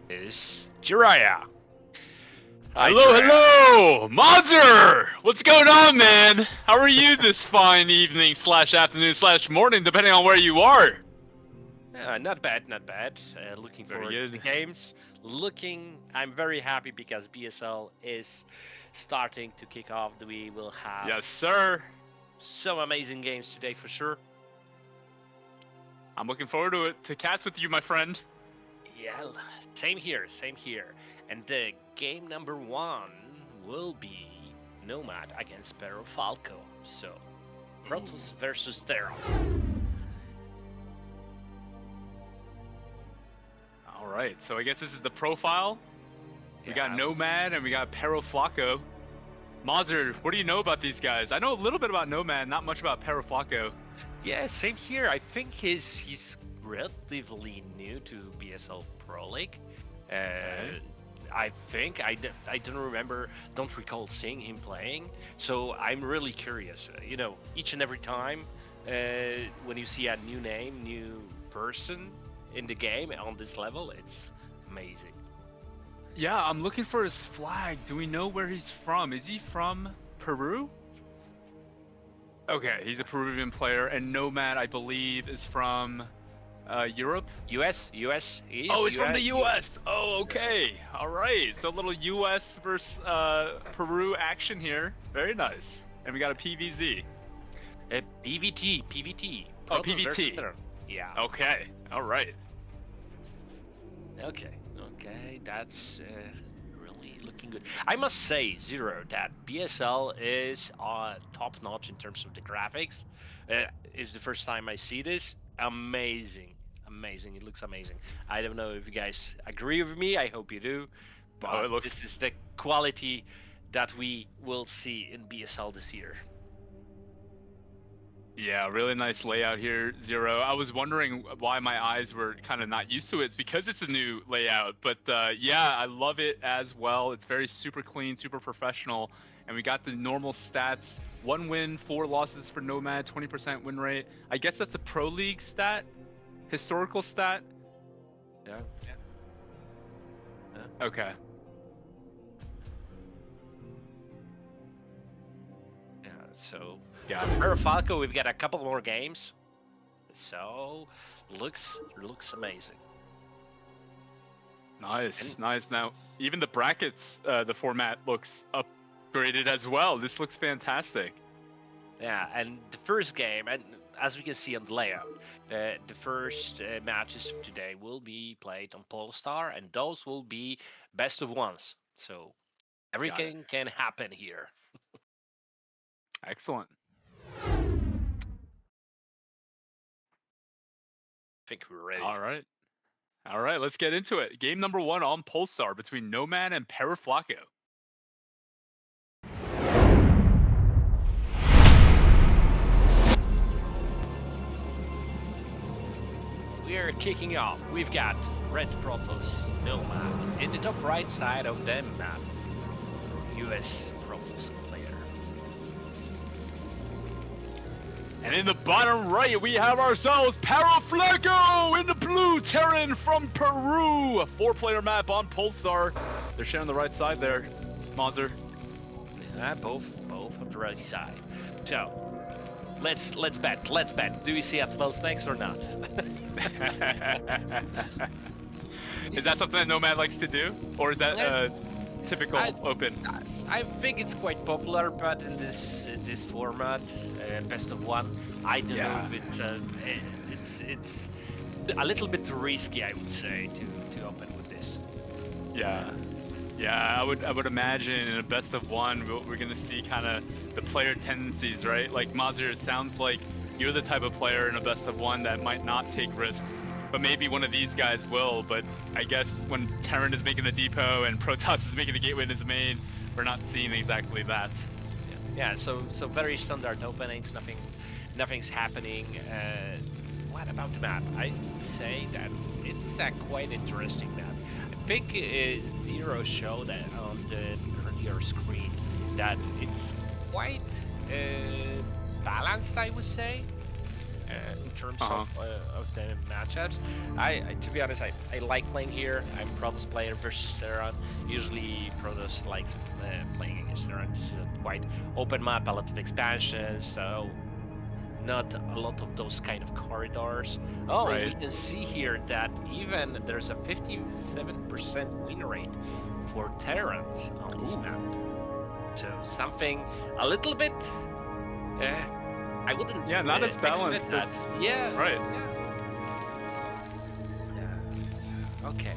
is JIRAIYA. Hello, Mazur! What's going on, man? How are you this fine evening / afternoon / morning, depending on where you are? Not bad, not bad. Looking forward to the games. I'm very happy because BSL is starting to kick off. We will have yes, sir. Some amazing games today for sure. I'm looking forward to it. To cast with you, my friend. Yeah, same here, same here. And the game number 1 will be nOmaD against PerroFlaco. So, Protoss versus Zero. All right, so I guess this is the profile. We got nOmaD and we got PerroFlaco. Mazur, what do you know about these guys? I know a little bit about nOmaD, not much about PerroFlaco. Yeah, same here. I think he's relatively new to BSL Pro League. I think I don't recall seeing him playing. So I'm really curious. You know, each and every time when you see a new name, new person in the game on this level, it's amazing. Yeah, I'm looking for his flag. Do we know where he's from? Is he from Peru? Okay, he's a Peruvian player, and nOmaD, I believe, is from Europe? US. Oh, it's from the US! Oh, okay. All right, so a little US versus Peru action here. Very nice. And we got a PVZ. PVT. Oh, PVT. Yeah. Okay, all right. Okay, that's really looking good. I must say, Zero, that BSL is top-notch in terms of the graphics. It's the first time I see this. Amazing. It looks amazing. I don't know if you guys agree with me. I hope you do. But this is the quality that we will see in BSL this year. Yeah, really nice layout here, Zero. I was wondering why my eyes were kind of not used to it. It's because it's a new layout, but yeah, I love it as well. It's very super clean, super professional, and we got the normal stats. 1 win, 4 losses for nOmaD, 20% win rate. I guess that's a Pro League stat? Historical stat? Yeah. Okay. Yeah, so... Yeah, PerroFlaco, we've got a couple more games, so looks amazing. Nice. Now, even the brackets, the format looks upgraded as well. This looks fantastic. Yeah, and the first game, and as we can see on the layout, the first matches of today will be played on Polestar, and those will be best of ones. So everything can happen here. Excellent. I think we're ready. All right, let's get into it. Game number 1 on Polestar between nOmaD and PerroFlaco. We are kicking off. We've got Red Protoss, nOmaD. In the top right side of the map, US Protoss player. And in the bottom right, we have ourselves PerroFlaco in the blue Terran from Peru. A 4-player map on Polestar. They're sharing the right side there, Mazur. Both on the right side. So, let's bet. Do we see a 12 next or not? Is that something that nOmaD likes to do, or is that typical open? I think it's quite popular, but in this format, best of 1, I don't know if it's a little bit risky, I would say, to open with this. Yeah, I would imagine in a best of 1, we're gonna see kind of the player tendencies, right? Like Mazur, it sounds like you're the type of player in a best of 1 that might not take risks, but maybe one of these guys will. But I guess when Terran is making the depot and Protoss is making the gateway in his main, we're not seeing exactly that. Yeah, so very standard openings, nothing's happening. What about the map? I'd say that it's a quite interesting map. I think Zero showed that on the earlier screen that it's quite balanced, I would say. in terms Uh-huh. of the matchups. To be honest, I like playing here. I'm Protoss player versus Terran. Usually Protoss likes playing against Terran. It's a quite open map, a lot of expansions, so not a lot of those kind of corridors. Oh, and we Right. can see here that even there's a 57% win rate for Terrans on this Ooh. map. So something a little bit. I wouldn't. Yeah, not as balanced expect that. Yeah. Right. Yeah. Okay.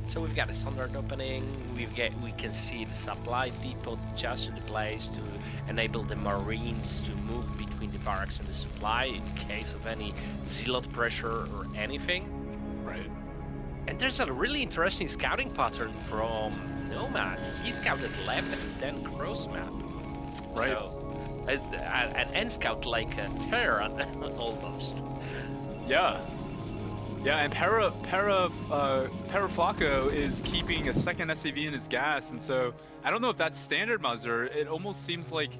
So we've got a standard opening. We can see the supply depot just in the place to enable the Marines to move between the barracks and the supply in case of any zealot pressure or anything. Right. And there's a really interesting scouting pattern from nOmaD. He scouted left and then cross map. Right. So, as an end scout like a Terran almost. Yeah. Yeah, and Peraflaco is keeping a second SCV in his gas, and so I don't know if that's standard Mazur. It almost seems like,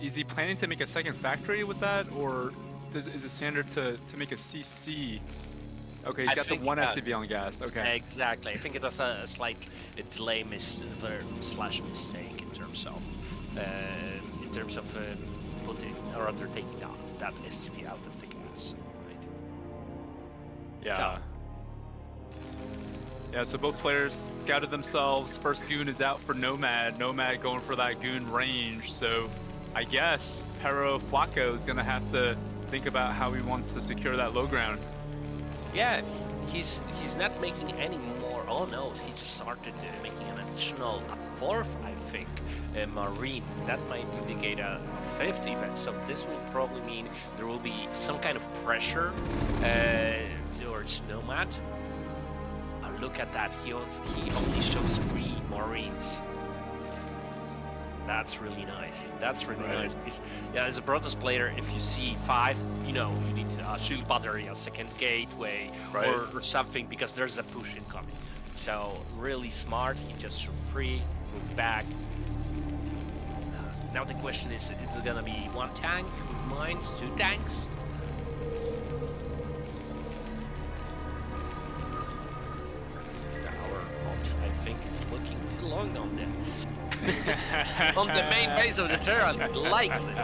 is he planning to make a second factory with that, or is it standard to make a CC? Okay, he's got the one SCV on gas. Okay. Exactly. I think it was a slight delay slash mistake in terms of putting or rather taking out that SCV out of the gas. Yeah. So. Yeah, so both players scouted themselves. First goon is out for nOmaD. nOmaD going for that goon range. So I guess PerroFlaco is going to have to think about how he wants to secure that low ground. Yeah, he's not making any more. Oh no, he just started making an additional fourth, I think, Marine. That might indicate a fifth event. So this will probably mean there will be some kind of pressure towards nOmaD. Look at that, he only shows 3 Marines. That's really nice. That's really nice. Because, yeah, as a Protoss player, if you see 5, you know, you need a shield battery, a second gateway, or something, because there's a push incoming. So, really smart. He just showed 3, moved back. Now the question is it gonna be 1 tank with mines, 2 tanks? I think it's looking too long on the on the main base of the Terran. It likes it.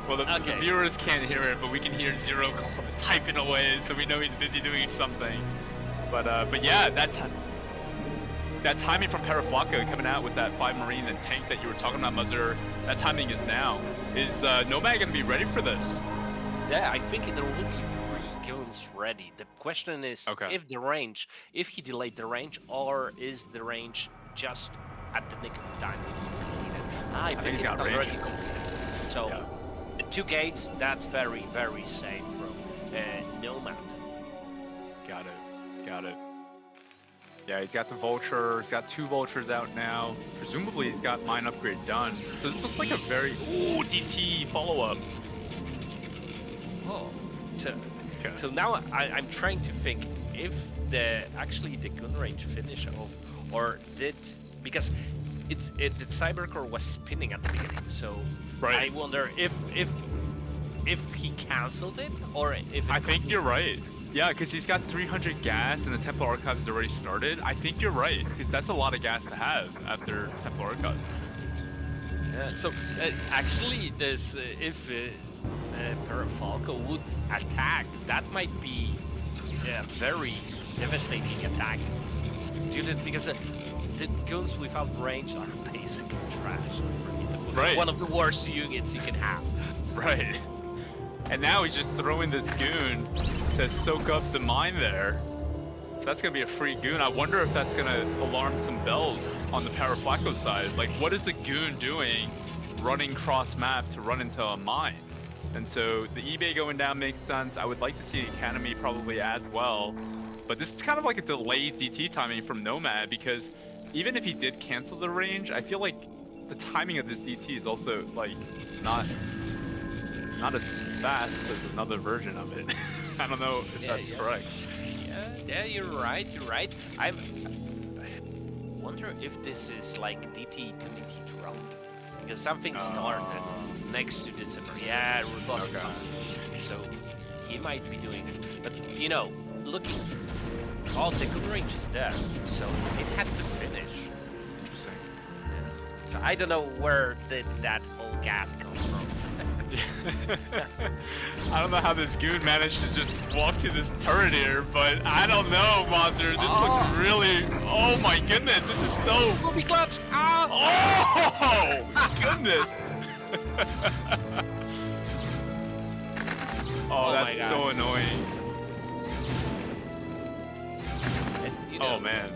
Well, the viewers can't hear it, but we can hear Zero typing away, so we know he's busy doing something. But yeah, that timing from PerroFlaco coming out with that 5 Marine and tank that you were talking about, Mazur, that timing is now. Is nOmaD gonna be ready for this? Yeah, I think there will be 3 goons ready. The question is if he delayed the range, or is the range just at the nick of time? I think he's got already completed. So, the 2 gates, that's very, very safe from nOmaD. Got it. Yeah, he's got the Vulture, he's got 2 Vultures out now. Presumably he's got mine upgrade done. So this looks like a very, DT follow-up. Oh, so now I'm trying to think if the gun range finish off, or because the Cybercore was spinning at the beginning, so I wonder if he cancelled it, or if I think you're right. Yeah, because he's got 300 gas and the Templar Archives has already started. I think you're right, because that's a lot of gas to have after Templar Archives. Yeah, so actually, if PerroFlaco would attack, that might be a very devastating attack. Because the guns without range are basically trash. One of the worst units you can have. Right. And now he's just throwing this goon to soak up the mine there. So that's going to be a free goon. I wonder if that's going to alarm some bells on the PerroFlaco side. Like, what is the goon doing running cross map to run into a mine? And so the eBay going down makes sense. I would like to see the Academy probably as well. But this is kind of like a delayed DT timing from nOmaD, because even if he did cancel the range, I feel like the timing of this DT is also like not as fast as another version of it. I don't know if that's correct. Yeah, you're right. I wonder if this is like DT to DT drop. because something started next to December. Yeah, robotic Okay. muscles. So he might be doing it. But you know, looking, all the good range is there, so it had to finish. Interesting. Yeah. So I don't know where did that whole gas come from. I don't know how this goon managed to just walk to this turret here, but I don't know, Mazur. This looks really. Oh my goodness, this is so. Will be clutch! Ah! Oh goodness! Oh, my that's God. so annoying. And, you know, Oh man.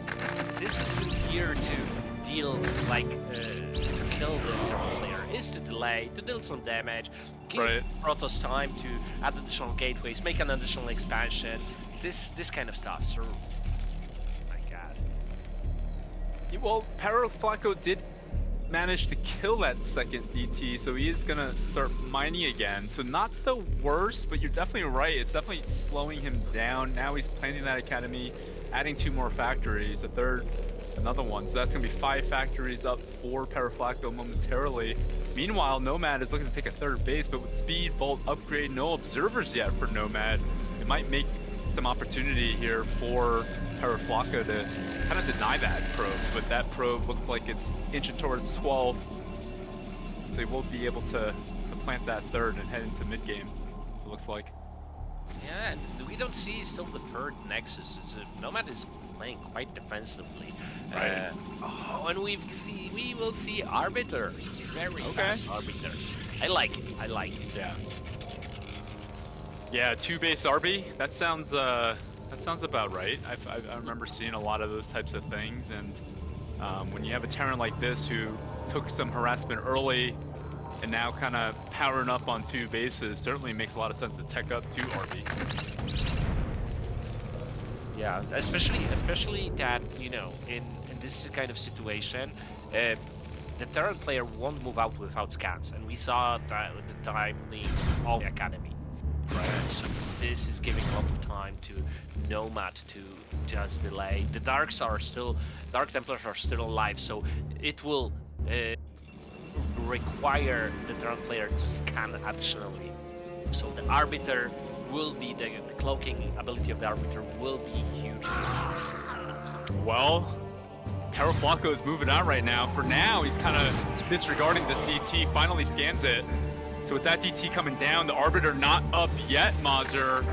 this is here to deal, like, to kill the drone player, is to delay, to deal some damage, give Right. Protoss time to add additional gateways, make an additional expansion, this kind of stuff. So, my God. Yeah, well, Peraflaco did manage to kill that second DT, so he is gonna start mining again. So not the worst, but you're definitely right. It's definitely slowing him down. Now he's planning that academy, adding 2 more factories, a third, another one. So that's gonna be 5 factories up for Peraflaco momentarily. Meanwhile, nOmaD is looking to take a 3rd base, but with speed, vault upgrade, no observers yet for nOmaD. It might make some opportunity here for Peraflaco to kind of deny that probe, but that probe looks like it's inching towards 12. So they will be able to plant that 3rd and head into mid game, it looks like. Yeah, we don't see still the 3rd Nexus. nOmaD is playing quite defensively. Right. And we will see Arbiter. Very fast Arbiter. I like it. I like it. Yeah. Yeah, 2 base RB. That sounds about right. I remember seeing a lot of those types of things, and when you have a Terran like this who took some harassment early and now kind of powering up on 2 bases, certainly makes a lot of sense to tech up 2 RB. Yeah, especially that, you know, in this kind of situation, the Terran player won't move out without scans, and we saw that with the timing of the academy. Right. So this is giving a lot of time to nOmaD to just delay. The Dark Templars are still alive, so it will require the Terran player to scan additionally. So the Arbiter will be, the cloaking ability of the Arbiter will be huge. Well, Peraflaco is moving out right now. For now, he's kind of disregarding this DT, finally scans it. So with that DT coming down, the Arbiter not up yet, Mazur.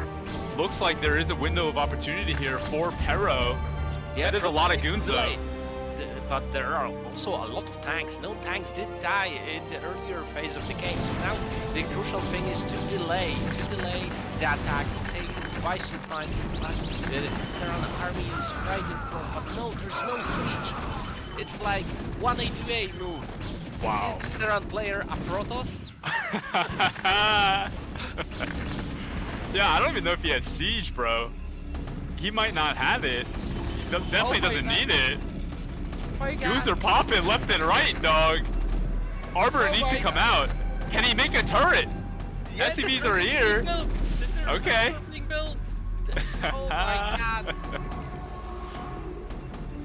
Looks like there is a window of opportunity here for Perro. Yeah, that is a lot of goons though. But there are also a lot of tanks. No tanks did die in the earlier phase of the game. So now the crucial thing is to delay the attack, to take twice in time. The Terran army is right in front, but no, there's no siege. It's like 188 move. Wow. Is the Terran player a Protoss? Yeah, I don't even know if he has siege, bro. He might not have it. He definitely doesn't need it. Goons are popping left and right, dog. Arbiter needs to come out. Can he make a turret? Yeah, SCVs are here. Okay. Oh my God.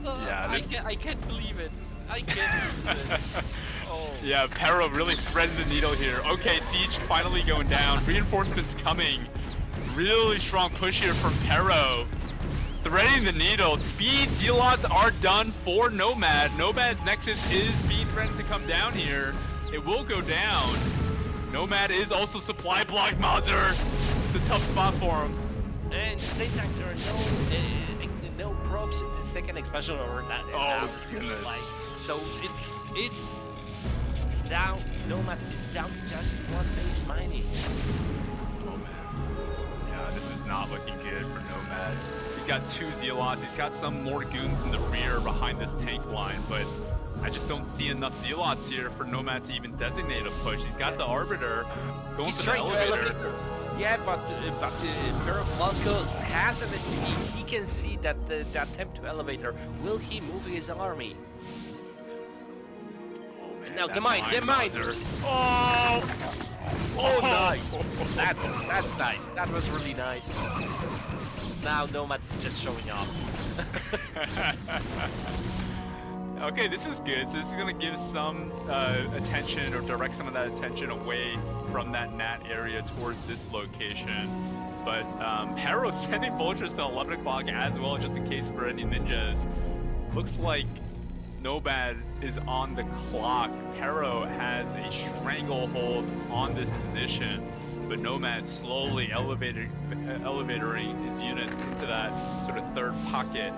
Yeah, I can't believe it. I can't believe it. Oh. Yeah, Perro really threading the needle here. Okay, siege finally going down. Reinforcements coming. Really strong push here from Perro. Threading the needle. Speed zealots are done for nOmaD. nOmad's Nexus is being threatened to come down here. It will go down. nOmaD is also supply blocked, Mazur. It's a tough spot for him. And at the same time, there are no probes in the second expansion or that. Oh, goodness. So it's down. nOmaD is down just 1 base mining. Oh man. Yeah, this is not looking good for nOmaD. He's got 2 zealots. He's got some more goons in the rear behind this tank line, but I just don't see enough zealots here for nOmaD to even designate a push. He's got the Arbiter going to the elevator. Yeah, but Peraflaco has an SCV. He can see that the attempt to elevator. Will he move his army? Oh, man, Now, the mine. Oh, nice. That's nice. That was really nice. Now nOmad's just showing off. Okay, this is good. So this is gonna give some attention or direct some of that attention away from that Nat area towards this location. But Perro sending vultures to 11 o'clock as well, just in case for any ninjas. Looks like nOmaD is on the clock. Perro has a stranglehold on this position, but nOmaD slowly elevating his units into that sort of third pocket.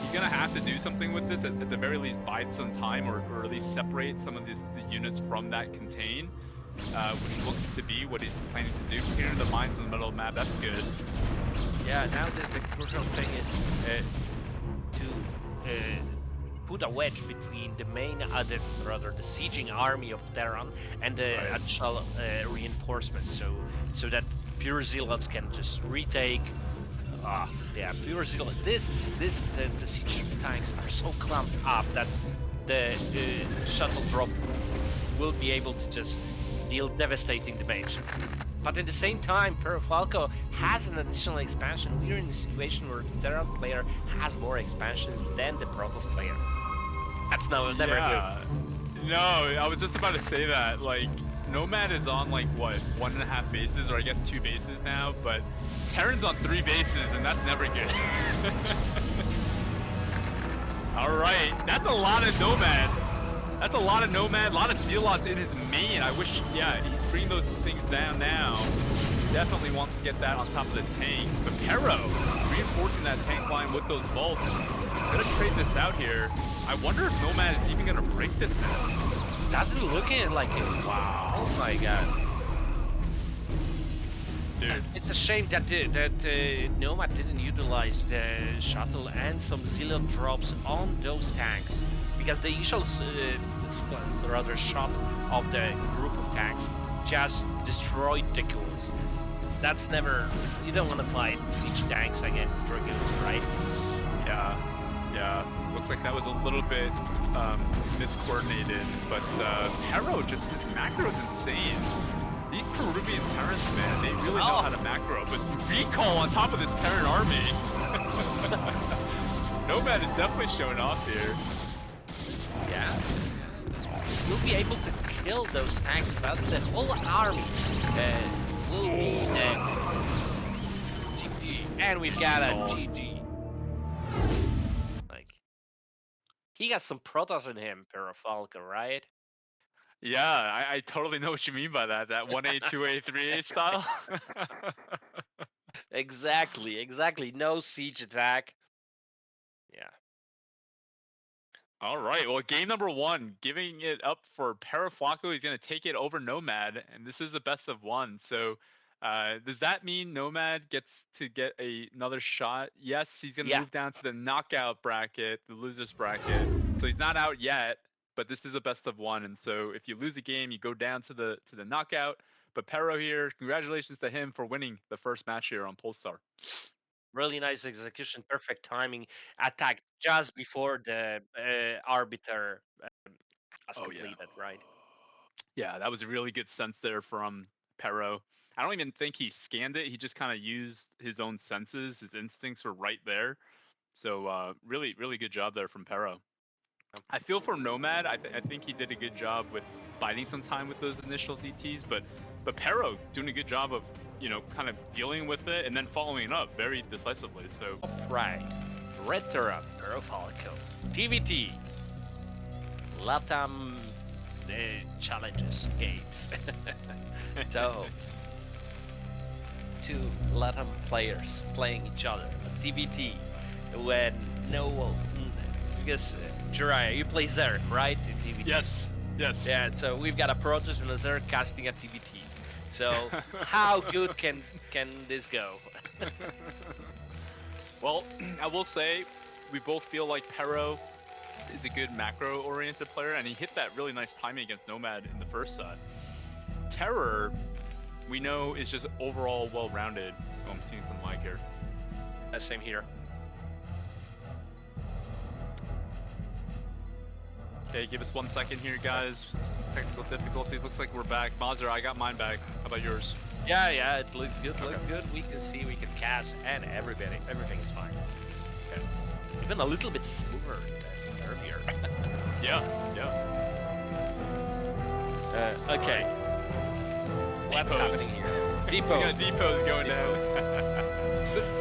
He's gonna have to do something with this, at the very least bide some time, or at least separate some of the units from that contain, which looks to be what he's planning to do. Here in the mines in the middle of the map, that's good. Yeah, now the crucial thing is to put a wedge between the main, the sieging army of Terran and the additional reinforcements, so that pure zealots can just retake. Yeah, pure zealot. The siege tanks are so clumped up that the shuttle drop will be able to just deal devastating damage. But at the same time, Peraflaco has an additional expansion. We're in a situation where the Terran player has more expansions than the Protoss player. That's never good. No, I was just about to say that. Like, nOmaD is on like what, 1.5 bases, or I guess 2 bases now, but Terran's on 3 bases, and that's never good. All right, that's a lot of nOmaD. That's a lot of nOmaD, a lot of zealots in his main. I wish, yeah, he's bringing those things down now. Definitely wants to get that on top of the tanks, but Perro reinforcing that tank line with those bolts. Gonna trade this out here. I wonder if nOmaD is even gonna break this now. Doesn't look like it. Wow. Oh my god. Dude. It's a shame that nOmaD didn't utilize the shuttle and some zealot drops on those tanks, because the initial shot of the group of tanks just destroyed the goons. That's never. You don't want to fight siege tanks against dragoons, right? Yeah. Looks like that was a little bit miscoordinated, but Perro, just his macro is insane. These Peruvian Terrans, man, they really know how to macro, but recall on top of this Terran army. nOmaD is definitely showing off here. Yeah. You'll be able to kill those tanks, but the whole army will be GG. And we've got a GG. He got some Protoss in him, Peraflaco, right? Yeah, I totally know what you mean by that. That 1A, 2A, 3A style. Exactly. No siege attack. Yeah. All right. Well, game number 1, giving it up for Peraflaco. He's going to take it over nOmaD, and this is the best of 1. So, does that mean nOmaD gets to get another shot? Yes, he's going to move down to the knockout bracket, the losers bracket. So he's not out yet, but this is a best of 1. And so if you lose a game, you go down to the knockout. But Perro here, congratulations to him for winning the first match here on Polestar. Really nice execution, perfect timing, attack just before the arbiter has completed, right? Yeah, that was a really good sense there from Perro. I don't even think he scanned it. He just kind of used his own senses. His instincts were right there. So really good job there from Perro. I feel for nOmaD, I think he did a good job with biding some time with those initial DTs, but Perro doing a good job of, you know, kind of dealing with it and then following it up very decisively. So right, Red Terra, Peraflaco, TVT, Latam challenges games. So 2 Latam players playing each other on TVT when because JIRAIYA, you play Zer, right? In TVT. Yes. Yeah, so we've got a Protoss and a Zer casting at TVT. So how good can this go? Well, I will say we both feel like Perro is a good macro-oriented player, and he hit that really nice timing against nOmaD in the first set. Terror, we know, is just overall well-rounded. Oh, I'm seeing some lag here. Same here. Okay, give us 1 second here, guys. Some technical difficulties. Looks like we're back. Mazur, I got mine back. How about yours? Yeah, it looks good. Looks good. We can see, we can cast, and everything is fine. Okay. Even a little bit smoother than earlier. Yeah, yeah. Okay. What's Depots. happening here? We got depots going down.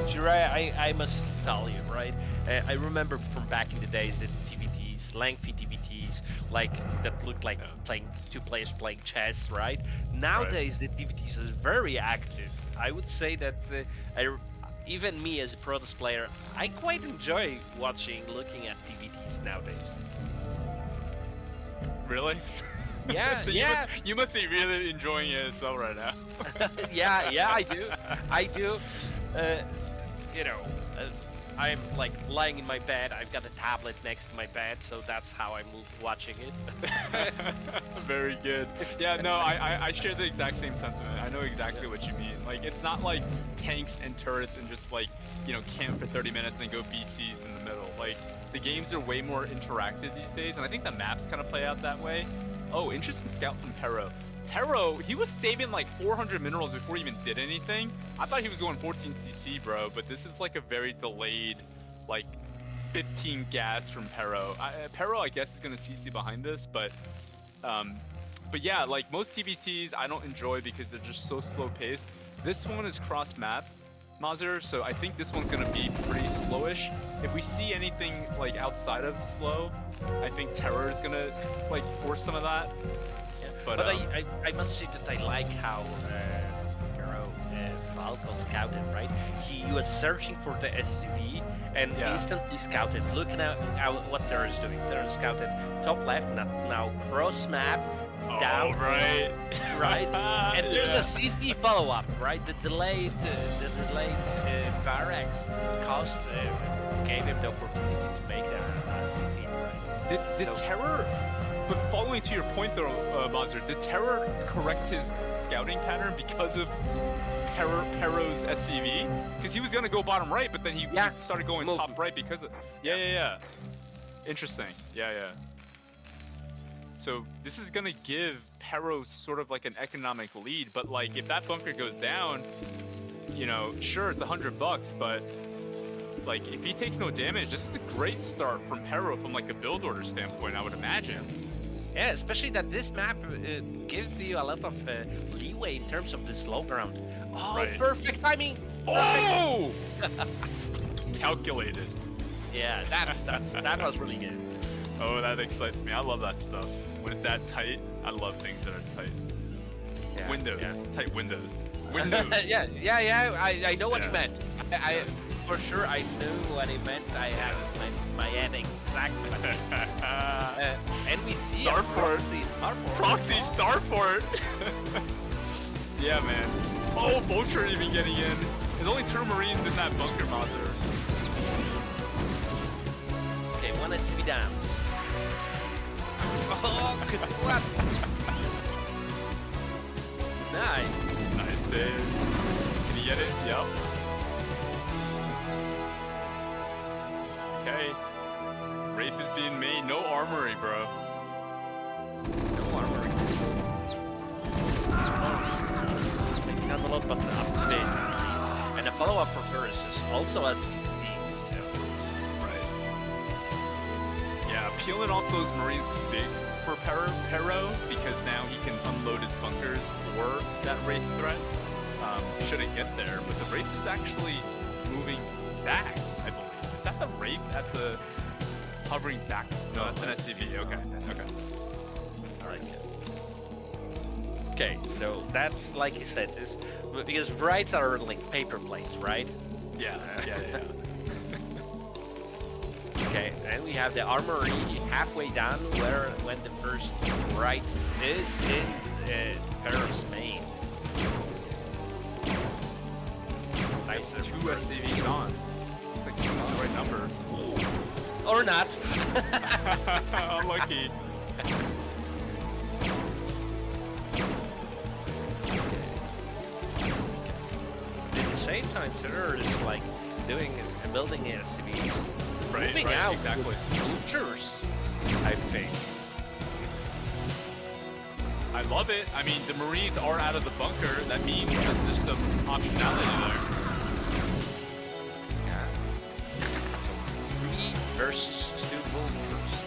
JIRAIYA, I must tell you, right? I remember from back in the days the TVTs, lengthy TVTs, like that looked like playing two players playing chess, right? Nowadays the TVTs are very active. I would say that even me as a Protoss player, I quite enjoy looking at TVTs nowadays. Really? Yeah, So yeah. You must be really enjoying ESL right now. yeah, I do. You know, I'm like lying in my bed. I've got a tablet next to my bed, so that's how I'm watching it. Very good. Yeah, no, I share the exact same sentiment. I know exactly what you mean. Like, it's not like tanks and turrets and just like, you know, camp for 30 minutes and then go BCs in the middle. Like, the games are way more interactive these days, and I think the maps kind of play out that way. Oh, interesting scout from Perro. Perro, he was saving like 400 minerals before he even did anything. I thought he was going 14 CC, bro, but this is like a very delayed, like 15 gas from Perro. Perro, I guess, is gonna CC behind this, but yeah, like most TVTs, I don't enjoy because they're just so slow paced. This one is cross map, Mazur, so I think this one's gonna be pretty slowish. If we see anything like outside of slow, I think Terror is gonna like force some of that. Yeah. But I must say that I like how Peraflaco scouted, right? He was searching for the SCV and instantly scouted. Looking at what Terror is doing. Terror scouted top left, now cross map. Down, right, and there's a CC follow-up, right? The delayed barracks cost gave him the opportunity to make a CC, right? Did Terror, but following to your point though, Mazur, did Terror correct his scouting pattern because of Perro's SCV? Because he was gonna go bottom right, but then he started going top right because of yeah. Interesting. Yeah. So this is gonna give Perro sort of like an economic lead, but like if that bunker goes down, you know, sure it's $100, but like if he takes no damage, this is a great start from Perro from like a build order standpoint, I would imagine. Yeah, especially that this map gives you a lot of leeway in terms of the slow ground. Oh, right. Perfect timing! Oh! Calculated. Yeah, that was really good. Oh, that excites me. I love that stuff. When it's that tight, I love things that are tight. Yeah, windows, tight windows. I know what he meant. I for sure I knew what he meant. I had my head exactly. And we see Starport. Proxy Starport. Yeah, man. Oh, Vulture even getting in. There's only 2 Marines in that bunker, Mazur. Okay, one SCV down. Oh, good one. Nice. Nice, Dave. Can you get it? Yep. Okay. Wraith is being made. No armory, bro. No armory. Maybe not a lot, but the upgrade. And the follow-up for Turris is also a CC, so... Yeah, peeling off those Marines is big for Perro because now he can unload his bunkers for that Wraith threat. Should it get there, but the Wraith is actually moving back, I believe. Is that the Wraith at the hovering back? No, that's an SCV. Okay. Alright. Okay, so that's like you said, is because brights are like paper plates, right? Yeah. Okay, and we have the armory halfway down when the first right is in Perro's main. Nice. 2 SCVs on. Looks like that's the right number. Or not. Unlucky. At the same time, Terror is like building SCVs. Moving out exactly. Vultures, I think. I love it. I mean, the Marines are out of the bunker. That means there's just some optionality there. Yeah. 3 versus 2 Vultures.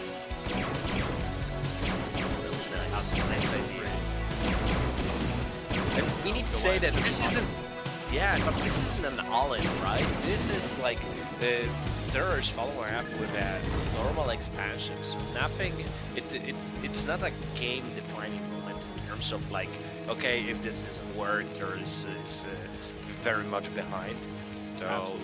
we need to say that this isn't. Yeah, but this isn't an all-in, right? This is like Terror is following up with a normal expansion, so nothing. It's not a game-defining moment in terms of like, okay, if this doesn't work, Terror is very much behind. So,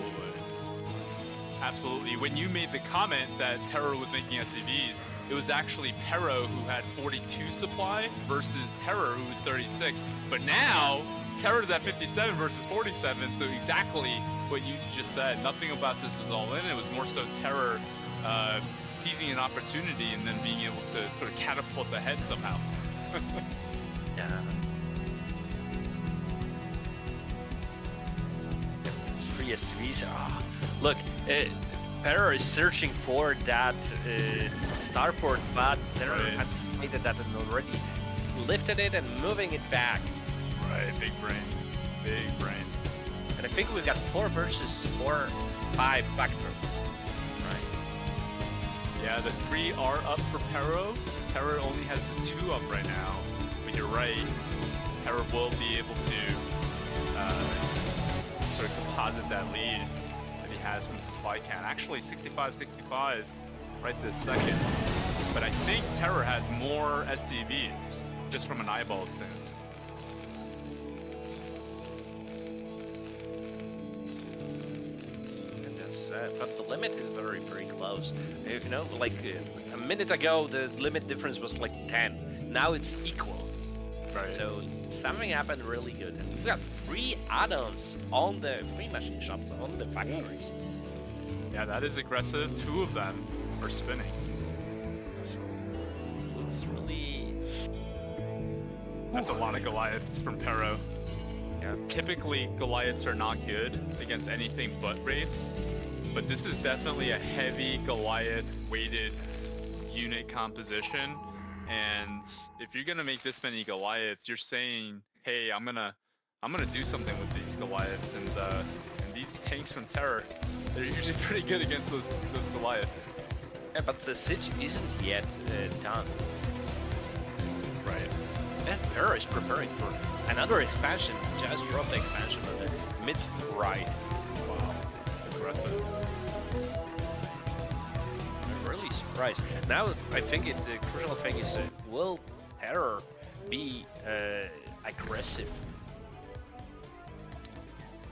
absolutely. When you made the comment that Terror was making SCVs, it was actually Perro who had 42 supply versus Terror who was 36. But now Terror's at 57 versus 47, so exactly what you just said. Nothing about this was all in. It was more so Terror seizing an opportunity and then being able to sort of catapult ahead somehow. yeah. Free SCVs. Oh, look, Perro is searching for that starport, but Terror anticipated that and already lifted it and moving it back. Right, big brain. Big brain. And I think we've got 4 versus 4, 5 backthrows. Right. Yeah, the 3 are up for Perro. Perro only has the 2 up right now. But you're right, Perro will be able to sort of composite that lead that he has from supply can. Actually, 65-65 right this second. But I think Terror has more SCVs, just from an eyeball sense. But the limit is very, very close. You know, like a minute ago, the limit difference was like 10. Now it's equal. Right. So something happened really good. And we've got 3 add-ons on the free machine shops, on the factories. Yeah, that is aggressive. 2 of them are spinning. So it's really... That's a lot of Goliaths from Perro. Yeah. Typically, Goliaths are not good against anything but Wraiths. But this is definitely a heavy Goliath-weighted unit composition, and if you're gonna make this many Goliaths, you're saying, "Hey, I'm gonna do something with these Goliaths." And these tanks from Terror, they're usually pretty good against those Goliaths. Yeah, but the siege isn't yet done. Right. And Perro is preparing for another expansion. Just dropped the expansion on the mid-right. Wow, aggressive. Really surprised. Now I think it's the crucial thing is will Terror be aggressive?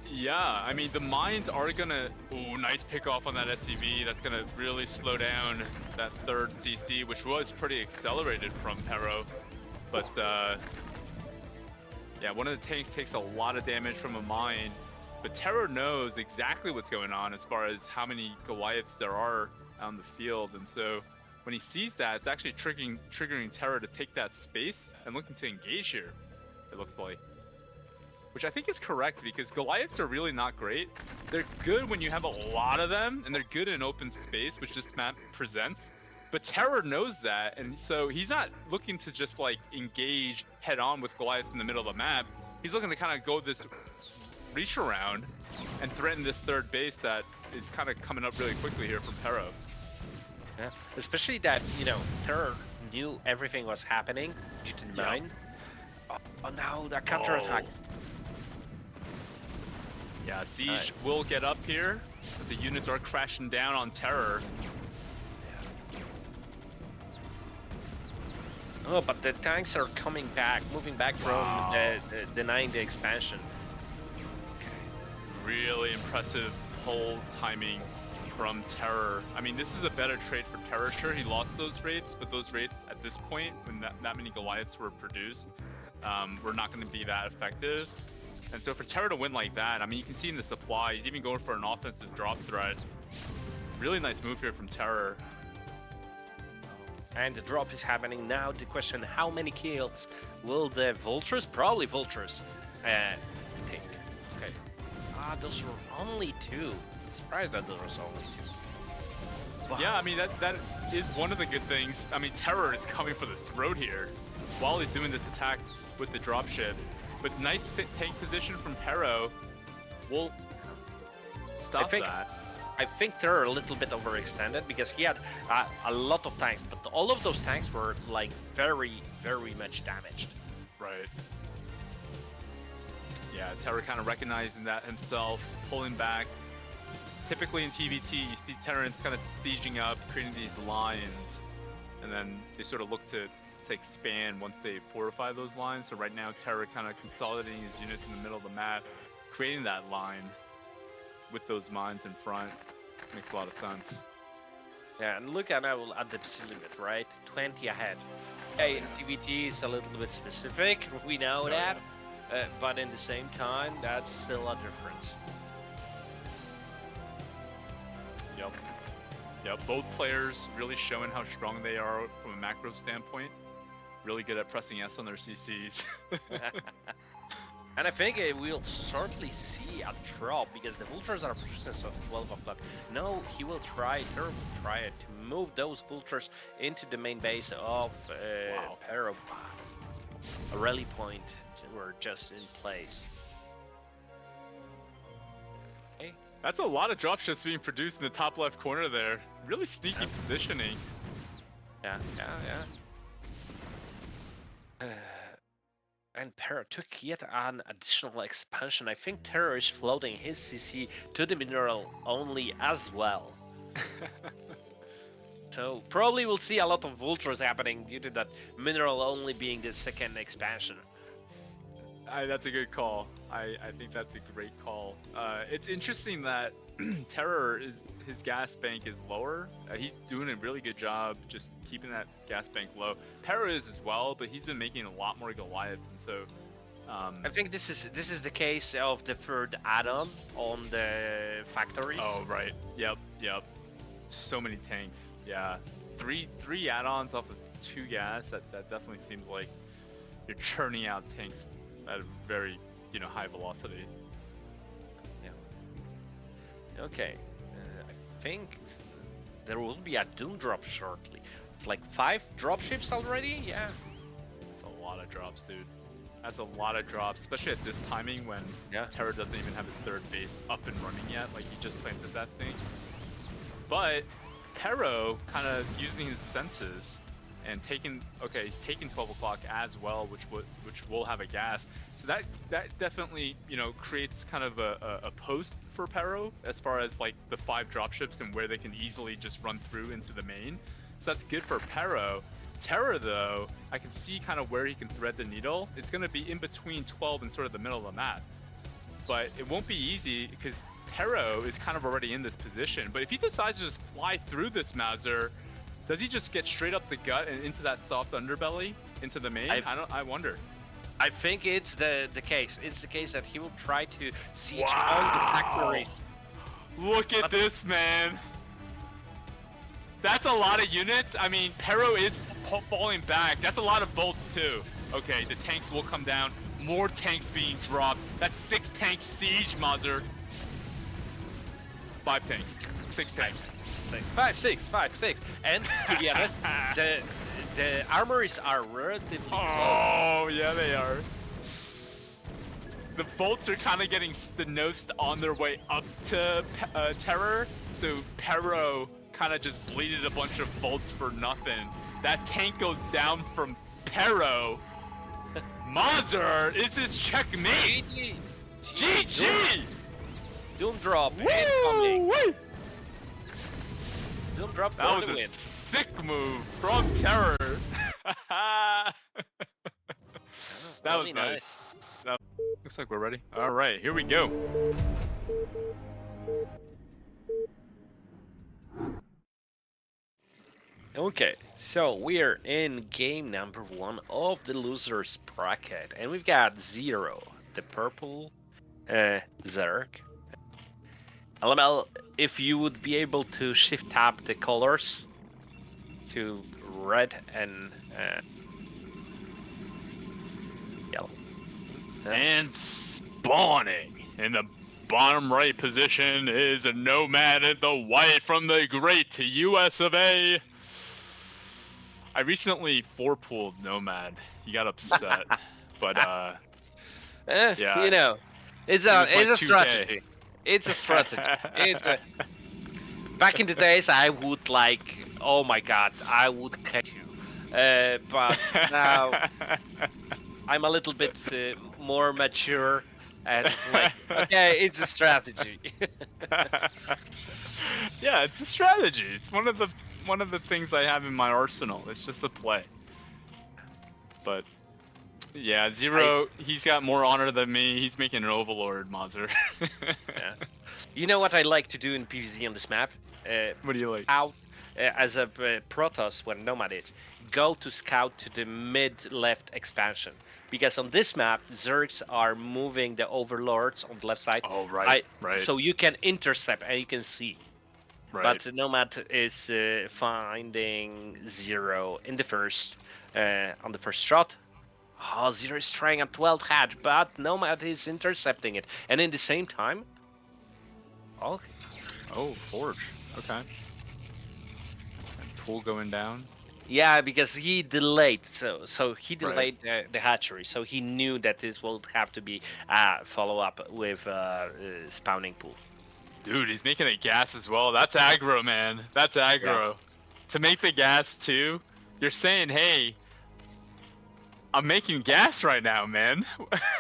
Yeah, I mean the mines are gonna. Ooh, nice pick off on that SCV. That's gonna really slow down that 3rd CC, which was pretty accelerated from Perro. But yeah, one of the tanks takes a lot of damage from a mine. But Terror knows exactly what's going on as far as how many Goliaths there are on the field, and so when he sees that, it's actually triggering Terror to take that space and looking to engage here, it looks like. Which I think is correct, because Goliaths are really not great. They're good when you have a lot of them, and they're good in open space, which this map presents. But Terror knows that, and so he's not looking to just like engage head on with Goliaths in the middle of the map. He's looking to kind of go this reach around and threaten this 3rd base that is kind of coming up really quickly here from Perro. Yeah, especially that, you know, Terror knew everything was happening, keep in mind. Oh, now that counterattack. Yeah, Siege will get up here, but the units are crashing down on Terror. Oh, but the tanks are coming back, moving back from denying the expansion. Really impressive hold timing from Terror. I mean, this is a better trade for Terror. Sure, he lost those rates, but those rates at this point, when that many Goliaths were produced, were not going to be that effective. And so for Terror to win like that, I mean, you can see in the supply, he's even going for an offensive drop threat. Really nice move here from Terror. And the drop is happening now. The question, how many kills will the Vultures, probably Vultures, take? Okay. Ah, those were only 2. Surprised that there was only 2. Wow. Yeah, I mean, that is one of the good things. I mean, Terror is coming for the throat here while he's doing this attack with the dropship. But nice tank position from Perro will stop that. I think they're a little bit overextended because he had a lot of tanks, but all of those tanks were like very, very much damaged. Right. Yeah, Terra kind of recognizing that himself, pulling back. Typically in TVT, you see Terrans kind of sieging up, creating these lines, and then they sort of look to expand once they fortify those lines. So right now, Terra kind of consolidating his units in the middle of the map, creating that line with those mines in front. Makes a lot of sense. Yeah, and look at now at the limit, right? 20 ahead. Okay, in TVT it's a little bit specific, we know that, but in the same time, that's still a difference. Yep. Yep, both players really showing how strong they are from a macro standpoint. Really good at pressing S on their CCs. And I think we'll certainly see a drop because the vultures are persistent at 12 o'clock. No, he will try, Terra will try to move those vultures into the main base of Perro. A rally point were just in place. Okay. That's a lot of dropships being produced in the top left corner there. Really sneaky positioning. Yeah. And Perro took yet an additional expansion. I think Terror is floating his CC to the mineral only as well. So probably we'll see a lot of vultures happening due to that mineral only being the second expansion. That's a good call. I think that's a great call. It's interesting that Terror his gas bank is lower. He's doing a really good job just keeping that gas bank low. Perro is as well, but he's been making a lot more Goliaths, and so I think this is the case of the third add-on on the factories. Oh right, yep. So many tanks. Yeah, three add-ons off of 2 gas. That definitely seems like you're churning out tanks at a very high velocity. Yeah. Okay. I think there will be a Doom drop shortly. It's like 5 dropships already. Yeah. That's a lot of drops, dude. That's a lot of drops, especially at this timing when Terra doesn't even have his 3rd base up and running yet. Like he just planted that thing. But Perro kind of using his senses and taking, he's taking 12 o'clock as well, which will have a gas. So that definitely, creates kind of a post for Perro as far as like the 5 dropships and where they can easily just run through into the main. So that's good for Perro. Terra though, I can see kind of where he can thread the needle. It's going to be in between 12 and sort of the middle of the map. But it won't be easy because Perro is kind of already in this position. But if he decides to just fly through this Mazur, does he just get straight up the gut and into that soft underbelly, into the main? I wonder. I think it's the case. It's the case that he will try to siege all the factories. Look at this, man. That's a lot of units. I mean, Perro is falling back. That's a lot of bolts too. Okay, the tanks will come down. More tanks being dropped. That's 6 tanks siege, Mazur. 5 tanks. 6 tanks. 5, 6. And to be honest, the armories are relatively close. Oh, yeah, they are. The bolts are kind of getting stenosed on their way up to Terror, so Perro kind of just bleeded a bunch of bolts for nothing. That tank goes down from Perro. Mazur, is this checkmate? GG! Doom drop incoming. Doom drop that for was the a win. sick move from Terror. That was nice. Looks like we're ready. All right, here we go. Okay, so we're in game number 1 of the losers bracket, and we've got Zero, the purple Zerg. LML, if you would be able to shift tab the colors to red and yellow. And spawning in the bottom right position is a nOmaD in the white from the great US of A. I recently 4-pooled nOmaD. He got upset, but yeah, it's a strategy. It's a strategy. Back in the days, I would like, oh my god, I would catch you. But now I'm a little bit more mature, And like, okay, it's a strategy. Yeah, it's a strategy. It's one of the things I have in my arsenal. It's just a play. But yeah, Zero, he's got more honor than me. He's making an overlord, Mazur. Yeah. You know what I like to do in PvZ on this map? What do you like? Scout as a Protoss when nOmaD is. Go to scout to the mid left expansion. Because on this map, Zergs are moving the overlords on the left side. Oh, right, right. So you can intercept and you can see. Right. But nOmaD is finding Zero in the first, on the first shot. Oh, Zero is trying a 12th hatch, but nOmaD is intercepting it. And in the same time... Oh, Forge. Okay. And pool going down. yeah, because he delayed. So he delayed the hatchery. So he knew that this will have to be follow up with spawning pool. Dude, he's making a gas as well. That's aggro, man. That's aggro. Yeah. To make the gas too, you're saying, hey, I'm making gas right now, man.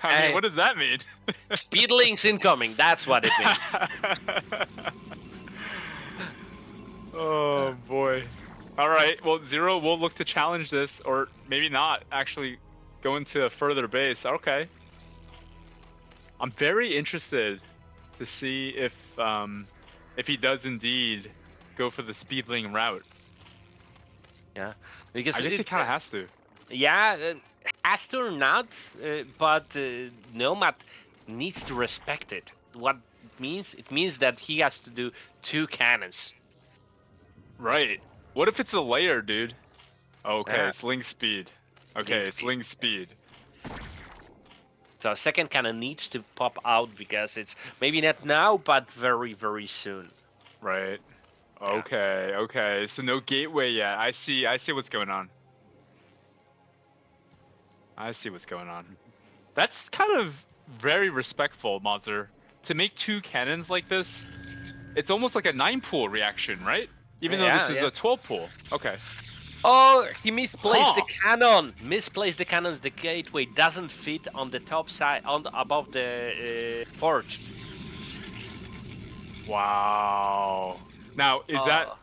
I mean, what does that mean? Speedlings incoming. That's what it means. Oh boy. All right. Well, Zero will look to challenge this, or maybe not. Actually, go into a further base. Okay. I'm very interested to see if he does indeed go for the speedling route. Yeah, because I guess he kind of has to. Yeah, has to or not, but nOmaD needs to respect it. What it means that he has to do 2 cannons. Right. What if it's a layer, dude? Okay, it's link speed. Okay, it's link speed. So a second cannon needs to pop out because it's maybe not now, but very, very soon. Right. Okay, okay. So no gateway yet. I see what's going on. I see what's going on. That's kind of very respectful, Mazur. To make 2 cannons like this, it's almost like a 9-pool reaction, right? Even though this is a 12-pool. Okay. Oh, he misplaced the cannon. Misplaced the cannons. The gateway doesn't fit on the top side, above the forge. Wow. Now, is that...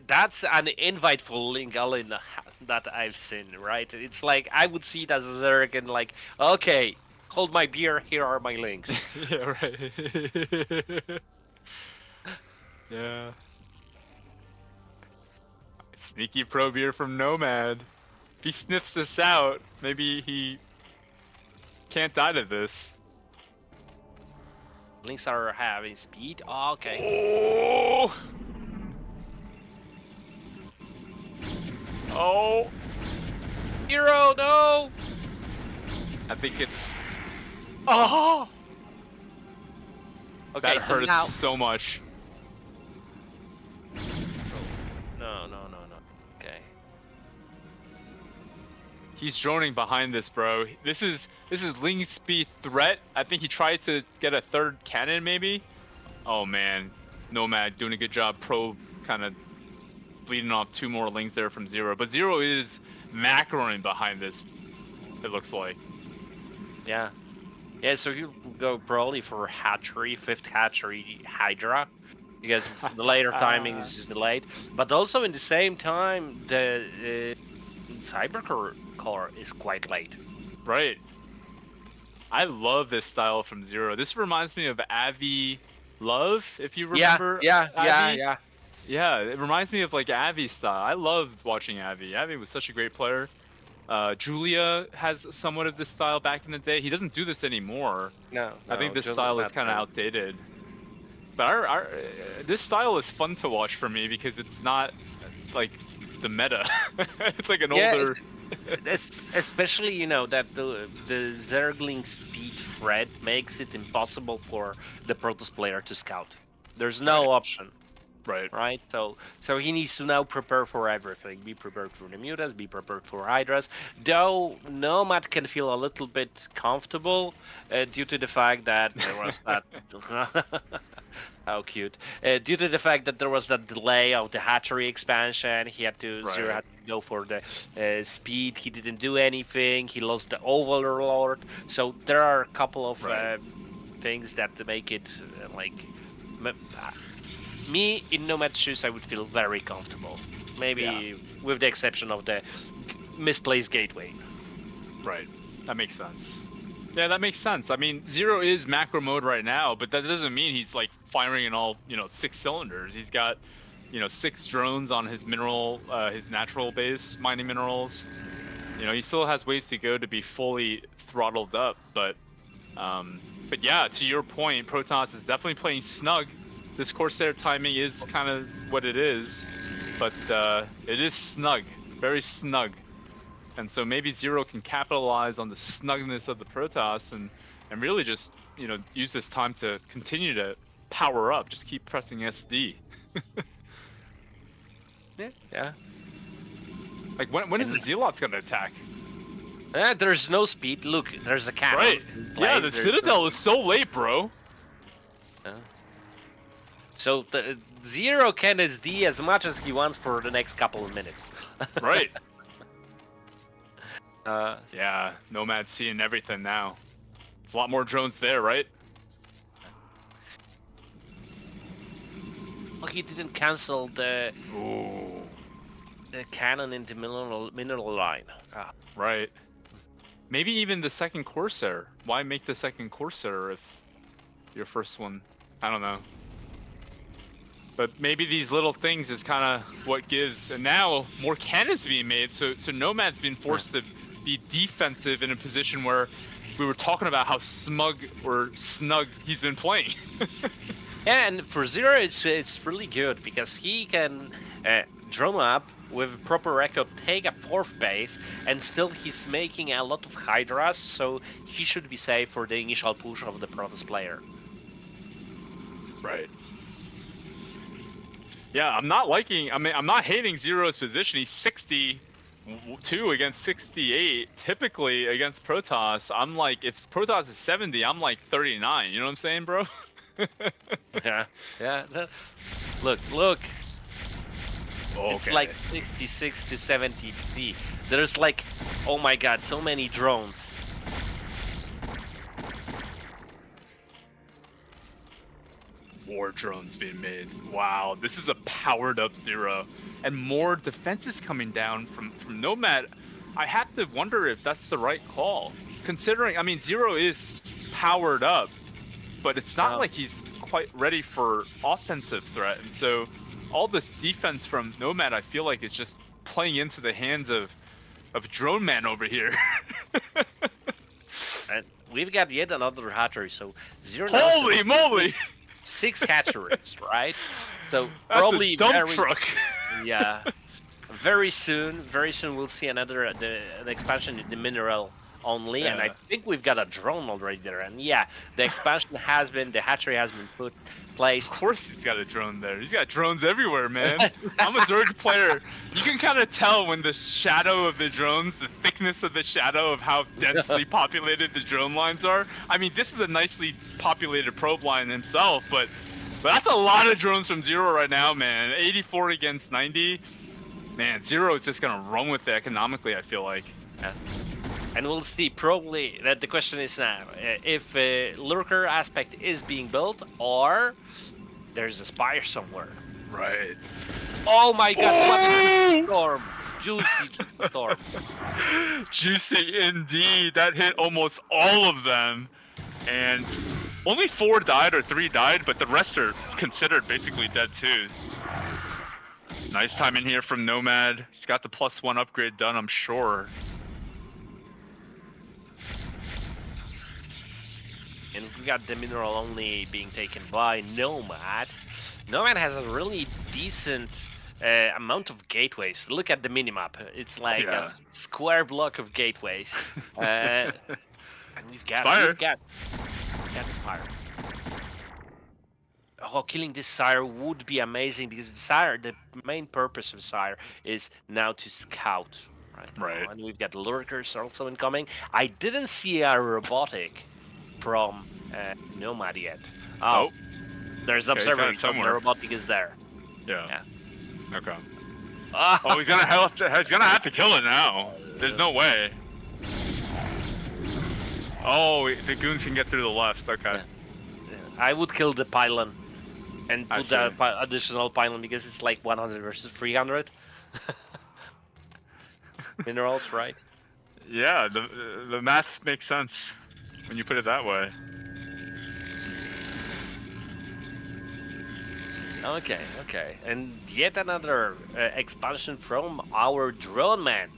That's an inviteful link that I've seen, right? It's like, I would see it as a Zerg and like, okay, hold my beer, here are my links. Yeah, right. Yeah. Sneaky pro beer from nOmaD. If he sniffs this out, maybe he can't die to this. Links are having speed. Oh, okay. Oh! Oh! Hero, no! I think it's... Oh! Okay, that hurts now... so much. No. Okay. He's droning behind this, bro. This is Ling speed threat. I think he tried to get a 3rd cannon, maybe. Oh man, nOmaD doing a good job. Pro kind of bleeding off 2 more Lings there from Zero, but Zero is macroing behind this. It looks like. Yeah. Yeah. So he'll go probably for hatchery, 5th hatchery Hydra. Because the later timing is delayed, but also in the same time the Tie-Breaker core is quite late. Right. I love this style from Zero. This reminds me of Avi Love, if you remember. Yeah. Yeah, it reminds me of like Avi style. I loved watching Avi. Avi was such a great player. Julia has somewhat of this style back in the day. He doesn't do this anymore. No, I think this style is kind of outdated. But this style is fun to watch for me because it's not like the meta. It's like an older... Especially, you know, that the Zergling speed threat makes it impossible for the Protoss player to scout. There's no option. Right. Right, so he needs to now prepare for everything. Be prepared for the mutants, be prepared for hydras. Though nOmaD can feel a little bit comfortable due to the fact that there was that. How cute! Due to the fact that there was that delay of the hatchery expansion, he had to Zero Right. had to go for the speed. He didn't do anything. He lost the overlord. So there are a couple of Right. things that make it like. Me in nOmaD's shoes, I would feel very comfortable. Maybe with the exception of the misplaced gateway. Right. That makes sense. Yeah, that makes sense. I mean, Zero is macro mode right now, but that doesn't mean he's like firing in all 6 cylinders. He's got 6 drones on his his natural base mining minerals. He still has ways to go to be fully throttled up, but yeah, to your point, Protoss is definitely playing snug. This Corsair timing is kind of what it is, but it is snug, very snug. And so maybe Zero can capitalize on the snugness of the Protoss and really just, use this time to continue to power up, just keep pressing SD. Yeah. Like when is the Zealots gonna attack? There's no speed. Look, there's a cannon. Right. Yeah, the There's Citadel is so late, bro. So the Zero can SD as much as he wants for the next couple of minutes. Right. Yeah, nOmaD's seeing everything now. There's a lot more drones there, right? Well, he didn't cancel the Ooh. cannon in the mineral line. Right. Maybe even the second Corsair. Why make the second Corsair if your first one? I don't know. But maybe these little things is kind of what gives. And now more cannons being made, so nOmaD's been forced to be defensive in a position where we were talking about how snug he's been playing. Yeah, and for Zero, it's really good because he can drum up with proper record, take a 4th base, and still he's making a lot of hydras, so he should be safe for the initial push of the Protoss player. Right. Yeah, I'm not hating Zero's position. He's 62 against 68. Typically against Protoss, I'm like, if Protoss is 70, I'm like 39. You know what I'm saying, bro? Yeah. Look. Okay. It's like 66 to 70 C. There's like, oh my god, so many drones. More drones being made. Wow, this is a powered up Zero. And more defenses coming down from nOmaD. I have to wonder if that's the right call. Considering, I mean, Zero is powered up, but it's not like he's quite ready for offensive threat. And so all this defense from nOmaD, I feel like it's just playing into the hands of Drone Man over here. And we've got yet another hatchery, so Zero. Holy moly! 6 hatcheries, right? So That's probably a dump truck. Yeah. Very soon we'll see another the expansion in the mineral only, and I think we've got a drone already there. And yeah, the expansion the hatchery has been placed. Of course he's got a drone there. He's got drones everywhere, man. I'm a Zerg player. You can kind of tell when the shadow of the drones, the thickness of the shadow of how densely populated the drone lines are. I mean, this is a nicely populated probe line himself, but that's a lot of drones from Zero right now, man. 84 against 90. Man, Zero is just gonna run with it economically, I feel like. Yeah. And we'll see, probably, that the question is now, if Lurker aspect is being built, or there's a Spire somewhere. Right. Oh my god, what a storm. Juicy storm. Juicy indeed. That hit almost all of them. And only 4 died or 3 died, but the rest are considered basically dead too. Nice time in here from nOmaD. He's got the +1 upgrade done, I'm sure. And we got the mineral only being taken by nOmaD. nOmaD has a really decent amount of gateways. Look at the minimap. It's like a square block of gateways. And we've got the Spire. oh, killing this sire would be amazing because the main purpose of sire is now to scout right now, Right. and we've got lurkers also incoming. I didn't see a robotic from nOmaD yet. Oh, Oh, there's okay, he's got observer it incoming. The somewhere. robotic is there. Yeah. Okay. Ah, Oh, he's gonna have to kill it now. There's no way. Oh, the goons can get through the left. Okay. Yeah. I would kill the pylon and I put the see. additional pylon because it's like 100 versus 300 minerals, right? Yeah, the math makes sense when you put it that way. Okay, okay. And yet another expansion from our drone man.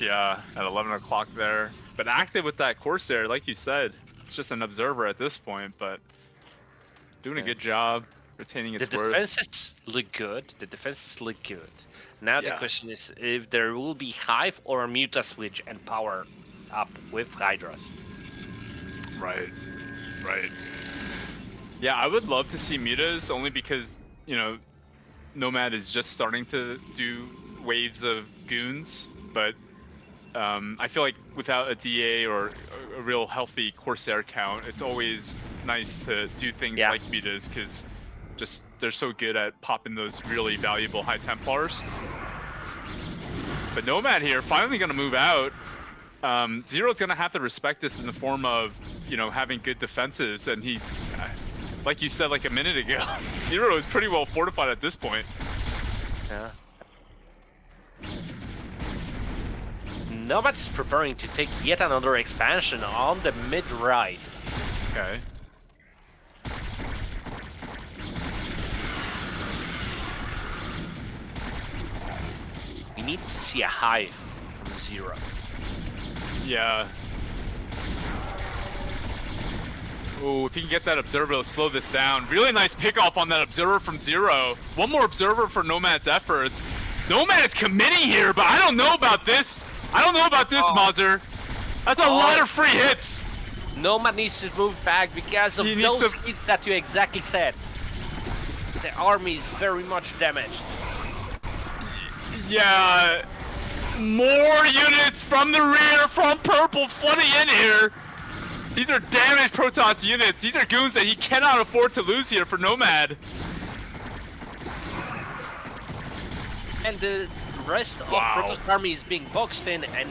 Yeah, at 11 o'clock there. But active with that Corsair, like you said. It's just an observer at this point, but doing a good job retaining its The worth. defenses look good. The defenses look good. Now the Yeah. question is if there will be Hive or Muta switch and power up with Hydras. Right. Right. Yeah, I would love to see mutas only because, you know, nOmaD is just starting to do waves of goons, but I feel like without a DA or a real healthy Corsair count, it's always nice to do things like mutas because just they're so good at popping those really valuable high Templars. But nOmaD here finally going to move out. Zero's going to have to respect this in the form of, you know, having good defenses, and he, like you said like a minute ago, Zero is pretty well fortified at this point. Yeah. nOmaD is preparing to take yet another expansion on the mid-right. Okay. We need to see a Hive from Zero. Yeah. Ooh, if he can get that observer, it'll slow this down. Really nice pickoff on that observer from Zero. One more observer for nOmaD's efforts. nOmaD is committing here, but I don't know about this. Mazur. That's a lot of free hits. nOmaD needs to move back because of those hits that you exactly said. The army is very much damaged. Yeah. More units from the rear, from purple, flooding in here. These are damaged Protoss units. These are goons that he cannot afford to lose here for nOmaD. And the rest of Protoss army is being boxed in and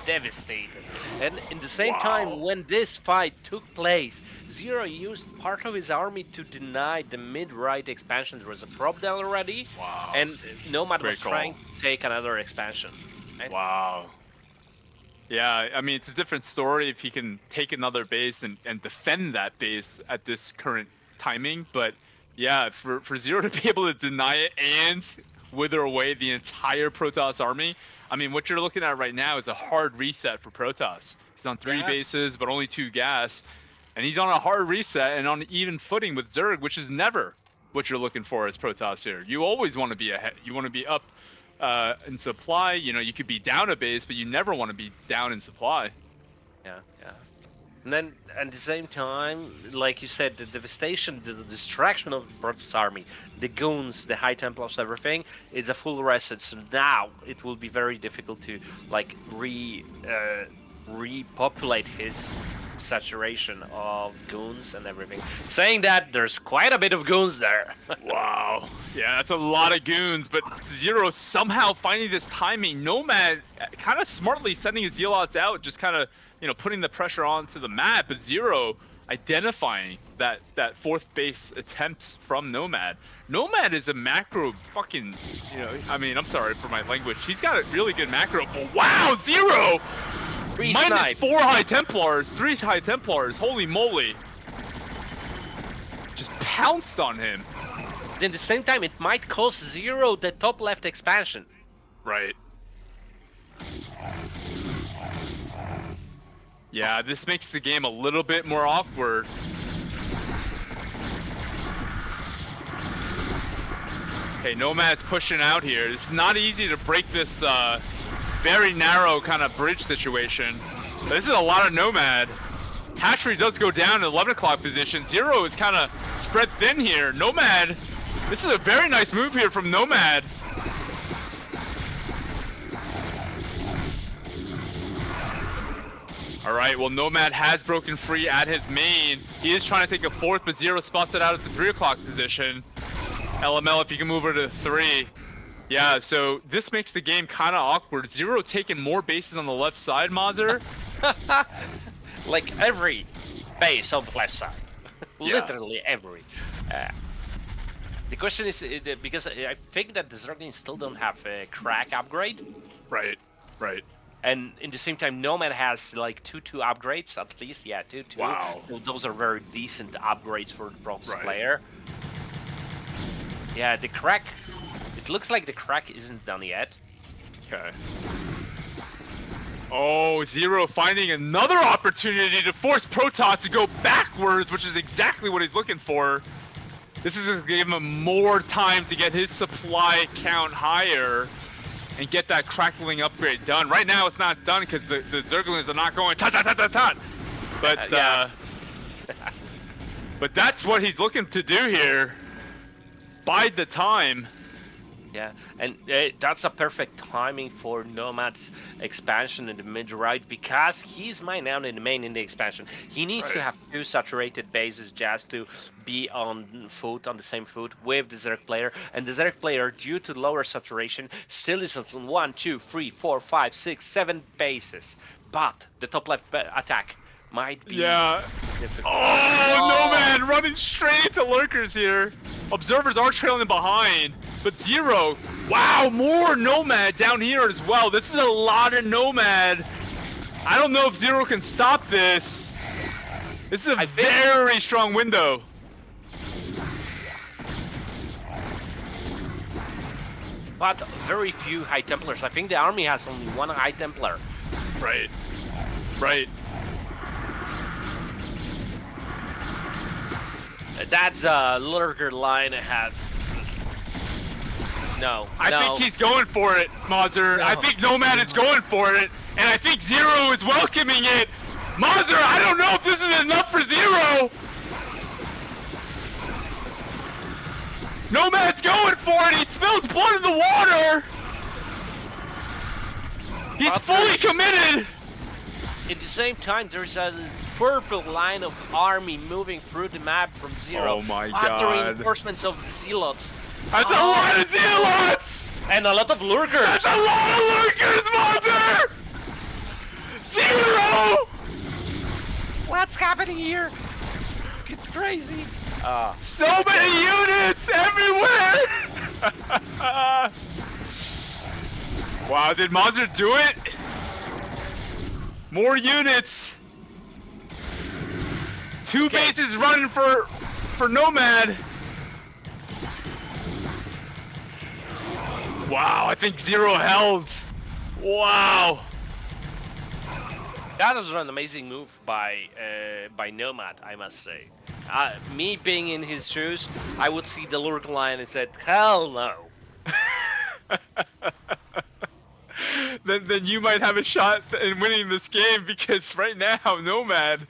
devastated. And in the same time, when this fight took place, Zero used part of his army to deny the mid-right expansion. There was a prop down already, and nOmaD was trying to take another expansion. And wow. Yeah, I mean, it's a different story if he can take another base and defend that base at this current timing. But yeah, for Zero to be able to deny it and wither away the entire Protoss army, I mean, what you're looking at right now is a hard reset for Protoss. He's on 3 bases, but only 2 gas. And he's on a hard reset and on even footing with Zerg, which is never what you're looking for as Protoss here. You always want to be ahead. You want to be up in supply. You know, you could be down a base, but you never want to be down in supply. Yeah. And then at the same time, like you said, the devastation, the distraction of the Protoss army, the goons, the high Templars, everything, is a full reset. So now it will be very difficult to like repopulate his saturation of goons and everything. Saying that, there's quite a bit of goons there. Wow. Yeah, that's a lot of goons, but Zero somehow finding this timing. nOmaD kind of smartly sending his Zealots out, just kind of, you know, putting the pressure onto the map, but Zero identifying that 4th base attempt from nOmaD. nOmaD is a macro fucking, you know, I mean, I'm sorry for my language. He's got a really good macro, but wow, Zero! Minus 4 high Templars, 3 high Templars, holy moly. Just pounced on him. At the same time, it might cost Zero the top left expansion. Right. Yeah, this makes the game a little bit more awkward. Okay, nOmad's pushing out here. It's not easy to break this very narrow kind of bridge situation. But this is a lot of nOmaD. Hatchery does go down to 11 o'clock position. Zero is kind of spread thin here. nOmaD, this is a very nice move here from nOmaD. All right, well, nOmaD has broken free at his main. He is trying to take a fourth, but Zero spots it out at the 3 o'clock position. LML, if you can move her to 3. Yeah, so this makes the game kind of awkward. Zero taking more bases on the left side, Mazur. Like every base on the left side. Yeah. Literally every. The question is, because I think that the Zerglings still don't have a crack upgrade. Right, right. And in the same time, nOmaD has like 2-2 upgrades at least. Yeah, 2-2. Wow. So those are very decent upgrades for the bronze Right. player. Yeah, the crack. It looks like the crack isn't done yet. Okay. Oh, Zero finding another opportunity to force Protoss to go backwards, which is exactly what he's looking for. This is going to give him more time to get his supply count higher and get that crackling upgrade done. Right now it's not done because the Zerglings are not going ta-ta-ta-ta-ta. But, yeah. but that's what he's looking to do here. Bide the time. Yeah, and that's a perfect timing for nOmaD's expansion in the mid-right, because he's mining out in the main in the expansion. He needs to have 2 saturated bases just to be on the same foot with the Zerg player. And the Zerg player, due to lower saturation, still is on 1, 2, 3, 4, 5, 6, 7 bases. But the top left attack might be difficult. Oh, nOmaD running straight into lurkers here. Observers are trailing behind, but Zero, wow, more nOmaD down here as well. This is a lot of nOmaD. I don't know if Zero can stop this. This is a very strong window. But very few High Templars. I think the army has only 1 High Templar. Right, right. That's a lurker line ahead. No, I think he's going for it, Mazur. No. I think nOmaD is going for it, and I think Zero is welcoming it. Mazur, I don't know if this is enough for Zero. nOmaD's going for it. He spills blood in the water. He's fully committed. At the same time, there's a purple line of army moving through the map from Zero. Oh my After god. reinforcements of the Zealots. That's a lot of Zealots! And a lot of lurkers! That's a lot of lurkers, Mazur! Zero! What's happening here? It's crazy. So many units everywhere! Wow, did Mazur do it? More units! 2 bases running for nOmaD. Wow, I think Zero held. Wow. That was an amazing move by nOmaD, I must say. Me being in his shoes, I would see the lurk line and said, hell no. Then you might have a shot in winning this game, because right now nOmaD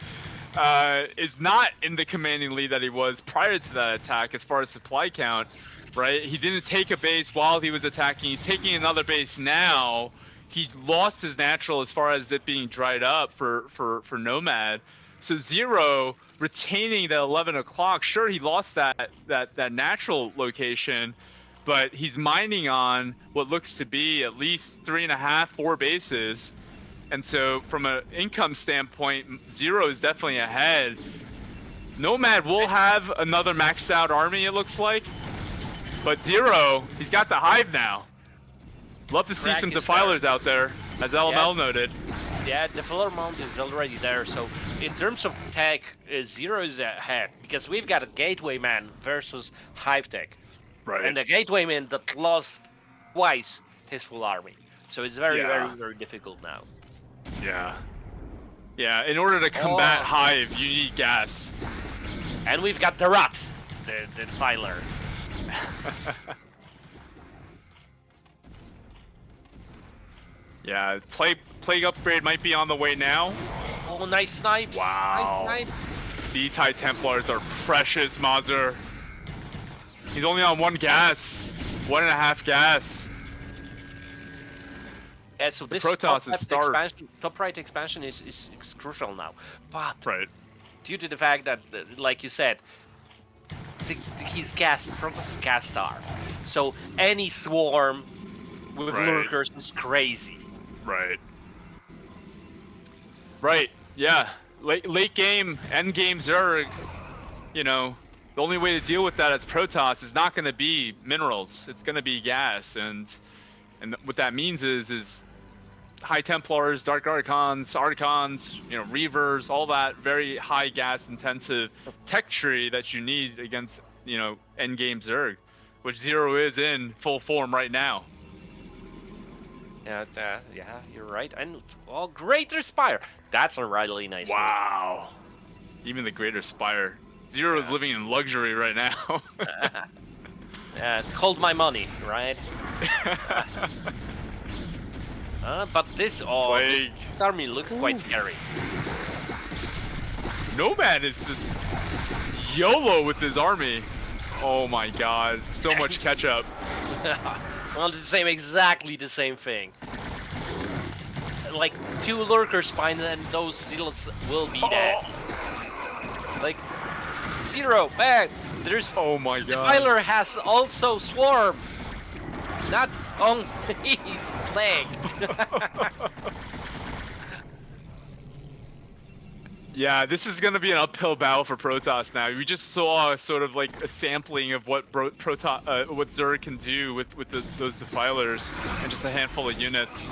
is not in the commanding lead that he was prior to that attack as far as supply count, right? He didn't take a base while he was attacking. He's taking another base now. He lost his natural as far as it being dried up for nOmaD. So Zero retaining the 11 o'clock. Sure, he lost that natural location, but he's mining on what looks to be at least 3.5, 4 bases. And so from an income standpoint, Zero is definitely ahead. nOmaD will have another maxed out army, it looks like. But Zero, he's got the hive now. Love to see some defilers out there, as LML noted. Yeah, Defiler mount is already there, so in terms of tech, Zero is ahead, because we've got a Gateway Man versus Hive Tech. Right. And the Gateway Man that lost twice his full army. So it's very, very difficult now. Yeah. Yeah, in order to combat Hive, you need gas. And we've got the Rat, the Defiler. Yeah, Plague upgrade might be on the way now. Oh, nice snipes. Wow. Nice snipe. These High Templars are precious, Mazur. He's only on 1 gas. 1.5 gas. Yeah, so this Protoss is starved. top right expansion is crucial now. But Right. due to the fact that, like you said, he's Protoss is gas starved. So any swarm with lurkers is crazy. Right. Right. Yeah. Late game, end game Zerg. You know, the only way to deal with that as Protoss is not going to be minerals. It's going to be gas, and what that means is High Templars, Dark Archons, you know, Reavers, all that very high gas intensive tech tree that you need against, you know, end game Zerg, which Zero is in full form right now. Yeah, you're right. And Greater Spire. That's a really nice one. Wow. Even the Greater Spire. Zero is living in luxury right now. Hold my money, right? But this army looks quite scary. nOmaD is just YOLO with his army. Oh my god, so much catch up. Well, it's exactly the same thing. Like 2 lurker spines and those zealots will be dead. Like Zero, man. There's oh my god. Defiler has also swarm, not only plague. Yeah, this is gonna be an uphill battle for Protoss now. We just saw sort of like a sampling of what what Zerg can do with those defilers and just a handful of units.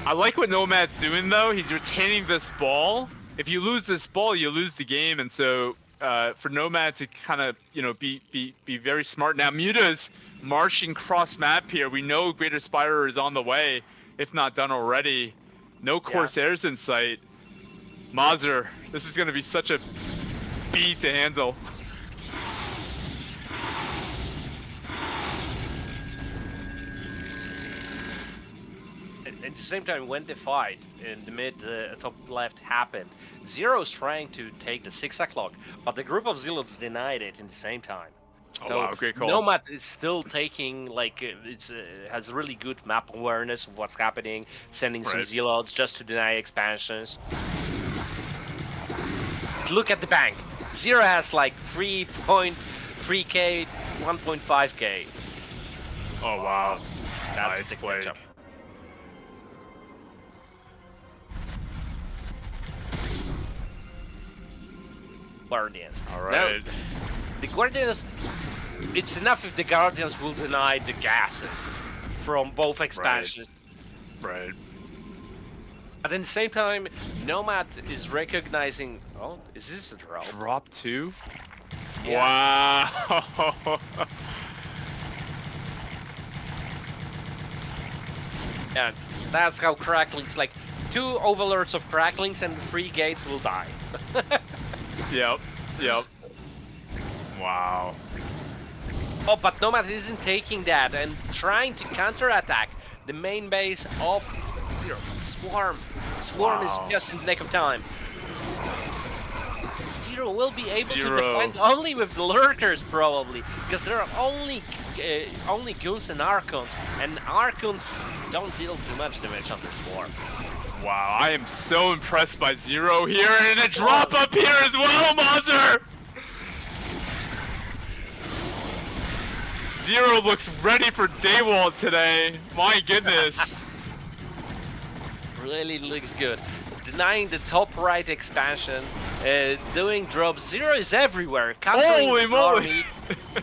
I like what nOmaD's doing though. He's retaining this ball. If you lose this ball, you lose the game, and so for nOmaD to kind of, you know, be very smart. Now Muta's marching cross map here. We know Greater Spire is on the way, if not done already. No Corsairs in sight. Mazur, this is going to be such a beat to handle. At the same time, when the fight in the mid top left happened, Zero's trying to take the 6 o'clock, but the group of zealots denied it in the same time. Oh so wow, great call. nOmaD is still taking, like, has really good map awareness of what's happening, sending some zealots just to deny expansions. Look at the bank. Zero has like 3.3k, 1.5k. Oh wow, that's nice the play. matchup. Guardians. All right. Now, the Guardians. It's enough if the Guardians will deny the gases from both expansions. Right. But at the same time, nOmaD is recognizing. Oh, is this a drop? Drop 2? Yeah. Wow. And that's how cracklings, like 2 overlords of cracklings and 3 gates will die. Yep. Wow. Oh, but nOmaD isn't taking that and trying to counterattack the main base of Zero. Swarm is just in the nick of time. Zero will be able to defend only with the lurkers, probably, because there are only goons and archons don't deal too much damage under swarm. Wow, I am so impressed by Zero here, and a drop up here as well, Mazur! Zero looks ready for Daywall today. My goodness. Really looks good. Denying the top right expansion, doing drops. Zero is everywhere. Holy moly!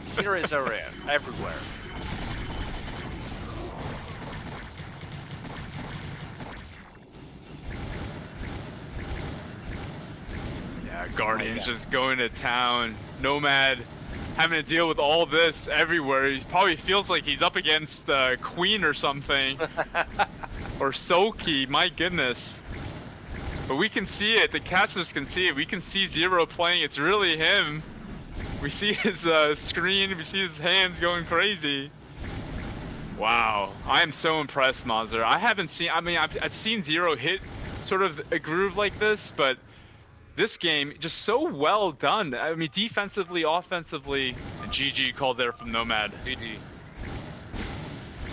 Zero is everywhere. Yeah, Guardian's just going to town. nOmaD having to deal with all this everywhere. He probably feels like he's up against Queen or something. Or Soki, my goodness. But we can see it, the casters can see it. We can see Zero playing, it's really him. We see his screen, we see his hands going crazy. Wow, I am so impressed, Mazur. I've seen Zero hit sort of a groove like this, but this game just so well done. I mean, defensively, offensively, and GG called there from nOmaD. GG.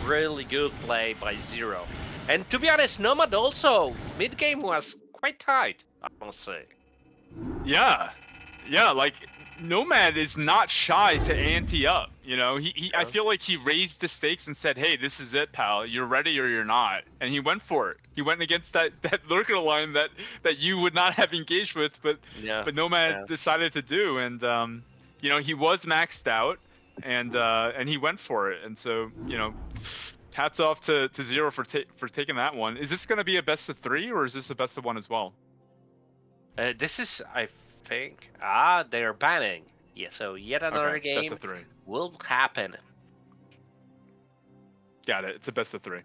Really good play by Zero. And to be honest, nOmaD also, mid-game was quite tight, I must say. Yeah, like nOmaD is not shy to ante up. You know, I feel like he raised the stakes and said, "Hey, this is it, pal. You're ready or you're not." And he went for it. He went against that lurker line that you would not have engaged with, but nOmaD decided to do. And you know, he was maxed out, and he went for it. And so, you know, hats off to Zero for taking that one. Is this going to be a best of 3 or is this a best of 1 as well? This is, I think, they're banning. Yeah, so yet another game best of 3 will happen. Got it. It's a best of 3.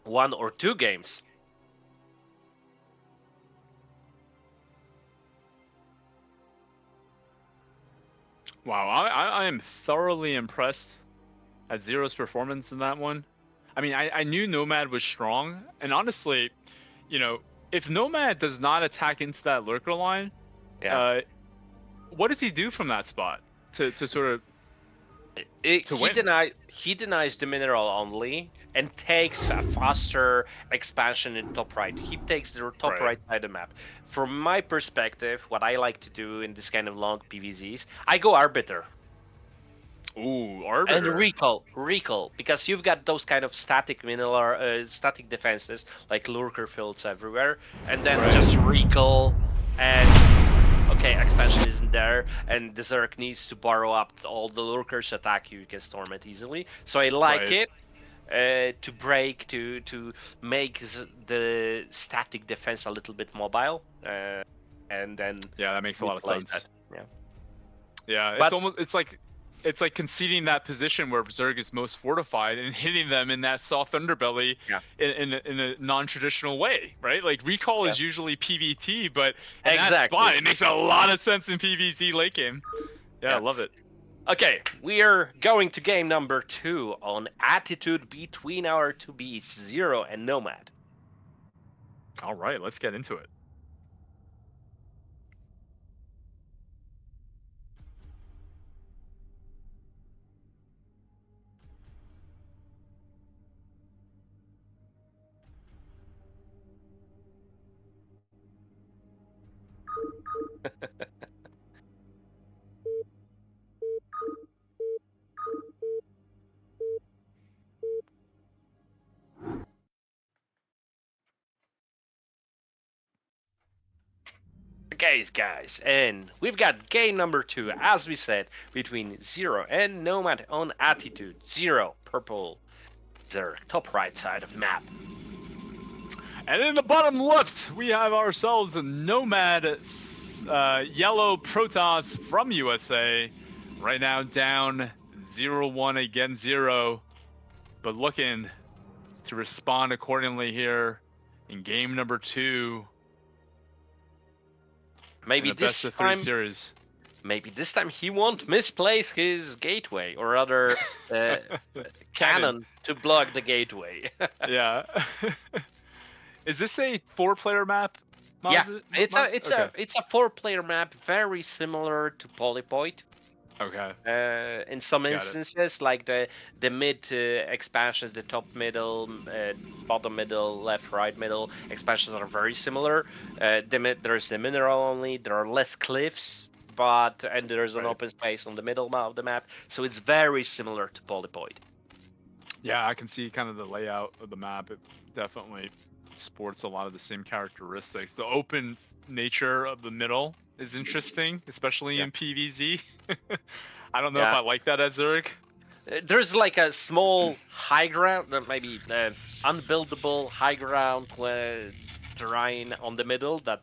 1 or 2 games. Wow, I am thoroughly impressed at Zero's performance in that one. I mean, I knew nOmaD was strong, and honestly, you know, if nOmaD does not attack into that lurker line, what does he do from that spot to sort of win? He denies the mineral only and takes a faster expansion in top right. He takes the top right side of the map. From my perspective, what I like to do in this kind of long PvZs, I go Arbiter. Ooh, Arbiter. And recall, because you've got those kind of static mineral, static defenses like lurker fields everywhere, and then just recall, and okay, expansion isn't there, and the Zerg needs to borrow up all the lurkers, attack you, you can storm it easily. So I like it to break, to make the static defense a little bit mobile, and then that makes a lot of sense. Yeah, it's like conceding that position where Zerg is most fortified and hitting them in that soft underbelly in a non-traditional way, right? Like recall is usually PvT, but in that spot it makes a lot of sense in PvZ late game. I love it. Okay, we are going to game number 2 on attitude between our 2 beasts, Zero and nOmaD. All right, let's get into it. Okay, guys, and we've got game number 2, as we said, between Zero and nOmaD on attitude. Zero, purple Zerg, top right side of the map. And in the bottom left, we have ourselves a nOmaD yellow Protoss from USA. Right now down 0-1 against Zero, but looking to respond accordingly here in game number 2. Maybe this time, series. Maybe this time he won't misplace his gateway or other cannon to block the gateway. Yeah. Is this a 4-player map? It's a 4-player map, very similar to Polypoid. Okay. In some instances, like the mid expansions, the top middle, bottom middle, left, right, middle expansions are very similar. There's the mineral only. There are less cliffs, and there's an open space on the middle of the map, so it's very similar to Polypoid. Yeah, I can see kind of the layout of the map. It definitely sports a lot of the same characteristics. The open nature of the middle is interesting, especially in PvZ. I don't know if I like that at Zerg. There's like a small high ground, maybe unbuildable high ground terrain on the middle that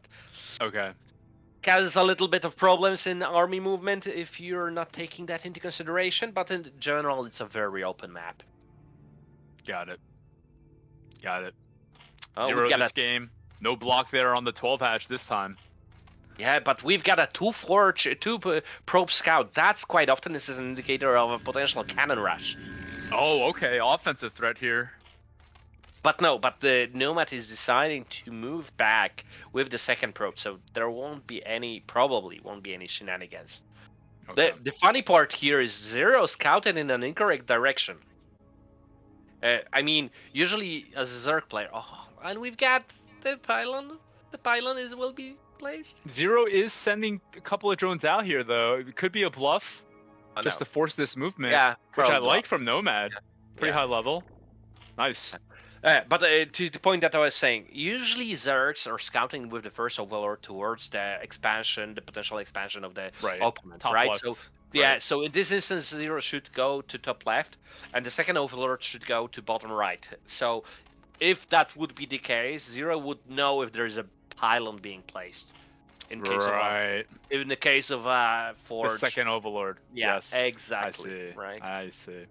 causes a little bit of problems in army movement if you're not taking that into consideration, but in general it's a very open map. Got it. Oh, Zero this game. No block there on the 12 hatch this time. Yeah, but we've got a 2 probe scout. That's quite often this is an indicator of a potential cannon rush. Oh, okay. Offensive threat here. But no, but the nOmaD is deciding to move back with the second probe, so there probably won't be any shenanigans. Okay. The funny part here is Zero scouted in an incorrect direction. I mean, usually as a Zerg player, and we've got the pylon. The pylon will be placed. Zero is sending a couple of drones out here, though. It could be a bluff, just to force this movement. Yeah, which I probably like from nOmaD. Yeah. Pretty Yeah. high level. Nice. But to the point that I was saying, usually Zergs are scouting with the first overlord towards the expansion, the potential expansion of the opponent, Top right? left. So yeah, so in this instance, Zero should go to top left, and the second overlord should go to bottom right. So if that would be the case, Zero would know if there's a pylon being placed. In case of in the case of for the second overlord. Yeah, yes, exactly. I see. Right. I see.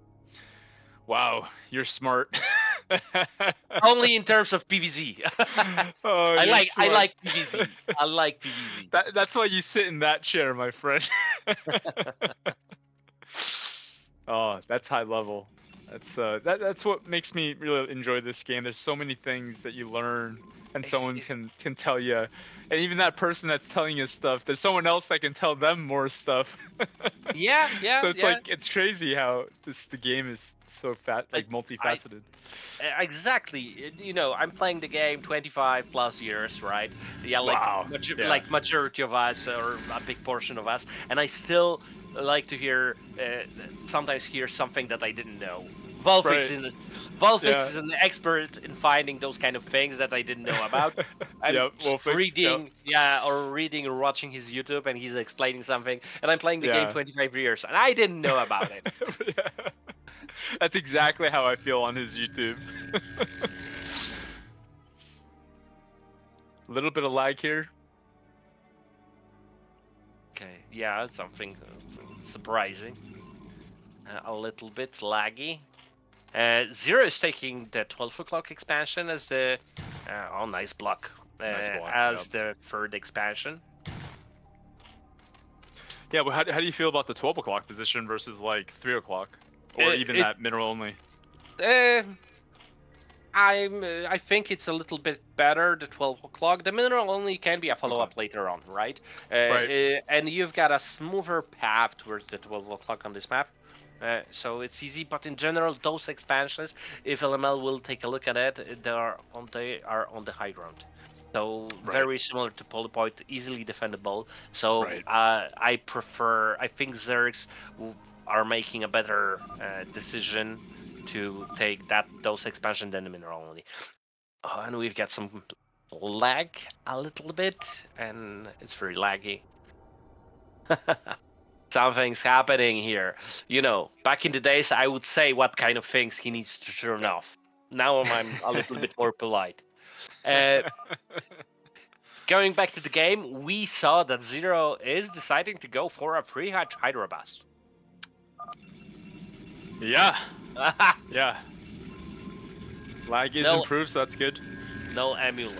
Wow, you're smart. Only in terms of PvZ. Oh, I like PvZ. I like PvZ. That's why you sit in that chair, my friend. Oh, that's high level. That's what makes me really enjoy this game. There's so many things that you learn, and someone can tell you, and even that person that's telling you stuff, there's someone else that can tell them more stuff. Yeah. So it's like it's crazy how the game is so multifaceted. Exactly. You know, I'm playing the game 25 plus years, right? Yeah, like majority of us, or a big portion of us, and I still like to sometimes hear something that I didn't know. Vulfix is an expert in finding those kind of things that I didn't know about. I'm reading or watching his YouTube, and he's explaining something, and I'm playing the game 25 years, and I didn't know about it. That's exactly how I feel on his YouTube. A little bit of lag here. Okay, yeah, something surprising. A little bit laggy. Zero is taking the 12 o'clock expansion as the nice block, as the third expansion. Yeah, well, how do you feel about the 12 o'clock position versus like 3 o'clock, or even that mineral only? I think it's a little bit better, the 12 o'clock. The mineral only can be a follow-up later on, right? And you've got a smoother path towards the 12 o'clock on this map. So it's easy, but in general, those expansions, if LML will take a look at it, they are on the high ground. So very similar to Polypoint, easily defendable. So I think Zergs are making a better decision to take those expansion than the mineral only. And we've got some lag a little bit, and it's very laggy. Something's happening here. You know, back in the days, I would say what kind of things he needs to turn off. Now I'm a little bit more polite. Going back to the game, we saw that Zero is deciding to go for a pre-hatch Hydra Blast. Yeah. Yeah. Lag is improved, so that's good. No Emul.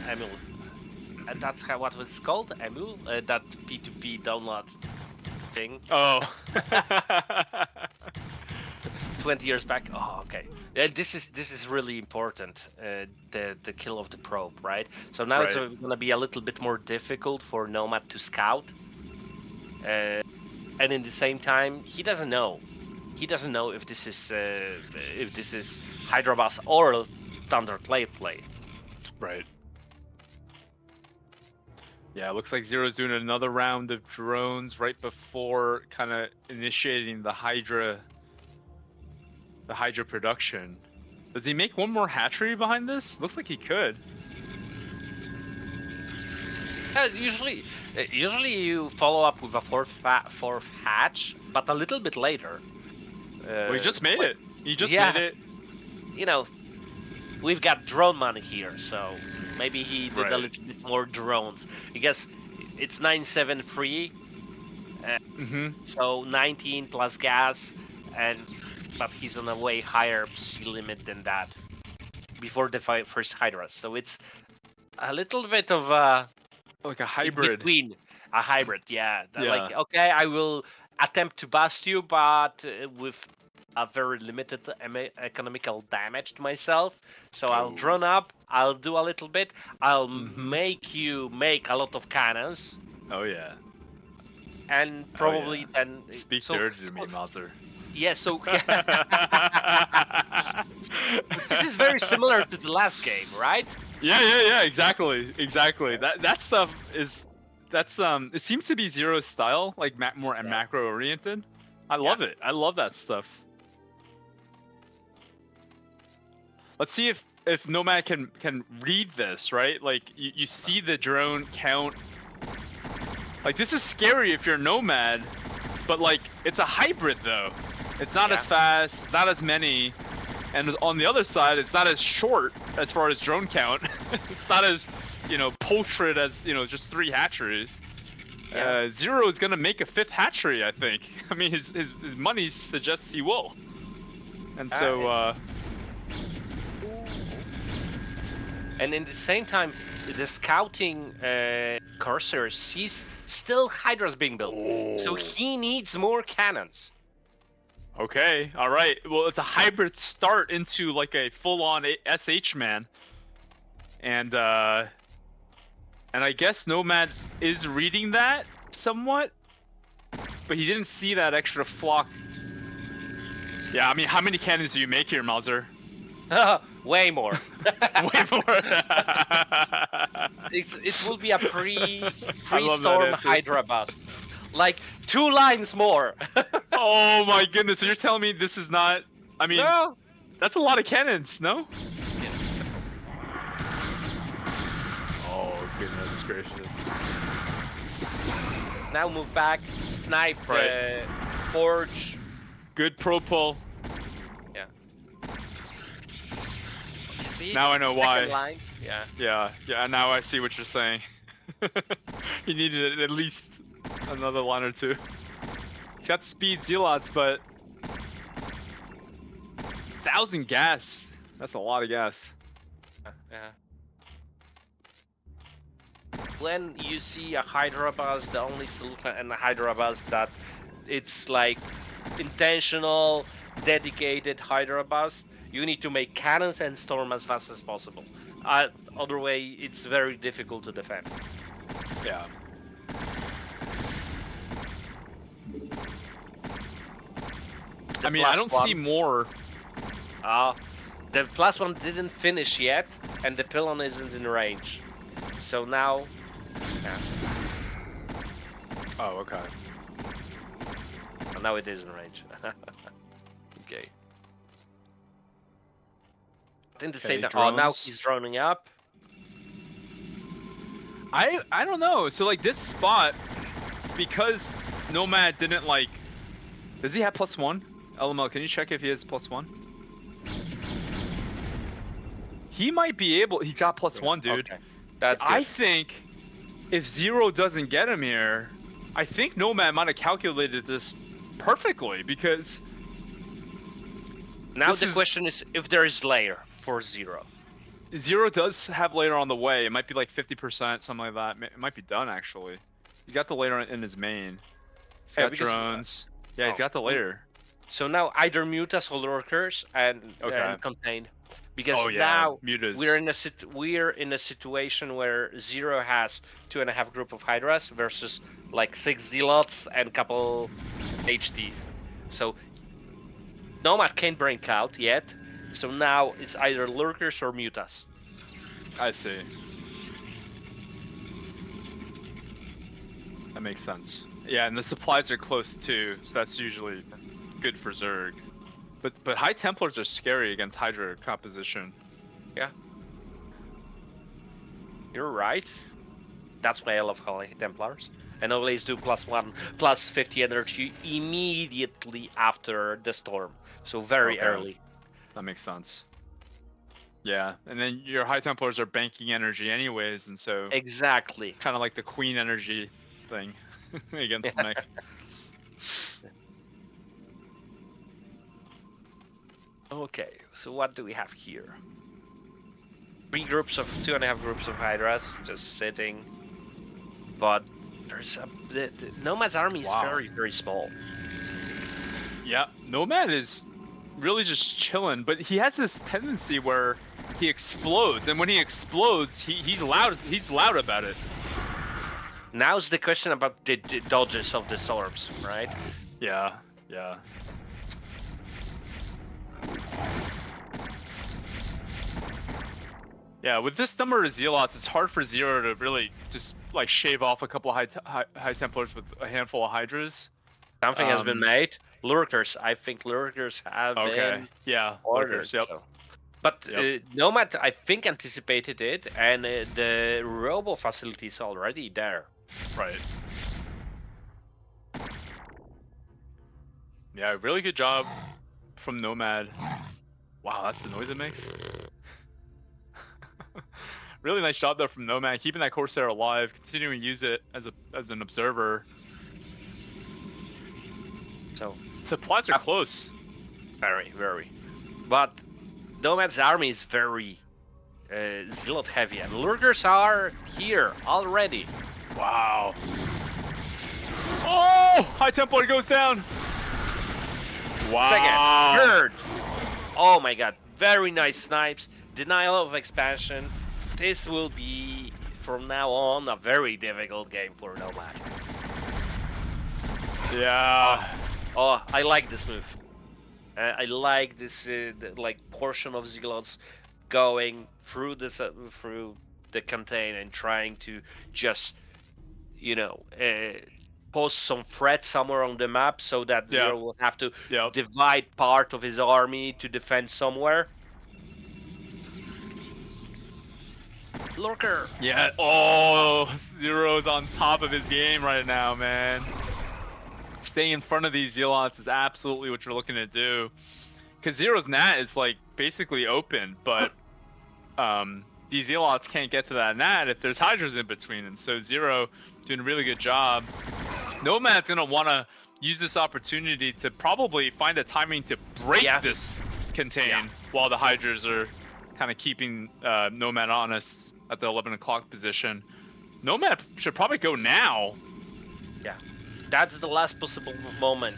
And that's what was called, Emul? That P2P download thing. Oh. 20 years back. Oh, okay. This is really important. The kill of the probe, right? So now it's gonna be a little bit more difficult for nOmaD to scout. And in the same time, he doesn't know. He doesn't know if this is Hydra or Thunder play. Right. Yeah, it looks like Zero's doing another round of drones right before kind of initiating the Hydra production. Does he make one more hatchery behind this? Looks like he could. Usually you follow up with a fourth hatch, but a little bit later. Well, he just made it. He just made it. You know, we've got drone money here, so maybe he did a little bit more drones. Because it's 973, so 19 plus gas, but he's on a way higher C limit than that before the first Hydra. So it's a little bit of like a hybrid. Between a hybrid, like, okay, I will attempt to bust you, but with a very limited economical damage to myself. So I'll Oh. drone up, I'll do a little bit, I'll Mhm. make you make a lot of cannons, Oh yeah. and Oh, probably yeah. then. Speak So, dirty to me, Mazur. yeah, so this is very similar to the last game, right? Yeah, exactly. Yeah. That stuff is it seems to be Zero's style, like more Yeah. macro oriented. I Yeah. love it. I love that stuff. Let's see if nOmaD can read this, right? Like you see the drone count. Like this is scary if you're nOmaD, but like it's a hybrid though. It's not Yeah. as fast, it's not as many, and on the other side, it's not as short as far as drone count. It's not as, pulchrid as, just 3 hatcheries. Yeah. Zero is gonna make a 5th hatchery, I think. I mean, his money suggests he will. And so, And in the same time, the scouting cursor sees still Hydras being built, so he needs more cannons. okay, all right. Well, it's a hybrid start into like a full-on SH man, and I guess nOmaD is reading that somewhat, but he didn't see that extra flock. Yeah, I mean, how many cannons do you make here, Mazur? Way more. Way more. It will be a I love that pre-storm answer. Hydra bust, like 2 lines more. Oh my goodness! So you're telling me this is not? I mean, No. that's a lot of cannons, no? Oh goodness gracious! Now move back, snipe, Right. forge. Good pro pull. Yeah. You see, Now I know second why. line. Yeah. Yeah. Now I see what you're saying. He needed at least another line or 2. He's got the speed zealots, but 1,000 gas. That's a lot of gas. Yeah. When you see a Hydra buzz, the only solution in a Hydra buzz that it's like intentional, dedicated Hydra buzz, you need to make cannons and storm as fast as possible. Other way, it's very difficult to defend. Yeah. I mean, I don't see more. The plus one didn't finish yet, and the pylon isn't in range. So now, yeah. Oh, okay. Well, now it is in range. Okay. In the same time, oh, now drones. he's droning up. I don't know. So like this spot, because nOmaD didn't like. Does he have +1? LML, can you check if he has +1? He might be able. He's got +1, dude. Okay. That's good. I think if Zero doesn't get him here, I think nOmaD might have calculated this perfectly, because Now this the is- question is if there is layer for Zero. Zero does have later on the way. It might be like 50%, something like that. It might be done actually. He's got the later in his main. He's Yeah, got because- drones. Yeah, he's got the later. So now either Mutas or Lurkers and Okay. contained, because Oh yeah, now Mutas. we're in a situation where Zero has 2.5 group of Hydras versus like 6 Zealots and couple HDs. So nOmaD can't break out yet. So now it's either Lurkers or Mutas. I see. That makes sense. Yeah, and the supplies are close too, so that's usually good for Zerg. But High Templars are scary against Hydra composition. Yeah. You're right. That's why I love Holy Templars. And always do +1, +50 energy immediately after the storm. So very Okay. early. That makes sense. Yeah, and then your High Templars are banking energy anyways, and so Exactly. kind of like the Queen energy thing against mech. Okay, so what do we have here? 3 groups of 2.5 groups of Hydras just sitting. But there's the nOmaD's army is Wow. very, very small. Yeah, nOmaD is really just chilling, but he has this tendency where he explodes, and when he explodes, he's loud about it. Now's the question about the dodges of the orbs, right? Yeah, yeah. Yeah, with this number of Zealots, it's hard for Zero to really just like shave off a couple of high Templars with a handful of Hydras. Something has been made. Lurkers, I think Lurkers have been ordered. Lurkers, yep. So. But nOmaD, I think, anticipated it, and the robo facility is already there. Right. Yeah, really good job from nOmaD. Wow, that's the noise it makes. Really nice job there from nOmaD, keeping that Corsair alive, continuing to use it as an observer. So supplies are close. Very, very. But nOmaD's army is very zealot heavy, and Lurkers are here already. Wow. Oh! High Templar goes down. Wow. Second, third. Oh my god, very nice snipes. Denial of expansion. This will be, from now on, a very difficult game for nOmaD. Yeah. Oh, I like this move. I like this like portion of Zealots going through this through the contain and trying to just, you know, post some threat somewhere on the map so that Zero will have to divide part of his army to defend somewhere. Lurker. Yeah. Oh, Zero's on top of his game right now, man. Staying in front of these Zealots is absolutely what you're looking to do. Because Zero's Nat is like basically open, but these Zealots can't get to that Nat if there's Hydras in between, and so Zero doing a really good job. nOmaD's gonna want to use this opportunity to probably find a timing to break this contain while the Hydras are kind of keeping nOmaD honest at the 11 o'clock position. nOmaD should probably go now. Yeah, that's the last possible moment.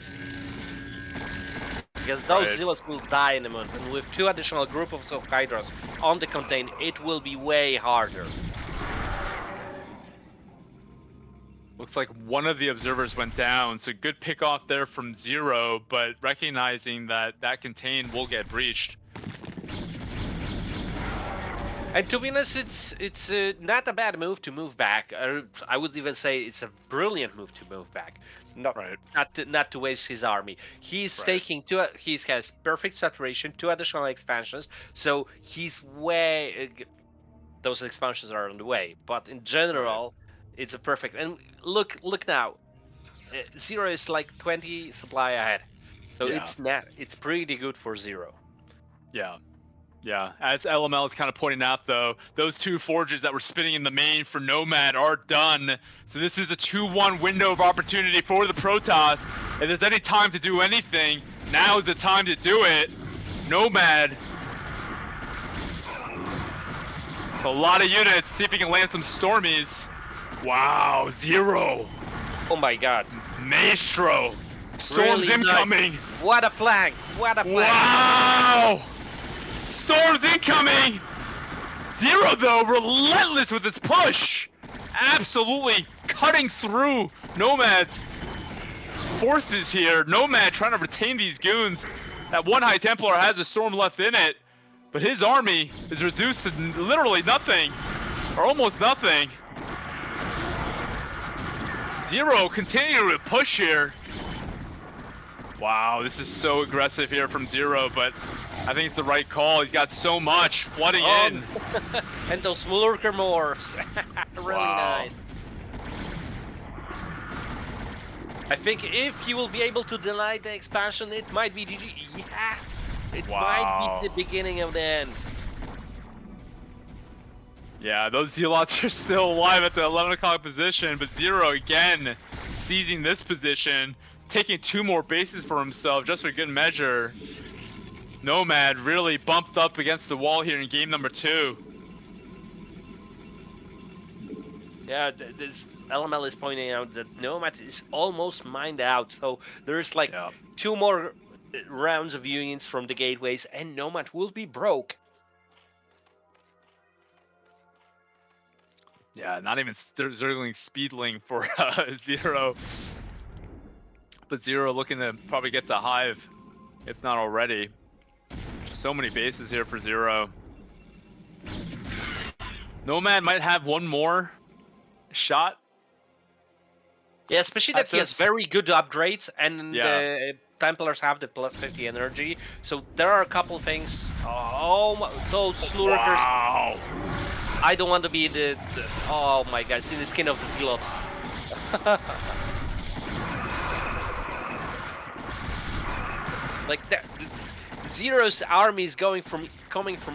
Because those Zealots will die in a month, and with 2 additional groups of Hydras on the contain, it will be way harder. Looks like one of the observers went down, so good pick off there from Zero, but recognizing that that contain will get breached. And to be honest, it's not a bad move to move back. I would even say it's a brilliant move to move back. Not to waste his army. He's taking he has perfect saturation, 2 additional expansions, so he's way. Those expansions are on the way, but in general, it's a perfect. And look now, Zero is like 20 supply ahead, so it's pretty good for Zero. Yeah. Yeah, as LML is kind of pointing out, though, those 2 forges that were spinning in the main for nOmaD are done. So this is a 2-1 window of opportunity for the Protoss. If there's any time to do anything, now is the time to do it. nOmaD. A lot of units. See if he can land some Stormies. Wow, Zero. Oh my god. Maestro. Storms really incoming. Nice. What a flank. What a flank. Wow. Storms incoming! Zero, though, relentless with his push! Absolutely cutting through nOmaD's forces here. nOmaD trying to retain these goons. That one High Templar has a Storm left in it, but his army is reduced to literally nothing, or almost nothing. Zero continuing to push here. Wow, this is so aggressive here from Zero, but I think it's the right call. He's got so much flooding in. And those Lurker morphs. Really nice. I think if he will be able to deny the expansion, it might be GG. Yeah, it might be the beginning of the end. Yeah, those Zealots are still alive at the 11 o'clock position, but Zero again seizing this position, taking 2 more bases for himself just for good measure. nOmaD really bumped up against the wall here in game number 2. Yeah, this LML is pointing out that nOmaD is almost mined out, so there's like 2 more rounds of unions from the gateways, and nOmaD will be broke. Yeah, not even zergling speedling for Zero. But Zero looking to probably get the hive, if not already. So many bases here for Zero. nOmaD might have one more shot. Yeah, especially that he has very good upgrades, and the Templars have the plus 50 energy. So there are a couple things. Oh, those Slurkers. Wow. I don't want to be the oh my god, see the skin of the Zealots. Like that, Zero's army is coming from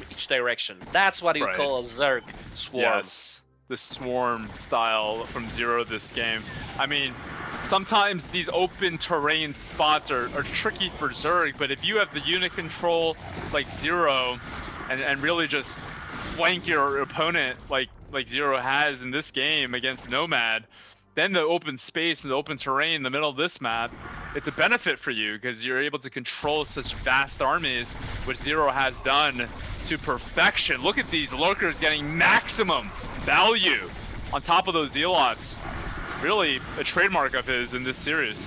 each direction. That's what you call a Zerg swarm. Yes, the swarm style from Zero this game. I mean, sometimes these open terrain spots are tricky for Zerg, but if you have the unit control like Zero, and really just flank your opponent like Zero has in this game against nOmaD, then the open space and the open terrain in the middle of this map, it's a benefit for you because you're able to control such vast armies, which Zero has done to perfection. Look at these lurkers getting maximum value on top of those Zealots. Really a trademark of his in this series.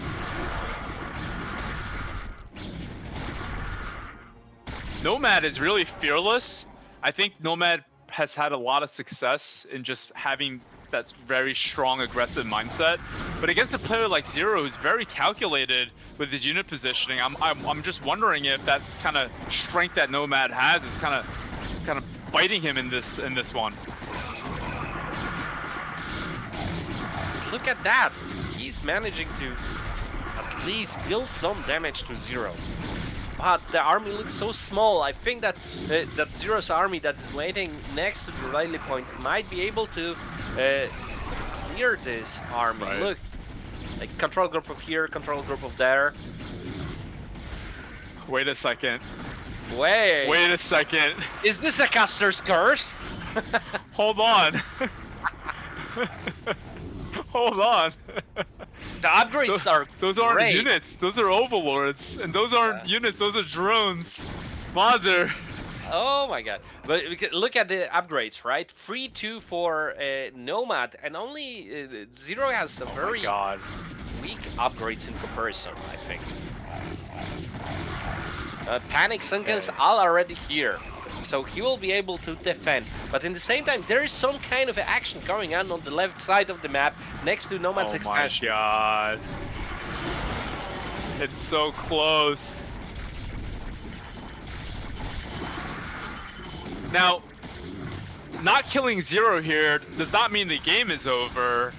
nOmaD is really fearless. I think nOmaD has had a lot of success in just having that very strong aggressive mindset, but against a player like Zero who's very calculated with his unit positioning, I'm just wondering if that kind of strength that nOmaD has is kind of biting him in this one. Look at that! He's managing to at least deal some damage to Zero. But the army looks so small. I think that that Zero's army that is waiting next to the rally point might be able to clear this army. Right. Look, like control group of here, control group of there. Wait a second. Wait a second. Is this a caster's curse? Hold on. Hold on. The upgrades those aren't great. Units, those are overlords, and those aren't units, those are drones. Mazur. Oh my god. But look at the upgrades, right? 3-2 for nOmaD, and only Zero has a very weak upgrades in comparison, I think. Panic Sunkens are already here, so he will be able to defend. But in the same time, there is some kind of action going on the left side of the map next to nOmaD's expansion. Oh my god. It's so close. Now, not killing Zero here does not mean the game is over,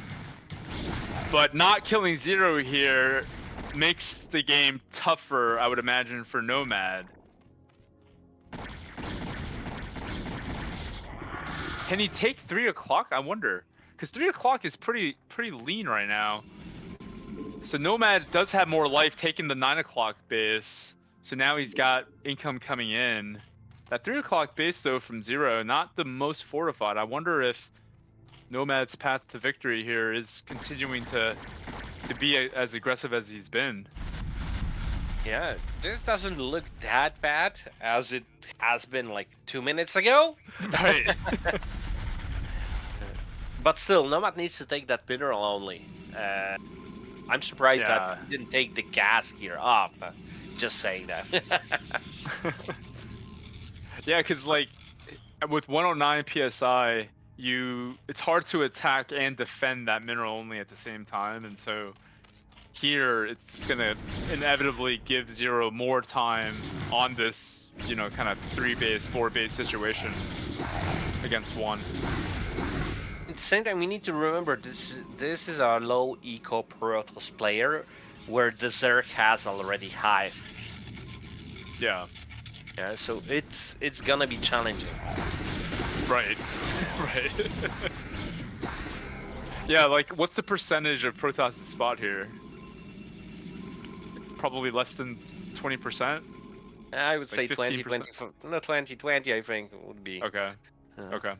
but not killing Zero here makes the game tougher, I would imagine, for nOmaD. Can he take 3 o'clock? I wonder, because 3 o'clock is pretty lean right now. So nOmaD does have more life taking the 9 o'clock base. So now he's got income coming in. That 3 o'clock base though from Zero, not the most fortified. I wonder if nOmaD's path to victory here is continuing to be as aggressive as he's been. Yeah, this doesn't look that bad as it has been like 2 minutes ago. Right. But still, nOmaD needs to take that mineral only. I'm surprised that he didn't take the gas gear off. Just saying that. Yeah, because like with 109 PSI, it's hard to attack and defend that mineral only at the same time, and so here it's gonna inevitably give Zero more time on this, you know, kind of 3-base, 4-base situation against one. At the same time, we need to remember this is a low eco Protoss player where the Zerg has already hive. Yeah. Yeah, so it's gonna be challenging. Right. Right. Yeah, like what's the percentage of Protoss' spot here? Probably less than 20%? I would say 20, 20, no, 20, I think would be. Okay. Okay.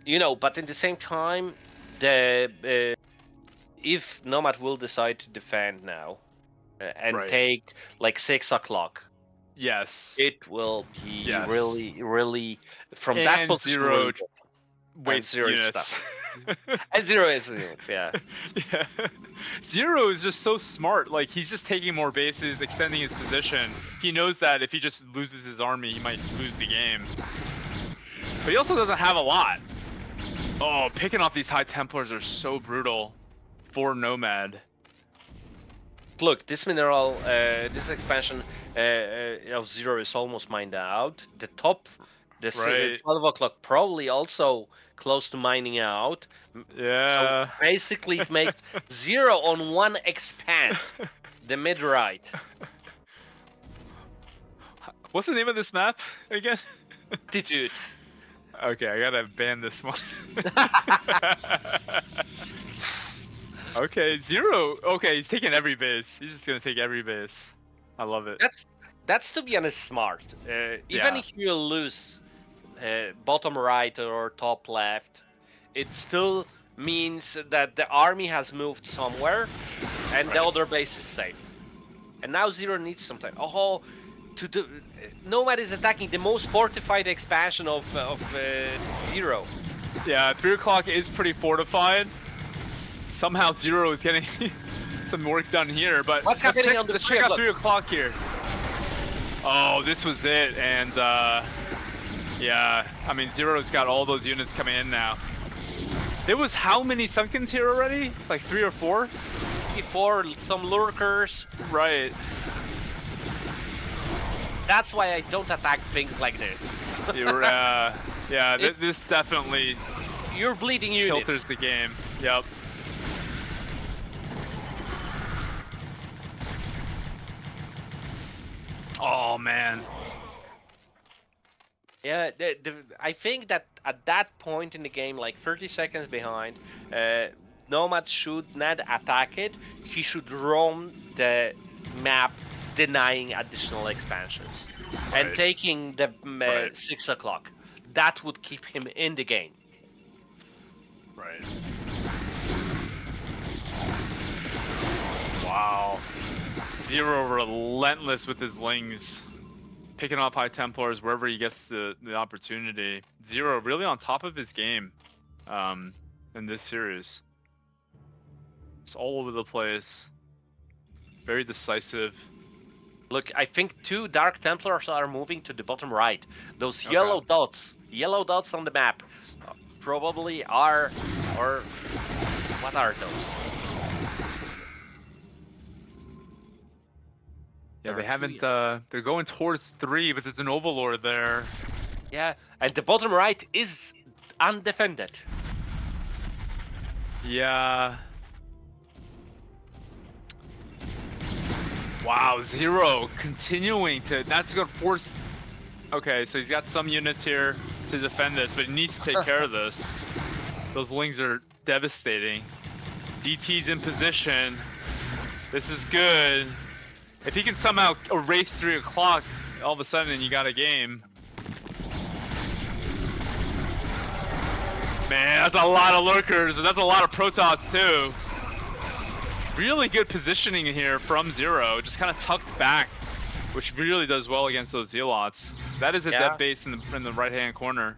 You know, but at the same time, if nOmaD will decide to defend now, and Right. take like 6 o'clock. Yes. It will be Yes. really from that And position. Zero Really good. waste Zero units. stuff. And Zero is units, yeah. Yeah. Zero is just so smart. Like, he's just taking more bases, extending his position. He knows that if he just loses his army, he might lose the game. But he also doesn't have a lot. Oh, picking off these High Templars are so brutal for nOmaD. Look, this mineral, this expansion of Zero is almost mined out. The top, the Right. 12 o'clock probably also close to mining out. Yeah. So basically it makes 0 on 1 expand, the mid-right. What's the name of this map again? Dude. Okay, I gotta ban this one. Okay, Zero. Okay, he's taking every base. He's just gonna take every base. I love it. That's to be honest smart. Even Yeah. if you lose bottom right or top left, it still means that the army has moved somewhere and the other base is safe. And now Zero needs some time. Oh, nOmaD is attacking the most fortified expansion of Zero. Yeah, 3 o'clock is pretty fortified. Somehow Zero is getting some work done here, but What's happening on the let's 3 check out o'clock? 3 o'clock here. Oh, this was it, and yeah, I mean Zero's got all those units coming in now. There was how many Sunkens here already? Like 3 or 4? Before some lurkers. Right. That's why I don't attack things like this. Yeah, this definitely You're bleeding units. filters the game. Yep. Oh man. Yeah, I think that at that point in the game, like 30 seconds behind, nOmaD should not attack it. He should roam the map, denying additional expansions, and Right. taking the Right. 6 o'clock. That would keep him in the game. Right. Wow. Zero relentless with his lings. Picking off High Templars wherever he gets the opportunity. Zero really on top of his game in this series. It's all over the place. Very decisive. Look, I think 2 Dark Templars are moving to the bottom right. Those Okay. yellow dots on the map, probably are, or what are those? Yeah, There they are haven't, 2 they're going towards 3, but there's an Overlord there. Yeah, and the bottom right is undefended. Yeah. Wow, Zero continuing to, that's gonna force, okay, so he's got some units here to defend this, but he needs to take care of this. Those lings are devastating. DT's in position. This is good. If he can somehow erase 3 o'clock, all of a sudden you got a game. Man, that's a lot of lurkers, but that's a lot of Protoss too. Really good positioning here from Zero, just kind of tucked back, which really does well against those Zealots. That is a dead base in the right-hand corner.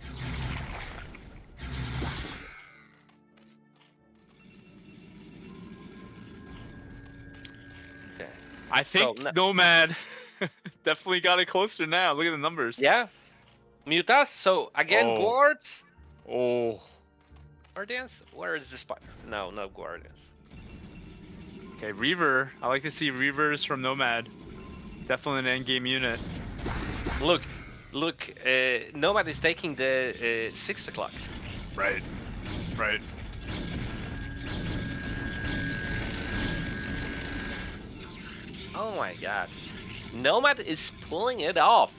I think nOmaD definitely got it closer now. Look at the numbers. Yeah. Mutas, so again, Guards. Oh. Guardians? Where is the spider? No, no Guardians. Okay, Reaver. I like to see Reavers from nOmaD. Definitely an endgame unit. Look, nOmaD is taking the 6 o'clock. Right. Right. Oh my god. nOmaD is pulling it off.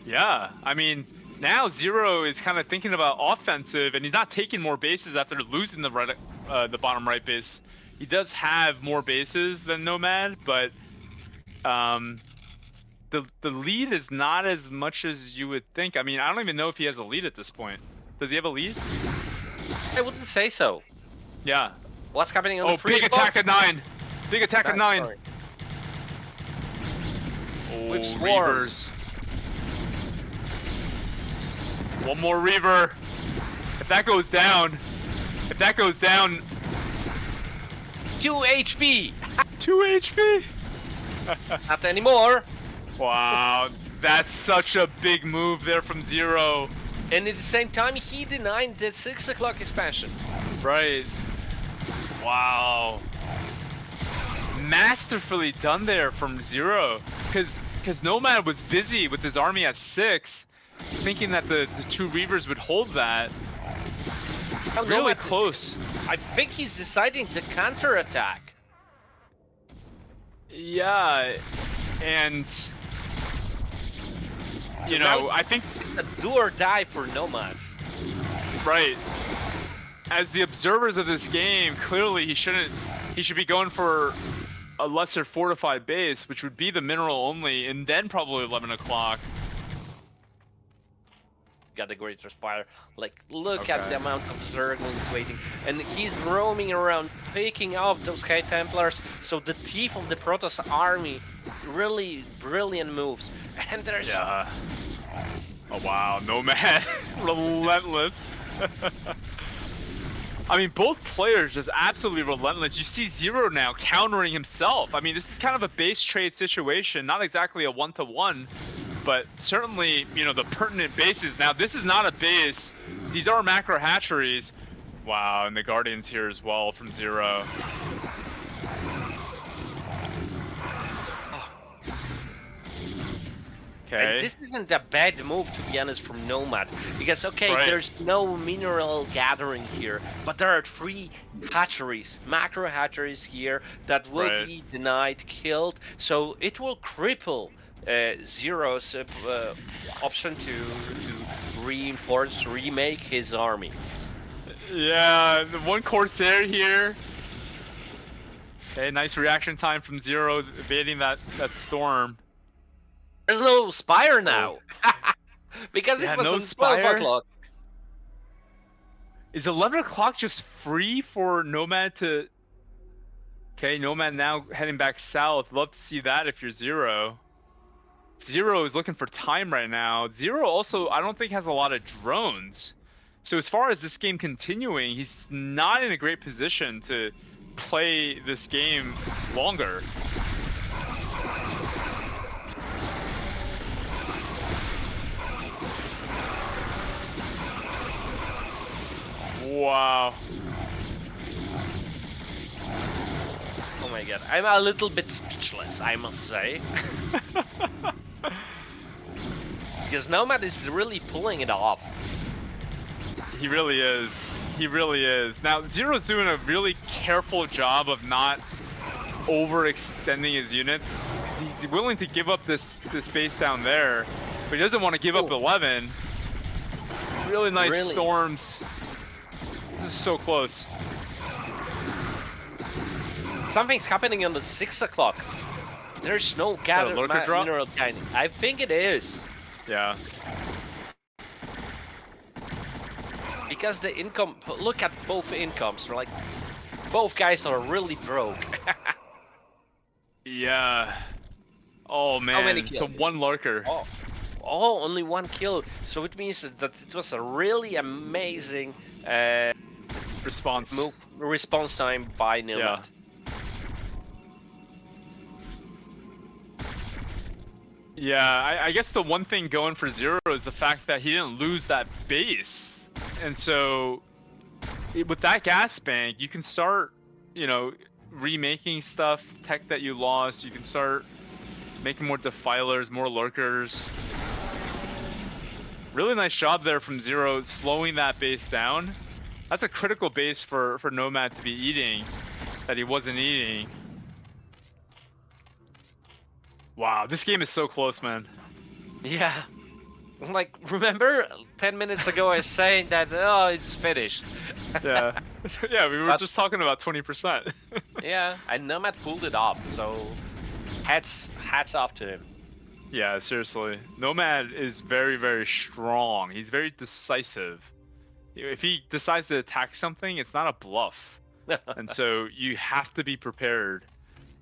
Yeah, I mean, now Zero is kind of thinking about offensive, and he's not taking more bases after losing the bottom right base. He does have more bases than nOmaD, but the lead is not as much as you would think. I mean, I don't even know if he has a lead at this point. Does he have a lead? I wouldn't say so. Yeah. What's happening on the 3 big o'clock? attack at 9. Big attack at 9. Sorry. Oh, With swarms. Reavers. One more Reaver. If that goes down, 2 HP. 2 HP. Not anymore. Wow, that's such a big move there from Zero. And at the same time, he denied the 6 o'clock expansion. Right. Wow. Masterfully done there from Zero. Because nOmaD was busy with his army at 6, thinking that the 2 Reavers would hold that. Oh, Really nOmaD, close. I think he's deciding to counter-attack. Yeah, and you know, I think a do or die for nOmaD. right. As the observers of this game, clearly he should be going for a lesser fortified base, which would be the mineral only, and then probably 11 o'clock. Got the great Spire. Like, look at the amount of Zerglings waiting. And he's roaming around, picking off those High Templars. So the thief of the Protoss army, really brilliant moves. And there's... Yeah. Oh wow, nOmaD. Relentless. I mean, both players just absolutely relentless. You see Zero now countering himself. I mean, this is kind of a base trade situation, not exactly a one-to-one, but certainly, you know, the pertinent bases. Now, this is not a base. These are macro hatcheries. Wow, and the Guardians here as well from Zero. Okay. And this isn't a bad move, to be honest, from nOmaD. Because, okay, Right. there's no mineral gathering here, but there are 3 hatcheries, macro hatcheries here, that will be denied, killed. So it will cripple Zero's option to reinforce, remake his army. Yeah, the one Corsair here. Okay, nice reaction time from Zero, evading that storm. There's no Spire now. Because Yeah, it was no on Spire. 12 o'clock. Is 11 o'clock just free for nOmaD to... Okay, nOmaD now heading back south. Love to see that if you're Zero. Zero is looking for time right now. Zero also, I don't think, has a lot of drones. So as far as this game continuing, he's not in a great position to play this game longer. Wow. Oh my god, I'm a little bit speechless, I must say. Because nOmaD is really pulling it off. He really is. He really is. Now, Zero's doing a really careful job of not overextending his units. He's willing to give up this base down there, but he doesn't want to give up 11. Really nice storms. This is so close. Something's happening on the 6 o'clock. There's no gathered mineral mining. I think it is. Yeah. Because the income, look at both incomes. Like, both guys are really broke. Yeah. Oh man. How many kills? So 1 lurker. Oh, only 1 kill. So it means that it was a really amazing response time by nOmaD. Yeah. Yeah, I guess the one thing going for Zero is the fact that he didn't lose that base. And so, with that gas bank, you can start, you know, remaking stuff, tech that you lost. You can start making more defilers, more lurkers. Really nice job there from Zero, slowing that base down. That's a critical base for nOmaD to be eating, that he wasn't eating. Wow, this game is so close, man. Yeah. Like, remember 10 minutes ago I was saying that, oh, it's finished. Yeah. Yeah, we were just talking about 20%. Yeah, and nOmaD pulled it off, so hats off to him. Yeah, seriously. nOmaD is very, very strong. He's very decisive. If he decides to attack something, it's not a bluff. And so you have to be prepared.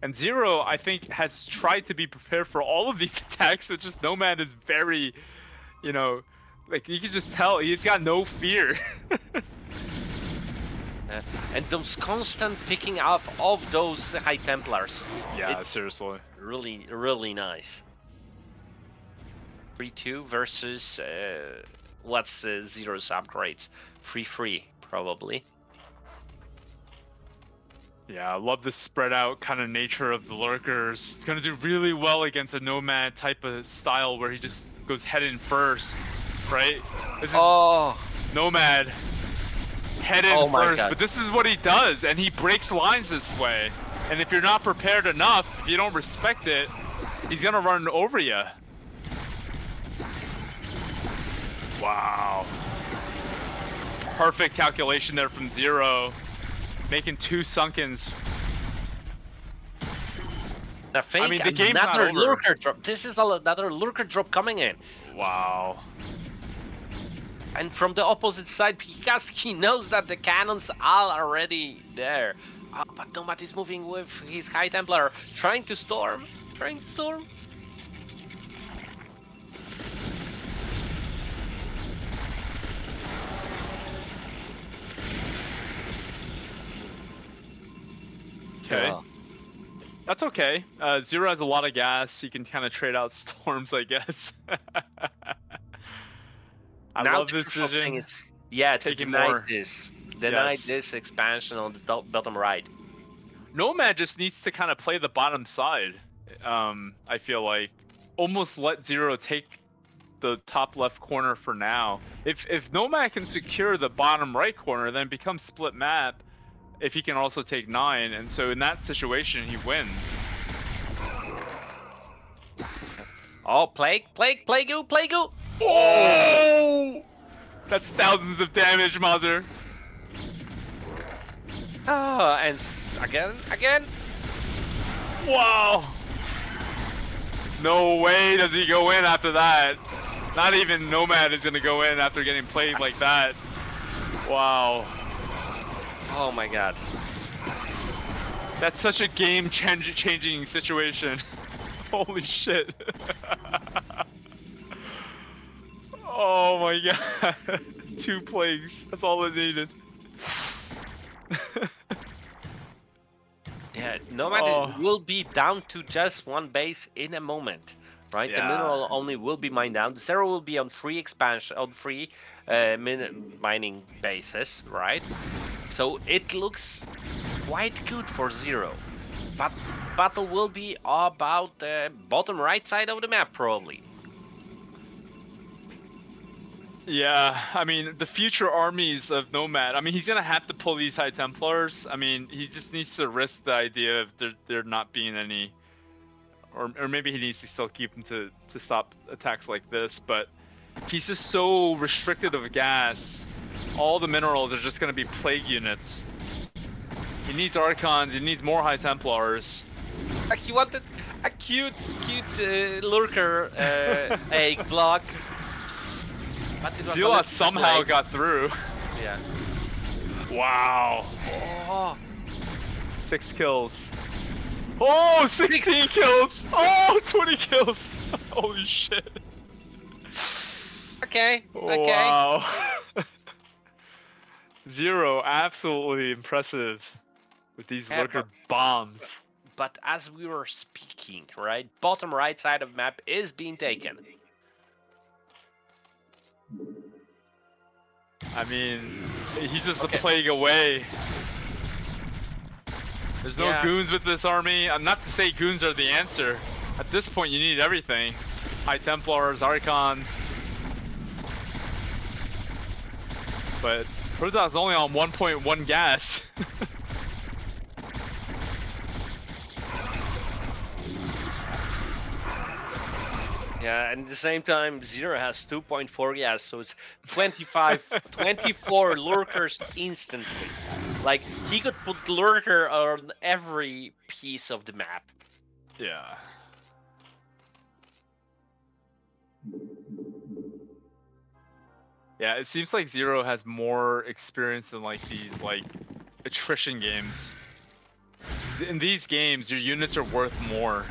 And Zero, I think, has tried to be prepared for all of these attacks. So just nOmaD is very, you know, like you can just tell he's got no fear. And those constant picking off of those High Templars. Yeah, it's seriously. really, really nice. 3-2 versus what's Zero's upgrades? 3-3 probably. Yeah, I love the spread out kind of nature of the lurkers. It's gonna do really well against a nOmaD type of style where he just goes head in first, right? This is nOmaD head in first, but this is what he does, and he breaks lines this way. And if you're not prepared enough, if you don't respect it, he's gonna run over you. Wow. Perfect calculation there from Zero. Making 2 sunkens. I mean, the game's not over. Lurker drop. This is another lurker drop coming in. Wow. And from the opposite side, because he knows that the cannons are already there. But nOmaD is moving with his High Templar, trying to storm. Okay. That's okay. Zero has a lot of gas. You can kind of trade out storms, I guess. I love this decision. Yeah, to deny this expansion on the bottom right. nOmaD just needs to kind of play the bottom side. I feel like almost let Zero take the top left corner for now. If nOmaD can secure the bottom right corner, then it becomes split map. If he can also take 9, and so in that situation he wins. Oh, Plague! Oh! That's thousands of damage, Mazur. Oh, and again. Wow! No way does he go in after that. Not even nOmaD is gonna go in after getting played like that. Wow. Oh my god. That's such a game-changing situation. Holy shit. Oh my god. 2 plagues. That's all it needed. Yeah, nOmaD will be down to just 1 base in a moment, right? Yeah. The mineral only will be mined down. The Zero will be on free mining bases, right? So it looks quite good for Zero. But battle will be about the bottom right side of the map, probably. Yeah, I mean, the future armies of nOmaD, I mean, he's gonna have to pull these High Templars. I mean, he just needs to risk the idea of there not being any, or maybe he needs to still keep them to stop attacks like this, but he's just so restricted of gas. All the minerals are just gonna be plague units. He needs Archons, he needs more High Templars. He wanted a cute lurker egg block. Zealot somehow got through. Yeah. Wow. Oh. 6 kills. Oh, 16 kills. Oh, 20 kills. Holy shit. Okay. Wow. Zero, absolutely impressive with these lurker bombs. But as we were speaking, right, bottom right side of map is being taken. I mean, he's just a plague away. There's no goons with this army. I'm not to say goons are the answer. At this point, you need everything. High Templars, Archons. But Broodwar's only on 1.1 gas. Yeah, and at the same time, Zero has 2.4 gas, so it's 24 lurkers instantly. Like, he could put lurker on every piece of the map. Yeah. Yeah, it seems like Zero has more experience in like these like attrition games. in these games, your units are worth more.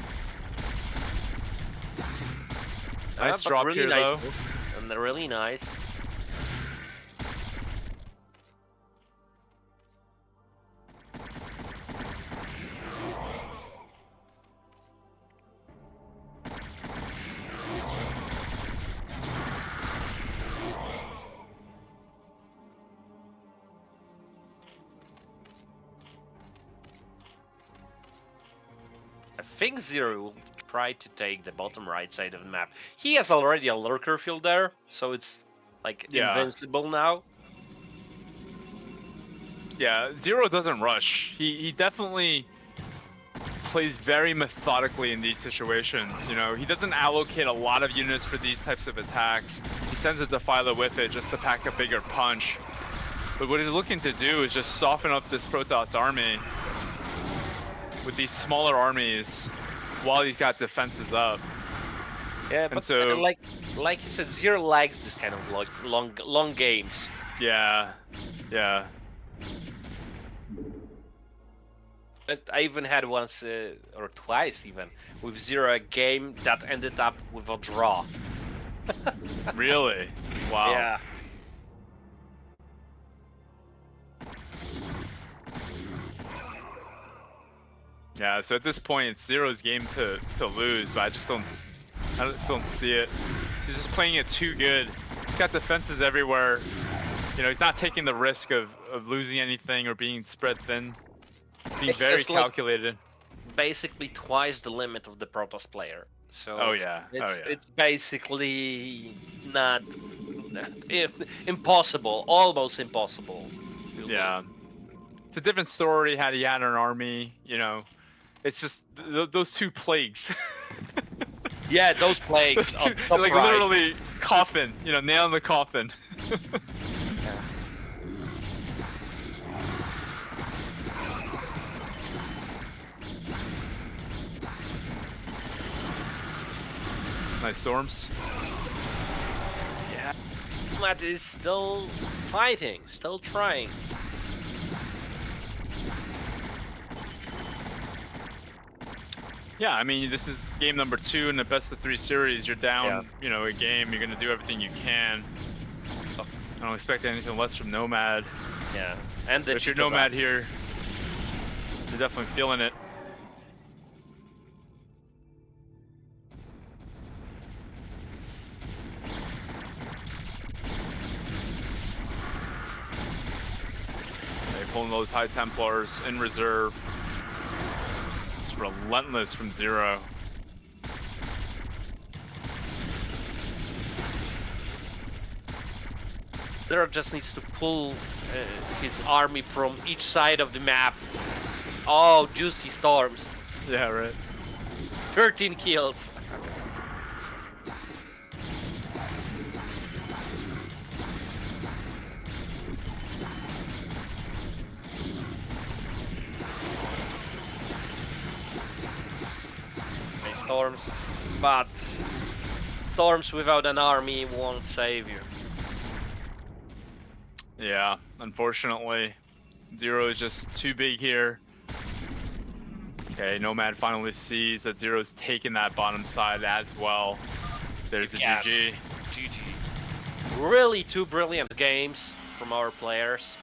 Nice drop really here, nice though. move, and they're really nice. I think Zero will try to take the bottom right side of the map. He has already a lurker field there, so it's like invincible now. Yeah, Zero doesn't rush. He definitely plays very methodically in these situations. You know, he doesn't allocate a lot of units for these types of attacks. He sends a Defiler with it just to pack a bigger punch. But what he's looking to do is just soften up this Protoss army with these smaller armies while he's got defenses up. Yeah, And but so, like you said, Zero likes this kind of long games. yeah. But I even had once or twice even with Zero a game that ended up with a draw. Really? Wow. Yeah. Yeah, so at this point it's Zero's game to lose, but I just don't see it. He's just playing it too good. He's got defenses everywhere. You know, he's not taking the risk of losing anything or being spread thin. He's being very calculated. Like basically twice the limit of the Protoss player. So it's basically not impossible, almost impossible. Yeah. It's a different story had he had an army, you know. It's just those two plagues. Yeah, those plagues. Those two, like right. Literally coffin, you know, nail in the coffin. Yeah. Nice storms. Yeah. Matt is still fighting, still trying. Yeah, I mean, this is game number 2 in the best of 3 series. You're down, you know, a game. You're gonna do everything you can. I don't expect anything less from nOmaD. Yeah, and if you're nOmaD here, you're definitely feeling it. They're pulling those High Templars in reserve. Just relentless from Zero. Zero just needs to pull his army from each side of the map. Oh, juicy storms. Yeah, right. 13 kills. Okay, storms, but storms without an army won't save you. Yeah, unfortunately, Zero is just too big here. Okay, nOmaD finally sees that Zero's taking that bottom side as well. There's a GG. GG. Really 2 brilliant games from our players.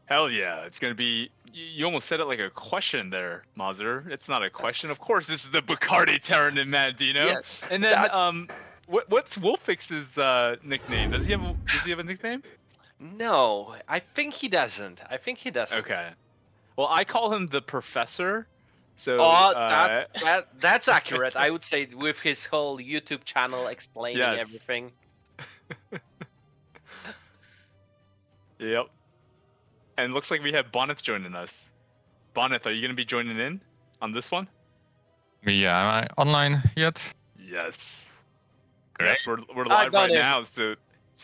Hell yeah, it's gonna be... You almost said it like a question there, Mazur. It's not a question. Of course, this is the Bacardi Terran and MadiNho. Yeah, and then, what's WolFix's nickname? Does he have a nickname? No, I think he doesn't. Okay. Well, I call him the Professor. So that's accurate. I would say with his whole YouTube channel explaining everything. Yep. And looks like we have Bonyth joining us. Bonyth, are you going to be joining in on this one? Yeah, am I online yet? Yes. Great. Yes, we're live right now, so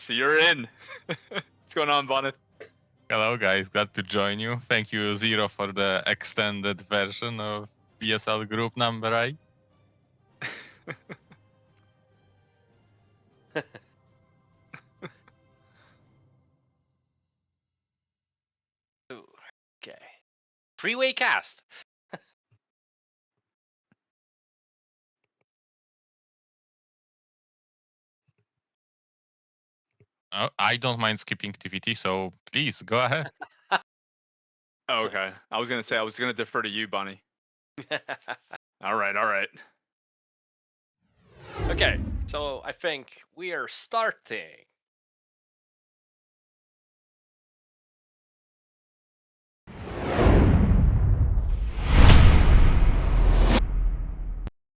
you're in. What's going on, Bonyth? Hello guys, glad to join you. Thank you, Zero, for the extended version of BSL group number 8. Okay. three-way cast. I don't mind skipping TVT, so please go ahead. Oh, okay. I was gonna say I was gonna defer to you, Bonnie. All right, all right. Okay, so I think we are starting.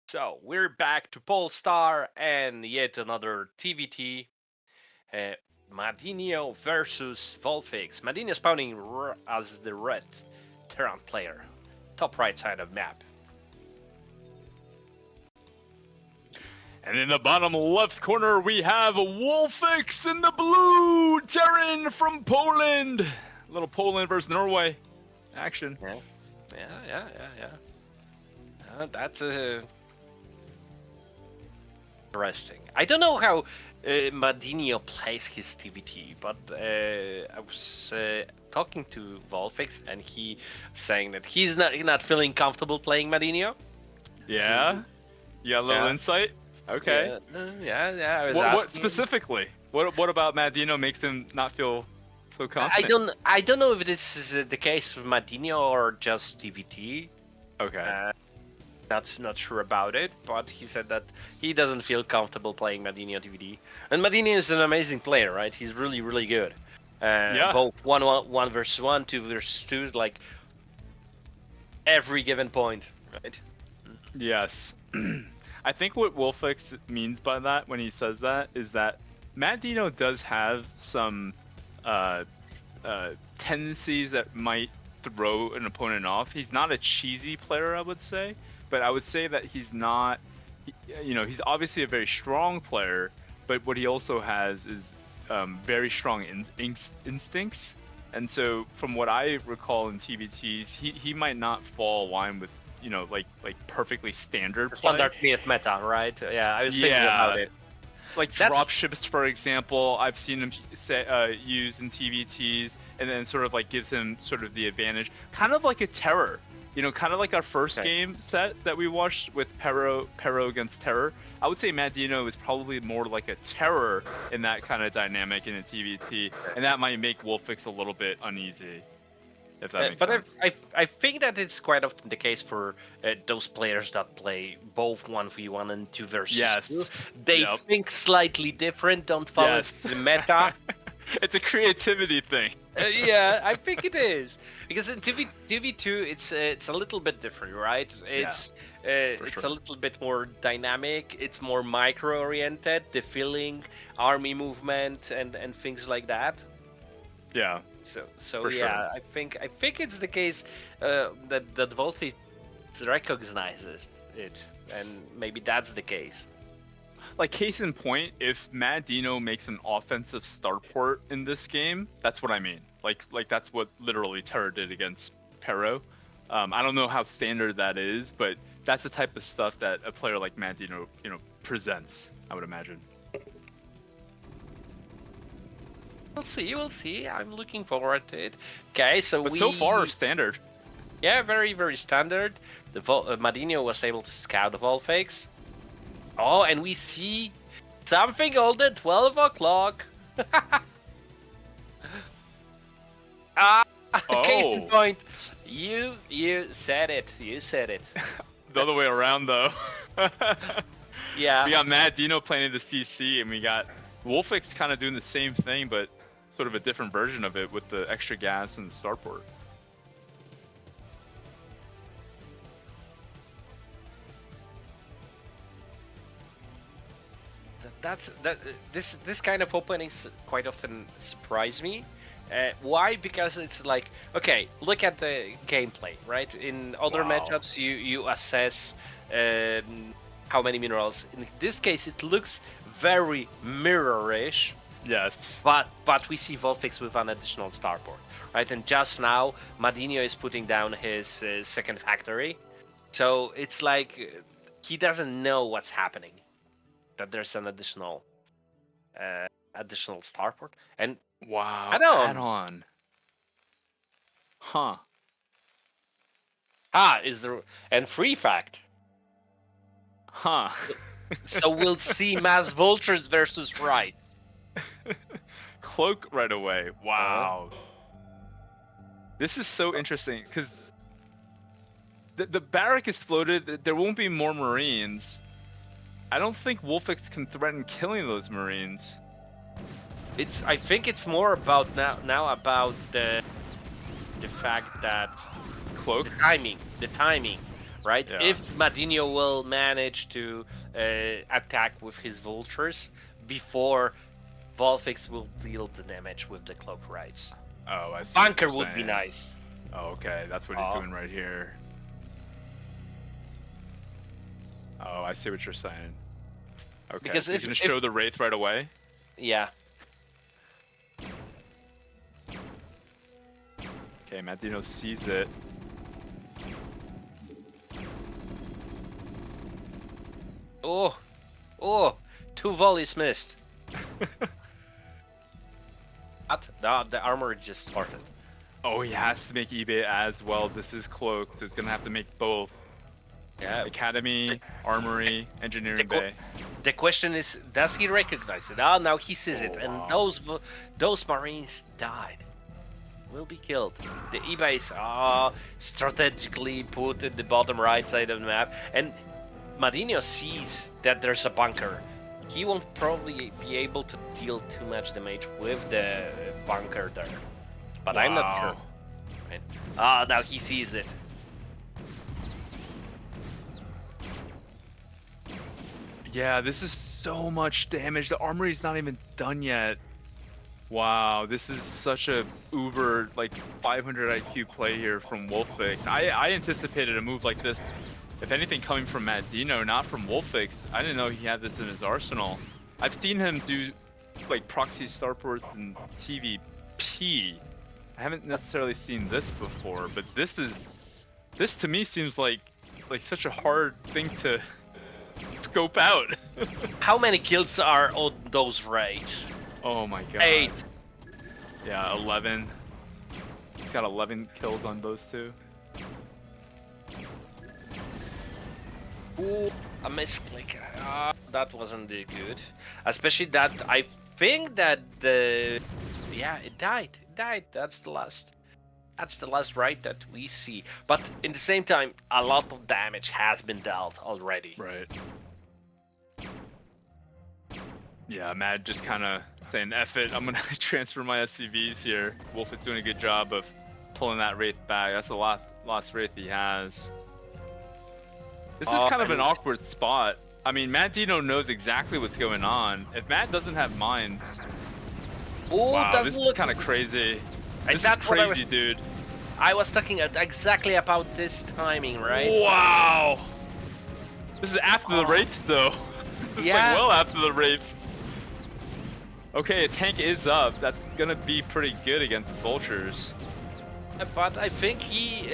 So we're back to Polestar and yet another TVT. MadiNho versus Vulfix. MadiNho spawning as the red Terran player, top right side of map. And in the bottom left corner, we have WolFix in the blue, Terran from Poland. A little Poland versus Norway action. Yeah. That's interesting. I don't know how MadiNho plays his TVT, but I was talking to Vulfix and he saying that he's not feeling comfortable playing MadiNho. Yeah? You got a little insight? Okay. Yeah. I was What asking. specifically? What about MadiNho makes him not feel so confident? I don't know if this is the case with MadiNho or just TVT. Okay. Not sure about it, but he said that he doesn't feel comfortable playing MadiNho TVT. And MadiNho is an amazing player, right? He's really good. Yeah. Both one versus one, 2 versus 2, like every given point, right? Yes. I think what WolFix means by that when he says that is that MadiNho does have some tendencies that might throw an opponent off. He's not a cheesy player, I would say, but I would say that he's not, he's obviously a very strong player, but what he also has is very strong instincts. And so from what I recall in TVTs, he might not fall in line with, like perfectly standard play. Standard meta, right? Yeah, I was thinking about it. Like drop ships, for example, I've seen him use in TVTs, and then sort of like gives him sort of the advantage, kind of like a terror, kind of like our first game set that we watched with Perro against Terror. I would say MadiNho is probably more like a terror in that kind of dynamic in a TVT, and that might make WolFix a little bit uneasy. If that makes sense. I think that it's quite often the case for those players that play both 1v1 and 2 versus 2. They think slightly different, don't follow the meta. It's a creativity thing. Yeah, I think it is, because in TV2 it's a little bit different, right? It's a little bit more dynamic. It's more micro oriented, the feeling, army movement, and things like that. Yeah. So yeah, I think it's the case that Vulfix recognizes it, and maybe that's the case. Like case in point, if MadiNho makes an offensive starport in this game, that's what I mean. Like that's what literally Terror did against Perro. I don't know how standard that is, but that's the type of stuff that a player like MadiNho, presents, I would imagine. We'll see. I'm looking forward to it. Okay, so so far standard. Yeah, very standard. The MadiNho was able to scout the Vulfix. Oh, and we see something old at 12 o'clock. Case in point. You said it. You said it. The other way around, though. Yeah. We got MadiNho playing the CC, and we got WolFix kind of doing the same thing, but sort of a different version of it with the extra gas and the starport. This kind of openings quite often surprise me. Why? Because it's like, okay, look at the gameplay, right? In other matchups, you assess how many minerals. In this case, it looks very mirror-ish. Yes. But we see Vulfix with an additional starport, right? And just now, MadiNho is putting down his second factory, so it's like he doesn't know what's happening. That there's an additional starport, and add-on. Huh. is the and free fact. Huh. So we'll see mass vultures versus right. Cloak right away. Wow. This is so interesting because the barrack exploded. There won't be more Marines. I don't think WolFix can threaten killing those Marines. I think it's more about now about the fact that Cloak? the timing, right? Yeah. If MadiNho will manage to attack with his vultures before Vulfix will deal the damage with the cloak rights. Oh, I see. Bunker would be nice. Oh, okay, that's what he's doing right here. Oh, I see what you're saying. Okay, Because so he's gonna show the Wraith right away? Yeah. Okay, MadiNho sees it. Oh, 2 volleys missed. What? No, the armor just started. Oh, he has to make eBay as well. This is Cloak, so he's gonna have to make both. Yeah. Academy, Armory, Engineering Bay. The question is, does he recognize it? Ah, now he sees it, and those Marines died. Will be killed. The eBays are strategically put in the bottom right side of the map, and MadiNho sees that there's a bunker. He won't probably be able to deal too much damage with the bunker there, but I'm not sure. Right? Ah, now he sees it. Yeah, this is so much damage. The armory's not even done yet. Wow, this is such a uber, like, 500 IQ play here from WolFix. I anticipated a move like this, if anything, coming from MadiNho, not from WolFix. I didn't know he had this in his arsenal. I've seen him do, like, proxy starports and TVP. I haven't necessarily seen this before, but this to me seems like such a hard thing to scope out. How many kills are on those raids? Oh my god. 8. Yeah, 11. He's got 11 kills on those two. Ooh, a misclick. That wasn't good. Especially that I think that it died. It died. That's the last raid that we see. But in the same time, a lot of damage has been dealt already. Right. Yeah, Mad just kind of saying, F it, I'm going to transfer my SCVs here. Wolf is doing a good job of pulling that Wraith back. That's the last Wraith he has. This is kind of an awkward spot. I mean, MadiNho knows exactly what's going on. If Matt doesn't have mines... Wow, this is kind of crazy. This is crazy, dude. I was talking exactly about this timing, right? Wow! This is after the Wraith, though. This is like well after the Wraith. Okay, a tank is up. That's gonna be pretty good against vultures. But I think he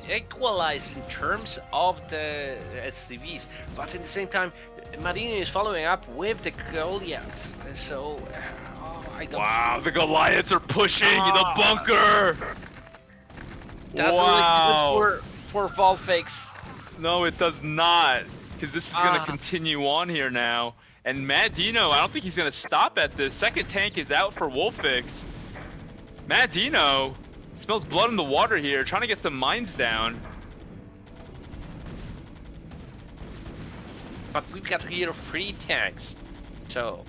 equalized in terms of the SCVs. But at the same time, MadiNho is following up with the Goliaths. So, I don't. Wow, the Goliaths are pushing the bunker. That's really good for Vulfix. No, it does not, because this is gonna continue on here now. And MadiNho, I don't think he's gonna stop at this. Second tank is out for WolFix. MadiNho smells blood in the water here, trying to get some mines down. But we've got here 3 tanks. So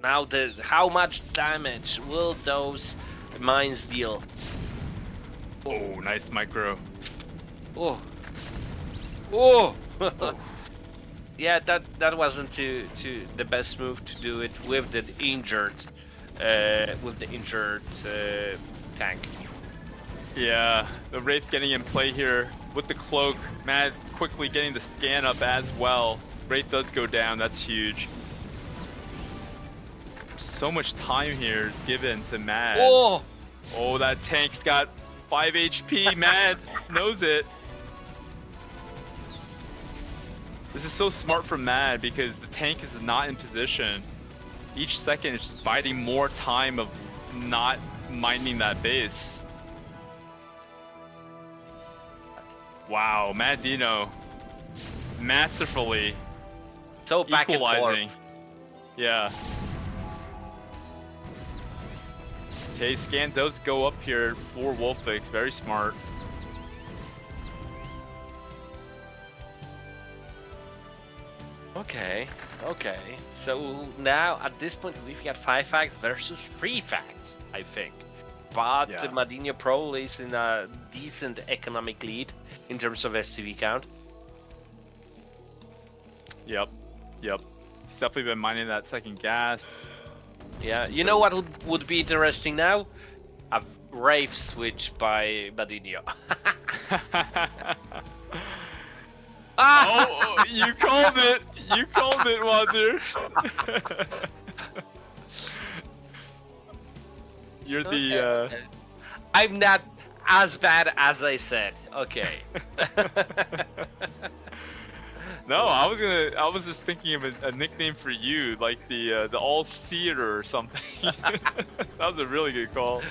now how much damage will those mines deal? Oh, nice micro. Oh. Yeah, that wasn't the best move to do it with the injured tank. Yeah, the Wraith getting in play here with the cloak. Mad quickly getting the scan up as well. Wraith does go down, that's huge. So much time here is given to Mad. Oh, that tank's got 5 HP. Mad knows it. This is so smart from Mad because the tank is not in position. Each second is just biding more time of not minding that base. Wow, MadiNho masterfully So back and equalizing. forth. Yeah. Okay, scan does go up here for WolFix. Very smart. Okay, okay. So now at this point we've got 5 facts versus 3 facts, I think. But Yeah. MadiNho probably is in a decent economic lead in terms of SCV count. Yep. Yep. He's definitely been mining that second gas. Yeah, you know what would be interesting now? A rave switch by MadiNho. Oh, you called it! You called it, Mazur! You're the, Okay. I'm not as bad as I said. Okay. No, I was just thinking of a nickname for you, like the All-Seer or something. That was a really good call.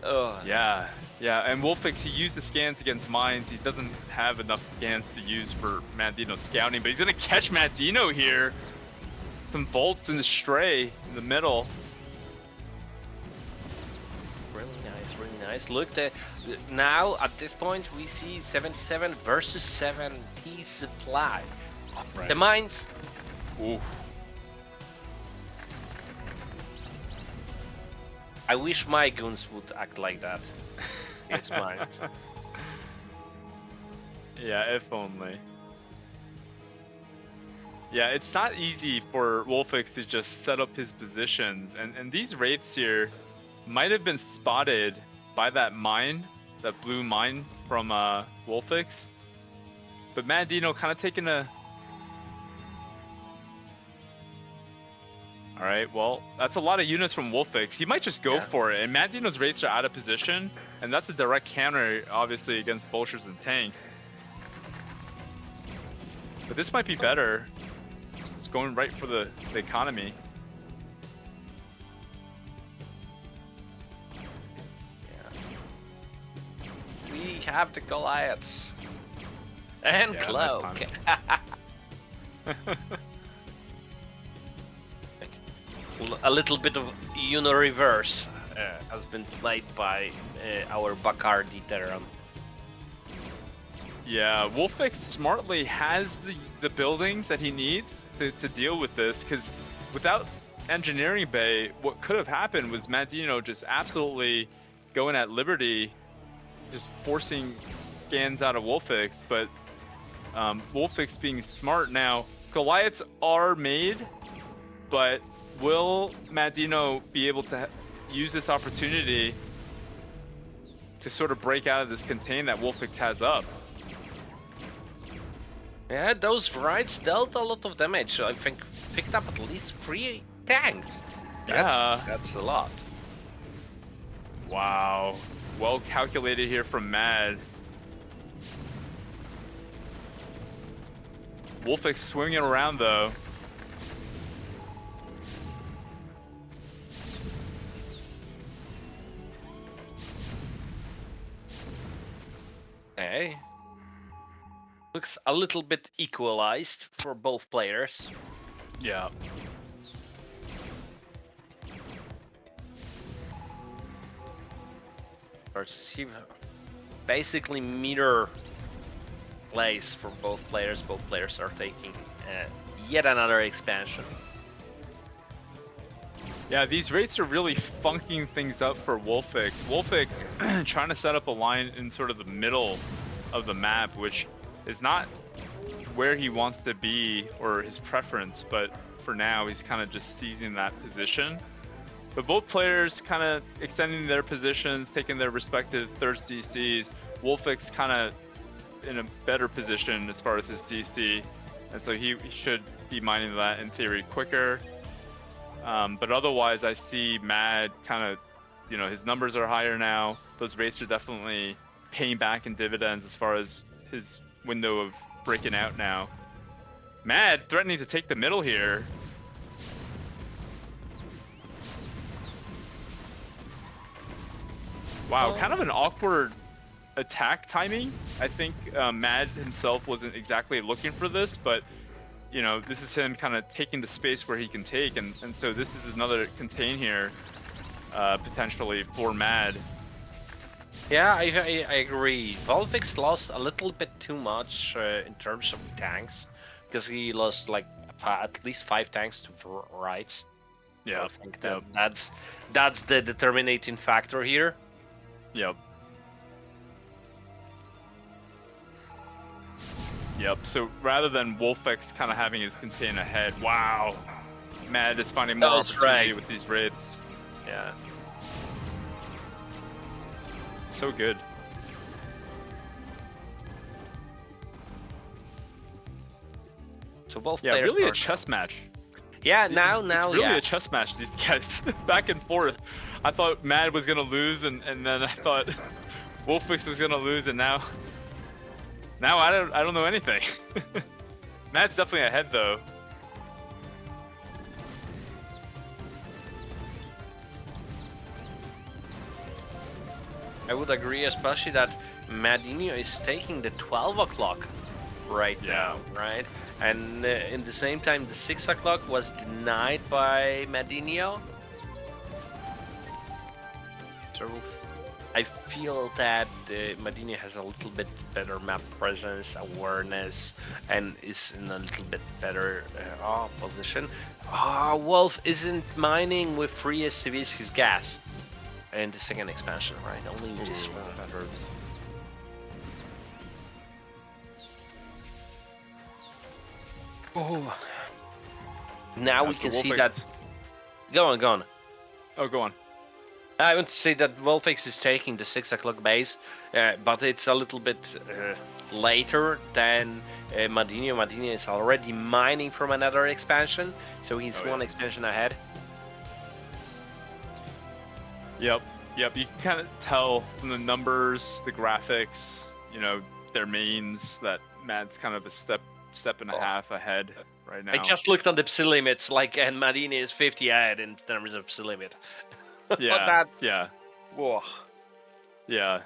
Oh. Yeah, yeah, and WolFix, he used the scans against mines. He doesn't have enough scans to use for MadiNho scouting, but he's gonna catch MadiNho here. Some bolts in the stray in the middle. Really nice. Look, now at this point we see 77 versus 70 supply. Right. The mines. Ooh. I wish my goons would act like that. Against mines. Yeah, if only. Yeah, it's not easy for WolFix to just set up his positions, and these wraiths here might have been spotted by that mine, that blue mine from WolFix. But MadiNho kind of taking a... Alright, well, that's a lot of units from WolFix. He might just go for it, and MadiNho's wraiths are out of position, and that's a direct counter, obviously, against vultures and tanks. But this might be better. It's going right for the economy. We have the Goliaths. And Yeah, Cloak. nice A little bit of Uno reverse has been played by our Bacardi Terran. Yeah, WolFix smartly has the buildings that he needs to deal with this, because without engineering bay, what could have happened was MadiNho just absolutely going at Liberty, just forcing scans out of WolFix, but WolFix being smart now. Goliaths are made, but will MadiNho be able to use this opportunity to sort of break out of this contain that WolFix has up? Yeah, those rides dealt a lot of damage. I think picked up at least 3 tanks. That's a lot. Wow. Well calculated here from Mad. WolFix swinging around though. Okay. Looks a little bit equalized for both players. Yeah. Basically mirror plays for both players. Both players are taking yet another expansion. Yeah, these rates are really funking things up for WolFix. WolFix trying to set up a line in sort of the middle of the map, which is not where he wants to be or his preference, but for now he's kind of just seizing that position. But both players kind of extending their positions, taking their respective third CCs. WolFix kind of in a better position as far as his CC, and so he should be mining that in theory quicker. But otherwise, I see Mad kind of, you know, his numbers are higher now. Those rates are definitely paying back in dividends as far as his window of breaking out now. Mad threatening to take the middle here. Wow, kind of an awkward attack timing. I think Mad himself wasn't exactly looking for this, but you know, this is him kind of taking the space where he can take, and so this is another contain here, potentially for Mad. Yeah, I agree. Vulfix lost a little bit too much in terms of tanks, because he lost like at least 5 tanks to right. Yeah, I think that's the determining factor here. Yep. Yep. So rather than WolFix kind of having his contain ahead, wow, Mad is finding more opportunity with these raids. Yeah. So good. So both yeah, players really are a chess match. Yeah, It's really yeah. a chess match. These guys back and forth. I thought Mad was gonna lose, and then I thought WolFix was gonna lose, and now I don't know anything. Mad's definitely ahead though. I would agree, especially that MadiNho is taking the 12 o'clock right now, right? And in the same time, the 6 o'clock was denied by MadiNho. So I feel that MadiNho has a little bit better map presence, awareness, and is in a little bit better position. Wolf isn't mining with free SCV's gas. And the second expansion, right? Only just that hurts. Oh. Now we can see that. Go on. Oh, go on. I want to say that WolFix is taking the 6 o'clock base, but it's a little bit later than MadiNho. MadiNho is already mining from another expansion, so he's one expansion ahead. Yep. You can kind of tell from the numbers, the graphics, you know, their mains, that Mad's kind of a step and a half ahead right now. I just looked on the psy limits, and MadiNho is 50 ahead in terms of psy limit. Yeah. Whoa. Yeah,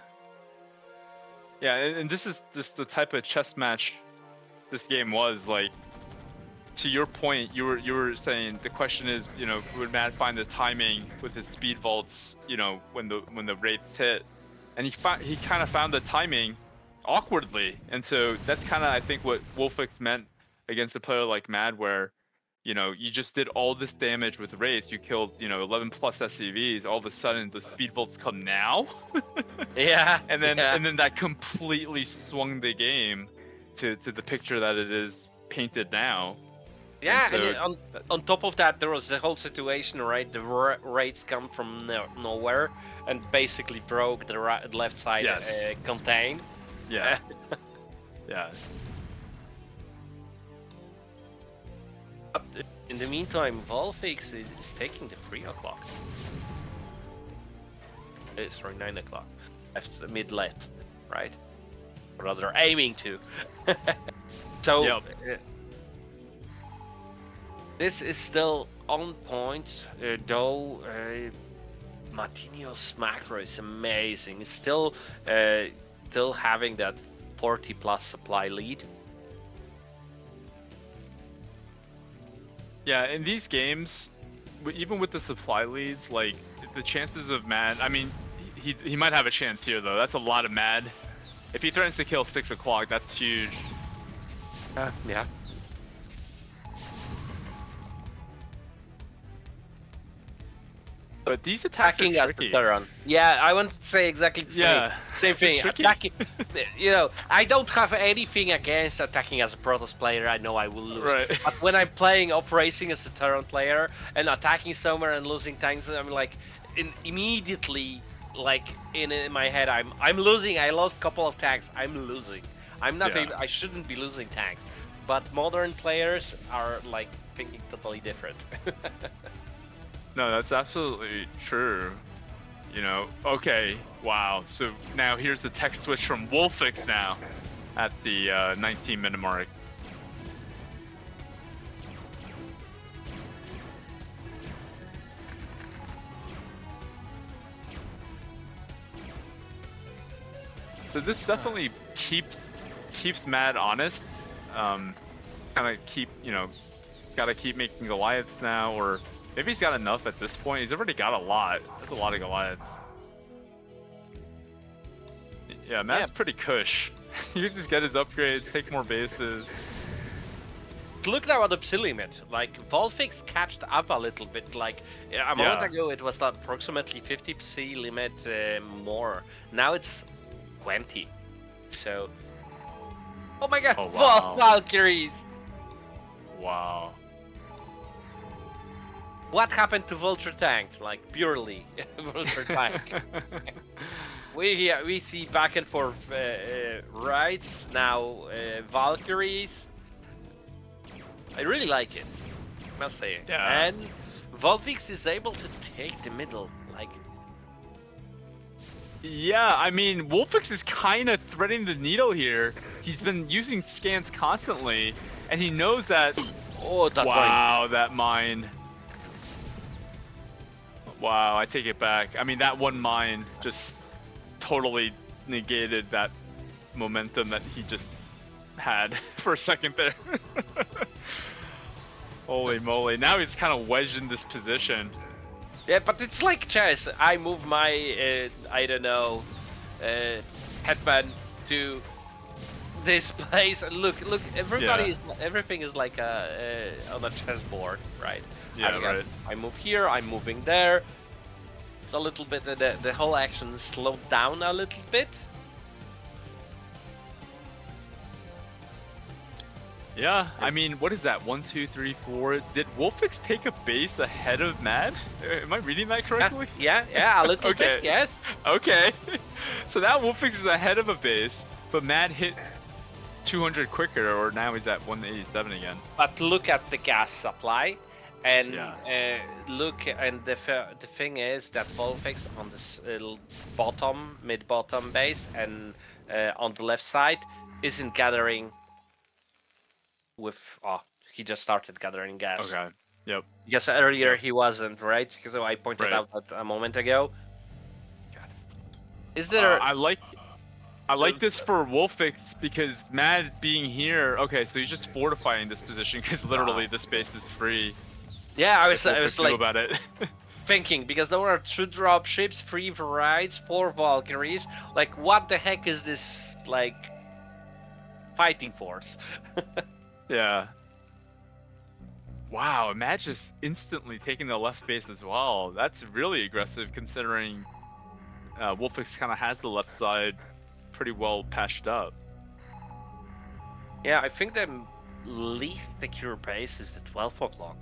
and this is just the type of chess match this game was. Like, to your point, you were saying the question is, you know, would Mad find the timing with his speed vaults, you know, when the raids hit, and he kind of found the timing awkwardly, and so that's kind of, I think, what WolFix meant against a player like Mad, where, you know, you just did all this damage with raids, you killed, you know, 11 plus SCVs, all of a sudden the speed vaults come now. and then that completely swung the game to the picture that it is painted now. Yeah, and on top of that, there was the whole situation, right? The raids come from nowhere and basically broke the left side contain. Yeah. In the meantime, Vulfix is taking the 3 o'clock. Sorry, 9 o'clock. Mid-left, right? Or rather, aiming to. So, this is still on point, though MadiNho's macro is amazing. It's still having that 40 plus supply lead. Yeah, in these games, even with the supply leads, like, the chances of Mad, I mean, he might have a chance here though. That's a lot of Mad. If he threatens to kill 6 o'clock, that's huge. Yeah. But these attacks are tricky. Yeah, I want to say exactly the same thing. Attacking, you know, I don't have anything against attacking as a Protoss player. I know I will lose. Right. But when I'm playing off racing as a Terran player and attacking somewhere and losing tanks, I'm like, immediately, like in my head, I'm losing. I lost a couple of tanks. I'm losing. I'm not. I shouldn't be losing tanks. But modern players are like thinking totally different. No, that's absolutely true. You know, okay, wow. So now here's the tech switch from WolFix now at the 19-minute mark. So this definitely keeps Mad honest. Kind of keep, you know, gotta keep making Goliaths now, or maybe he's got enough at this point. He's already got a lot. That's a lot of Goliaths. Yeah, Mad's pretty cush. You can just get his upgrades, take more bases. Look now at the psi limit. Like Vulfix catched up a little bit. Like a moment ago, it was approximately 50 psi limit more. Now it's 20. So, oh my god, Oh, wow. Valkyries! Wow. What happened to Vulture Tank? Like purely Vulture Tank. We see back and forth rights now. Valkyries. I really like it, I must say. Yeah. And Vulfix is able to take the middle, like. Yeah, I mean, WolFix is kind of threading the needle here. He's been using scans constantly, and he knows that. Oh, that wow, that mine. Wow, I take it back. I mean, that one mine just totally negated that momentum that he just had for a second there. Holy moly, now he's kind of wedged in this position. Yeah, but it's like chess. I move my, I don't know, headman to this place. And look, everything is like on a chessboard, right? Yeah, right. I move here, I'm moving there. It's a little bit, the whole action slowed down a little bit. Yeah, I mean, what is that? 1, 2, 3, 4. Did WolFix take a base ahead of Mad? Am I reading that correctly? Yeah, a little bit, yes. Okay. So now WolFix is ahead of a base, but Mad hit 200 quicker, or now he's at 187 again. But look at the gas supply, and look, and the thing is that Vulfix on this mid-bottom base, and on the left side isn't gathering. With he just started gathering gas. Okay. Yep. Because earlier he wasn't, right? Because I pointed out that a moment ago. God. Is there? I like this for WolFix because Mad being here. Okay, so he's just fortifying this position because literally this space is free. Yeah, I was like about it. thinking, because there were 2 drop ships, 3 varieties, 4 Valkyries. Like, what the heck is this like fighting force? Yeah. Wow, Mad just instantly taking the left base as well. That's really aggressive considering WolFix kind of has the left side pretty well patched up. Yeah, I think the least secure base is the 12 o'clock.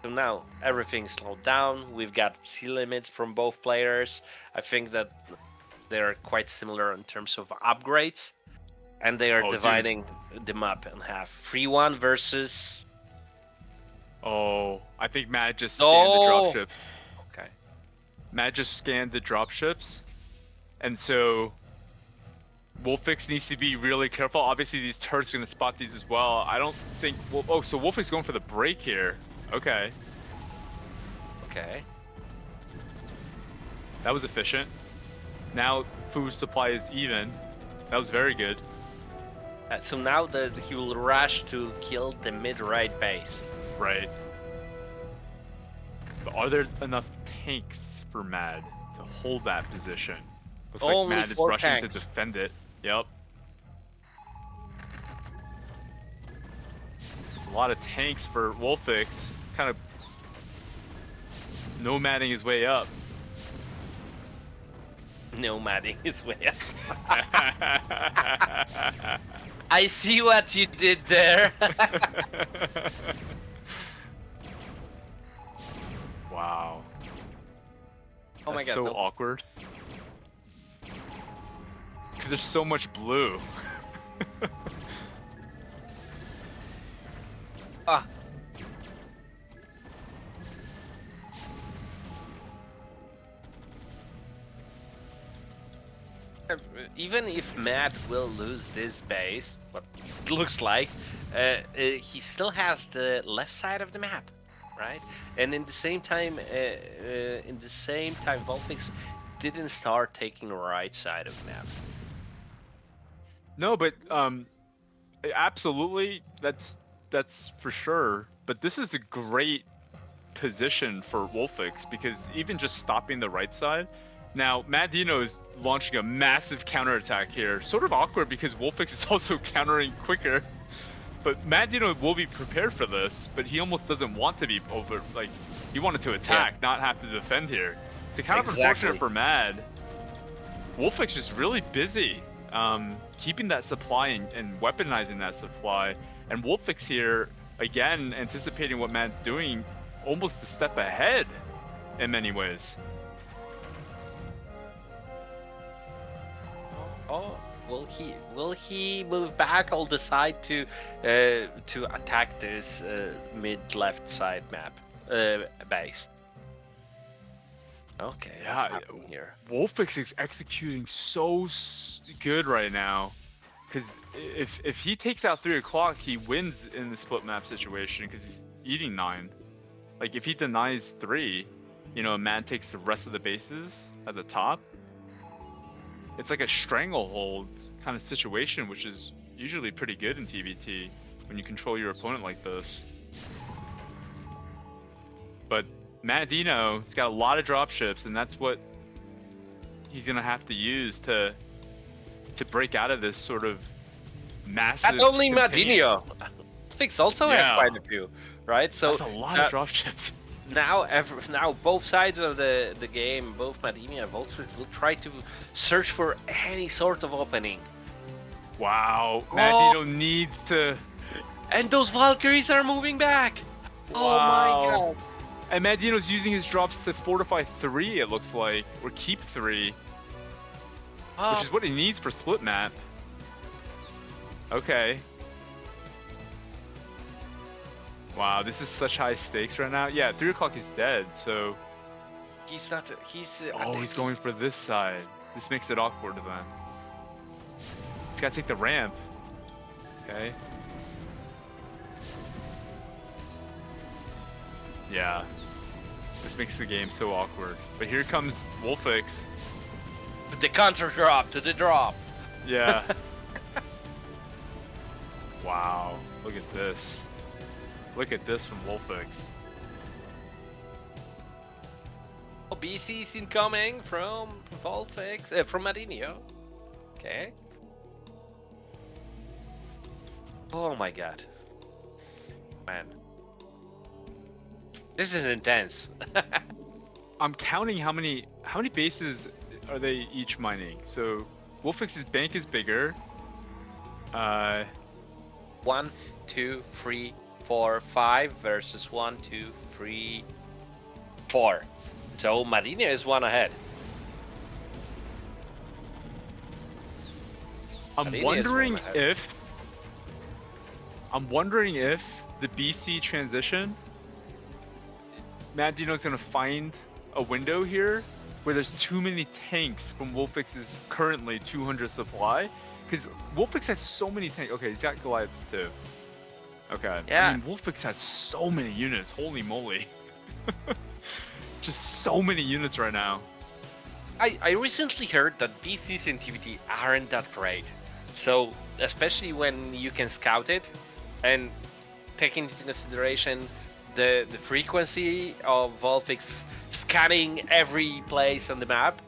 So now everything slowed down. We've got C limits from both players. I think that they're quite similar in terms of upgrades, and they are dividing the map in half. 3-1 versus. Oh, I think Mad just scanned the dropships. Okay. Mad just scanned the dropships, and so WolFix needs to be really careful. Obviously, these turrets are gonna spot these as well. I don't think. So WolFix is going for the break here. Okay. Okay. That was efficient. Now food supply is even. That was very good. So now he will rush to kill the mid-right base. Right. But are there enough tanks for Mad to hold that position? Looks like Mad is rushing to defend it. Yep. A lot of tanks for WolFix. Kind of nomading his way up. Nomading his way up. I see what you did there. Wow. Oh my god. So awkward. Because there's so much blue. Even if Mad will lose this base, what it looks like, he still has the left side of the map, right? And in the same time, Vulfix didn't start taking the right side of the map. No, but absolutely, that's for sure. But this is a great position for WolFix because even just stopping the right side. Now, MadiNho is launching a massive counterattack here. Sort of awkward because WolFix is also countering quicker. But MadiNho will be prepared for this, but he almost doesn't want to be over. Like, he wanted to attack, not have to defend here. So kind of unfortunate for Mad. WolFix is really busy keeping that supply and weaponizing that supply. And WolFix here, again, anticipating what Mad's doing, almost a step ahead in many ways. Oh, will he move back or decide to attack this mid left side map base? Okay, yeah, here. WolFix is executing so good right now. Because if he takes out 3 o'clock, he wins in the split map situation because he's eating 9. Like, if he denies 3, you know, Mad takes the rest of the bases at the top. It's like a stranglehold kind of situation, which is usually pretty good in TVT when you control your opponent like this. But MadiNho, he's got a lot of dropships, and that's what he's gonna have to use to break out of this sort of massive. That's only MadiNho. Vulfix also has quite a few, right? So that's a lot of dropships. Now both sides of the game, both MadiNho and Vulfix will try to search for any sort of opening. Wow, MadiNho needs to. And those Valkyries are moving back. Wow. Oh my god. And MadiNho's using his drops to fortify 3, it looks like, or keep 3. Which is what he needs for split map. Okay. Wow, this is such high stakes right now. Yeah, 3 o'clock is dead, so... He's not... he's going for this side. This makes it awkward then. He's gotta take the ramp. Okay. Yeah. This makes the game so awkward. But here comes WolFix. The counter drop to the drop. Yeah. Wow. Look at this. Look at this from WolFix. Oh, BC's incoming from Vulfix, from MadiNho. Okay. Oh my god. Man. This is intense. I'm counting how many bases are they each mining. So WolFix's bank is bigger. 1, 2, 3, 4, 5 versus 1, 2, 3, 4. So MadiNho is 1 ahead. I'm wondering if the BC transition, MadiNho's gonna find a window here where there's too many tanks from WolFix's currently 200 supply. Because WolFix has so many tanks. Okay, he's got Goliaths too. Okay. Yeah. I mean, WolFix has so many units. Holy moly. Just so many units right now. I recently heard that BCs in TVT aren't that great. So, especially when you can scout it and taking into consideration the frequency of Vulfix scanning every place on the map,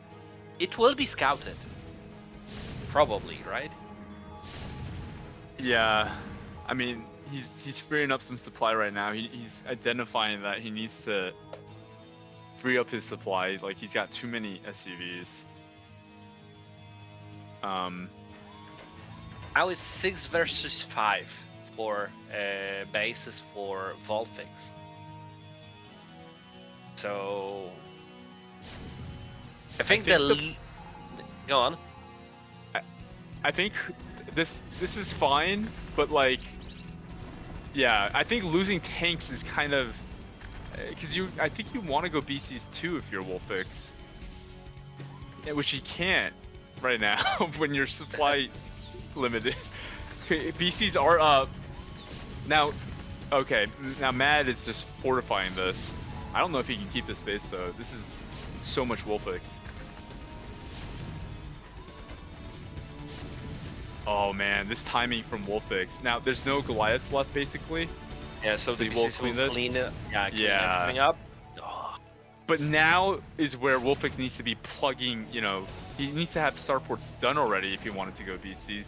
it will be scouted. Probably, right? Yeah, I mean, he's freeing up some supply right now. He's identifying that he needs to free up his supply. Like, he's got too many SCVs. Now it's 6 versus 5 for bases for Vulfix. So I think go on. I think this is fine, but like, yeah, I think losing tanks is kind of because I think you want to go BCs too if you're WolFix, which he can't right now when your supply limited. BCs are up. Now, okay, now Mad is just fortifying this. I don't know if he can keep this base though. This is so much WolFix. Oh man, this timing from WolFix. Now, there's no Goliaths left basically. Yeah, so So the he will BCs clean will this? clean it. Yeah, clean Yeah. everything up. Oh, But now is where WolFix needs to be plugging, you know, he needs to have starports done already if he wanted to go BCs.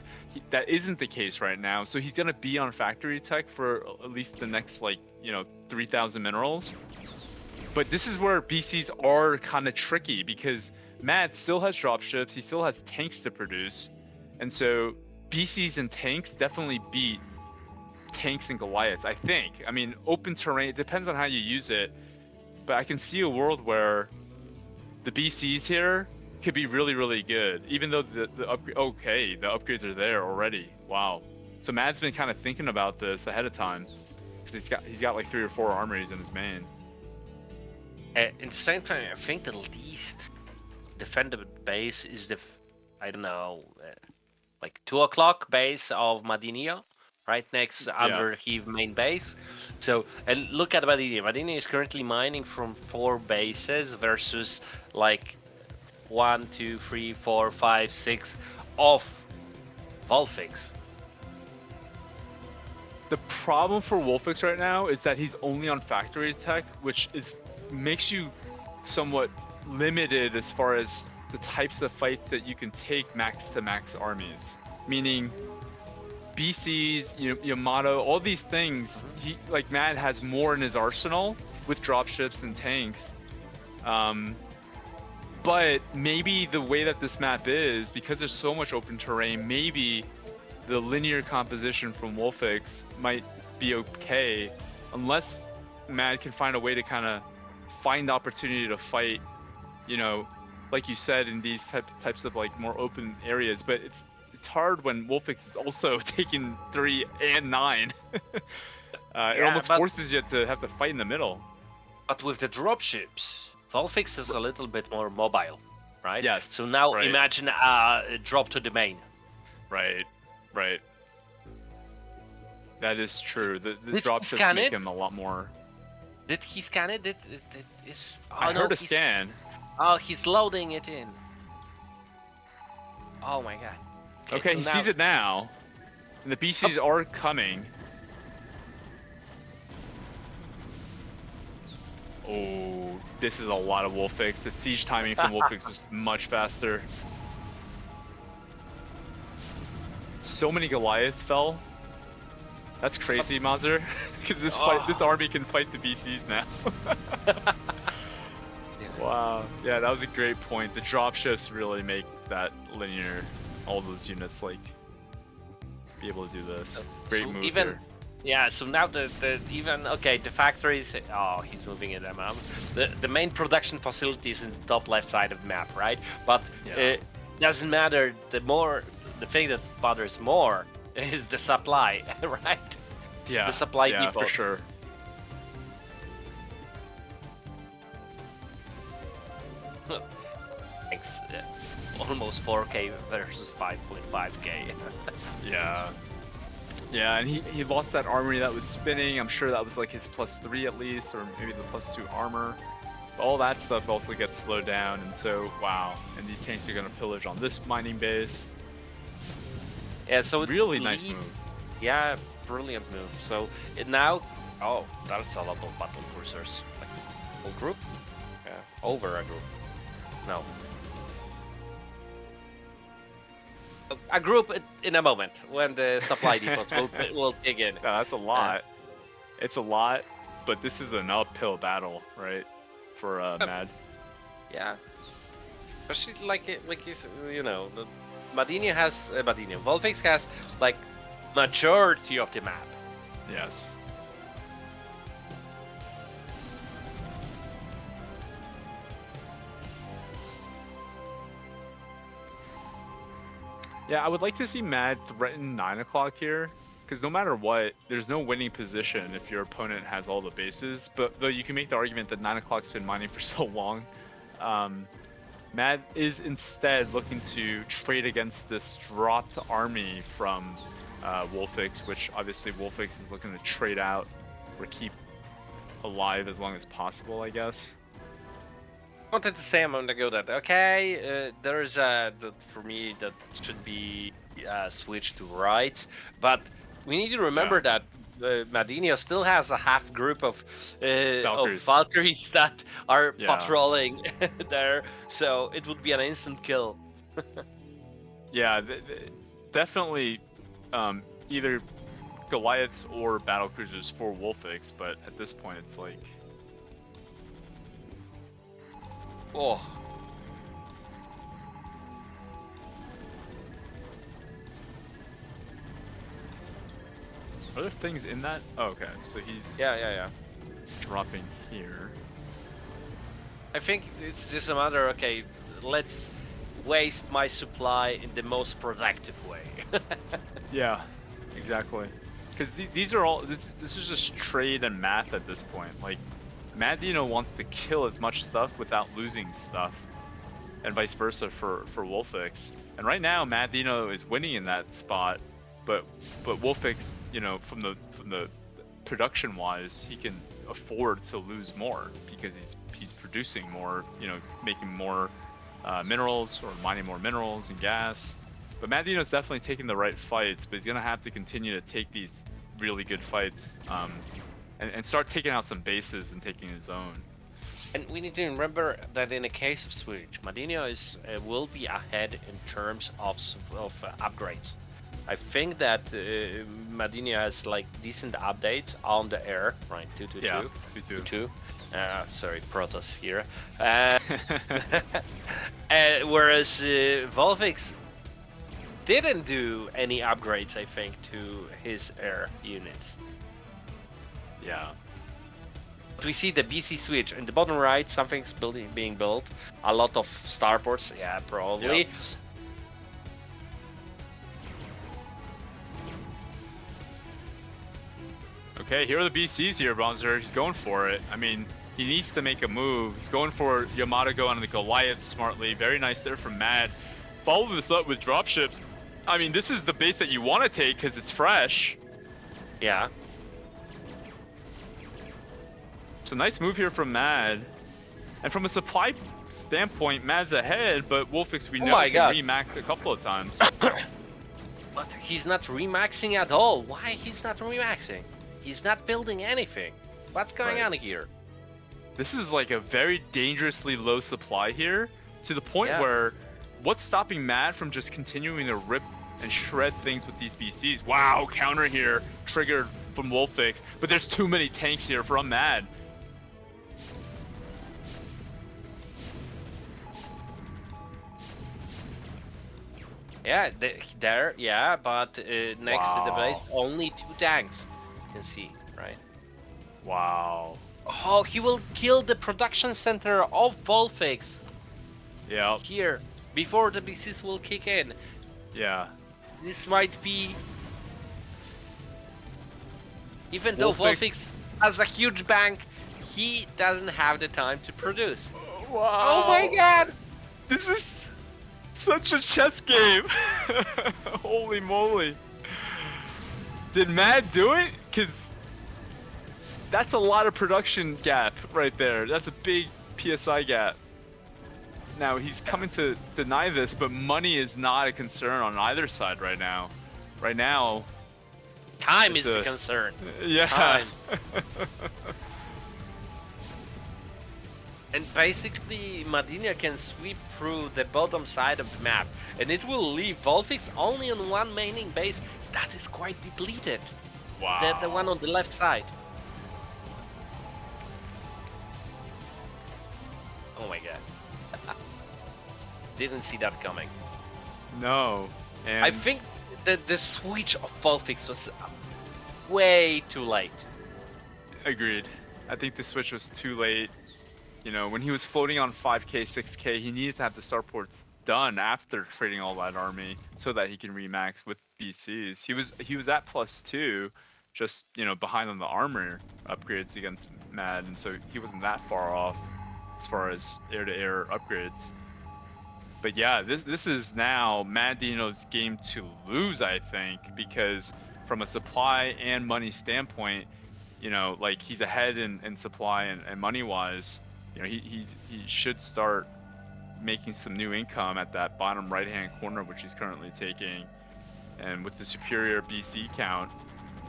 That isn't the case right now, so he's going to be on factory tech for at least the next, like, you know, 3,000 minerals. But this is where BCs are kind of tricky because Matt still has dropships, he still has tanks to produce. And so BCs and tanks definitely beat tanks and Goliaths, I think. I mean, open terrain, it depends on how you use it. But I can see a world where the BCs here could be really, really good, even though the upgrades are there already. Wow. So Mad's been kind of thinking about this ahead of time because he's got like 3 or 4 armories in his main. at the same time, I think the least defendable base is the, I don't know, like 2 o'clock base of MadiNho, right next under his main base. So, and look at MadiNho. MadiNho is currently mining from 4 bases versus like 1, 2, 3, 4, 5, 6 of Vulfix. The problem for WolFix right now is that he's only on factory tech, which makes you somewhat limited as far as the types of fights that you can take max to max armies. Meaning BCs, Yamato, all these things, he like Matt has more in his arsenal with dropships and tanks. But maybe the way that this map is, because there's so much open terrain, maybe the linear composition from WolFix might be okay, unless Mad can find a way to kind of find the opportunity to fight, you know, like you said, in these types of like more open areas. But it's hard when WolFix is also taking 3 and 9. It almost forces you to have to fight in the middle. But with the dropships, Vulfix is a little bit more mobile, right? Yes. So now right. imagine a drop to the main. Right. That is true. The Did dropships make him a lot more. Did he scan it? I heard a scan. Oh, he's loading it in. Oh my god. Okay, so he now... sees it now. And the BCs are coming. Oh, this is a lot of WolFix. The siege timing from WolFix was much faster. So many Goliaths fell. That's crazy, Mazur. Because this army can fight the BCs now. Wow. Yeah, that was a great point. The dropships really make that linear, all those units like be able to do this. Great move here. Yeah, so now the factories. Oh, he's moving it. The main production facility is in the top left side of the map, right? But it doesn't matter. The thing that bothers more is the supply, right? Yeah. The supply yeah, depot. for sure. Thanks. Almost 4K versus 5.5K. Yeah. Yeah, and he lost that armory that was spinning. I'm sure that was like his +3 at least, or maybe the +2 armor. All that stuff also gets slowed down, and so, wow. And these tanks are going to pillage on this mining base. Yeah, so really nice move. Yeah, brilliant move. So now, that's a lot of battle cruisers. Like, whole group? Yeah, over a group. No. A group in a moment when the supply depots will dig in. No, that's a lot. It's a lot, but this is an uphill battle, right? For Mad. Yeah. Especially MadiNho has Vulfix has like majority of the map. Yes. Yeah, I would like to see Mad threaten 9 o'clock here, because no matter what, there's no winning position if your opponent has all the bases. But though you can make the argument that 9 o'clock's been mining for so long, Mad is instead looking to trade against this dropped army from WolFix, which obviously WolFix is looking to trade out or keep alive as long as possible, I guess. I wanted to say a moment ago that okay, there's for me that should be switched to rights, but we need to remember that MadiNho still has a half group of Valkyries that are patrolling there, so it would be an instant kill. Yeah, definitely either Goliaths or battlecruisers for WolFix, but at this point it's like, oh. Are there things in that? Oh, okay, so he's Yeah. dropping here. I think it's just a matter. Okay, let's waste my supply in the most productive way. Yeah, exactly. Because these are all this is just trade and math at this point. Like, MadiNho wants to kill as much stuff without losing stuff, and vice versa for WolFix. And right now, MadiNho is winning in that spot, but WolFix, you know, from the production wise, he can afford to lose more because he's producing more, you know, making more minerals or mining more minerals and gas. But MadiNho's definitely taking the right fights, but he's gonna have to continue to take these really good fights and start taking out some bases and taking his own. And we need to remember that in the case of Switch, MadiNho is will be ahead in terms of upgrades. I think that MadiNho has like decent updates on the air, right? 222. Sorry, Protoss here. Whereas Vulfix didn't do any upgrades, I think, to his air units. Yeah. We see the BC switch in the bottom right. Something's being built. A lot of starports. Yeah, probably. Yep. Okay, here are the BCs here, Mazur. He's going for it. I mean, he needs to make a move. He's going for Yamato on the Goliath smartly. Very nice there from Mad. Follow this up with dropships. I mean, this is the base that you want to take because it's fresh. Yeah. So nice move here from Mad. And from a supply standpoint, Mad's ahead, but WolFix, we know, can remax a couple of times. But he's not remaxing at all. Why he's not remaxing? He's not building anything. What's going on here? This is like a very dangerously low supply here, to the point where what's stopping Mad from just continuing to rip and shred things with these BCs? Wow, counter here, triggered from WolFix, but there's too many tanks here from Mad. Yeah, but next to the base, only 2 tanks. You can see, right? Wow. Oh, he will kill the production center of Vulfix. Yeah. Here, before the BCs will kick in. Yeah. This might be... Even though Vulfix has a huge bank, he doesn't have the time to produce. Wow. Oh my god! This is such a chess game. Holy moly. Did Mad do it? Because that's a lot of production gap right there. That's a big PSI gap. Now, he's coming to deny this, but money is not a concern on either side right now. Right now... Time is the concern. Yeah. Time. And basically, MadiNho can sweep through the bottom side of the map, and it will leave Vulfix only on one maining base that is quite depleted. Wow. The one on the left side. Oh my god. Didn't see that coming. No. And I think the switch of Vulfix was way too late. Agreed. I think the switch was too late. You know, when he was floating on 5k, 6k, he needed to have the starports done after trading all that army so that he can remax with BCs. He was at +2, just, you know, behind on the armor upgrades against Mad, and so he wasn't that far off as far as air-to-air upgrades. But yeah, this is now MadiNho's game to lose, I think, because from a supply and money standpoint, you know, like he's ahead in supply and money wise. You know, he should start making some new income at that bottom right hand corner, which he's currently taking. And with the superior BC count,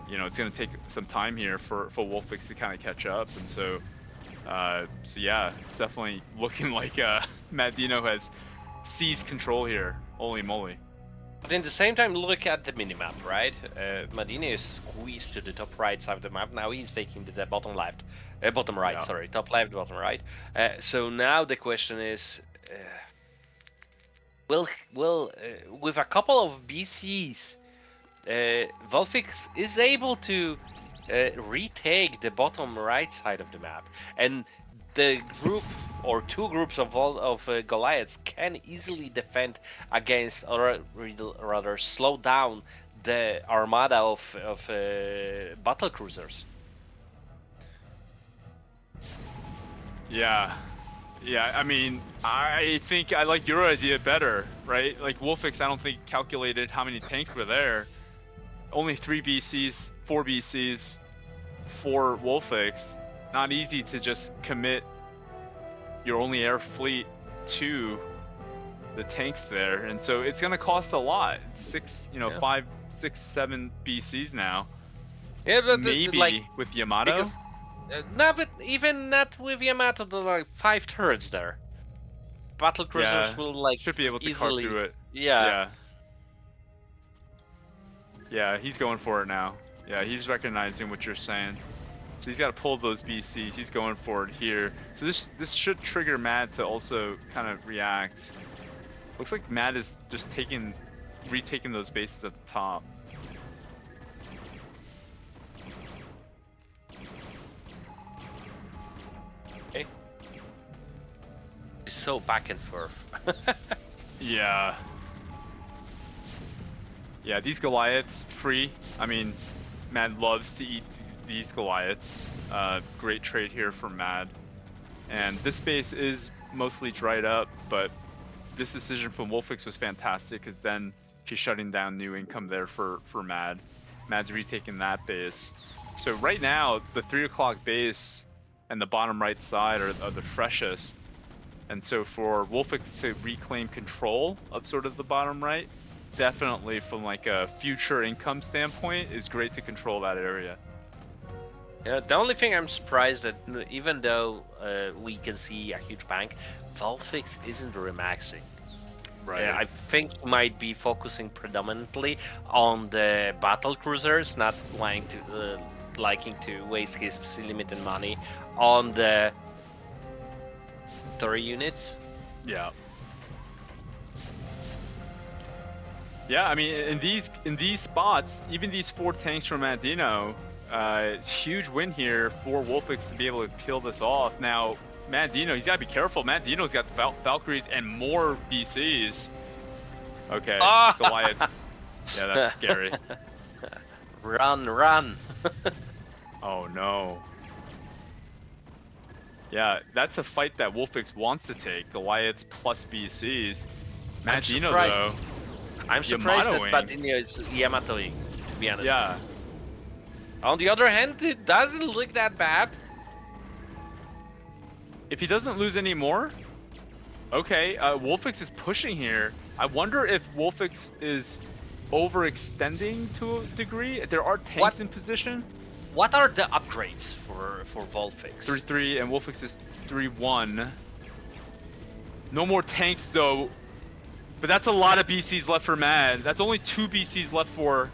you know, it's going to take some time here for WolFix to kind of catch up. And so, so yeah, it's definitely looking like MadiNho has seized control here. Holy moly. But in the same time, look at the minimap, right? MadiNho is squeezed to the top right side of the map. Now he's taking the bottom left, bottom right, Yeah. sorry, top left, bottom right. So now the question is, will with a couple of BCs, Vulfix is able to retake the bottom right side of the map, and the group or two groups of Goliaths can easily defend against, or rather slow down the armada of battle cruisers. Yeah. Yeah, I mean, I think I like your idea better, right? Like WolFix, I don't think calculated how many tanks were there. Only 3 BCs, 4 BCs for WolFix. Not easy to just commit your only air fleet to the tanks there, and so it's gonna cost a lot. 5, 6, 7 BCs now. Yeah, but maybe like, with Yamato. because, no, but even not with Yamato, there are like 5 turrets there. Battle cruisers will like should be able to easily carve through it. Yeah. Yeah, he's going for it now. Yeah, he's recognizing what you're saying. So he's got to pull those BCs. He's going for it here. So this should trigger Mad to also kind of react. Looks like Mad is just retaking those bases at the top. Okay. It's so back and forth. Yeah. Yeah, these Goliaths, free. I mean, Mad loves to eat these Goliaths. Great trade here for Mad. And this base is mostly dried up, but this decision from WolFix was fantastic, because then she's shutting down new income there for Mad. Mad's retaking that base. So right now, the 3 o'clock base and the bottom right side are the freshest. And so for WolFix to reclaim control of sort of the bottom right, definitely from like a future income standpoint, is great to control that area. Yeah, the only thing I'm surprised that even though we can see a huge bank, Vulfix isn't remaxing. Right. I think he might be focusing predominantly on the battle cruisers, not liking to waste his limited money on the turret units. Yeah. Yeah, I mean, in these spots, even these 4 tanks from MadiNho, it's a huge win here for WolFix to be able to kill this off. Now, MadiNho, he's got to be careful. MadiNho's got the Valkyries and more BCs. Okay, Goliaths. Yeah, that's scary. Run. Oh no. Yeah, that's a fight that WolFix wants to take. Goliaths plus BCs. MadiNho though. I'm surprised that Yamato-ing. MadiNho is Yamatoing, to be honest. Yeah. On the other hand, it doesn't look that bad. If he doesn't lose any more, okay. WolFix is pushing here. I wonder if WolFix is overextending to a degree. There are tanks in position. What are the upgrades for Vulfix? 3-3 and WolFix is 3-1. No more tanks though. But that's a lot of BCs left for Mad. That's only 2 BCs left for...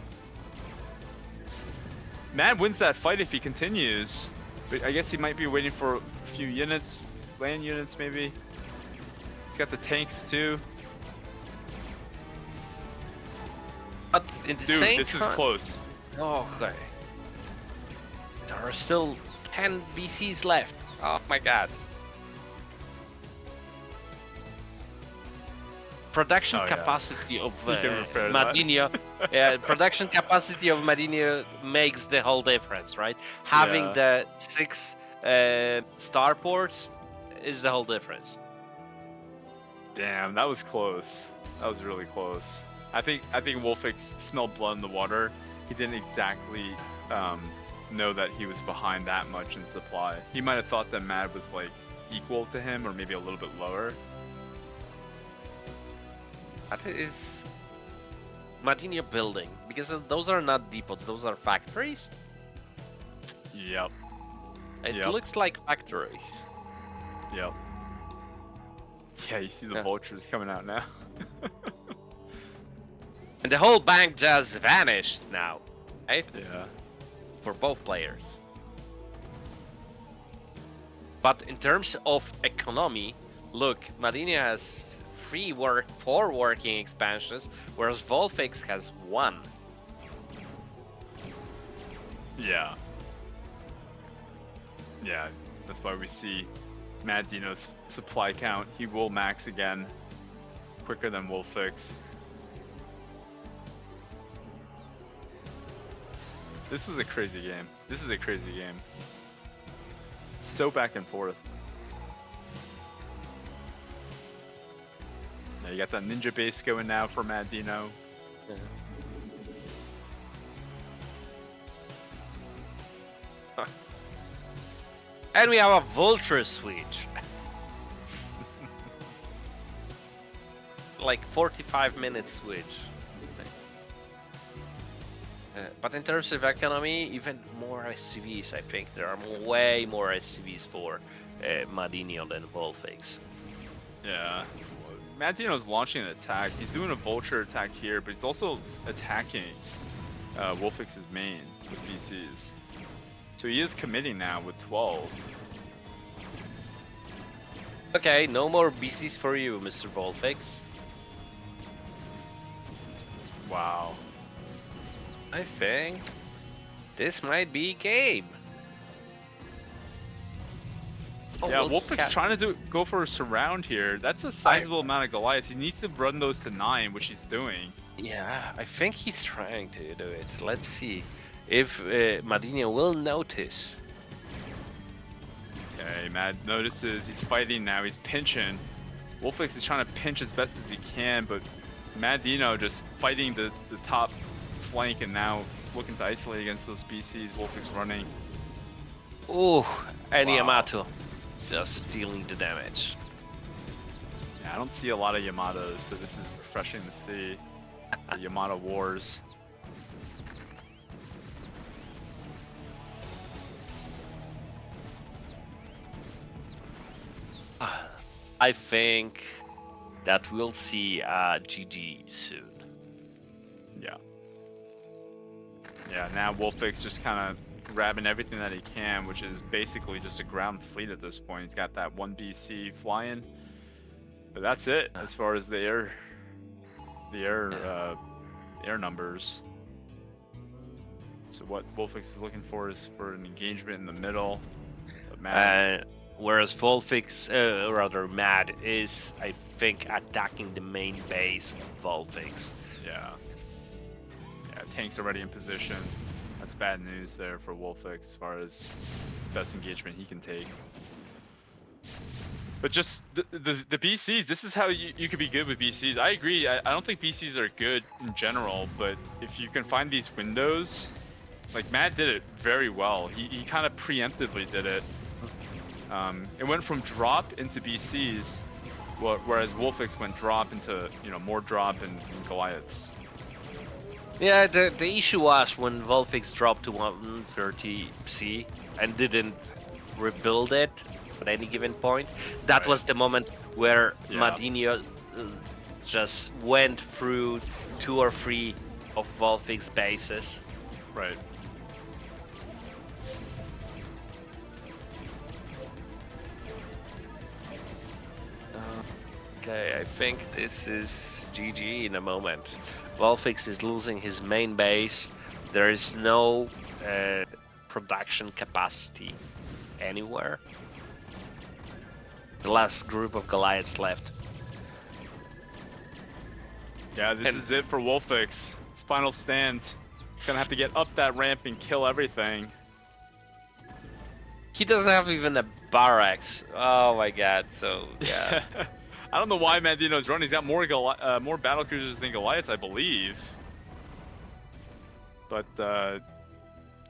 Mad wins that fight if he continues. But I guess he might be waiting for a few units. Land units maybe. He's got the tanks too. But in the Dude, same this is time... close. Oh, okay. There are still 10 BCs left. Oh my god. Production capacity of MadiNho, production capacity of MadiNho makes the whole difference, right? Having the 6 starports is the whole difference. Damn, that was close. That was really close. I think WolFix smelled blood in the water. He didn't exactly know that he was behind that much in supply. He might have thought that Mad was like equal to him or maybe a little bit lower. That is MadiNho building, because those are not depots, those are factories. Yep. It looks like factories. Yep. Yeah, you see the vultures coming out now. And the whole bank just vanished now, right? Yeah. For both players. But in terms of economy, look, MadiNho has 4 working expansions, whereas Vulfix has 1. Yeah. Yeah, that's why we see MadiNho's supply count. He will max again quicker than WolFix. This was a crazy game. This is a crazy game. So back and forth. Now you got that ninja base going now for MadiNho. And we have a vulture switch. Like 45-minute switch. But in terms of economy, even more SCVs, I think. There are way more SCVs for MadiNho than Vulfix. Yeah. MadiNho's launching an attack. He's doing a vulture attack here, but he's also attacking WolFix's main with VCs. So he is committing now with 12. Okay, no more BCs for you, Mr. Vulfix. Wow. I think this might be game. Oh, Yeah, WolFix trying to go for a surround here. That's a sizable amount of Goliaths. He needs to run those to 9, which he's doing. Yeah, I think he's trying to do it. Let's see if MadiNho will notice. Okay, Mad notices. He's fighting now. He's pinching. WolFix is trying to pinch as best as he can, but MadiNho just fighting the top flank and now looking to isolate against those BCs. WolFix running. Ooh, and Wow. Yamato just dealing the damage. Yeah, I don't see a lot of Yamatos, so this is refreshing to see. The Yamato wars. I think that we'll see GG soon. Yeah. Yeah, now WolFix just kind of grabbing everything that he can, which is basically just a ground fleet at this point. He's got that 1 BC flying, but that's it as far as the air numbers. So what WolFix is looking for is for an engagement in the middle. Whereas Vulfix, rather Mad, is, I think, attacking the main base of Vulfix. Yeah. Yeah, tank's already in position. That's bad news there for WolFix as far as best engagement he can take. But just the BCs, this is how you could be good with BCs. I agree, I don't think BCs are good in general, but if you can find these windows, like Mad did it very well. He kind of preemptively did it. It went from drop into BCs, whereas WolFix went drop into, more drop and Goliaths. Yeah, the issue was when Vulfix dropped to 130C and didn't rebuild it at any given point. That was the moment where MadiNho just went through 2 or 3 of Vulfix bases. Right. Okay, I think this is GG in a moment. Vulfix is losing his main base. There is no production capacity anywhere. The last group of Goliaths left. Yeah, this is it for WolFix. It's final stand. It's gonna have to get up that ramp and kill everything. He doesn't have even a barracks. Oh my god, so yeah. I don't know why MadiNho's running. He's got more more battle cruisers than Goliaths, I believe. But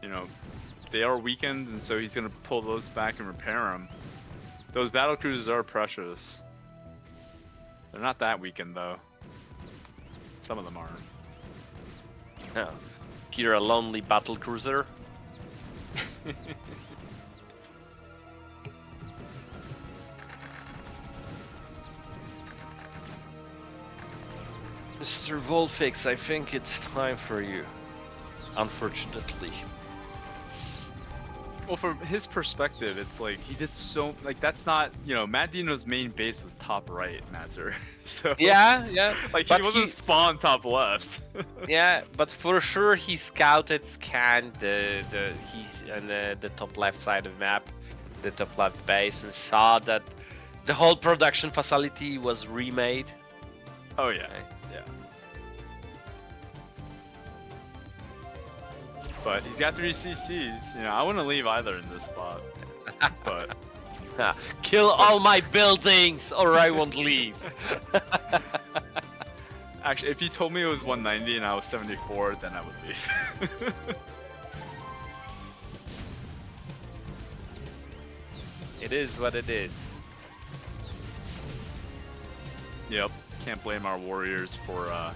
you know, they are weakened, and so he's gonna pull those back and repair them. Those battle cruisers are precious. They're not that weakened though. Some of them are. Yeah. You're a lonely battle cruiser. Mr. Vulfix, I think it's time for you. Unfortunately. Well, from his perspective, it's like he did so. Like that's not, you know, MadiNho's main base was top right, Mazur. So Yeah, yeah. like but he wasn't spawned top left. Yeah, but for sure he scanned he's on the top left side of the map, the top left base, and saw that the whole production facility was remade. Oh yeah, Okay. yeah. But he's got 3 CCs. You know, I wouldn't leave either in this spot. But Kill all my buildings, or I won't leave. actually, if you told me it was 190 and I was 74, then I would leave. It is what it is. Yep, can't blame our warriors for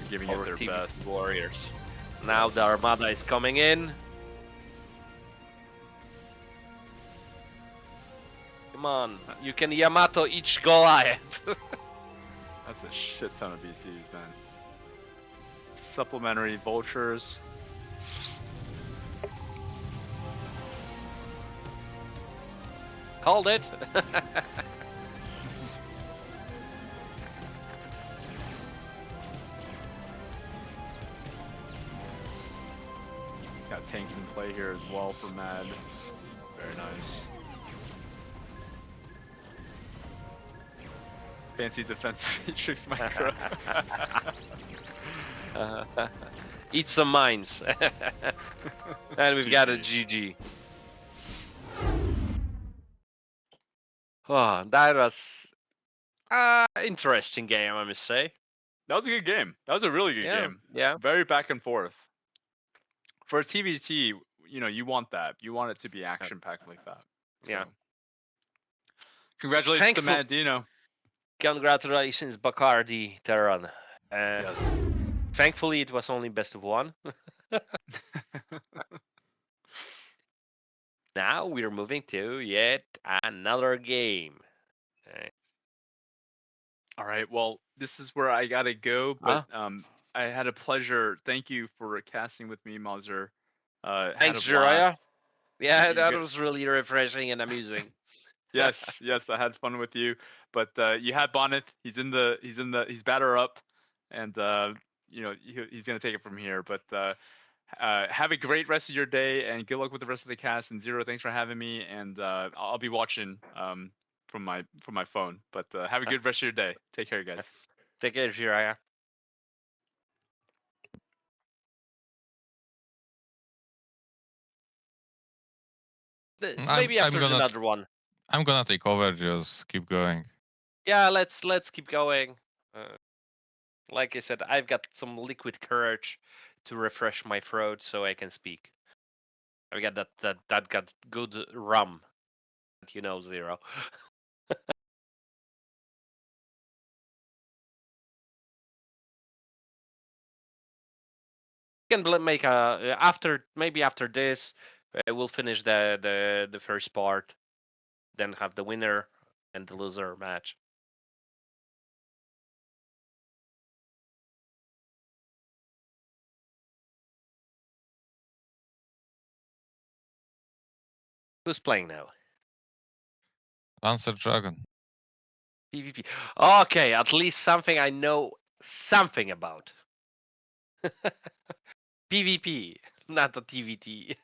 giving it their best. Warriors. Now the Armada is coming in. Come on, you can Yamato each Goliath. That's a shit ton of BCs, man. Supplementary vultures. Called it. Got tanks in play here as well for Mad. Very nice. Fancy defensive matrix micro. Eat some mines. And we've got a GG. Oh, that was interesting game, I must say. That was a good game. That was a really good game. Yeah. Very back and forth. For a TVT, you know, you want that. You want it to be action-packed like that. So. Yeah. Congratulations to MadiNho. Congratulations, Bacardi Terran. Yes. Thankfully, it was only best of one. Now we're moving to yet another game. Okay. All right. Well, this is where I gotta go, but I had a pleasure. Thank you for casting with me, Mazur. Thanks, JIRAIYA. Yeah, that was really refreshing and amusing. Yes, yes, I had fun with you. But you had Bonyth. He's batter up, and you know, he's gonna take it from here. But have a great rest of your day, and good luck with the rest of the cast. And Zero, thanks for having me. And I'll be watching from my phone. But have a good rest of your day. Take care, guys. Take care, JIRAIYA. Maybe after another one. I'm gonna take over. Just keep going. Yeah, let's keep going. Like I said, I've got some liquid courage to refresh my throat so I can speak. I've got that got good rum, you know, Zero. Can make a maybe after this, we'll finish the first part, then have the winner and the loser match. Who's playing now? Lancer Dragon. PvP. Okay, at least something I know something about. PvP, not the TVT.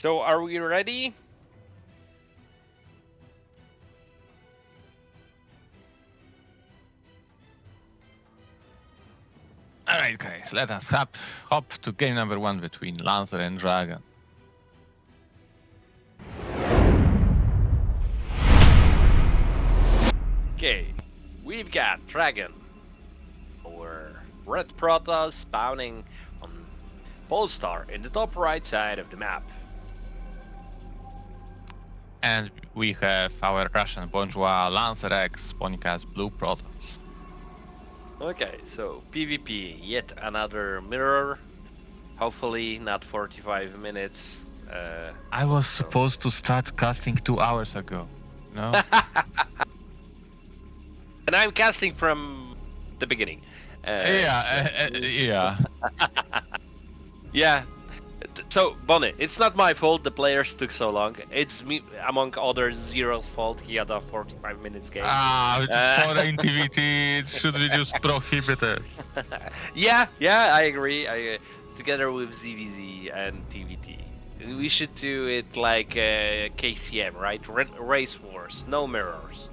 So are we ready? Alright guys, let us hop to game number 1 between Lancer and Dragon. Okay, we've got Dragon, our red Protoss spawning on Polestar in the top right side of the map. And we have our Russian Bourgeois LancerX spawning as blue Protoss. Okay, so PvP, yet another mirror. Hopefully not 45 minutes. I was supposed to start casting 2 hours ago, no? And I'm casting from the beginning. Yeah. Yeah. So, Bonyth, it's not my fault the players took so long. It's me, among others, Zero's fault. He had a 45 minutes game. Foreign TVT, it should be just prohibited. Yeah, I agree. Together with ZVZ and TVT. We should do it like KCM, right? Race wars, no mirrors.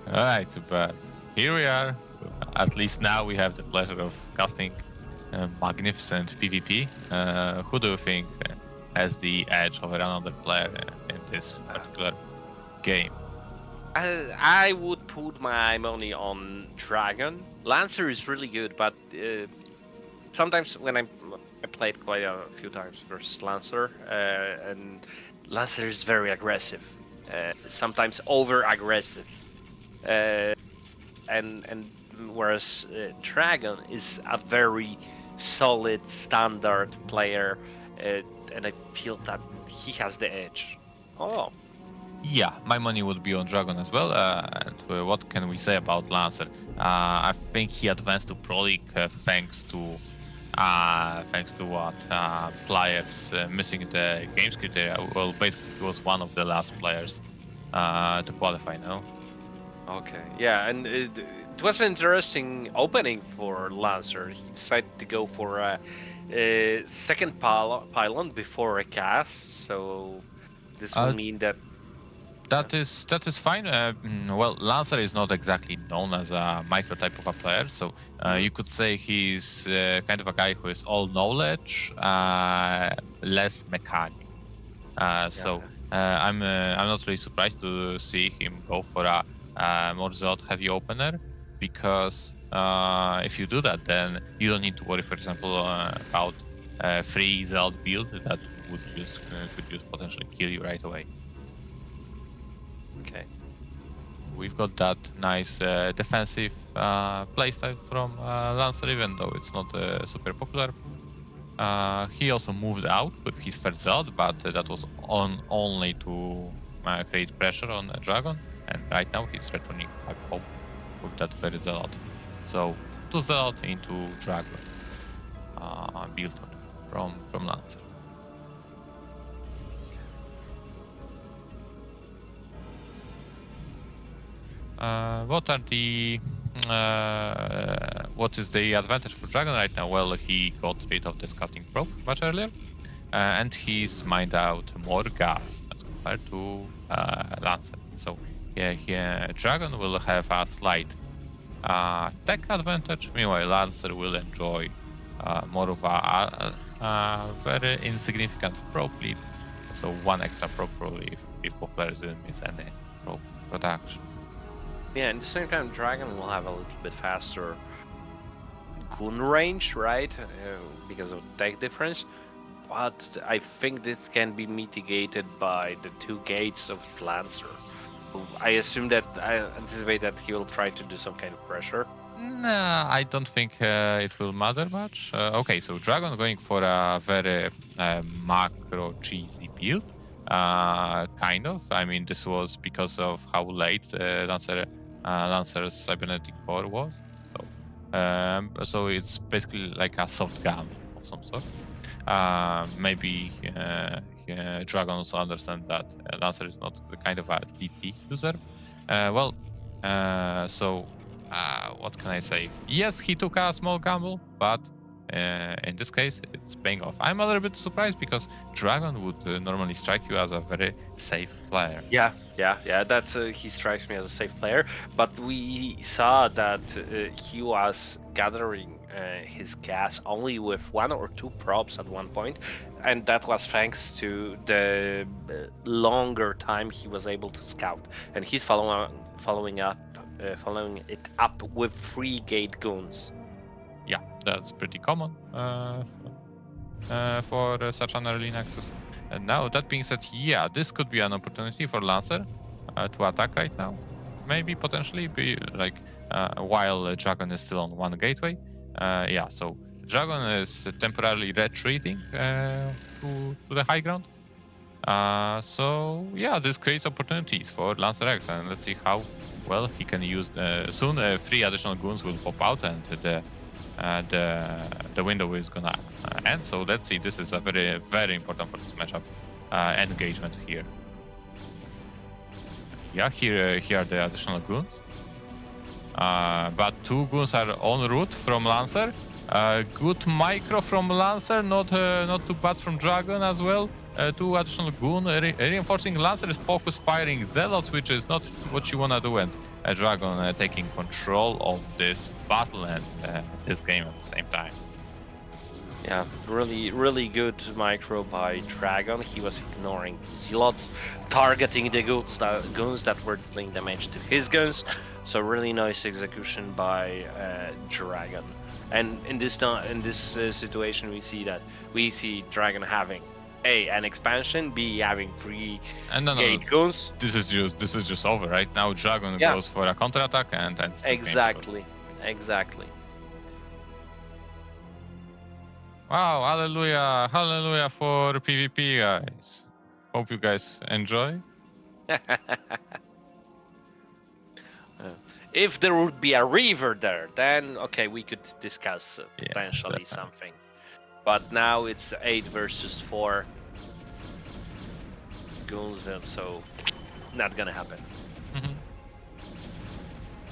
Alright, but here we are. At least now we have the pleasure of casting magnificent PvP. Who do you think has the edge over another player in this particular game? I would put my money on Dragon. Lancer is really good, but sometimes when I played quite a few times versus Lancer, and Lancer is very aggressive, sometimes over aggressive, and whereas Dragon is a very solid standard player, and I feel that he has the edge. Oh. Yeah, my money would be on Dragon as well. And what can we say about Lancer? I think he advanced to Pro League thanks to what players missing the games criteria. Well, basically he was one of the last players to qualify now. Okay, yeah, and it was an interesting opening for Lancer. He decided to go for a second pylon before a cast, so this will mean that. That is fine. Well, Lancer is not exactly known as a micro type of a player, so you could say he's kind of a guy who is all knowledge, less mechanics. So I'm not really surprised to see him go for a more zealot heavy opener, because if you do that, then you don't need to worry, for example, about free zealot build that would just could just potentially kill you right away. Okay. We've got that nice defensive playstyle from Lancer, even though it's not super popular. He also moved out with his first Zealot, but that was only to create pressure on Dragon, and right now he's returning back home with that very Zealot. So 2 Zealot into Dragon build from Lancer. What is the advantage for Dragon right now? Well, he got rid of the scouting probe much earlier, and he's mined out more gas as compared to Lancer. So yeah, Dragon will have a slight tech advantage. Meanwhile, Lancer will enjoy more of a very insignificant probe lead. So 1 extra probe probably if both players didn't miss any probe production. Yeah, and at the same time, Dragon will have a little bit faster gun range, right? Because of tech difference. But I think this can be mitigated by the 2 gates of Lancer. I assume that, I anticipate that he will try to do some kind of pressure. Nah, I don't think it will matter much. Okay, so Dragon going for a very macro cheesy build. Kind of. I mean, this was because of how late Lancer's cybernetic core was. So it's basically like a soft gamble of some sort. Maybe Dragon also understand that Lancer is not the kind of a DT user. What can I say? Yes, he took a small gamble, but In this case, it's paying off. I'm a little bit surprised because Dragon would normally strike you as a very safe player. Yeah. That's he strikes me as a safe player, but we saw that he was gathering his gas only with 1 or 2 props at one point, and that was thanks to the longer time he was able to scout. And he's following it up with 3 gate goons. Yeah, that's pretty common for such an early Nexus. And now, that being said, yeah, this could be an opportunity for Lancer to attack right now. Maybe potentially be like while Dragon is still on one gateway. Yeah, so Dragon is temporarily retreating to the high ground. So yeah, this creates opportunities for LancerX, and let's see how well he can use. Soon, 3 additional goons will pop out, and the window is gonna end. So let's see. This is a very important for this matchup engagement here. Yeah, here are the additional goons. But 2 goons are en route from Lancer. Good micro from Lancer, not too bad from Dragon as well. 2 additional goon reinforcing Lancer is focus firing Zealots, which is not what you wanna do, and Dragon taking control of this battle and this game at the same time. Yeah, really good micro by Dragon. He was ignoring Zealots, targeting the goons that were dealing damage to his guns. So really nice execution by Dragon. And in this situation, we see Dragon having an expansion, B having 3 gate goons. This is just over right now. Dragon goes for a counterattack and ends this Exactly. Wow, hallelujah for PvP, guys. Hope you guys enjoy. If there would be a river there, then okay, we could discuss potentially definitely. something. But now it's 8 versus 4 goons, so not gonna happen.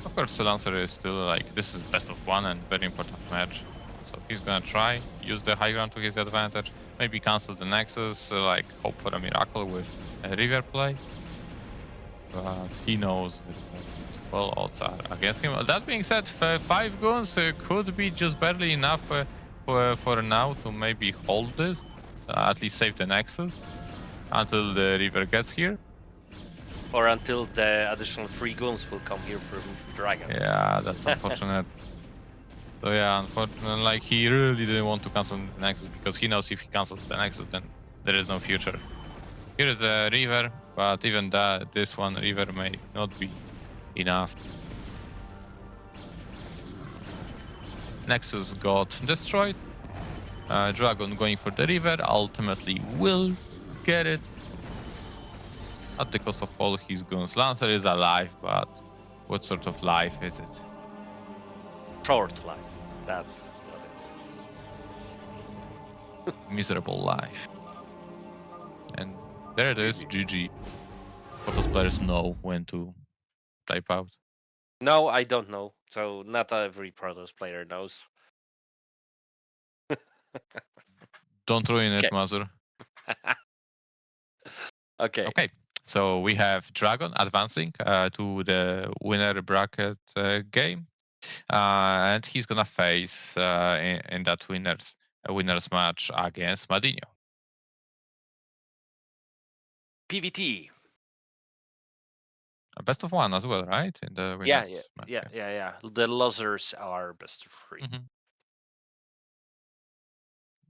Of course, the Lancer is still like, this is best of 1 and very important match. So he's gonna try, use the high ground to his advantage, maybe cancel the Nexus, like hope for a miracle with a river play. But he knows well odds are against him. That being said, 5 goons could be just barely enough for now to maybe hold this, at least save the Nexus until the river gets here. Or until the additional 3 goons will come here from Dragon. Yeah, that's unfortunate. So yeah, unfortunately, like he really didn't want to cancel the Nexus because he knows if he cancels the Nexus, then there is no future. Here is a river, but even this one river may not be enough. Nexus got destroyed. Dragon going for the river, ultimately will get it at the cost of all his goons. Lancer is alive, but what sort of life is it? Short life. That's what it is. Miserable life. And there it is, GG. Protoss players know when to type out. No, I don't know. So not every Protoss player knows. Don't ruin it, Mazur. Okay. Okay, so we have Dragon advancing to the winner bracket game. And he's gonna face in that winners match against MadiNho. PVT. Best of 1 as well, right? In the winners match. Yeah. The losers are best of 3.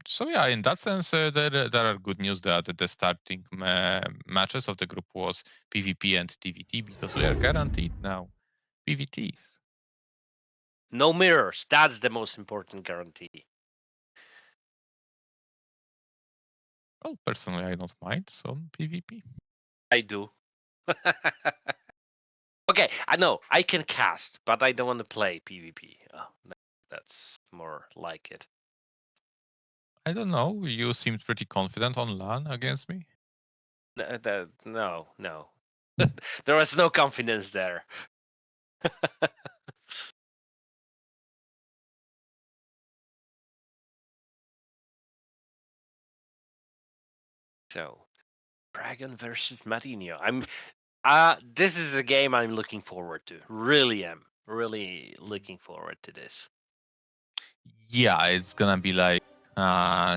So yeah, in that sense, there are good news that the starting matches of the group was PvP and TVT because we are guaranteed now PvTs. No mirrors. That's the most important guarantee. Well, personally, I don't mind some PvP. I do. Okay, I know I can cast, but I don't want to play PvP. Oh, that's more like it. I don't know. You seemed pretty confident on LAN against me. No. There was no confidence there. So, Dragon versus MadiNho. This is a game I'm looking forward to. Really am. Really looking forward to this. Yeah, it's gonna be like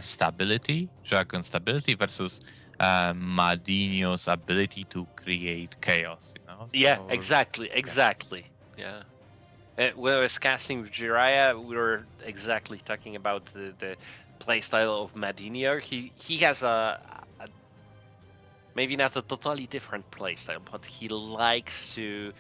stability, Dragon stability versus MadiNho's ability to create chaos. You know. Yeah, So, exactly. Yeah. When I was casting with JIRAIYA, we were exactly talking about the playstyle of MadiNho. He has a maybe not a totally different playstyle, but he likes to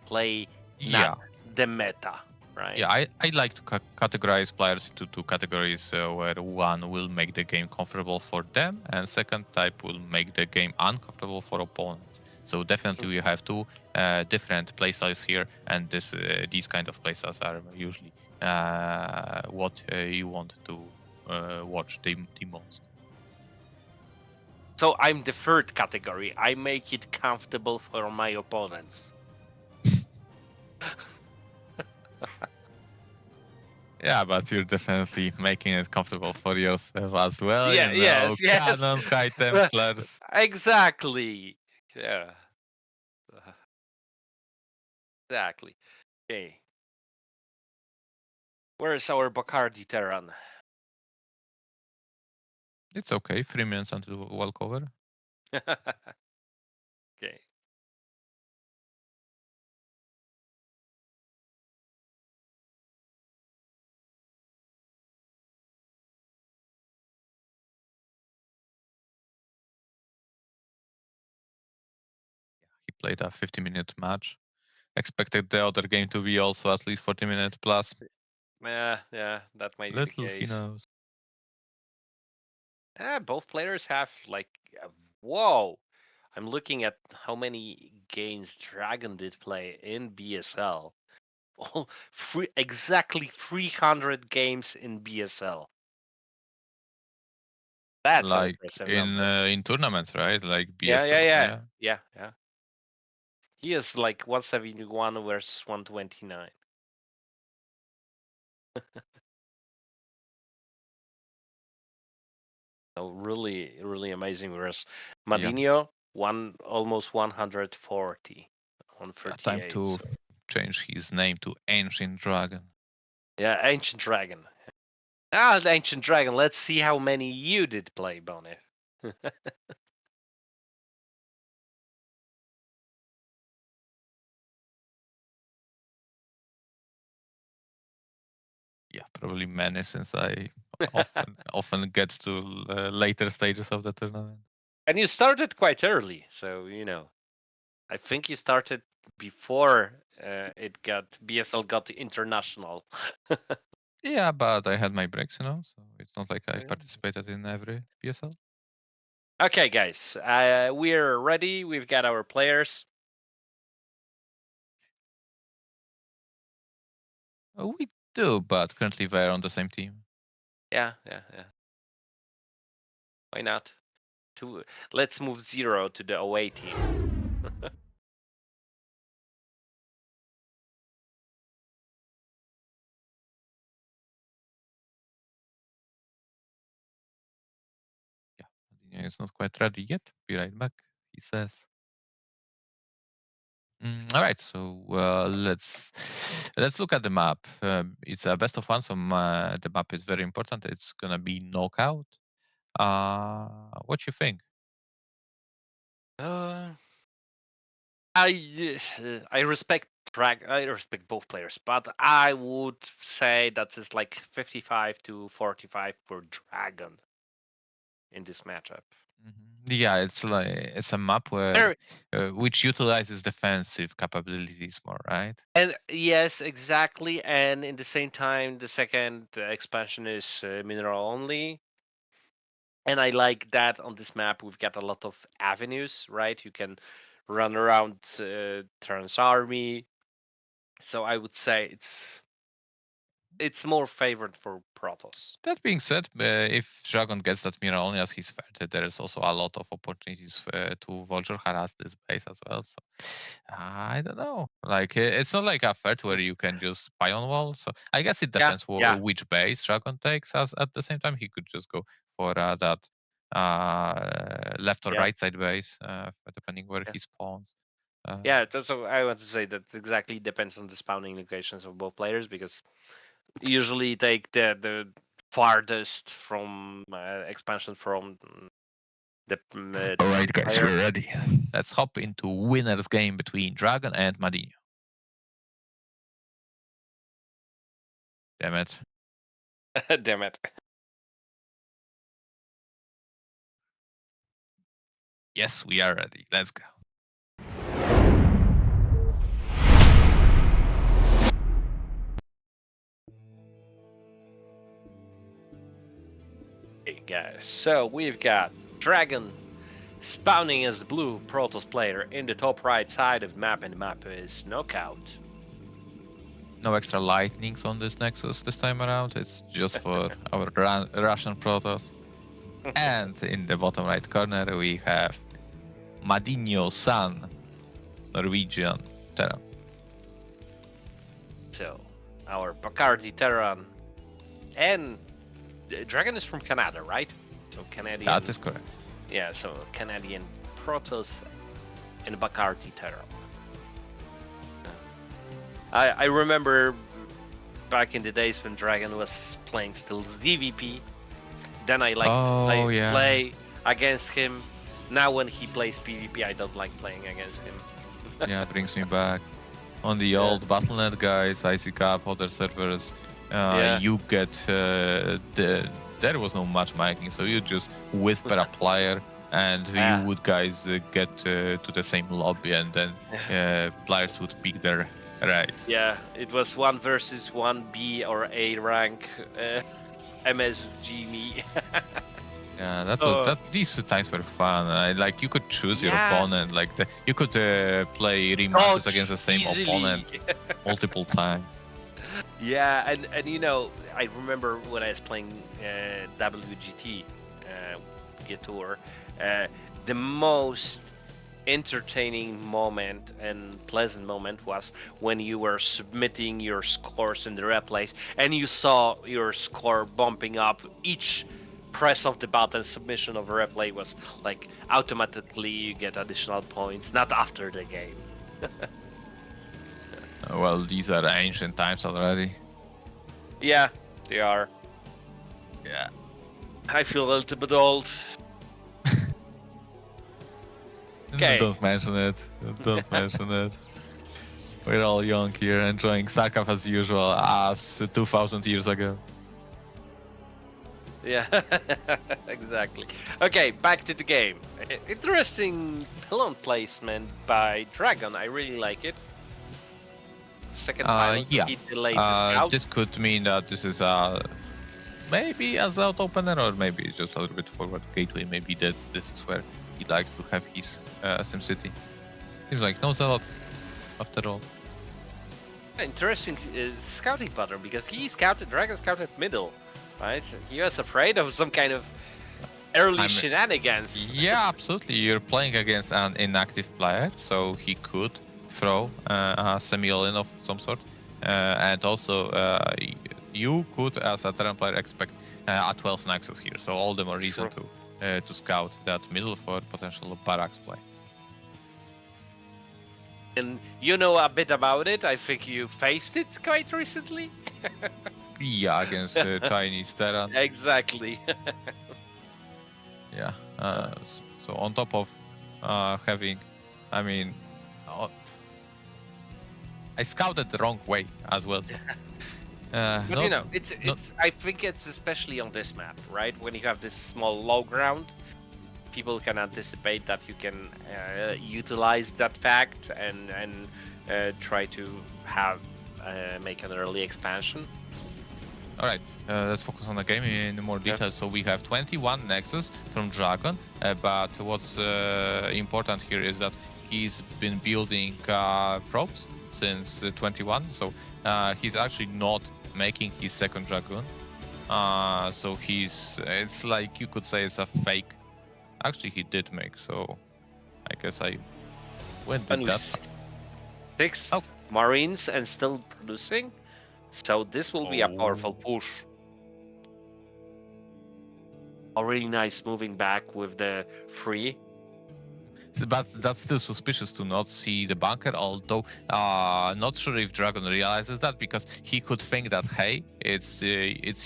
play not the meta, right? Yeah, I like to categorize players into two categories where one will make the game comfortable for them and second type will make the game uncomfortable for opponents. So definitely we have two different playstyles here, and these kind of playstyles are usually what you want to watch the most. So I'm the third category. I make it comfortable for my opponents. Yeah, but you're definitely making it comfortable for yourself as well. Yeah, You know, yes. cannons, high templars. Exactly. Yeah. Exactly. Okay. Where's our Bacardi Terran? It's okay. 3 minutes until wall cover. Okay. He played a 50-minute match. Expected the other game to be also at least 40-minute plus. Yeah, that might be the Little he case. knows. Both players have like, whoa. I'm looking at how many games Dragon did play in BSL. Oh, exactly 300 games in BSL. That's an Like impressive number. in tournaments, right? Like Yeah, BSL. yeah. He is like 171 versus 129. So really amazing. Whereas MadiNho almost 140 on Time 38. to So change his name to Ancient Dragon. yeah, Ancient Dragon. The Ancient Dragon. Let's see how many you did play, Bonyth. Yeah, probably many since I often get to later stages of the tournament. And you started quite early, so I think you started before BSL got international. Yeah, but I had my breaks, so it's not like I participated in every PSL. Okay, guys, we're ready. We've got our players. We do, but currently we're on the same team. Yeah. Why not? Let's move Zero to the away team. MadiNho is not quite ready yet. Be right back, he says. All right, so let's look at the map. It's a best of one, so the map is very important. It's gonna be knockout. What you think? I respect I respect both players, but I would say that it's like 55 to 45 for Dragon in this matchup. Yeah, it's a map where which utilizes defensive capabilities more, right? And yes, exactly. And in the same time, the second expansion is mineral only. And I like that on this map, we've got a lot of avenues, right? You can run around Terran's army. So I would say it's more favored for Protoss. That being said, if Dragon gets that mirror only as his third, there is also a lot of opportunities to Vulture harass this base as well. So I don't know. Like it's not like a third where you can just spy on wall. So I guess it depends Yeah. which base Dragon takes. As at the same time, he could just go for that left or Yeah. right side base, depending where he spawns. Yeah, so I want to say that exactly depends on the spawning locations of both players, because usually take the farthest from expansion from the All right, guys, player. we're ready. Let's hop into winner's game between Dragon and MadiNho. Damn it. Damn it. Yes, we are ready. Let's go. Okay, guys, so we've got Dragon spawning as the blue Protoss player in the top right side of the map, and the map is Knockout. No extra lightnings on this Nexus this time around. It's just for our Russian Protoss. And in the bottom right corner, we have MadiNho San, Norwegian Terran. So, our Bacardi Terran, and Dragon is from Canada, right? So Canadian. That is correct. Yeah, so Canadian Protoss and Bacardi Terran. I remember back in the days when Dragon was playing still ZVP. Then I liked to play against him. Now when he plays PvP, I don't like playing against him. Yeah, it brings me back. On the old Battle.net guys, IC Cup, other servers, you get there was no matchmaking, so you just whisper a player, and you would guys get to the same lobby, and then players would pick their race. Yeah, it was 1 versus 1 B or A rank MSG me. Yeah, that was these times were fun. Like you could choose your opponent, like you could play rematches against the same opponent multiple times. Yeah, and you know, I remember when I was playing WGT Tour, the most entertaining moment and pleasant moment was when you were submitting your scores in the replays and you saw your score bumping up. Each press of the button submission of a replay was like automatically you get additional points, not after the game. Well, these are ancient times already. Yeah, they are. Yeah. I feel a little bit old. Okay. Don't mention it. Don't mention it. We're all young here, enjoying StarCraft as usual, as 2000 years ago. Yeah, exactly. Okay, back to the game. Interesting pylon placement by Dragon. I really like it. Second pylon, so he delayed the scout. This could mean that this is maybe a Zealot opener, or maybe just a little bit forward gateway. Maybe that this is where he likes to have his SimCity. Seems like no Zealot after all. Interesting scouting pattern, because Dragon scouted middle, right? He was afraid of some kind of early shenanigans. Yeah, absolutely. You're playing against an inactive player, so he could throw a semi-all-in of some sort. And also, you could, as a Terran player, expect a 12 Nexus here. So all the more reason to scout that middle for potential barracks play. And you know a bit about it. I think you faced it quite recently. Yeah, against Chinese Terran. Exactly. Yeah. So on top of having, I mean, I scouted the wrong way as well. So. But you know, it's I think it's especially on this map, right? When you have this small low ground, people can anticipate that you can utilize that fact and try to make an early expansion. All right, let's focus on the game in more detail. So we have 21 Nexus from Dragon, but what's important here is that he's been building probes since 21, so he's actually not making his second Dragoon. So it's like you could say it's a fake. Actually, he did make, so I guess I went with that. 6 Marines and still producing, so this will be a powerful push. Oh, really nice moving back with the free. But that's still suspicious to not see the bunker, although not sure if Dragon realizes that, because he could think that, hey, it's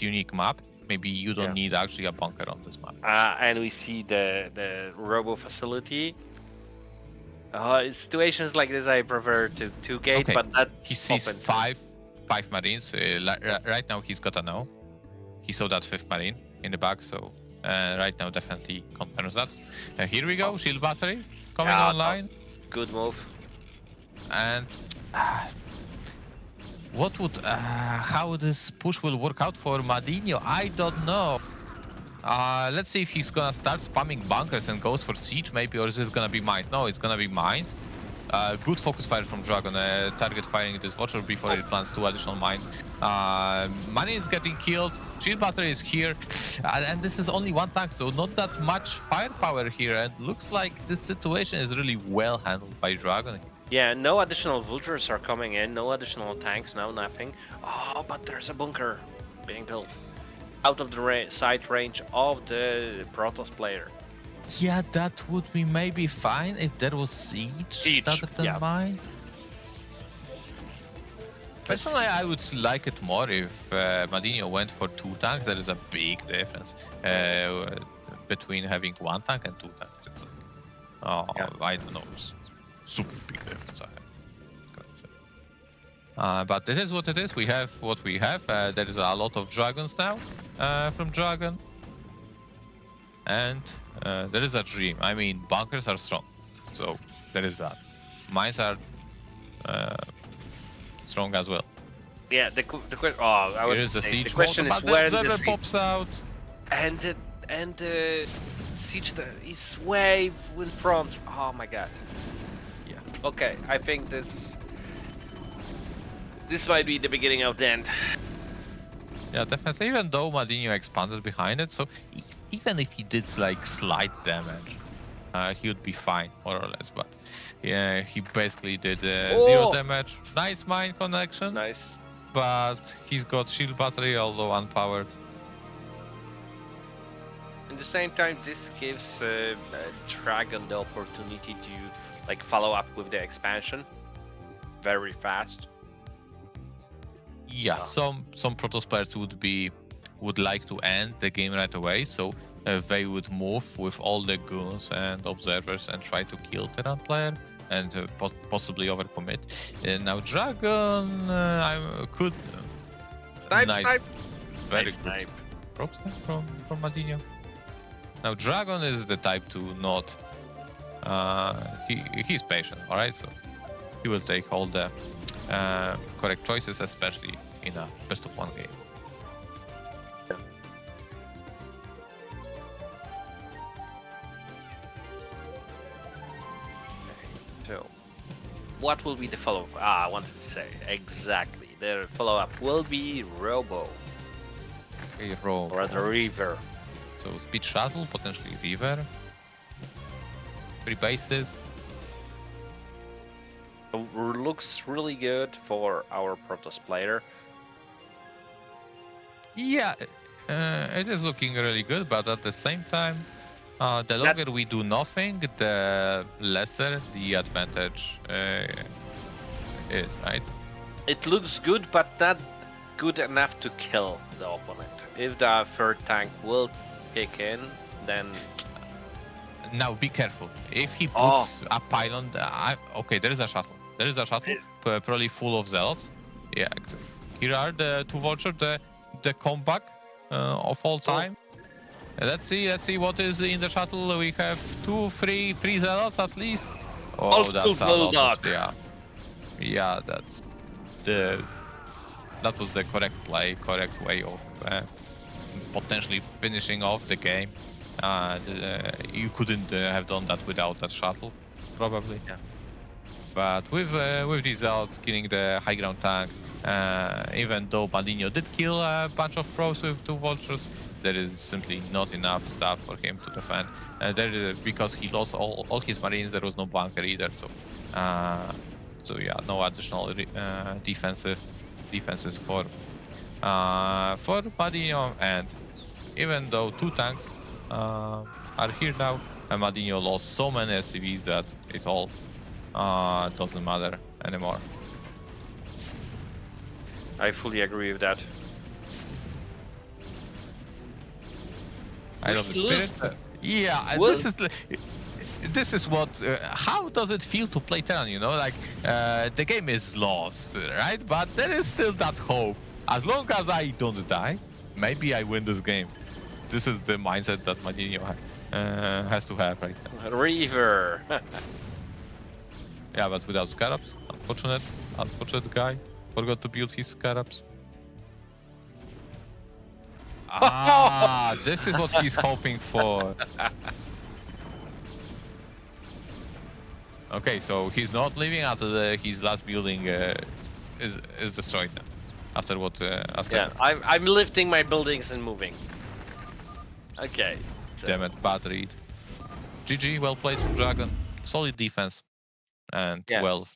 unique map. Maybe you don't need actually a bunker on this map. And we see the robo facility. In situations like this, I prefer to gate, Okay. but that He sees open. five marines. Right now he's got a no. He saw that 5th marine in the back, so right now definitely confirms that. Here we go, shield battery coming online. Good move. And what would how this push will work out for MadiNho? I don't know. Let's see if he's gonna start spamming bunkers and goes for siege maybe, or is this gonna be mines? No, it's gonna be mines. Good focus fire from Dragon, target firing this Watcher before it plants 2 additional mines. Money is getting killed, shield battery is here, and this is only 1 tank, so not that much firepower here, and looks like this situation is really well handled by Dragon. Yeah, no additional vultures are coming in, no additional tanks, no nothing. Oh, but there's a bunker being built out of the sight range of the Protoss player. Yeah, that would be maybe fine if there was siege rather than mine. Personally, I would like it more if MadiNho went for 2 tanks. There is a big difference between having 1 tank and 2 tanks. It's like, I don't know, super big difference. But it is what it is. We have what we have. There is a lot of dragons now from Dragon. And there is a dream. I mean, bunkers are strong, so there is that. Mines are strong as well. Yeah, the question. Oh, I would say the question is where the observer pops out. And the siege is way in front. Oh my god. Yeah. Okay, I think this might be the beginning of the end. Yeah, definitely. Even though MadiNho expanded behind it, so even if he did like slight damage, he would be fine, more or less. But yeah, he basically did 0 damage. Nice mine connection. Nice. But he's got shield battery, although unpowered. At the same time, this gives Dragon the opportunity to like follow up with the expansion very fast. Yeah, some Protoss players would like to end the game right away, so they would move with all the goons and observers and try to kill Terran player and possibly overcommit. Now Dragon, I could Snipe. Very nice good snipe. prop snipe from MadiNho. Now Dragon is the type to not he's patient, all right, so he will take all the correct choices, especially in a best of 1 game. So, what will be the follow-up? I wanted to say exactly. The follow-up will be Robo or the Reaver. So speed shuttle, potentially Reaver. 3 bases. Looks really good for our Protoss player. Yeah, it is looking really good, but at the same time, the longer we do nothing, the lesser the advantage is, right? It looks good, but not good enough to kill the opponent. If the 3rd tank will kick in, then... Now be careful. If he puts a pylon... okay, there is a shuttle. There is a shuttle, probably full of zealots. Yeah, exactly. Here are the 2 vultures, the comeback of all time. Let's see what is in the shuttle. We have 3 zealots at least. Oh, that's a lot of, yeah, that was the correct play, correct way of potentially finishing off the game. You couldn't have done that without that shuttle, probably. Yeah. But with these zealots killing the high ground tank, even though MadiNho did kill a bunch of pros with 2 vultures, there is simply not enough stuff for him to defend. Because he lost all his marines, there was no bunker either. So yeah, no additional defenses for MadiNho. And even though 2 tanks are here now. And MadiNho lost so many SCVs that it all doesn't matter anymore. I fully agree with that. I love the spirit. Yeah, Well- this is what. How does it feel to play Terran? You know, like the game is lost, right? But there is still that hope. As long as I don't die, maybe I win this game. This is the mindset that MadiNho has to have right now. Reaver. Yeah, but without scarabs, unfortunate guy. Forgot to build his scarabs. Ah, this is what he's hoping for. Okay, so he's not leaving after his last building is destroyed now. After what? After. Yeah, I'm lifting my buildings and moving. Okay. So. Damn it, bad read. GG, well played from Dragon. Solid defense, and Yes. well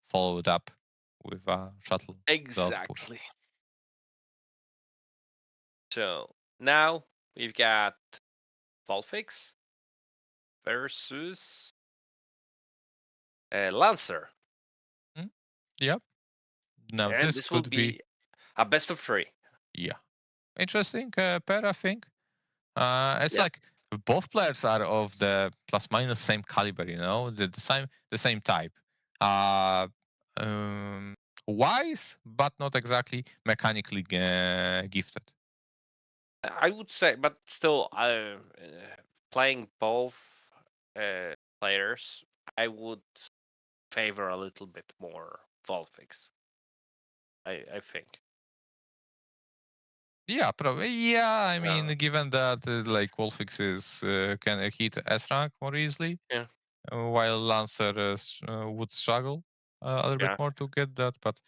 followed up with shuttle. Exactly. So now we've got Vulfix versus Lancer. Yep. Now And this will could be a best of 3. yeah, interesting pair, I think. It's Yeah. like both players are of the plus minus same caliber, you know, the same type. Wise, but not exactly mechanically gifted. I would say, but still, playing both players, I would favor a little bit more Vulfix. I think. Yeah, probably. Yeah, I mean, Yeah. given that like WolFix is can hit S rank more easily, Yeah. While Lancer would struggle a little bit Yeah. more to get that. But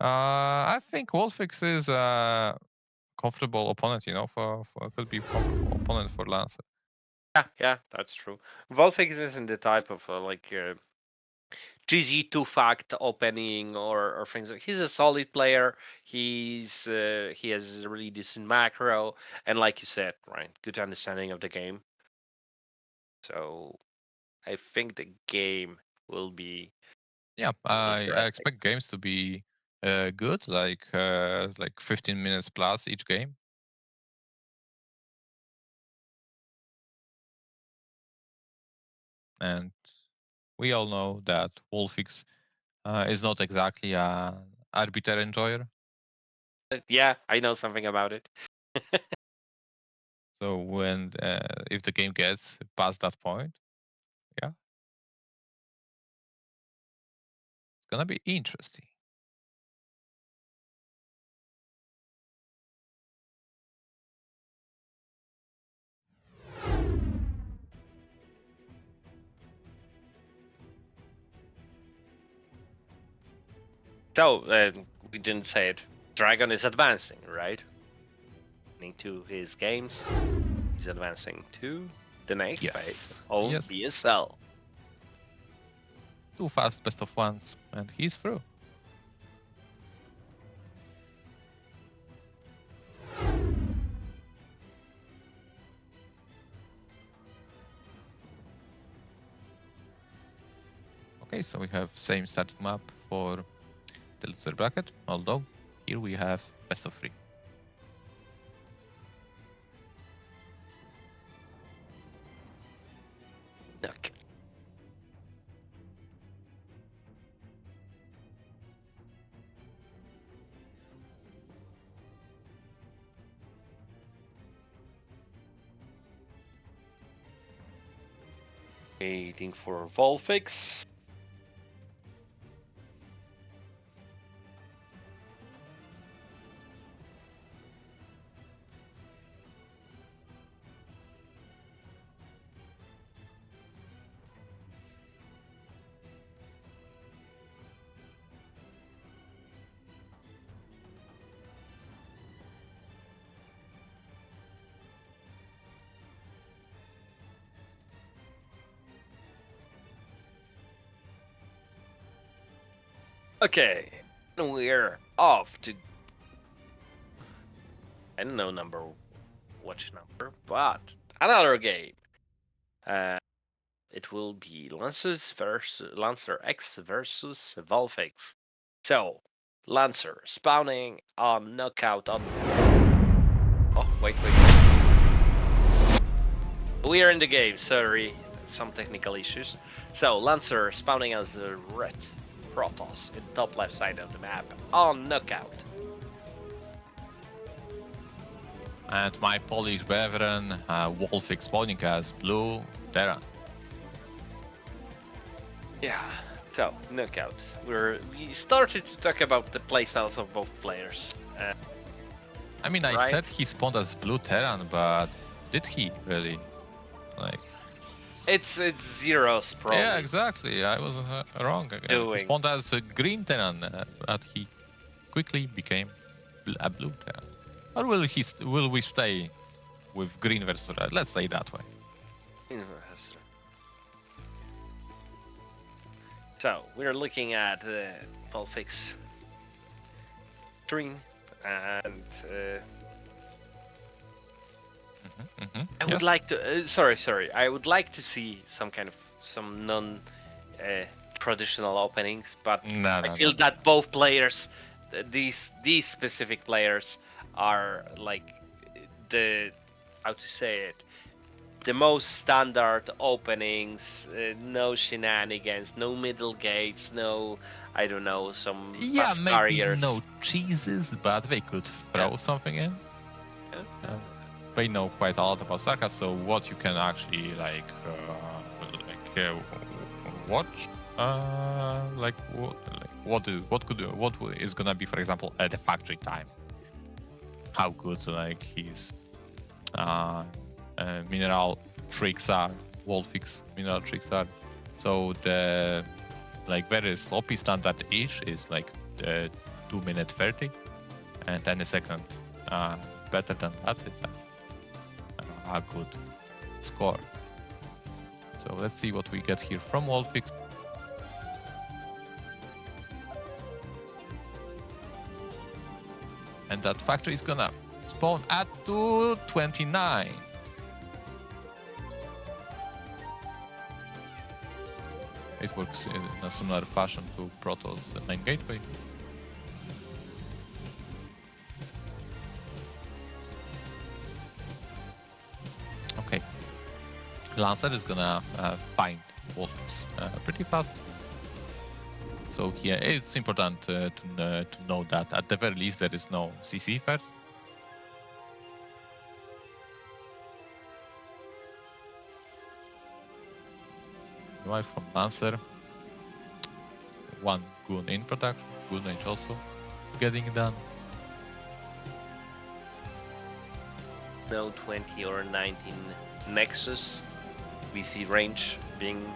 I think WolFix is a comfortable opponent, you know, for could be comfortable opponent for Lancer. Yeah, that's true. Vulfix isn't the type of GZ2 fact opening or things like. He's a solid player. He has a really decent macro, and like you said, right, good understanding of the game. So I think the game will be. Yeah, I interesting. expect games to be good, like 15 minutes plus each game. And we all know that WolFix is not exactly an arbiter enjoyer. Yeah, I know something about it. So when if the game gets past that point, yeah, it's gonna be interesting. So we didn't say it. Dragon is advancing, right? Into his games, he's advancing to the next phase of Yes. BSL. Too fast, best of ones, and he's through. Okay, so we have same starting map for the loser bracket, although here we have best of 3. Okay. Waiting for Vulfix. Okay, we're off to. I don't know watch number, but another game. It will be LancerX versus Vulfix. So, Lancer spawning on knockout on. Oh, wait. We are in the game, sorry. Some technical issues. So, Lancer spawning as a red Protoss in top left side of the map on knockout. And my Polish brethren, WolFix spawning as blue Terran. Yeah, so knockout. We started to talk about the playstyles of both players. I mean, I Right. said he spawned as blue Terran, but did he really? Like, It's Zero's probably. yeah, exactly. I was wrong again. He Doing. spawned as a green Terran, but he quickly became a blue Terran. Or will we stay with green versus red? Let's say that way. So we're looking at Vulfix screen, and I would like to. Sorry. I would like to see some kind of non traditional openings, but I feel that both players, these specific players, are like the how to say it. The most standard openings, no shenanigans, no middle gates, no, I don't know, some fast maybe carriers. no cheeses, but they could throw something in. They know quite a lot about StarCraft, so what you can actually watch, what is gonna be, for example, at the factory time. How good his mineral tricks are, WolFix mineral tricks are. So the very sloppy standard-ish is 2 minute 30, and any second better than that is a good score. So let's see what we get here from WolFix. And that factory is gonna spawn at 229. It works in a similar fashion to Protoss main gateway. Okay, Lancer is gonna find wolves pretty fast. So here it's important to know that at the very least there is no CC first. From Lancer, one goon in production, goon range also getting done. No 20 or 19 Nexus, we see range being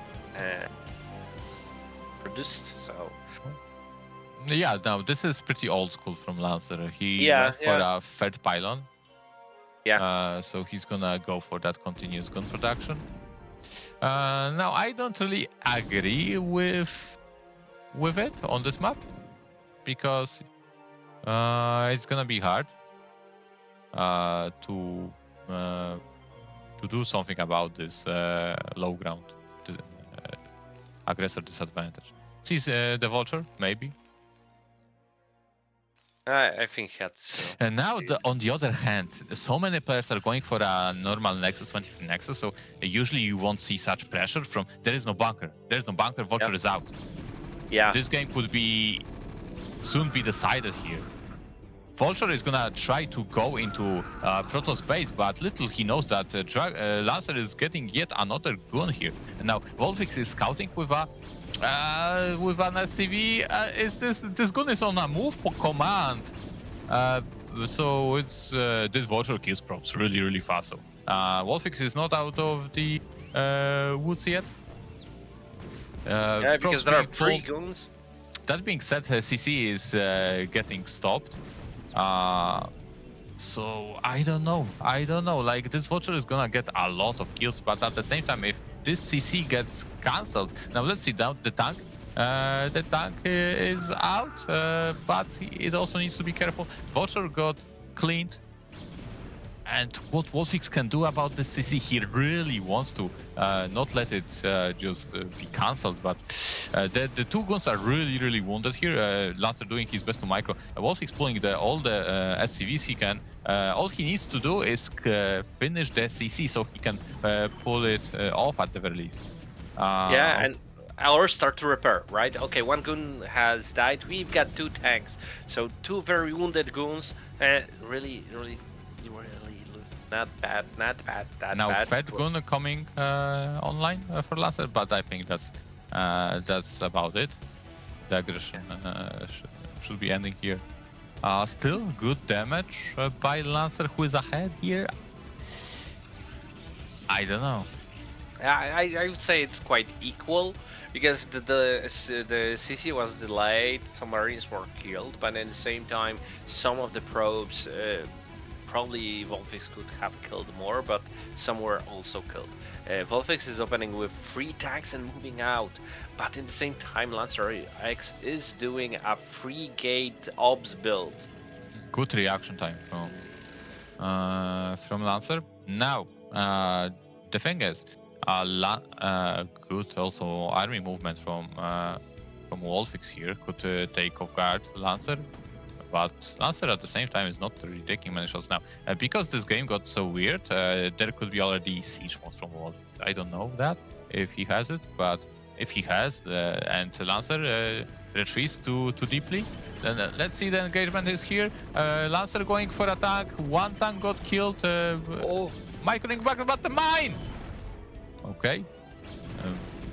produced, so... Yeah, no, this is pretty old school from Lancer. He went for a third pylon. Yeah. So he's gonna go for that continuous gun production. Now, I don't really agree with it on this map, because it's gonna be hard to do something about this low ground aggressor disadvantage. Sees the Vulture, maybe. I think that's... And now, on the other hand, so many players are going for a normal Nexus, 23 Nexus, so usually you won't see such pressure from, there is no bunker, Vulture is out. Yeah. This game could soon be decided here. Vulture is gonna try to go into Protoss base, but little he knows that Lancer is getting yet another gun here. And now WolFix is scouting with an SCV. This gun is on a move command, so it's this Vulture kills probes really fast. So WolFix is not out of the woods yet. Yeah, because there are 3 guns. That being said, CC is getting stopped. So I don't know. Like, this Vulture is gonna get a lot of kills, but at the same time, if this CC gets cancelled, now let's see down the tank. The tank is out, but it also needs to be careful. Vulture got cleaned, And what WolFix can do about the CC, he really wants to not let it just be cancelled. But the two guns are really wounded here. Lancer doing his best to micro. WolFix pulling all the SCVs he can. All he needs to do is finish the CC so he can pull it off at the very least. Yeah, and or start to repair, right? Okay, one gun has died. We've got 2 tanks, so 2 very wounded guns. Really not bad, that now bad. Fed gun coming online for Lancer, but I think that's about it. The aggression should be ending here. Still good damage by Lancer, who is ahead here. I don't know. I would say it's quite equal because the CC was delayed, some Marines were killed, but at the same time, some of the probes, probably Vulfix could have killed more, but some were also killed. Vulfix is opening with 3 tanks and moving out, but in the same time, LancerX is doing a 3-gate obs build. Good reaction time from Lancer. Now, the thing is, good also army movement from WolFix here could take off guard Lancer, but Lancer at the same time is not really taking many shots now. Because this game got so weird, there could be already siege mods from WolFix. I don't know that if he has it, but if he has and Lancer retreats too deeply, then let's see, the engagement is here. Lancer going for attack. 1 tank got killed. Microing back, but the mine. Okay,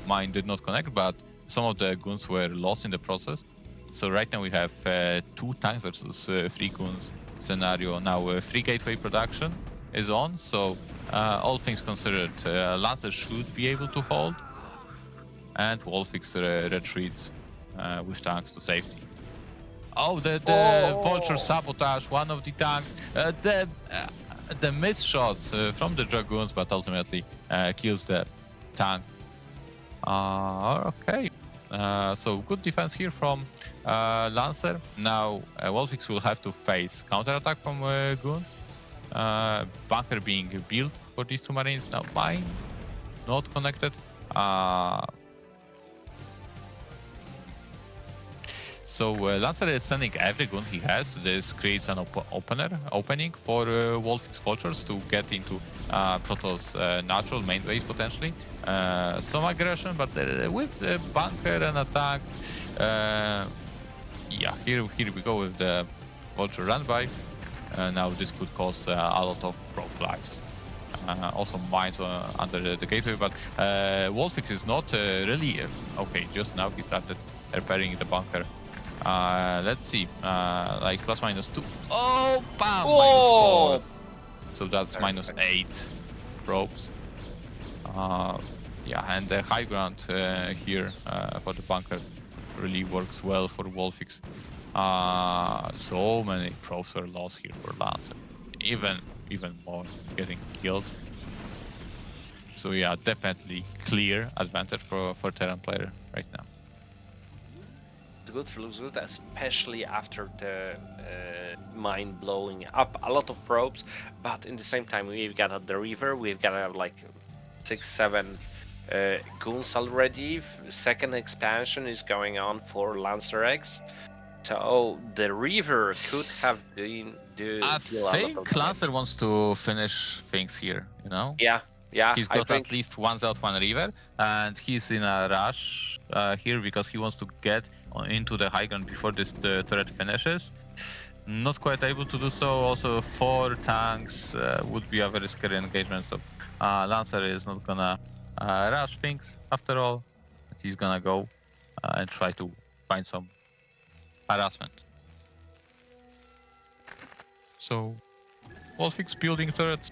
mine did not connect, but some of the guns were lost in the process. So right now we have 2 tanks versus 3 guns scenario. Now 3 gateway production is on, so all things considered, Lancer should be able to hold, and WolFix retreats with tanks to safety. Oh, the Vulture sabotage one of the tanks. The missed shots from the Dragoons, but ultimately kills the tank. Okay, so good defense here from Lancer. Now WolFix will have to face counterattack from Goons. Bunker being built for these 2 Marines. Now mine not connected. So Lancer is sending every gun he has. This creates an opening for WolFix Vultures to get into Protoss natural main base potentially. Some aggression, but with the bunker and attack, yeah, here we go with the Vulture run by. Now this could cause a lot of probe lives. Also mines under the gateway, but WolFix is not really okay. Just now he started repairing the bunker. Let's see, like ±2. Oh, bam! -4. So that's -8 probes. Yeah, and the high ground here for the bunker really works well for WolFix. So many probes were lost here for Lancer. Even more getting killed. So yeah, definitely clear advantage for Terran player right now. Good, looks good, especially after the mine blowing up a lot of probes, but in the same time we've got the river, we've got like 6-7 goons already. Second expansion is going on for LancerX, so the river could have been I think Lancer wants to finish things here, you know? Yeah, he's got at least 1 Zelt, 1 river, and he's in a rush here because he wants to get into the high ground before this turret finishes. Not quite able to do so. Also 4 tanks would be a very scary engagement, so Lancer is not gonna rush things after all. He's gonna go and try to find some harassment. So WolFix building turrets.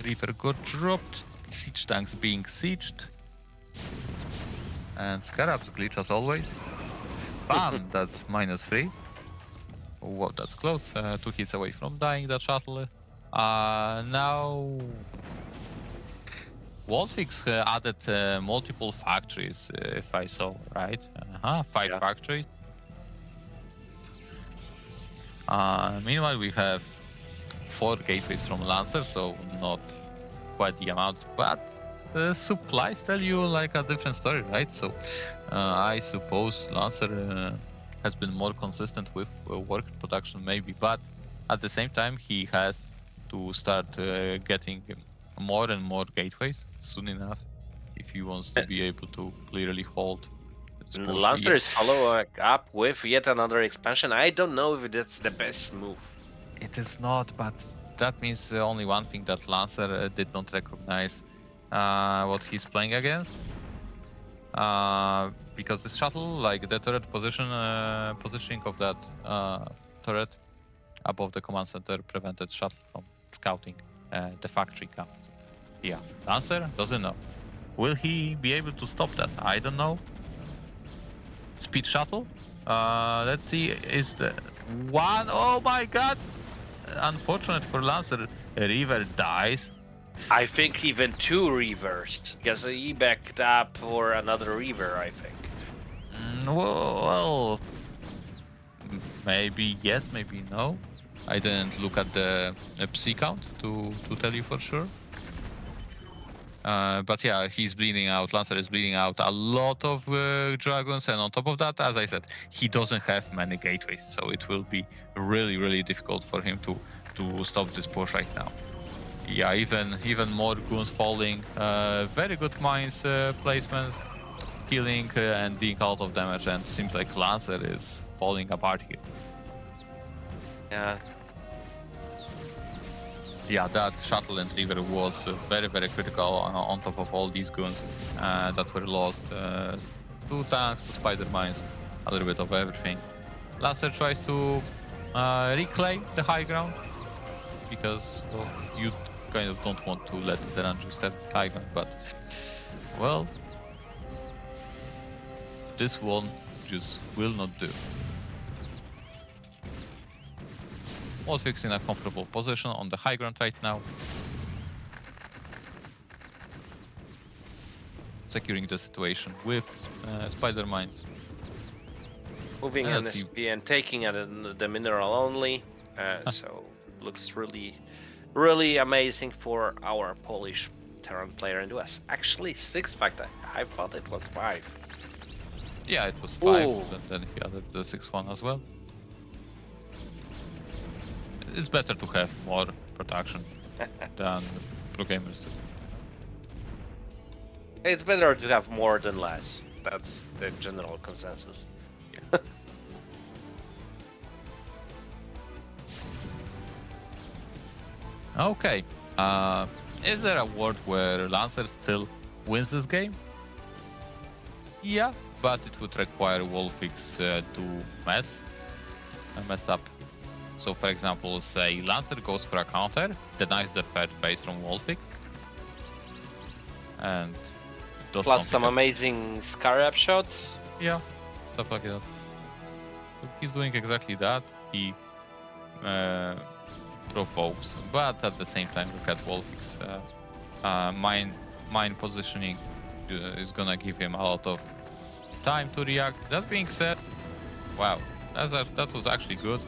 Reaper got dropped, siege tanks being sieged, and Scarabs glitch as always. Bam! That's -3. Whoa, that's close. 2 hits away from dying that shuttle. Now WolFix added multiple factories, if I saw right. 5 factories. Meanwhile, we have 4 gateways from Lancer, so not quite the amount, but the supplies tell you like a different story, right? So I suppose Lancer has been more consistent with work production maybe, but at the same time he has to start getting more and more gateways soon enough if he wants to be able to clearly hold its And push. Lancer is following up with yet another expansion. I don't know if that's the best move. It is not, but that means only one thing, that Lancer did not recognize what he's playing against. Because this shuttle, like the turret positioning of that turret above the command center, prevented shuttle from scouting the factory camp. So, yeah, Lancer doesn't know. Will he be able to stop that? I don't know. Speed shuttle. Let's see. Is the one? Oh my god! Unfortunate for Lancer, River dies. I think even 2 Reavers, because he backed up for another Reaver, I think. Well, maybe yes, maybe no. I didn't look at the psi count to tell you for sure. But yeah, he's bleeding out. Lancer is bleeding out a lot of dragons, and on top of that, as I said, he doesn't have many gateways, so it will be really, really difficult for him to stop this push right now. Yeah, even more goons falling. Very good mines placement, killing and dealing a lot of damage, and seems like Lancer is falling apart here. Yeah. Yeah, that shuttle and river was very, very critical on top of all these goons that were lost. 2 tanks, spider mines, a little bit of everything. Lancer tries to reclaim the high ground because, well, you kind of don't want to let the Rangers have the high ground, but, well, this one just will not do. WolFix in a comfortable position on the high ground right now. Securing the situation with spider mines. Moving Yeah, NSP and taking the mineral only. So looks really, really amazing for our Polish Terran player. And it was actually 6 factor. I thought it was 5. Yeah, it was 5, Ooh. and then he added the 6th one as well. It's better to have more production than pro gamers do. It's better to have more than less. That's the general consensus. Okay, is there a world where Lancer still wins this game? Yeah, but it would require WolFix to mess up. So for example, say Lancer goes for a counter, denies the third base from WolFix, and does Plus some something amazing Scarab shots. Yeah, stuff like that. So he's doing exactly that. He provokes, but at the same time, look at WolFix. Mine positioning is gonna give him a lot of time to react. That being said, wow, that was actually good.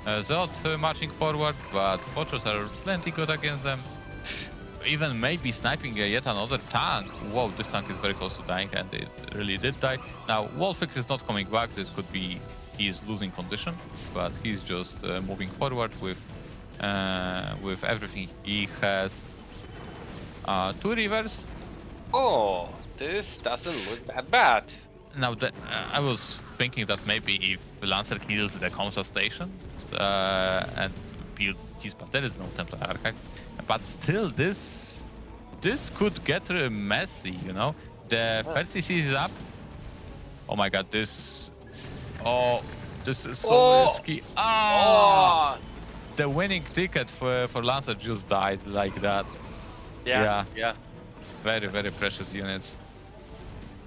Zod marching forward, but Pochos are plenty good against them. Even maybe sniping yet another tank. Whoa, this tank is very close to dying, and it really did die. Now, WolFix is not coming back. This could be he's losing condition, but he's just moving forward with everything he has. 2 rivers. Oh, this doesn't look that bad. Now, I was thinking that maybe if Lancer kills the Comsa station and builds these, but there is no Templar Archives. But still, this could get messy, you know? The first CC is up. Oh my god, this is so risky. Oh! The winning ticket for Lancer just died like that. Yeah. Very, very precious units.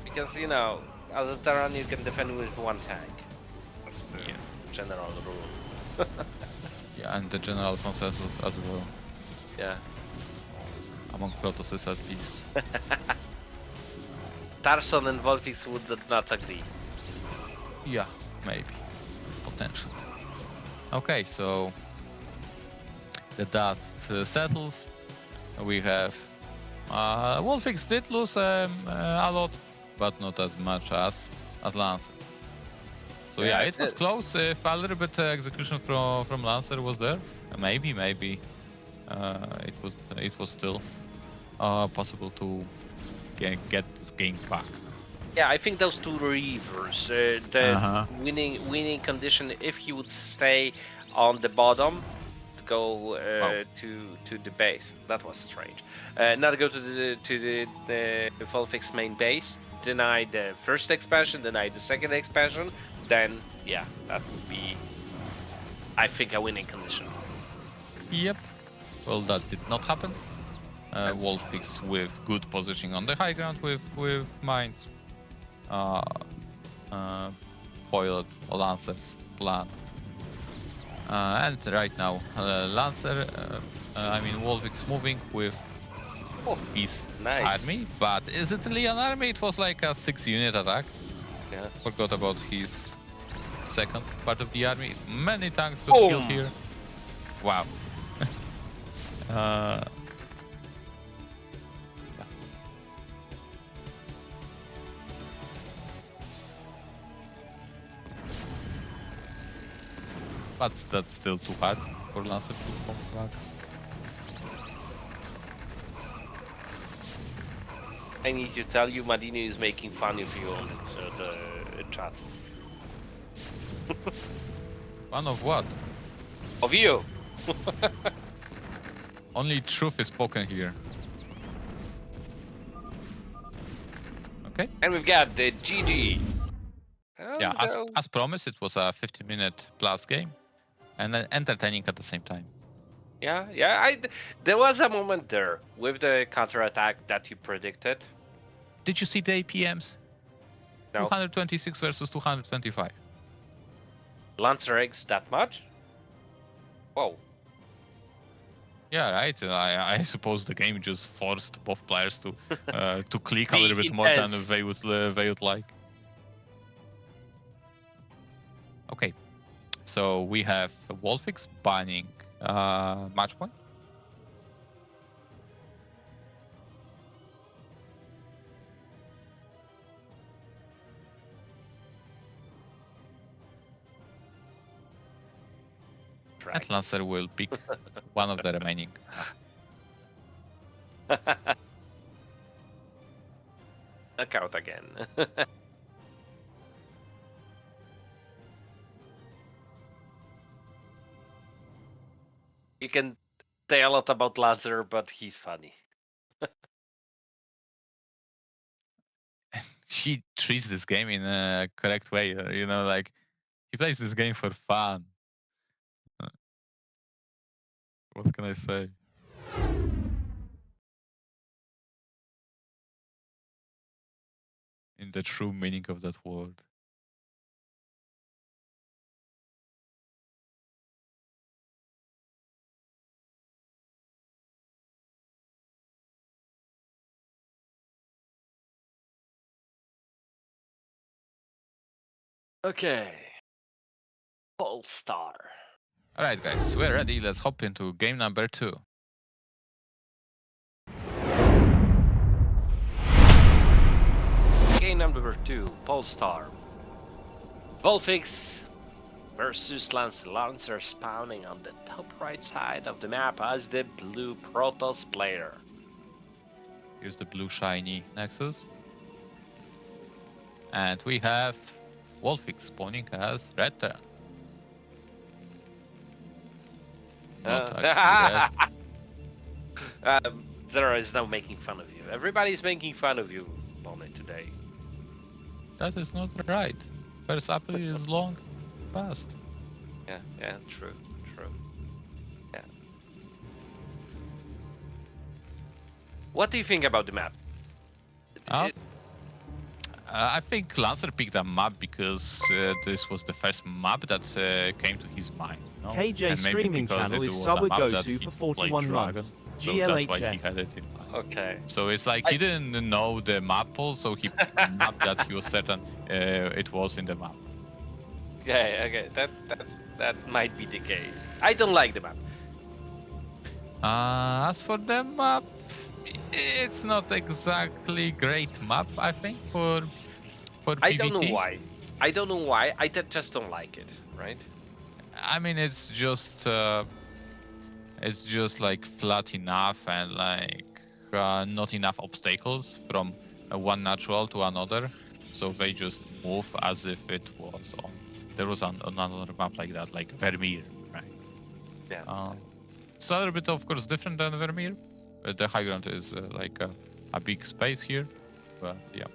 Because, you know, as a Terran you can defend with 1 tank. That's the general rule. Yeah, and the general consensus as well. Yeah. Among Protosses at least. Tarson and Vulfix would not agree. Yeah, maybe. Potentially. Okay, so the dust settles. We have WolFix did lose a lot, but not as much as Lancer. So yeah, it was close. If a little bit execution from Lancer was there, maybe it was still possible to get this game back. Yeah, I think those two reavers, the winning condition, if he would stay on the bottom, to go to the base. That was strange. Not go to the Vulfix main base, deny the first expansion, deny the second expansion. Then yeah, that would be, I think, a winning condition. Yep. Well, that did not happen. WolFix with good positioning on the high ground with mines. Foiled Lancer's plan. And right now, WolFix moving with his army. But is it really an army? It was like a 6-unit attack. Yeah. Forgot about his second part of the army. Many tanks got killed here. Wow. But that's still too hard for Lancer to come back. I need to tell you, MadiNho is making fun of you on the chat. Fun of what? Of you! Only truth is spoken here. Okay. And we've got the GG. Yeah, as promised, it was a 50-minute plus game, and entertaining at the same time. Yeah. There was a moment there with the counter-attack that you predicted. Did you see the APMs? No. 226 versus 225. LancerX that much? Whoa. Yeah, right. I suppose the game just forced both players to click a little bit more than they would like. Okay, so we have WolFix banning match point. And Lancer will pick one of the remaining. Knockout again. You can say a lot about Lancer, but he's funny. He treats this game in a correct way, like he plays this game for fun. What can I say? In the true meaning of that word. Okay. Polestar. Alright guys, we're ready. Let's hop into game number 2. Game number 2, Polestar. Vulfix versus Lancer. Lancer spawning on the top right side of the map as the blue Protoss player. Here's the blue shiny Nexus. And we have WolFix spawning as red Terran. Zero is now making fun of you. Everybody's making fun of you, Bonyth, today. That is not right. First apple is long past. Yeah, true. Yeah. What do you think about the map? I think Lancer picked a map because this was the first map that came to his mind. KJ streaming channel is sub at GoTo for 41 months. So that's why he had it in mind. Okay. So it's like he didn't know the map pool, so he picked a map that he was certain it was in the map. Okay, that might be the case. I don't like the map. As for the map, it's not exactly great map, I think, for I PvT. don't know why. I don't know why. I just don't like it, right? I mean, it's just like flat enough and like not enough obstacles from one natural to another, so they just move as if it was on. There was another map like that, like Vermeer, right? Yeah. It's a little bit, of course, different than Vermeer. The high ground is like a big space here, but yeah,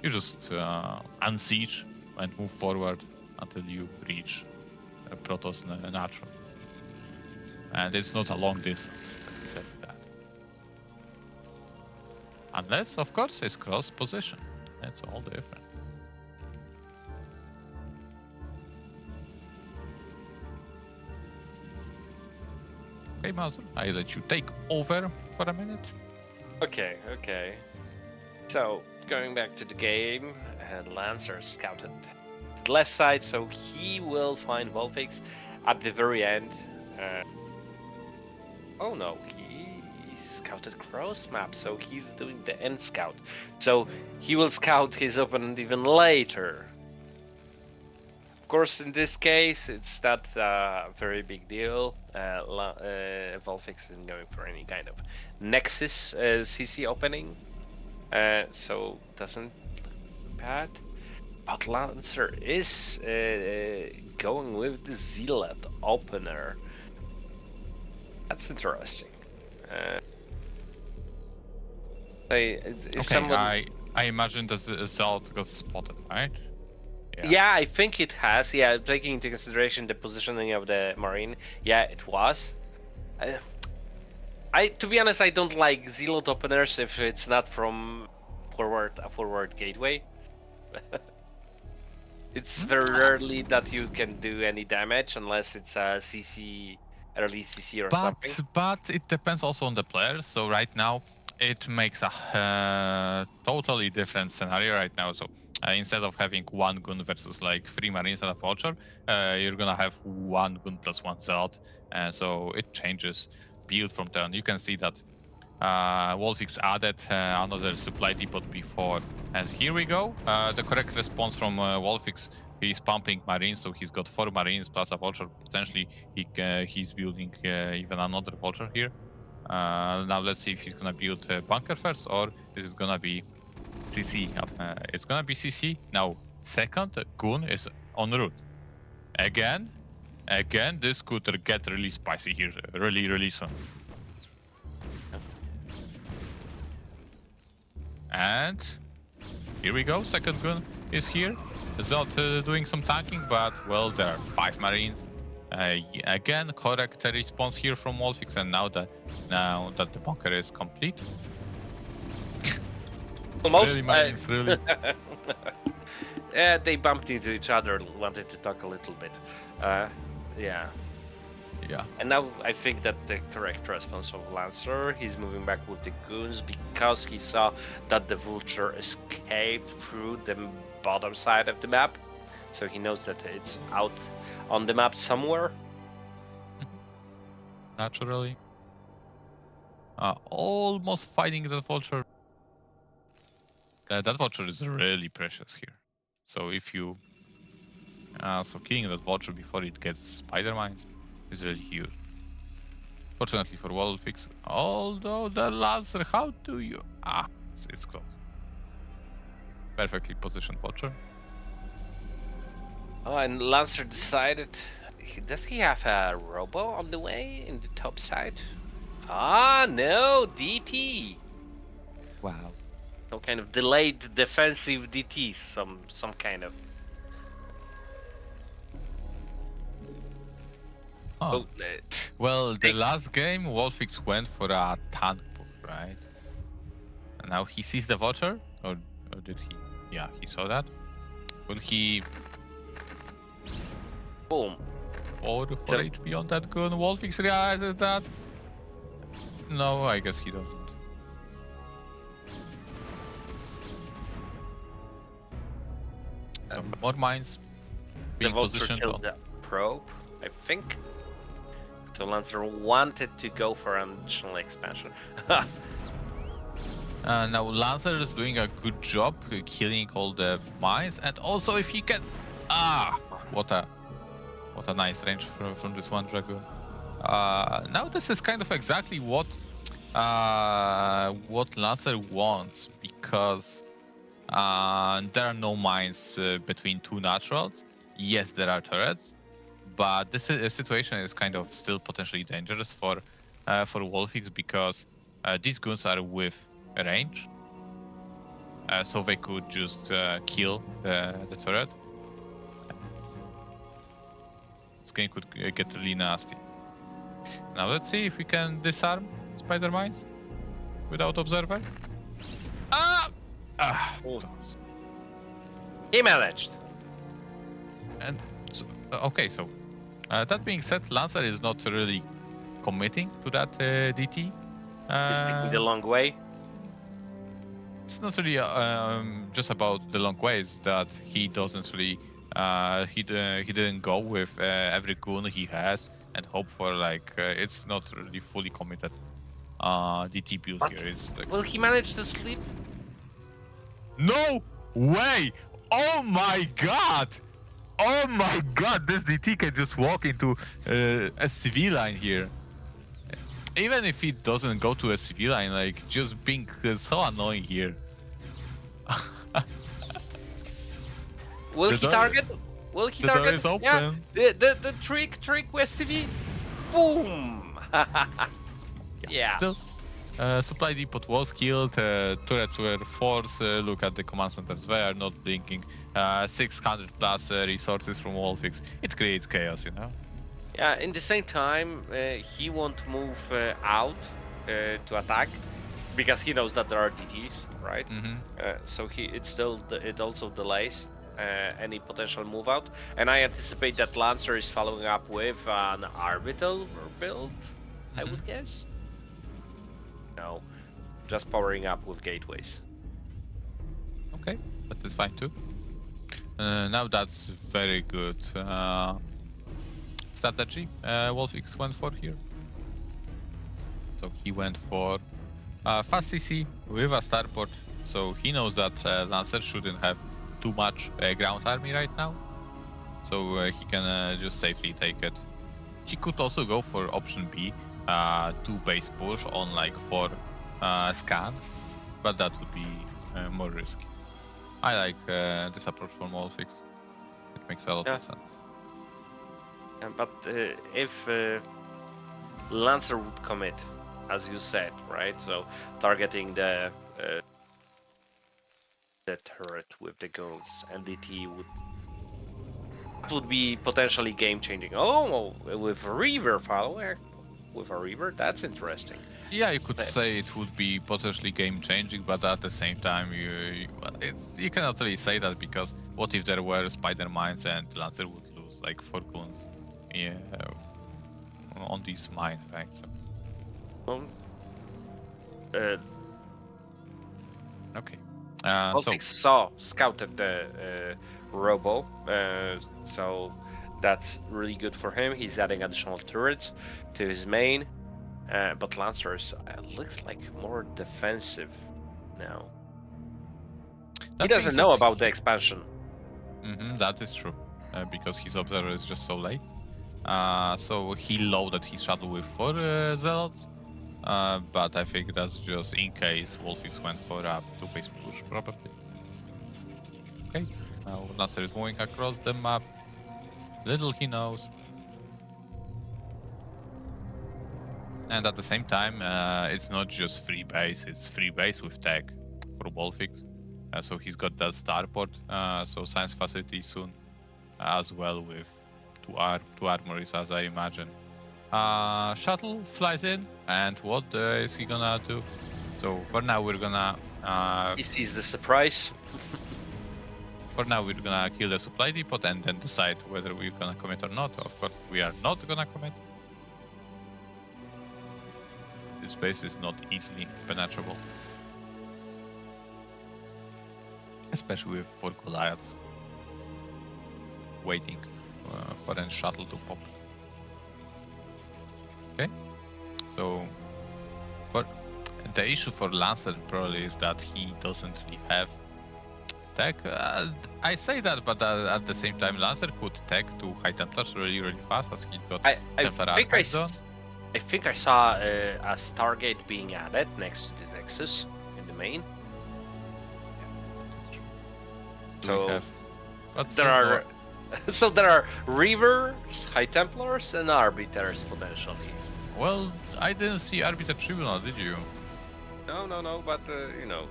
you just unsiege and move forward until you reach Protoss natural. And it's not a long distance, let me tell you that. Unless, of course, it's cross position. That's all different. Okay, Mazur, I let you take over for a minute. Okay. So going back to the game, Lancer scouted to the left side, so he will find WolFix at the very end. Oh no, he scouted cross map, so he's doing the end scout. So he will scout his opponent even later. Of course, in this case, it's not a very big deal. WolFix isn't going for any kind of Nexus CC opening, so doesn't look bad. But Lancer is going with the Zealot opener. That's interesting. Okay, I imagine the Zealot got spotted, right? Yeah, I think it has. Yeah, taking into consideration the positioning of the Marine, yeah, it was. To be honest, I don't like Zealot openers if it's not from a forward gateway. It's very rarely that you can do any damage unless it's a CC, early CC or something. But it depends also on the player. So right now, it makes a totally different scenario right now. So instead of having one gun versus like 3 Marines and a Vulture, you're gonna have one gun plus one Zealot. So it changes build from turn. You can see that WolFix added another supply depot before. And here we go. The correct response from WolFix. He's pumping Marines, so he's got 4 Marines plus a Vulture. Potentially, he's building even another Vulture here. Now let's see if he's gonna build bunker first, or is it gonna be CC? It's gonna be CC. Now, second gun is en route. Again, this could get really spicy here, really soon. And here we go, second gun is here. Zealot doing some tanking, but well, there are 5 Marines. Again, correct response here from WolFix, and now that the bunker is complete. Almost. Really, Marines, really. Yeah, they bumped into each other, wanted to talk a little bit. Yeah. And now I think that the correct response of Lancer, he's moving back with the goons because he saw that the Vulture escaped through the bottom side of the map. So he knows that it's out on the map somewhere. Naturally. Almost fighting that Vulture. That Vulture is really precious here. So if you... so killing that Vulture before it gets spider mines is really huge. Fortunately for WolFix, although the Lancer, how do you... it's close. Perfectly positioned Vulture. Oh, and Lancer decided... Does he have a robo on the way in the top side? No, DT! Wow. Some kind of delayed defensive DT, some kind of... Oh. Well, the last game, WolFix went for a tank push, right? And now he sees the Vulture? Or did he? Yeah, he saw that. Will he... Boom. 4 HP on that gun? WolFix realizes that? No, I guess he doesn't. Some more mines being the Vulture positioned killed on... the probe, I think. So Lancer wanted to go for an additional expansion. Now Lancer is doing a good job killing all the mines, and also if he can, what a nice range from this one Dragoon. Now this is kind of exactly what Lancer wants, because there are no mines between two naturals. Yes, there are turrets, but this situation is kind of still potentially dangerous for WolFix, because these goons are with range, so they could just kill the turret. This game could get really nasty. Now let's see if we can disarm spider mines without observer. He managed. And so, okay, so that being said, Lancer is not really committing to that DT. He's taking the long way. It's not really just about the long ways that he doesn't really he didn't go with every goon he has and hope for, like, it's not really fully committed DT build But here. It's like, will he manage to sleep? no way! Oh my god! Oh my god, this DT can just walk into a CV line here. Even if he doesn't go to a CV line, like, just being so annoying here. Will he target? Will he target? The door is open. Yeah. The trick with CV. Boom. Yeah. Still, supply depot was killed. Turrets were forced. Look at the command centers; they are not blinking. 600 plus resources from WolFix. It creates chaos, you know. Yeah. In the same time, he won't move out to attack because he knows that there are DTs, right? So it also delays any potential move out. And I anticipate that Lancer is following up with an orbital build, I would guess. No, just powering up with gateways. Okay, that is fine too. Now that's very good strategy WolFix went for here. So he went for fast CC with a starport, so he knows that Lancer shouldn't have too much ground army right now, so he can just safely take it. He could also go for option B, 2 base push on like 4 scan, but that would be more risky. I like this approach from WolFix. It makes a lot of sense. But if Lancer would commit, as you said, right? So targeting the turret with the goons, and DT would be potentially game changing. Oh, with a Reaver follower, with a Reaver, that's interesting. Yeah, you could say it would be potentially game changing, but at the same time, you cannot really say that, because what if there were spider mines and Lancer would lose like 4 goons on these mines, right? So. Okay. So scouted the Robo, so that's really good for him. He's adding additional turrets to his main, but Lancers looks like more defensive now. He doesn't know about the expansion. That is true, because his observer is just so late. So he loaded his shuttle with 4 zealots. But I think that's just in case WolFix went for a 2 base push, probably. Okay, now Lancer is moving across the map. Little he knows. And at the same time, it's not just free base, it's free base with tech for WolFix. So he's got that starport, so science facility soon, as well with 2 armories, as I imagine. Shuttle flies in, and what is he gonna do? So for now we're gonna he sees the surprise. For now we're gonna kill the supply depot and then decide whether we're gonna commit or not. Of course we are not gonna commit. This base is not easily penetrable, especially with 4 Goliaths waiting for a shuttle to pop. So, for the issue for Lancer probably is that he doesn't really have tech. I say that, but at the same time, Lancer could tech to High Templars really fast as he got Templar Archives done. I think I saw a Stargate being added next to the Nexus in the main. So there are so there are Reavers, High Templars, and Arbiters potentially. Well, I didn't see Arbiter Tribunal, did you? No, but you know,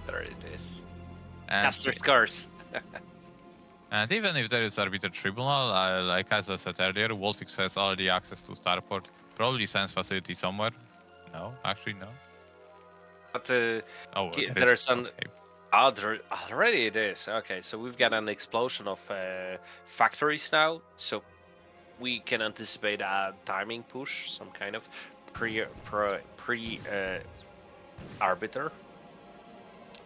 there it is. And, Caster's Curse. and even if there is Arbiter Tribunal, like as I said earlier, WolFix has already access to Starport, probably Science Facility somewhere. No, actually no. But there's an. okay. Oh, already it is. Okay, so we've got an explosion of factories now, so we can anticipate a timing push, some kind of pre arbiter.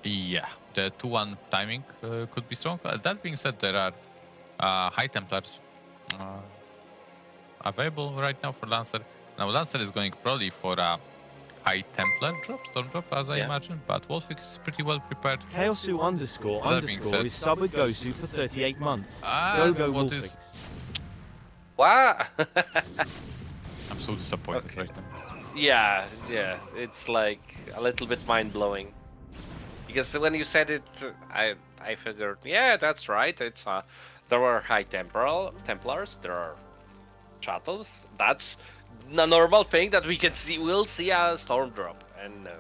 Yeah, the 2-1 timing could be strong. That being said, there are High Templars available right now for Lancer. Now Lancer is going probably for a High Templar drop, Storm drop, as I imagine, but WolFix is pretty well prepared. Chaosu underscore is subbed Gosu for 38 months. Go WolFix. What? I'm so disappointed right now. Yeah, it's like a little bit mind-blowing. Because when you said it, I figured, yeah, that's right. It's there are High Templars, there are shuttles. That's a normal thing that we can see. We'll see a Storm drop, and no.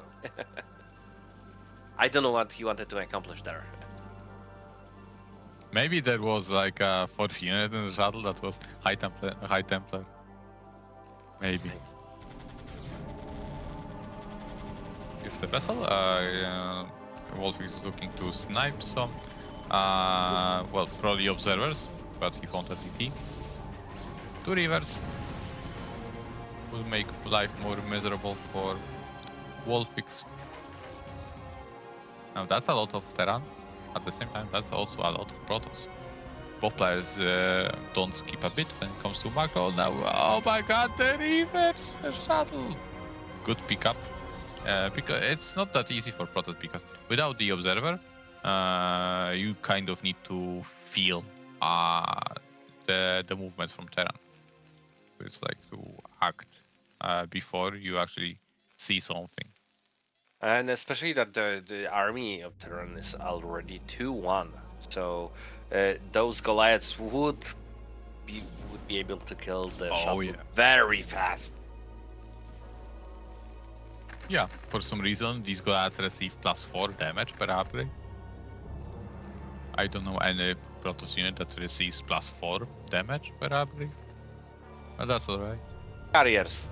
I don't know what he wanted to accomplish there. Maybe there was like a 4th unit in the shuttle that was High Templar. Maybe. Here's the vessel. WolFix is looking to snipe some. Well, probably observers, but he found a TT. 2 rivers will make life more miserable for WolFix. Now that's a lot of Terran. At the same time, that's also a lot of Protoss. Both players don't skip a bit when it comes to macro. Now, oh my god, the rivers, the shuttle. Good pickup. Because it's not that easy for Protoss, because without the observer, you kind of need to feel the movements from Terran. So it's like to act before you actually see something. And especially that the army of Terran is already 2-1, so those Goliaths would be able to kill the shuttle very fast. Yeah, for some reason these Goliaths receive +4 damage per upgrade. I don't know any Protoss unit that receives +4 damage per upgrade. But that's alright. Carriers.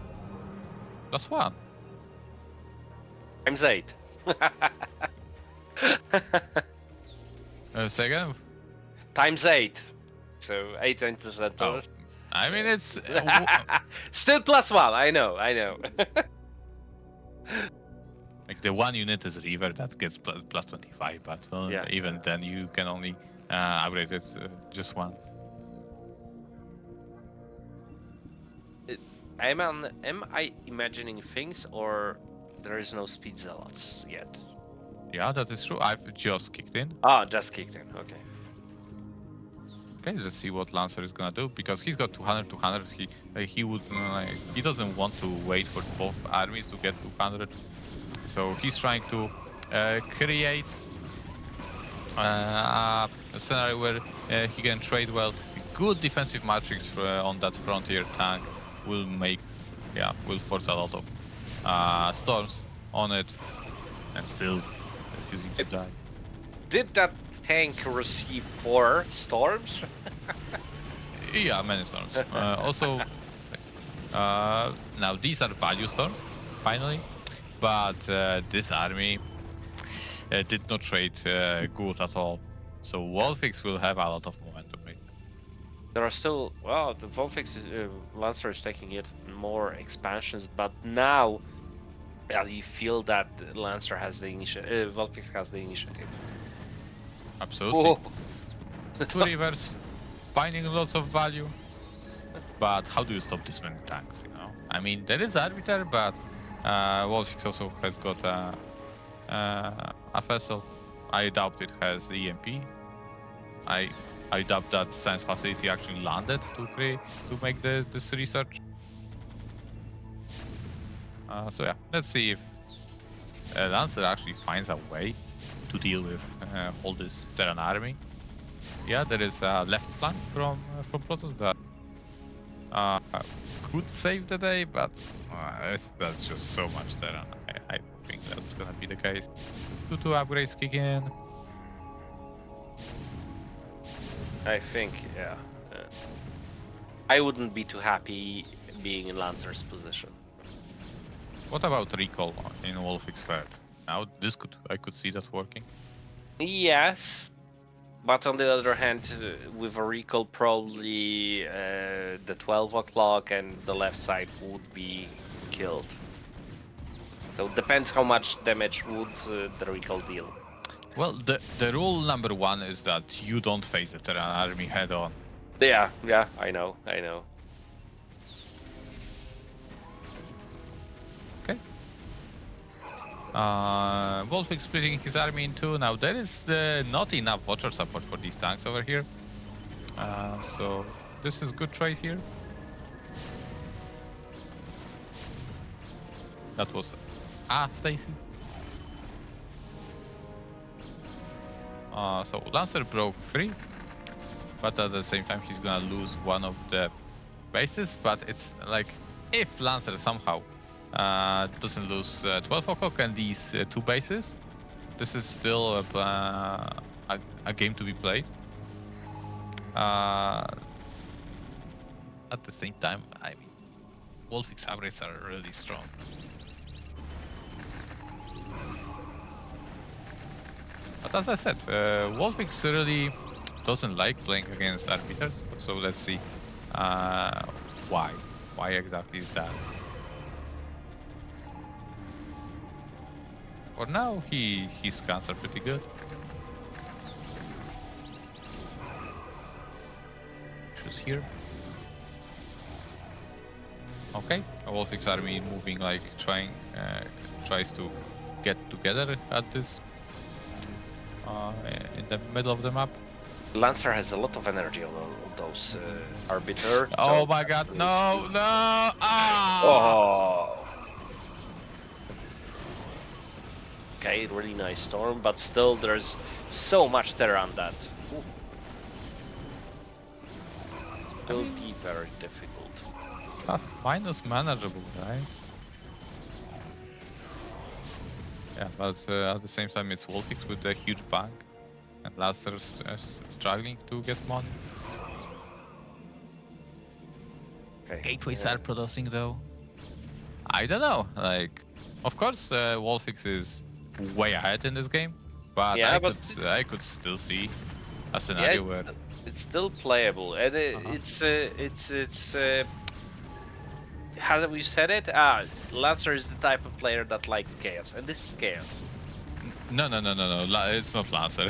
+1. Times 8. Say again? Times 8. So 8 interceptors. Oh, I mean it's still +1. I know. Like the 1 unit is Reaver that gets +25, but even then you can only upgrade it just once. Am I imagining things, or there is no speed zealots yet? Yeah, that is true. I've just kicked in. Ah, just kicked in. Okay. Okay, let's see what Lancer is gonna do, because he's got 200. He would he doesn't want to wait for both armies to get 200, so he's trying to create a scenario where he can trade well. Good defensive matrix on that frontier tank will force a lot of storms on it, and still refusing to die. Did that tank receive 4 storms? Yeah, many storms. Also, now these are value storms, finally, but this army did not trade good at all. So WolFix will have a lot of momentum. There are still, well, the Vulfix Lancer is taking it more expansions, but now you feel that Lancer has the initiative, Vulfix has the initiative. Absolutely. 2 rivers, finding lots of value. but how do you stop this many tanks, you know? I mean, there is Arbiter, but WolFix also has got a vessel. I doubt it has EMP. I doubt that science facility actually landed to make this research. So yeah, let's see if Lancer actually finds a way to deal with all this Terran army. Yeah, there is a left flank from Protoss that could save the day, but that's just so much Terran. I don't think that's gonna be the case. 2 upgrades kick in. I think, yeah. I wouldn't be too happy being in Lancer's position. What about recall in WolFix third? Now I could see that working. Yes, but on the other hand, with a recall, probably the 12 o'clock and the left side would be killed. So it depends how much damage would the recall deal. Well, the rule number 1 is that you don't face the Terran army head on. Yeah, I know. Okay. WolFix splitting his army in 2. Now there is not enough Watcher support for these tanks over here. So this is good trade here. That was Stasis. So Lancer broke 3, but at the same time he's gonna lose one of the bases. But it's like, if Lancer somehow doesn't lose 12 o'clock and these 2 bases, this is still a game to be played. At the same time, I mean, WolFix upgrades are really strong. But as I said, WolFix really doesn't like playing against arbiters, so let's see why. Why exactly is that? For now, his scans are pretty good. Choose here. Okay, a WolFix army moving, like tries to get together at this in the middle of the map. Lancer has a lot of energy on those arbiter. Oh my god, no! Ah! Oh. Okay, really nice storm, but still there's so much terror on that. Ooh. Will be very difficult. Plus, minus manageable, right? Yeah, but at the same time it's WolFix with a huge bank, and Lancer's struggling to get money. Okay. Gateways are producing though. I don't know, like, of course WolFix is way ahead in this game, but yeah, I could still see a scenario where it's still playable, and it's how have we said it? Lancer is the type of player that likes chaos, and this is chaos. No, it's not Lancer.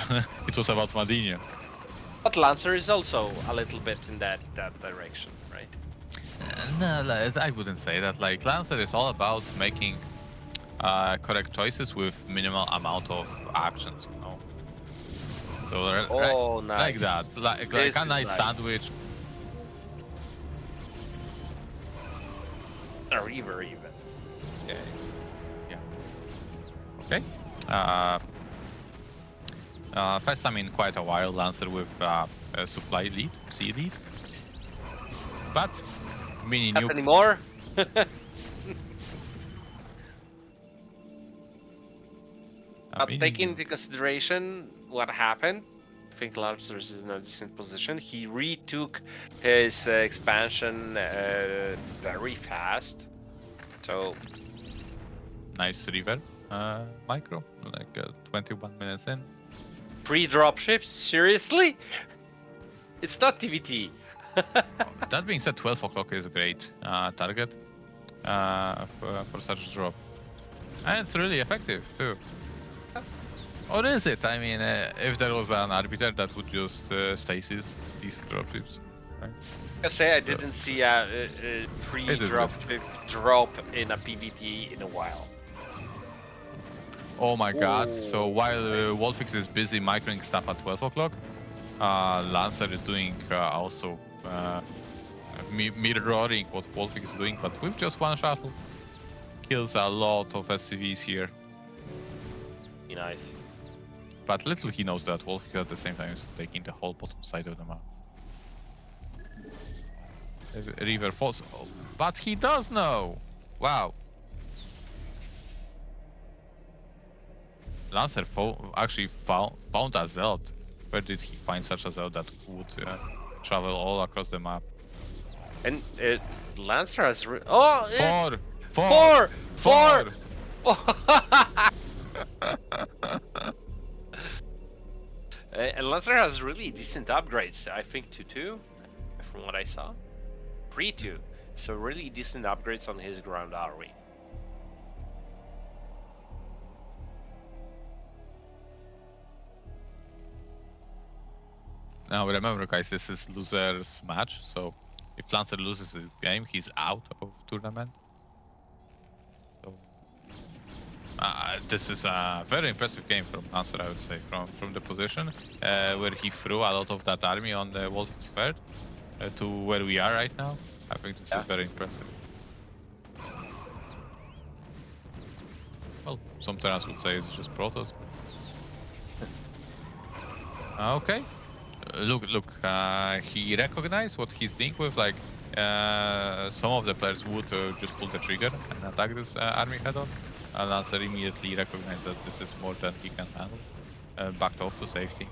It was about MadiNho. But Lancer is also a little bit in that direction, right? No, I wouldn't say that. Like, Lancer is all about making correct choices with minimal amount of actions, you know. So nice. like that, like a nice sandwich. Or even. Okay. Yeah. Okay. First time in quite a while, Lancer with a supply lead, C lead. But mini Not nuke. anymore. But taking into consideration what happened, I think Lancer is in a decent position. He retook his expansion very fast, so Nice river micro, like 21 minutes in. 3 dropships? Seriously? It's not TVT. That being said, 12 o'clock is a great target for such a drop, and it's really effective too. Or is it? I mean, if there was an arbiter that would just stasis these dropships, right? I say I didn't see a pre-drop drop in a PvT in a while. Oh my god, so while WolFix is busy microing stuff at 12 o'clock, Lancer is doing also mirroring what WolFix is doing, but with just one shuttle. Kills a lot of SCVs here. Nice. But little he knows that WolFix at the same time is taking the whole bottom side of the map. River falls, but he does know! Wow. Lancer actually found a Zeld. Where did he find such a Zeld that would travel all across the map? And Lancer has Four! And Lancer has really decent upgrades. I think 2-2, from what I saw. 3-2. So really decent upgrades on his ground army. Now remember guys, this is loser's match, so if Lancer loses the game, he's out of tournament. So this is a very impressive game from Lancer, I would say, from the position where he threw a lot of that army on the WolFix third to where we are right now. I think this is very impressive. Well, some Terrans would say it's just Protoss. Okay. Look, he recognized what he's doing with, like, some of the players would just pull the trigger and attack this army head-on. And Lancer immediately recognized that this is more than he can handle, backed off to safety.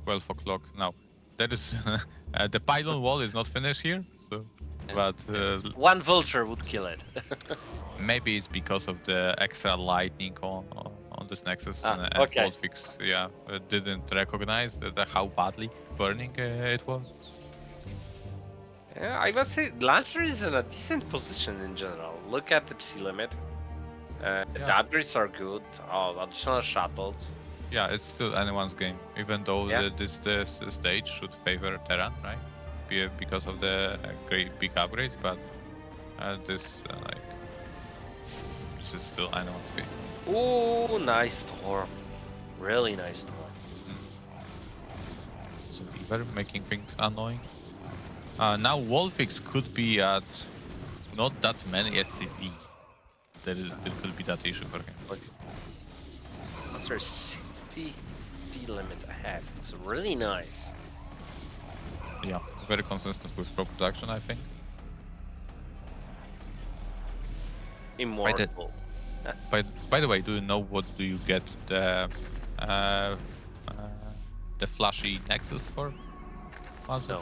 $12 o'clock now. There is the pylon wall is not finished here, so but one vulture would kill it. maybe it's because of the extra lightning on this Nexus and okay. WolFix, didn't recognize how badly burning it was. Yeah, I must say Lancer is in a decent position in general. Look at the PC limit. The upgrades are good. Additional shuttles. Yeah, it's still anyone's game, even though this stage should favor Terran, right? Because of the great big upgrades, but this is still anyone's game. Oh, nice storm! Really nice storm. So Beaver making things annoying. Now WolFix could be at not that many SCV. There could be that issue for him. There's 60 D limit ahead. It's really nice. Yeah, very consistent with pro production, I think. Immortal. By the way, do you know what do you get the flashy Nexus for? Mazur? No.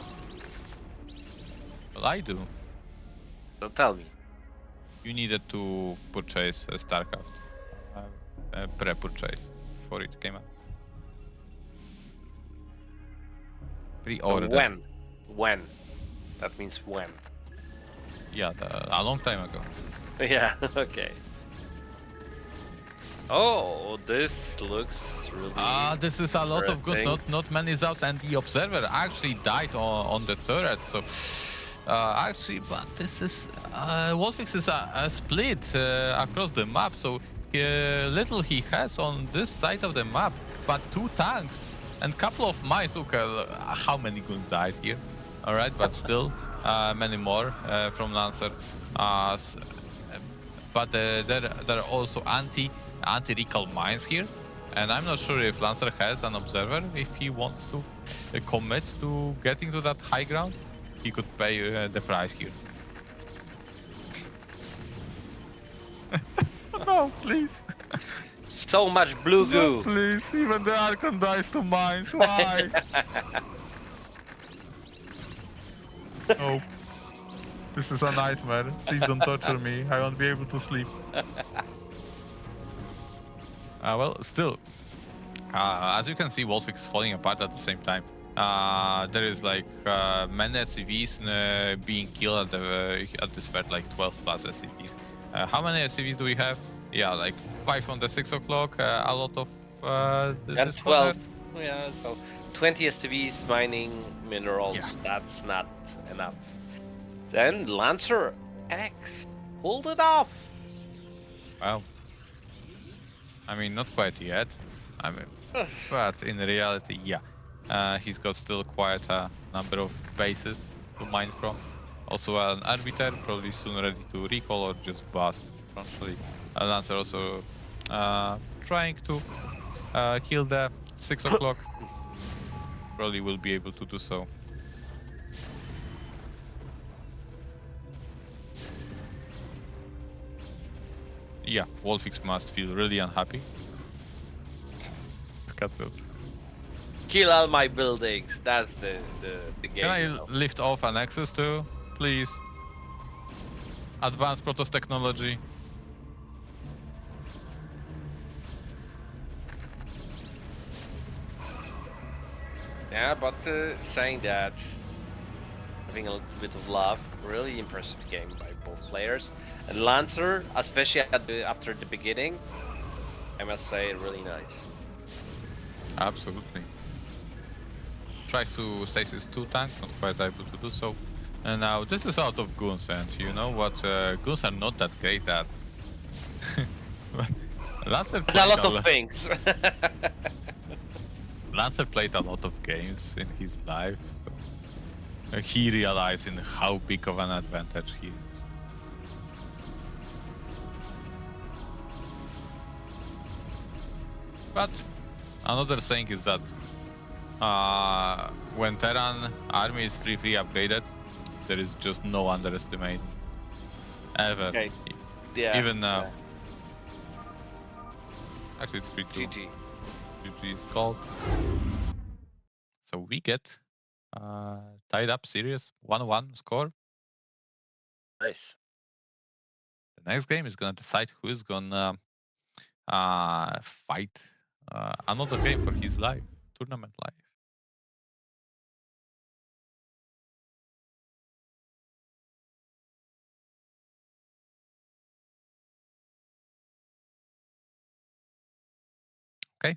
Well, I do. So tell me. You needed to purchase a StarCraft, pre-purchase before it came out. Pre-order. When? That means when? Yeah, a long time ago. Yeah, okay. Oh, this looks really this is a lot of goods, not many Zouts, and the Observer actually died on the turret, so actually, but this is WolFix is a split across the map, so little he has on this side of the map, but 2 tanks and couple of mines. Look how many guns died here. All right, but still many more from Lancer. But there are also anti-recall mines here, and I'm not sure if Lancer has an Observer. If he wants to commit to getting to that high ground, he could pay the price here. No, please. So much blue goo. No, please, even the Archon dies to mines. Why? Oh, this is a nightmare. Please don't torture me. I won't be able to sleep. Well, still, as you can see, WolFix is falling apart at the same time. There is like many SCVs being killed at this threat, like 12 plus SCVs. How many SCVs do we have? Yeah, like 5 on the 6 o'clock. A lot of and 12 Yeah, so 20 STVs mining minerals, Yeah. that's not enough. Then LancerX pulled it off. Wow. I mean, not quite yet. I mean, but in reality, yeah. He's got still quite a number of bases to mine from. Also an arbiter, probably soon ready to recall or just bust, potentially. Lancer also trying to kill the 6 o'clock. Probably will be able to do so. Yeah, WolFix must feel really unhappy. Kill all my buildings. That's the game. Can I lift off an Nexus too, please? Advanced Protoss technology. Yeah, but saying that, having a little bit of love, really impressive game by both players. And Lancer, especially after the beginning, I must say, really nice. Absolutely. Tries to stasis 2 tanks, not quite able to do so. And now this is out of goons, and you know what? Goons are not that great at. But Lancer played a lot of things. Lancer played a lot of games in his life, so he realized in how big of an advantage he is. But another thing is that when Terran army is free upgraded, there is just no underestimate ever. Okay. Yeah. Even now. Actually, it's free too. GG. GG is called. So we get tied up series 1-1 score. Nice. The next game is gonna decide who is gonna fight another game for his life, tournament life. Okay.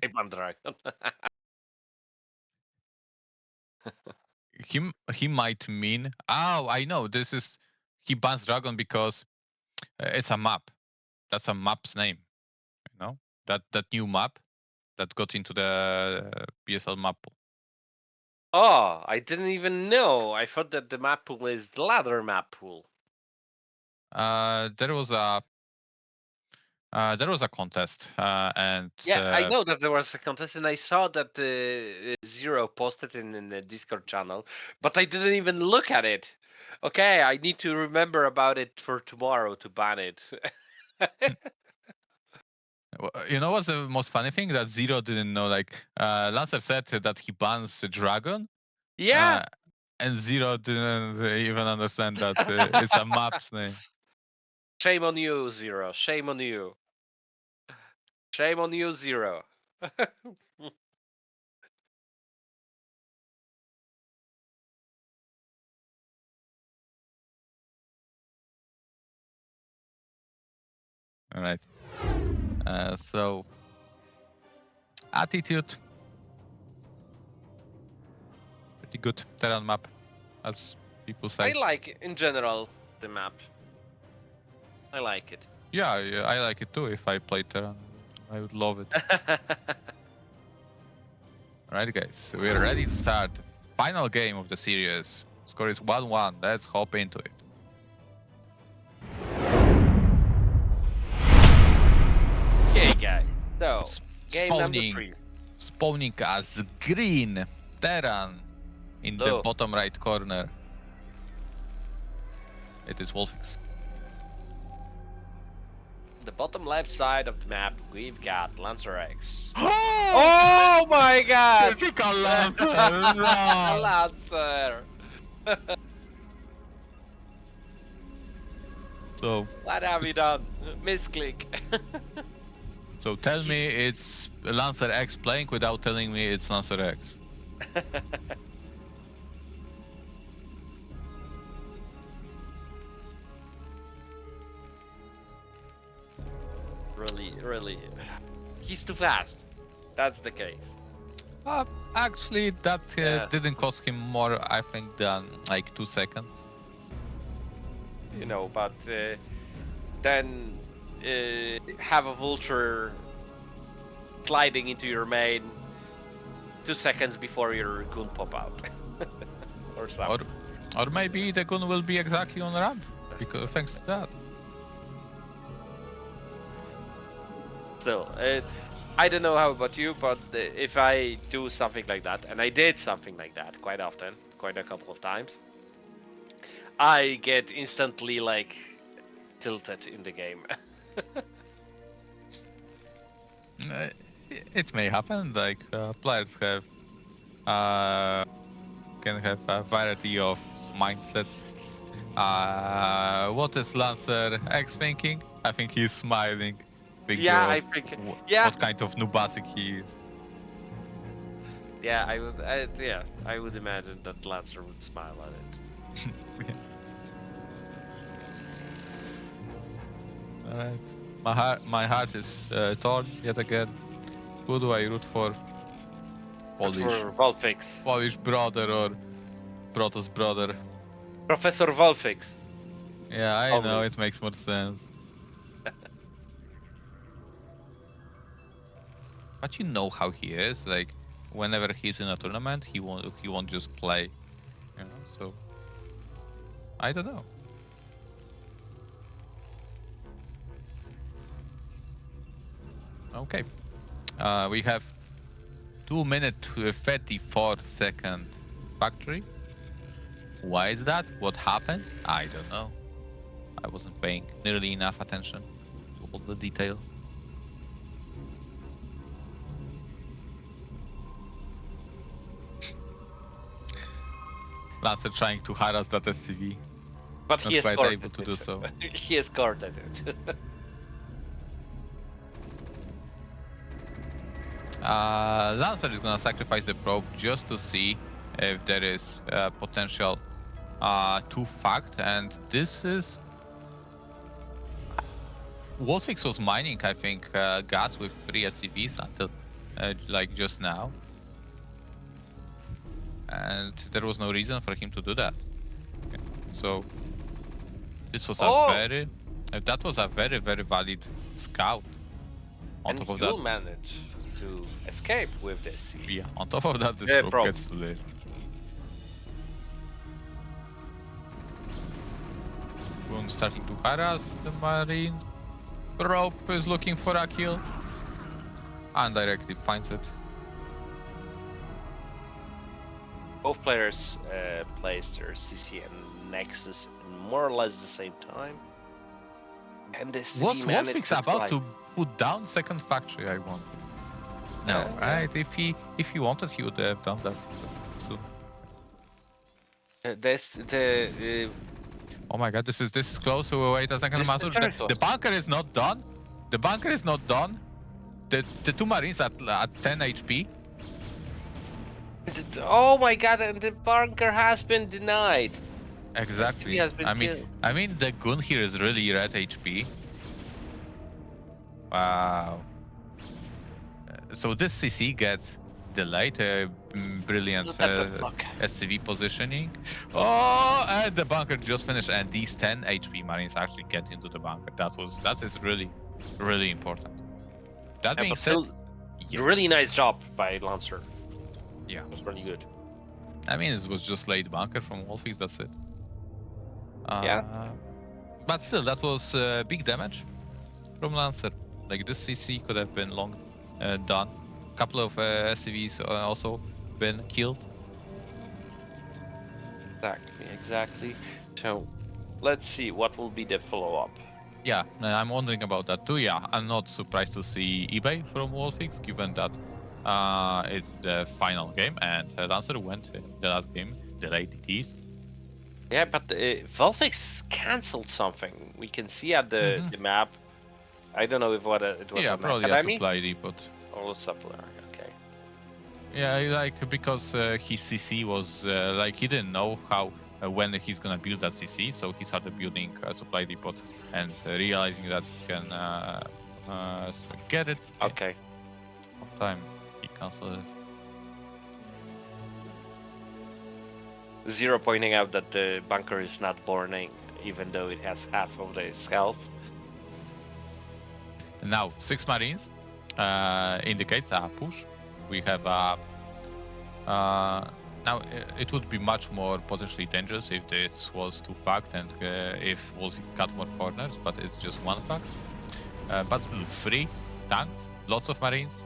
He might mean. Oh, I know. This is he bans dragon because it's a map. That's a map's name. You know that new map that got into the BSL map pool. Oh, I didn't even know. I thought that the map pool is the ladder map pool. There was a contest, and yeah, I know that there was a contest, and I saw that the Zero posted in the Discord channel, but I didn't even look at it. Okay, I need to remember about it for tomorrow to ban it. You know what's the most funny thing? That Zero didn't know. Like Lancer said that he bans a dragon. Yeah. And Zero didn't even understand that it's a map's name. Shame on you, Zero. Shame on you. Shame on you, Zero. All right. So attitude, pretty good Terran map, as people say. I like, in general, the map. I like it. Yeah, I like it too. If I played Terran, I would love it. Alright, guys, we're ready to start the final game of the series. Score is 1-1. Let's hop into it. Okay, guys. So, game number 3. Spawning as green Terran in the bottom right corner. It is WolFix. The bottom left side of the map, we've got LancerX. Oh my god! Typical Lancer! Lancer! So what have you done? Misclick. So tell me it's LancerX playing without telling me it's LancerX. Really, he's too fast. That's the case. Actually, that didn't cost him more, I think, than like 2 seconds. You know, but then have a vulture sliding into your main 2 seconds before your gun pop out. Or something. Or maybe the gun will be exactly on ramp, because thanks to that. Still, I don't know how about you, but if I do something like that, and I did something like that quite often, quite a couple of times, I get instantly like tilted in the game. It may happen. Like players have can have a variety of mindsets. What is LancerX thinking? I think he's smiling. Yeah, I think. Yeah. What kind of nubasic he is. Yeah, I would imagine that Lancer would smile at it. Alright, my heart is torn yet again. Who do I root for? For Vulfix. Polish brother or Protoss brother? Professor Vulfix. Yeah, I know, it makes more sense. But you know how he is, like whenever he's in a tournament, he won't just play, you know. So I don't know. Okay, we have 2-minute 34-second factory. Why is that? What happened? I don't know. I wasn't paying nearly enough attention to all the details. Lancer trying to harass that SCV. But Not he is quite able to do so. He escorted it. Lancer is gonna sacrifice the probe just to see if there is potential to fact, and this is WolFix was mining, I think, gas with 3 SCVs until like just now, and there was no reason for him to do that. Okay. So this was that was a very valid scout. On top of that, you'll manage to escape with this. Yeah, on top of that, this probe gets to live. Boom, starting to harass the Marines. Probe is looking for a kill. And directly finds it. Both players placed their CC and Nexus in more or less the same time. And this was WolFix about to put down second factory, I wonder? No, right? If he wanted, he would have done that soon. Oh my god, this is close. Wait a second, Mazur. The bunker is not done. The bunker is not done. The 2 Marines at 10 HP. Oh my god, and the bunker has been denied. Exactly. Has been killed. I mean, the gun here is really red HP. Wow. So this CC gets delayed. Brilliant SCV positioning. Oh, and the bunker just finished, and these 10 HP Marines actually get into the bunker. That is really important. That being said, really nice job by Lancer. Yeah, it was really good. I mean, it was just late bunker from WolFix. That's it. Yeah. But still, that was big damage from Lancer. Like this CC could have been long done. A couple of SCVs also been killed. Exactly. So, let's see what will be the follow-up. Yeah, I'm wondering about that too. Yeah, I'm not surprised to see eBay from WolFix, given that it's the final game and Lancer went the last game, delayed DTs. Yeah, but Vulfix cancelled something. We can see at the map. I don't know if it was. Yeah, an probably academy? a supply depot. Or a supply. Okay. Yeah, like because his CC was like he didn't know how when he's gonna build that CC, so he started building a supply depot and realizing that he can get it. Okay. On time, he cancelled it. Zero pointing out that the bunker is not burning, even though it has half of its health. Now 6 marines indicates a push. We have a now it would be much more potentially dangerous if this was 2 fact and if WolFix cut more corners, but it's just 1 fact. But still 3 tanks, lots of marines.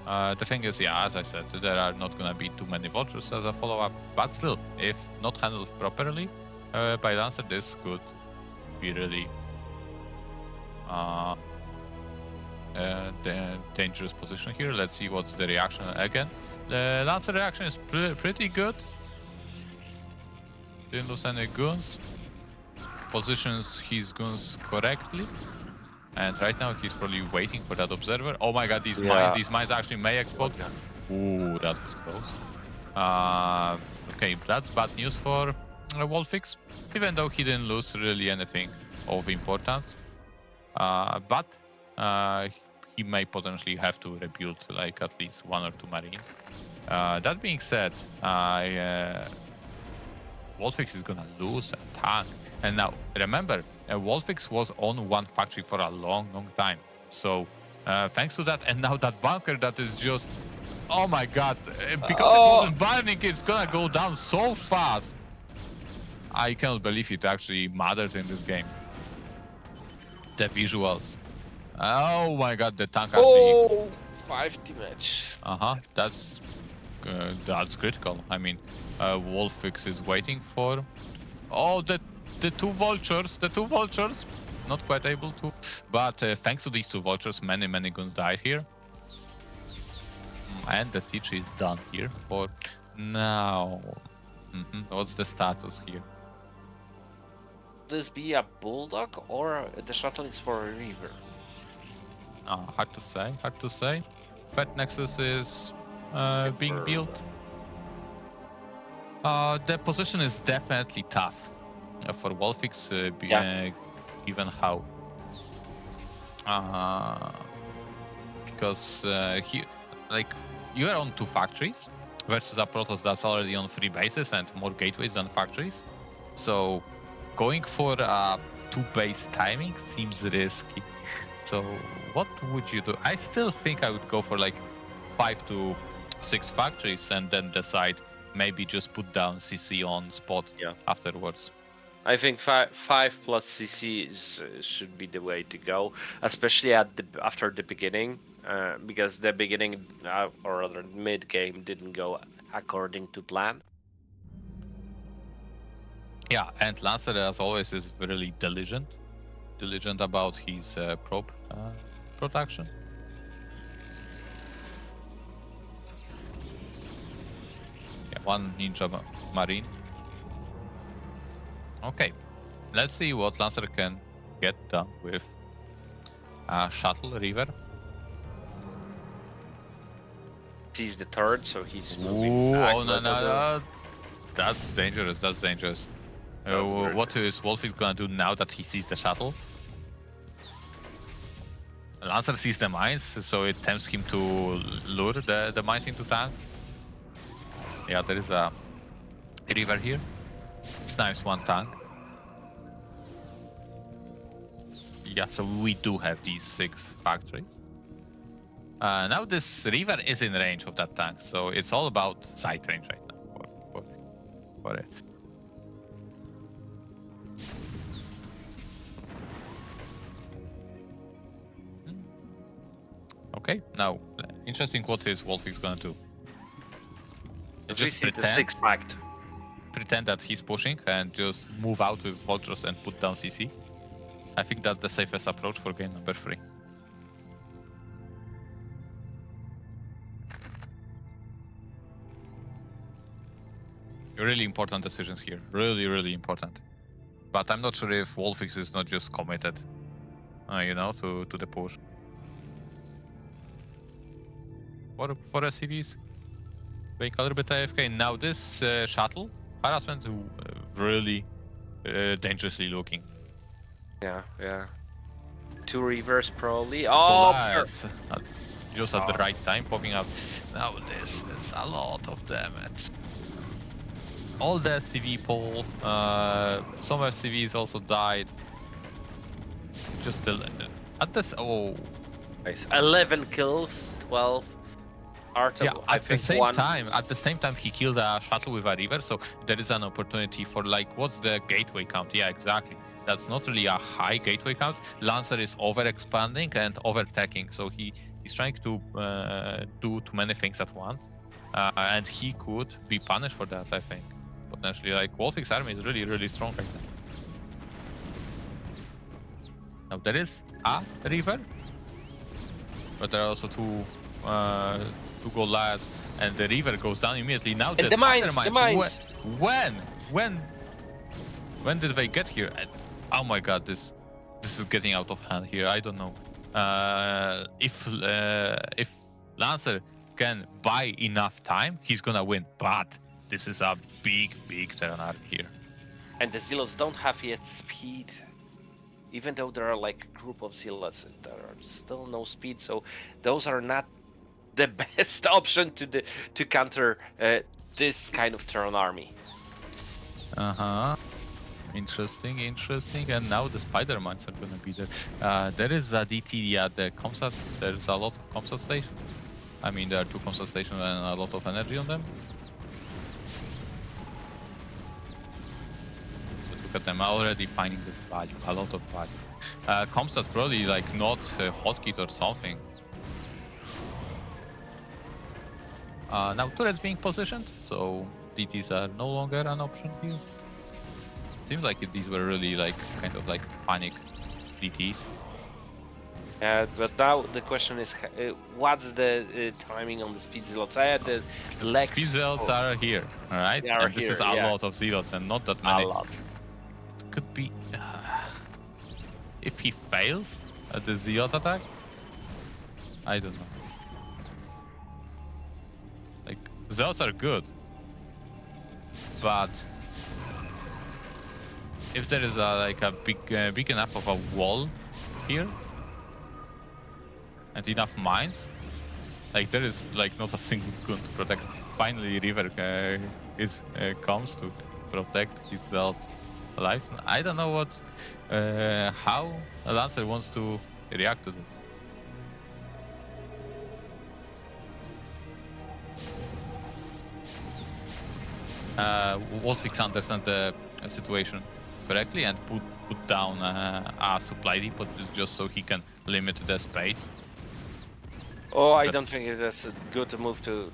The thing is, yeah, as I said, there are not gonna be too many vultures as a follow-up, but still, if not handled properly by Lancer, this could be really the dangerous position here. Let's see what's the reaction again. The Lancer reaction is pretty good. Didn't lose any goons. Positions his goons correctly. And right now he's probably waiting for that observer. Oh my god, these mines actually may explode. Ooh, that was close. Okay, that's bad news for WolFix, even though he didn't lose really anything of importance. But he may potentially have to rebuild like at least 1 or 2 marines. That being said, WolFix is gonna lose a tank. And now, remember, WolFix was on 1 factory for a long time. So, thanks to that, and now that bunker that is just... Oh my god, because it wasn't burning, it's gonna go down so fast. I cannot believe it actually mattered in this game. The visuals. Oh my god, the tank actually... 5 damage. That's critical. I mean, WolFix is waiting for... Oh, the 2 vultures, not quite able to, but thanks to these 2 vultures, many guns died here, and the siege is done here for now. What's the status here? This be a bulldog or the shuttle is for a river? Hard to say. Fat Nexus is being built. The position is definitely tough for WolFix, given how, because you are on 2 factories versus a Protoss that's already on 3 bases and more gateways than factories. So going for a 2 base timing seems risky. So what would you do? I still think I would go for like 5 to 6 factories and then decide maybe just put down CC on spot afterwards. I think 5 plus CC should be the way to go, especially after the beginning, because the beginning or rather mid game didn't go according to plan. Yeah, and Lancer as always is really diligent about his probe production. Yeah, 1 ninja marine. Okay, let's see what Lancer can get done with Shuttle River. He's the 3rd, so he's moving back. Oh no, that's dangerous. What is WolFix gonna do now that he sees the shuttle? Lancer sees the mines, so it tempts him to lure the mines into tank. Yeah, there is a river here. Snipes 1 tank. Yeah, so we do have these 6 factories. Now this river is in range of that tank, so it's all about sight range right now for it. Okay, now interesting what is WolFix gonna do. Just pretend that he's pushing and just move out with vultures and put down CC. I think that's the safest approach for game number 3. Really important decisions here, really important. But I'm not sure if WolFix is not just committed, to the push. For SCVs, being a little bit AFK. Now this shuttle harassment really dangerously looking. Yeah. 2 rivers probably. Just at the right time popping up. Now this is a lot of damage. all the CV pool, some SCVs also died. Just at this, oh. Nice. 11 kills, 12. Yeah, I at the think same one. time, he killed a shuttle with a river, so there is an opportunity for like, what's the gateway count? Yeah, exactly. That's not really a high gateway count. Lancer is over expanding and overtaking, so he's trying to do too many things at once, and he could be punished for that. I think potentially, like WolFix army is really strong right now. Now there is a river, but there are also two Goliaths, and the river goes down immediately. Now and the mines. When did they get here? And, oh my god, this is getting out of hand here. I don't know. If Lancer can buy enough time, he's gonna win. But this is a big turn arc here. And the Zealots don't have yet speed. Even though there are like a group of Zealots, there are still no speed. So those are not the best option to counter this kind of Terran army. Interesting. And now the spider mines are gonna be there. There is a DT at the Comsat. There's a lot of Comsat stations. I mean, there are 2 Comsat stations and a lot of energy on them. But look at them already finding the value, a lot of value. Comsat's probably like not hotkeyed or something. Now turrets being positioned, so DTs are no longer an option here. Seems like these were really like kind of like panic DTs. But now the question is, what's the timing on the speed zealots? I had the Lex. Speed zealots are here, alright? And this is a lot of zealots and not that many. A lot. It could be if he fails at the zealot attack. I don't know. Like zealots are good, but if there is a big enough of a wall here and enough mines, like there is like not a single gun to protect. Finally, River comes to protect his lives. I don't know what, how a Lancer wants to react to this. WolFix understands the situation correctly and put down a supply depot just so he can limit the space. Oh, I don't think it's a good move to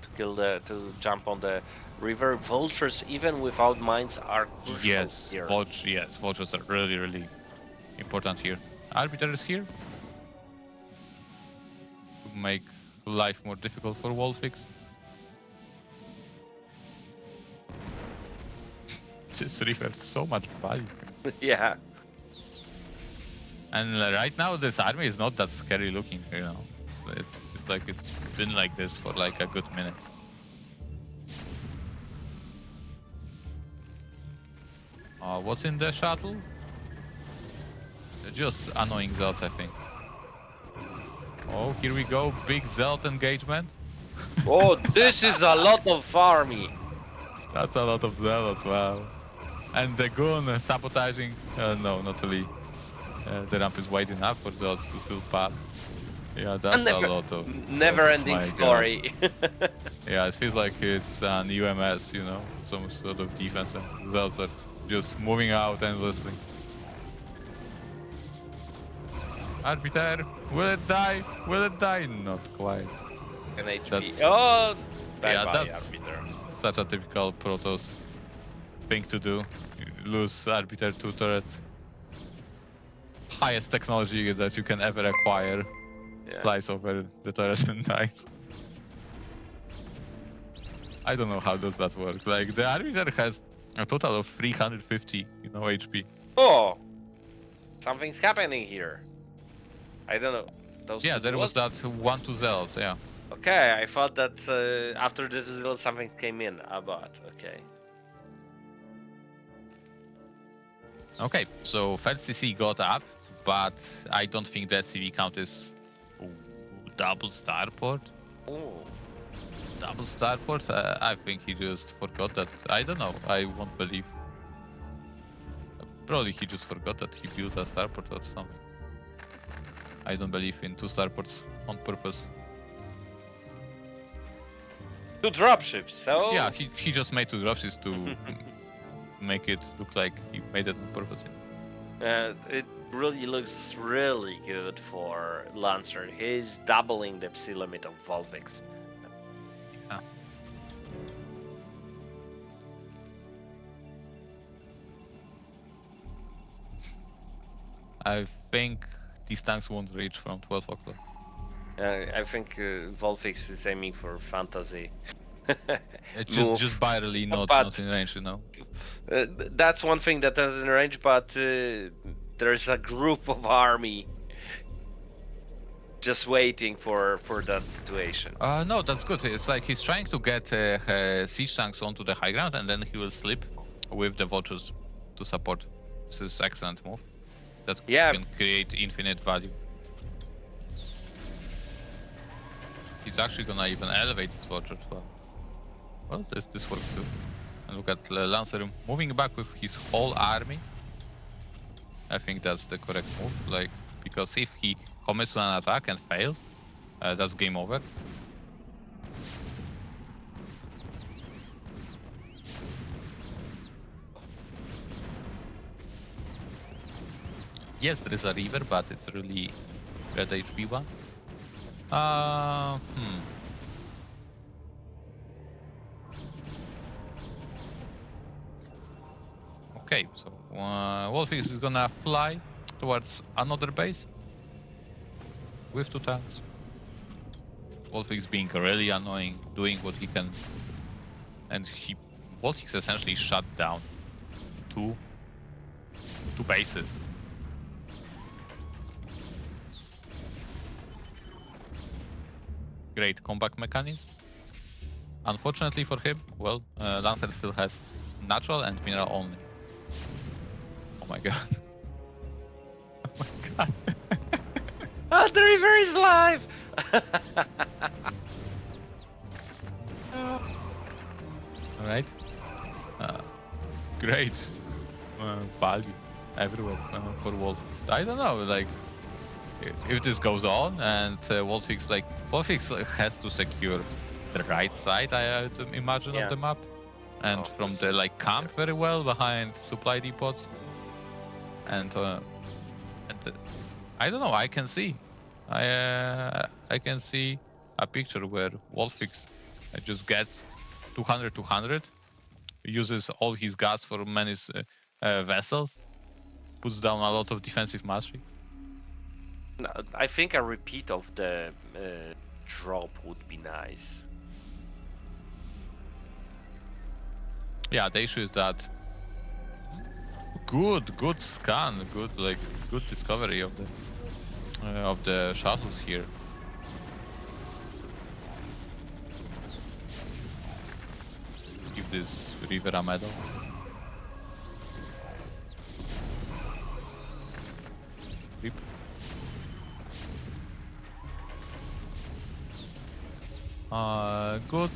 jump on the river. Vultures, even without mines, are crucial here. Vultures are really important here. Arbiter is here to make life more difficult for WolFix. This river has so much value. Yeah. And right now this army is not that scary looking, you know. It's like it's been like this for like a good minute. What's in the shuttle? Just annoying zealots, I think. Oh, here we go, big zealot engagement. Oh, this is a lot of army. That's a lot of zealots, wow. And the gun sabotaging, no, not really. The ramp is wide enough for zealots to still pass. Yeah, that's a lot of... Never-ending story. Yeah, it feels like it's an UMS, you know, some sort of defense, and zealots are just moving out endlessly. Arbiter, will it die? Will it die? Not quite. An HP. That's, oh, yeah, that's Arbiter. Such a typical Protoss thing to do. You lose Arbiter 2 turrets. Highest technology that you can ever acquire. Yeah. Flies over the turret and dies. I don't know how does that work. Like the Arbiter has a total of 350, you know, HP. Oh, something's happening here. I don't know. Those there was that 1-2 zealots, yeah. Okay, I thought that after the zealots something came in, but okay. Okay, so first CC got up, but I don't think that CV count is double starport. Oh. Double starport? I think he just forgot that. I don't know. I won't believe. Probably he just forgot that he built a starport or something. I don't believe in 2 starports on purpose. 2 dropships, so... Yeah, he just made 2 dropships to make it look like he made it on purpose. It really looks really good for Lancer. He's doubling the psi limit of Vulfix. Yeah. I think these tanks won't reach from 12 o'clock. I think Vulfix is aiming for fantasy. Just barely not in range, you know. That's one thing that is in range, but there's a group of army just waiting for that situation. No, that's good. It's like he's trying to get siege tanks onto the high ground, and then he will slip with the vultures to support. This is excellent move. That can create infinite value. He's actually gonna even elevate his vultures. Well, this works too. And look at Lancer moving back with his whole army. I think that's the correct move. Like, because if he commits to an attack and fails, that's game over. Yes, there is a river, but it's really red HP one. Okay, so WolFix is gonna fly towards another base with 2 tanks. WolFix being really annoying, doing what he can, and WolFix essentially shut down two bases. Great comeback mechanism. Unfortunately for him, well, Lancer still has natural and mineral only. Oh my god. Oh my god. Oh, the river is live! Alright. Great value everywhere for WolFix. I don't know, like, if this goes on and WolFix has to secure the right side, I would imagine, of the map, and from the camp very well behind supply depots, and I don't know. I can see a picture where WolFix just gets 200, uses all his gas for many vessels, puts down a lot of defensive matrix. No, I think a repeat of the drop would be nice. Yeah, the issue is that good scan, good discovery of the shuttles here. Give this river a medal. Rip. Good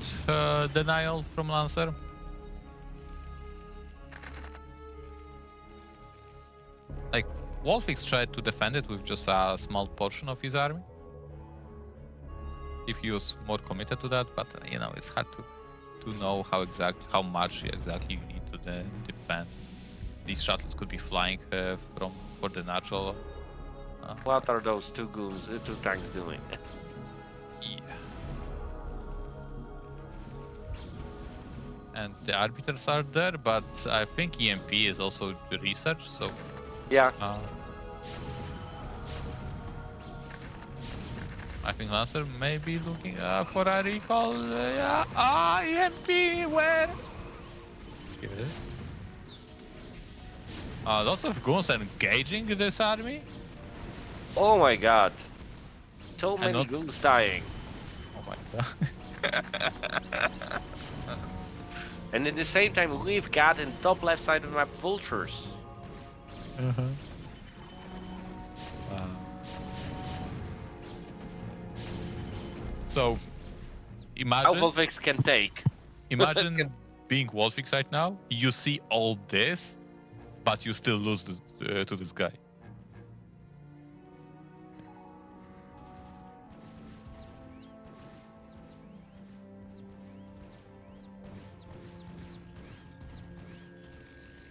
denial from Lancer. Like, WolFix tried to defend it with just a small portion of his army, if he was more committed to that, but you know, it's hard to know how much exactly you need to defend. These shuttles could be flying for the natural. What are those two tanks doing? Yeah. And the arbiters are there, but I think EMP is also research, so yeah. I think Lancer may be looking for a recall. Yeah. EMP, where? Here it is. Lots of goons engaging this army. Oh my god. So many goons dying. Oh my god. And at the same time, we've got in top left side of the map vultures. So, imagine Vulfix can take. Imagine being WolFix right now. You see all this, but you still lose this, to this guy.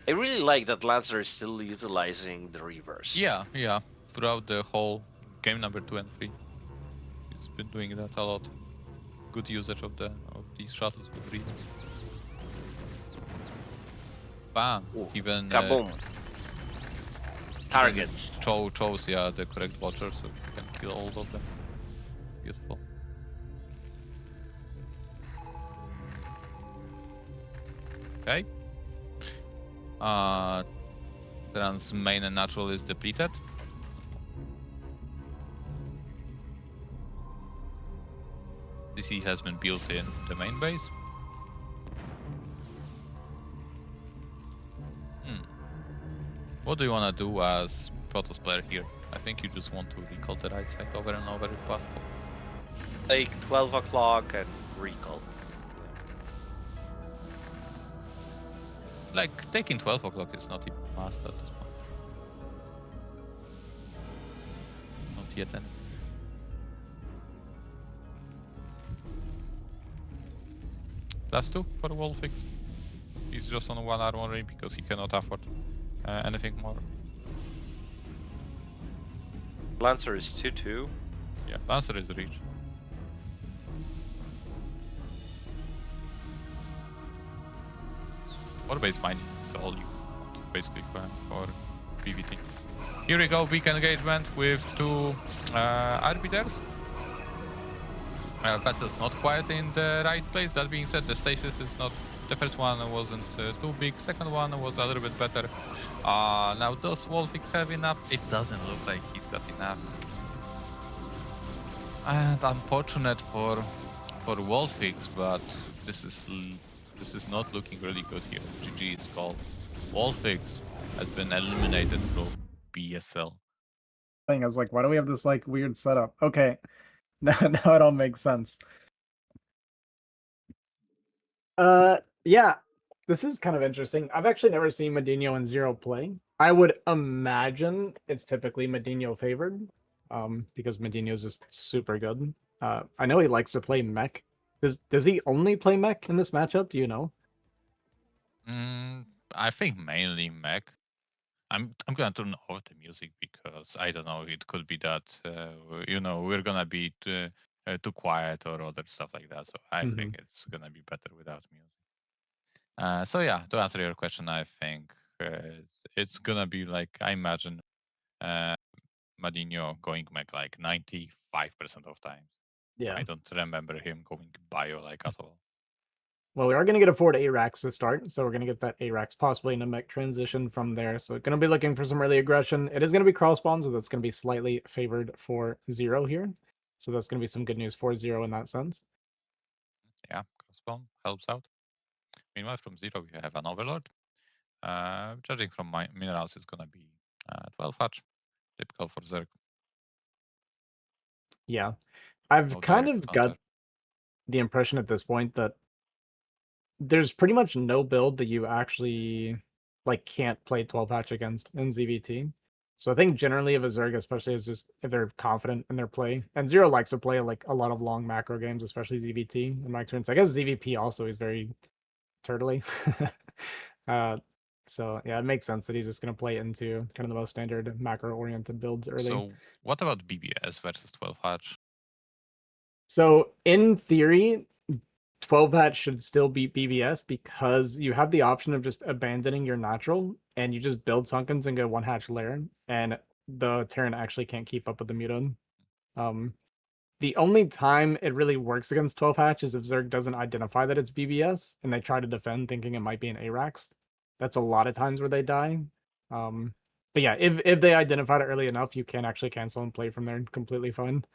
I really like that Lancer is still utilizing the reverse. Yeah. Throughout the whole game number 2 and 3, he's been doing that a lot. Good usage of these shuttles with reasons. Bam! Ooh, Even kaboom. Targets. chose the correct watcher, so you can kill all of them. Beautiful. Okay. Terran's main and natural is depleted. CC has been built in the main base. What do you want to do as Protoss player here? I think you just want to recall the right side over and over if possible. Like 12 o'clock and recall. Like, taking 12 o'clock is not even a must at this point. Not yet anyway. +2 for WolFix. He's just on 1 armory because he cannot afford anything more. Lancer is 2-2. Yeah, Lancer is reach. Or base mining is all you want, basically, for PvT. Here we go, weak engagement with 2 arbiters. Battle's not quite in the right place. That being said, the stasis is not. The first one wasn't too big. Second one was a little bit better. Now, does WolFix have enough? It doesn't look like he's got enough. And unfortunate for WolFix, but this is not looking really good here. GG is called. WolFix has been eliminated from BSL. I was like, why do we have this like weird setup? Okay. Now it all makes sense. Yeah, this is kind of interesting. I've actually never seen MadiNho and Zero play. I would imagine it's typically MadiNho favored, because MadiNho is just super good. I know he likes to play mech. Does he only play mech in this matchup? Do you know? I think mainly mech. I'm gonna turn off the music because I don't know. It could be that we're gonna be too quiet or other stuff like that. So I think it's gonna be better without music. So yeah, to answer your question, I think it's gonna be like I imagine MadiNho going mech like 95% of times. Yeah. I don't remember him going bio like at all. Well, we are going to get a 4 to ARAX to start, so we're going to get that ARAX possibly in a mech transition from there. So going to be looking for some early aggression. It is going to be cross spawn, so that's going to be slightly favored for Zero here. So that's going to be some good news for Zero in that sense. Yeah, cross spawn helps out. Meanwhile, from Zero, we have an Overlord. Judging from my minerals, it's going to be 12 hatch, typical for Zerg. Yeah, I've kind of got the impression at this point that there's pretty much no build that you actually like can't play 12 hatch against in ZVT. So I think generally if a Zerg, especially is just if they're confident in their play, and Zero likes to play like a lot of long macro games, especially ZVT in my experience. I guess ZVP also is very turtly. So yeah, it makes sense that he's just going to play into kind of the most standard macro-oriented builds early. So what about BBS versus 12 hatch? So in theory, 12 hatch should still beat BBS because you have the option of just abandoning your natural and you just build Sunkens and get a 1 hatch lair, and the Terran actually can't keep up with the muted. The only time it really works against 12 hatch is if Zerg doesn't identify that it's BBS and they try to defend thinking it might be an ARAX. That's a lot of times where they die. But yeah, if they identified it early enough, you can actually cancel and play from there completely fine.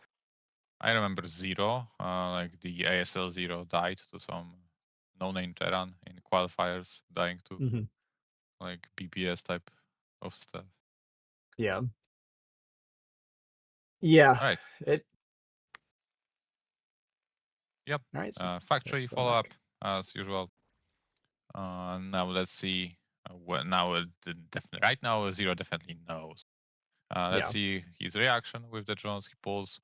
I remember Zero, like the ASL Zero died to some no-name Terran in qualifiers, dying to like BBS type of stuff. Yeah. Yeah. Right. Yep. All right. So Factory let's go follow up back. as usual. Now let's see. Definitely right now Zero definitely knows. Let's see his reaction with the drones. He pulls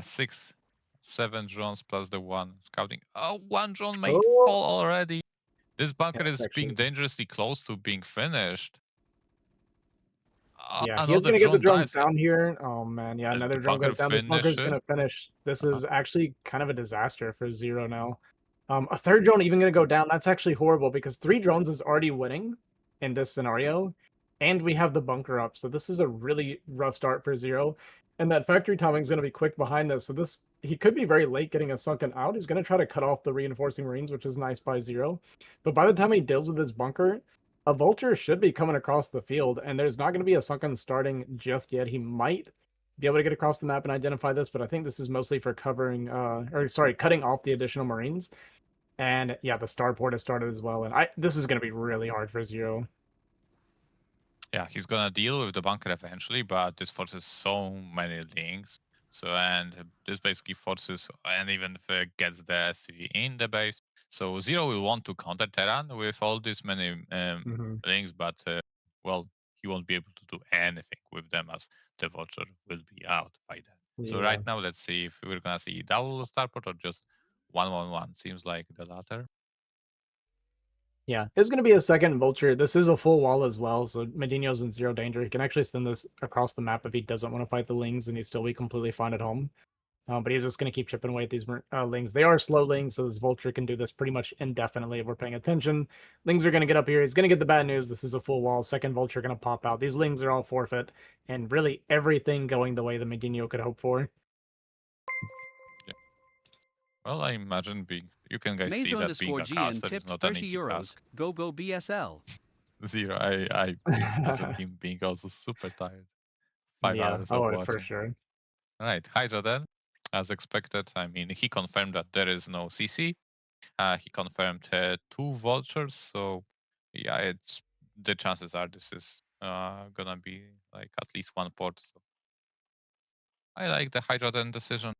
6, 7 drones plus the 1 scouting. Oh, 1 drone may fall already. This bunker is being dangerously close to being finished. Yeah, he is Another going to get the drone drones dies. down here. Oh man, yeah, another drone bunker goes down. This bunker is going finishes. to finish. This is actually kind of a disaster for Zero now. A third drone even going to go down. That's actually horrible because 3 drones is already winning in this scenario, and we have the bunker up. So this is a really rough start for Zero. And that factory timing is going to be quick behind this. So this he could be very late getting a sunken out. He's going to try to cut off the reinforcing marines, which is nice by Zero. But by the time he deals with his bunker, a vulture should be coming across the field, and there's not going to be a sunken starting just yet. He might be able to get across the map and identify this, but I think this is mostly for covering, cutting off the additional marines. And yeah, the starport has started as well, and this is going to be really hard for Zero. Yeah, he's gonna deal with the bunker eventually, but this forces so many links. So, and this basically forces, and even if it gets the SCV in the base. So Zero will want to counter Terran with all these many links, but well, he won't be able to do anything with them as the Vulture will be out by then. So right now, let's see if we're gonna see double starport or just 1-1-1. Seems like the latter. Yeah, it's going to be a second vulture. This is a full wall as well, so MadiNho's in zero danger. He can actually send this across the map if he doesn't want to fight the lings, and he'd still be completely fine at home. But he's just going to keep chipping away at these lings. They are slow lings, so this vulture can do this pretty much indefinitely if we're paying attention. Lings are going to get up here. He's going to get the bad news. This is a full wall. Second vulture going to pop out. These lings are all forfeit, and really everything going the way the MadiNho could hope for. Yeah. Well, I imagine you can guys see that being a caster is not an easy task. Go BSL. Zero, I imagine him being also super tired. 5 hours of watching. For sure. Right, Hydra then, as expected. I mean, he confirmed that there is no CC. He confirmed 2 vultures, so yeah, the chances are this is gonna be like at least 1 port. So I like the Hydra then decision.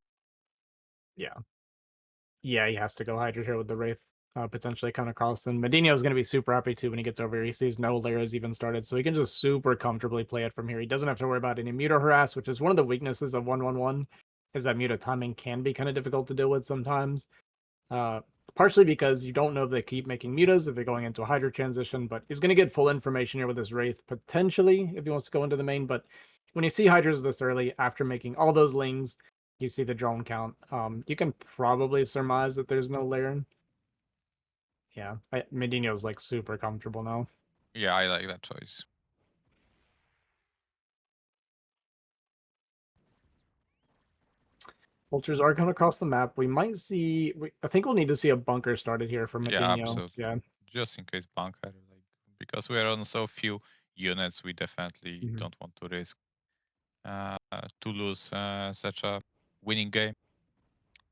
Yeah. Yeah, he has to go Hydra here with the Wraith potentially coming across. And MadiNho is going to be super happy too when he gets over here. He sees no layers even started, so he can just super comfortably play it from here. He doesn't have to worry about any muta harass, which is one of the weaknesses of 1-1-1, is that muta timing can be kind of difficult to deal with sometimes. Partially because you don't know if they keep making mutas, if they're going into a Hydra transition, but he's going to get full information here with his Wraith, potentially, if he wants to go into the main. But when you see Hydras this early, after making all those lings, you see the drone count. You can probably surmise that there's no layer. Yeah, MadiNho's like super comfortable now. Yeah, I like that choice. Vultures are coming across the map. We might see. I think we'll need to see a bunker started here for MadiNho. Yeah, absolutely. Yeah, just in case bunker, like because we are on so few units, we definitely don't want to risk to lose such a winning game.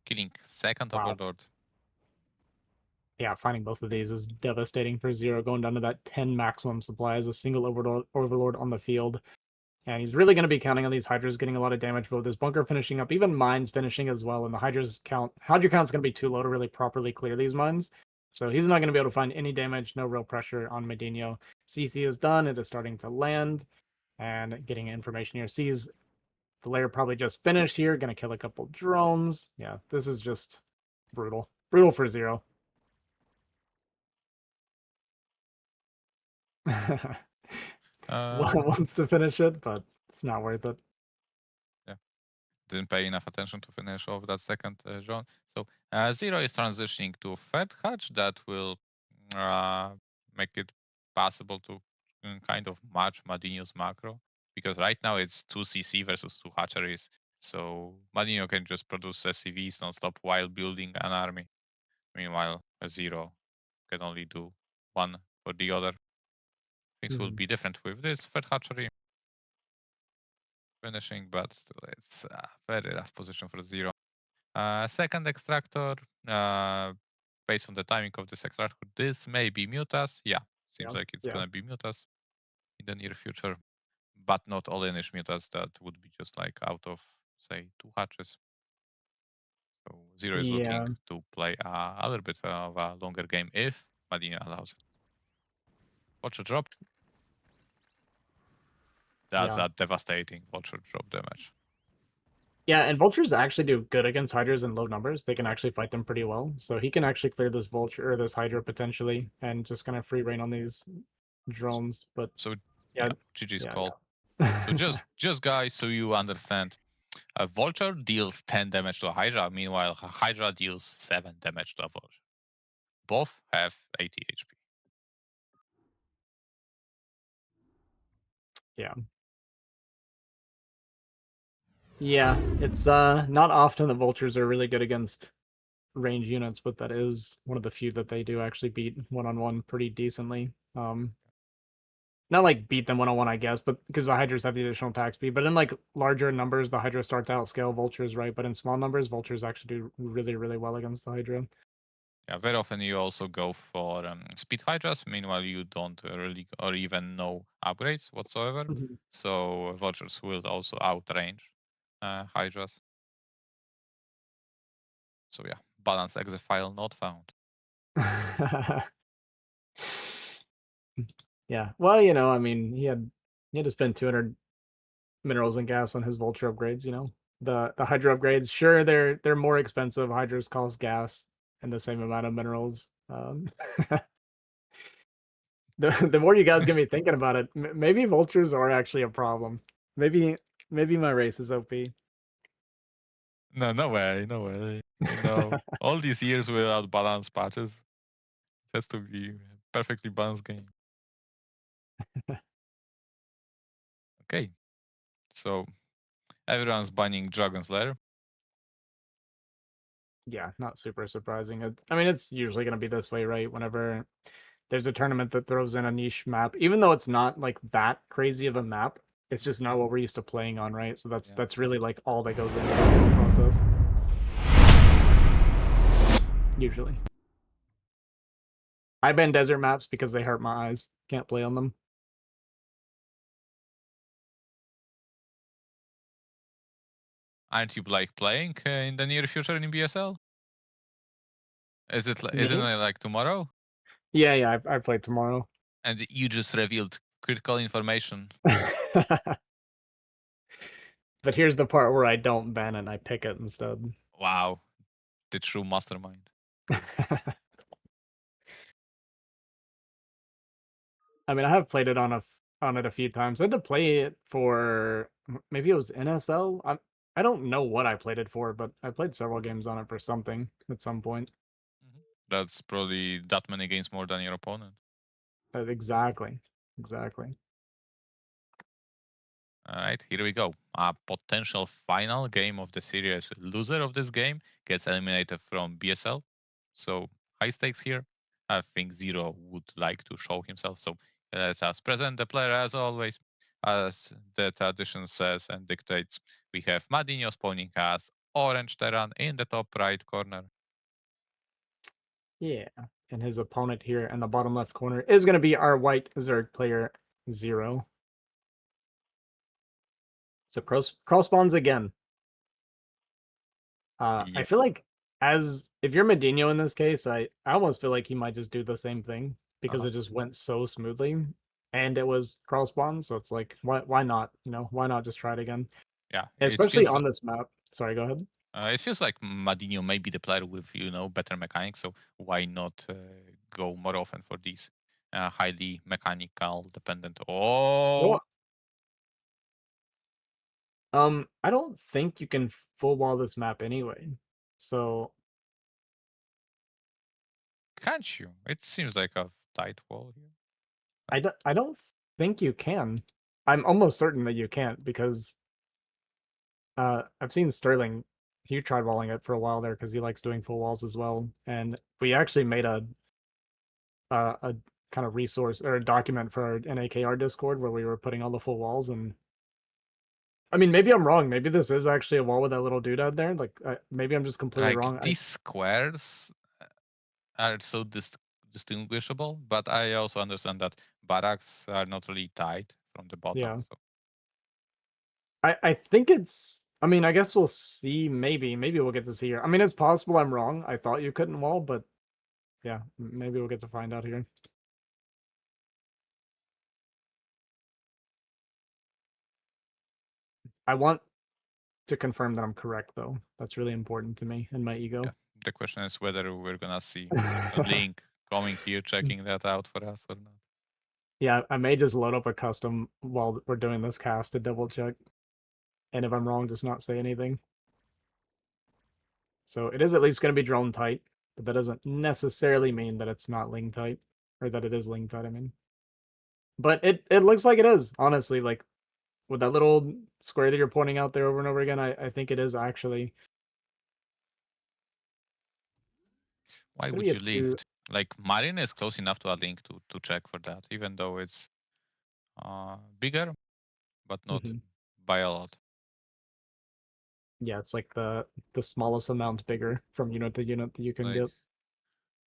Killing second overlord. Yeah, finding both of these is devastating for Zero, going down to that 10 maximum supply as a single overlord on the field. And he's really going to be counting on these Hydras getting a lot of damage, but with his bunker finishing up, even mines finishing as well, and the Hydra count's going to be too low to really properly clear these mines. So he's not going to be able to find any damage, no real pressure on MadiNho. CC is done, it is starting to land, and getting information here. Sees the layer probably just finished here, going to kill a couple drones. Yeah, this is just brutal. Brutal for Zero. Wants to finish it, but it's not worth it. Yeah, didn't pay enough attention to finish off that second drone. So Zero is transitioning to third hatch that will make it possible to kind of match MadiNho's macro, because right now it's 2 CC versus 2 hatcheries. So MadiNho can just produce SCVs non-stop while building an army. Meanwhile, a Zero can only do one or the other. Things will be different with this third hatchery finishing, but still it's a very rough position for Zero. Second extractor, based on the timing of this extractor, this may be mutas. Yeah, seems like it's gonna be mutas in the near future, but not all Inish mutas. That would be just like out of, say, 2 hatches. So Zero is looking to play a little bit of a longer game if MadiNho allows it. Vulture drop. That's a devastating Vulture drop damage. Yeah, and Vultures actually do good against Hydras in low numbers. They can actually fight them pretty well. So he can actually clear this Vulture or this Hydra potentially and just kind of free reign on these drones. But so yeah, GG's called. So just guys, so you understand, a Vulture deals 10 damage to a Hydra, meanwhile a Hydra deals 7 damage to a Vulture. Both have 80 HP. Yeah. Yeah, it's not often the Vultures are really good against range units, but that is one of the few that they do actually beat one-on-one pretty decently. Not like beat them one-on-one, I guess, but because the Hydras have the additional attack speed. But in like larger numbers, the Hydra start to outscale Vultures, right? But in small numbers, Vultures actually do really, really well against the Hydra. Yeah, very often you also go for speed Hydras, meanwhile you don't really or even no upgrades whatsoever. So Vultures will also outrange Hydras. So yeah, balance exe file not found. Yeah, well, you know, I mean, he had to spend 200 minerals and gas on his Vulture upgrades. You know, the Hydra upgrades, sure, they're more expensive. Hydras cost gas and the same amount of minerals. The more you guys get me thinking about it, maybe Vultures are actually a problem. Maybe my race is OP. No way, no way. You know, all these years without balanced patches, it has to be a perfectly balanced game. Okay, so everyone's banning Dragon Slayer. Yeah, not super surprising. I mean, it's usually going to be this way, right? Whenever there's a tournament that throws in a niche map, even though it's not like that crazy of a map, it's just not what we're used to playing on, right? So that's really like all that goes into the whole process. Usually. I ban desert maps because they hurt my eyes. Can't play on them. Aren't you like playing in the near future in BSL? Isn't it like tomorrow? Yeah, I play tomorrow. And you just revealed critical information. But here's the part where I don't ban it and I pick it instead. Wow, the true mastermind. I mean, I have played it on it a few times. I had to play it for maybe it was NSL. I don't know what I played it for, but I played several games on it for something at some point. That's probably that many games more than your opponent. Exactly. All right, here we go. A potential final game of the series. Loser of this game gets eliminated from BSL. So high stakes here. I think Zero would like to show himself. So let us present the player as always. As the tradition says and dictates, we have MadiNho spawning as Orange Terran in the top right corner. Yeah, and his opponent here in the bottom left corner is going to be our white Zerg player, Zero. So cross spawns again. I feel like if you're MadiNho in this case, I almost feel like he might just do the same thing because it just went so smoothly and it was cross spawn. So it's like, why not? You know, why not just try it again? Yeah, especially on this map. Sorry, go ahead. It feels like MadiNho may be the player with better mechanics, so why not go more often for these highly mechanical dependent? Oh, I don't think you can full wall this map anyway. So can't you? It seems like a tight wall here. I don't think you can. I'm almost certain that you can't because I've seen Sterling. He tried walling it for a while there because he likes doing full walls as well. And we actually made a kind of resource or a document for our NAKR Discord where we were putting all the full walls. And I mean, maybe I'm wrong. Maybe this is actually a wall with that little dude out there. Like maybe I'm just completely wrong. These squares are so distinguishable, but I also understand that barracks are not really tight from the bottom. Yeah. So. I think it's I mean, I guess we'll see. Maybe we'll get to see here. I mean, it's possible I'm wrong. I thought you couldn't wall, but yeah, maybe we'll get to find out here. I want to confirm that I'm correct, though. That's really important to me and my ego. Yeah. The question is whether we're gonna see a link coming here, checking that out for us or not. Yeah, I may just load up a custom while we're doing this cast to double check. And if I'm wrong, just not say anything. So it is at least going to be drone tight, but that doesn't necessarily mean that it's not ling tight, or that it is ling tight, I mean. But it looks like it is, honestly, like with that little square that you're pointing out there over and over again, I think it is actually. Why would you leave? Like Marine is close enough to a link to check for that, even though it's bigger, but not by a lot. Yeah, it's like the smallest amount bigger from unit to unit that you can get.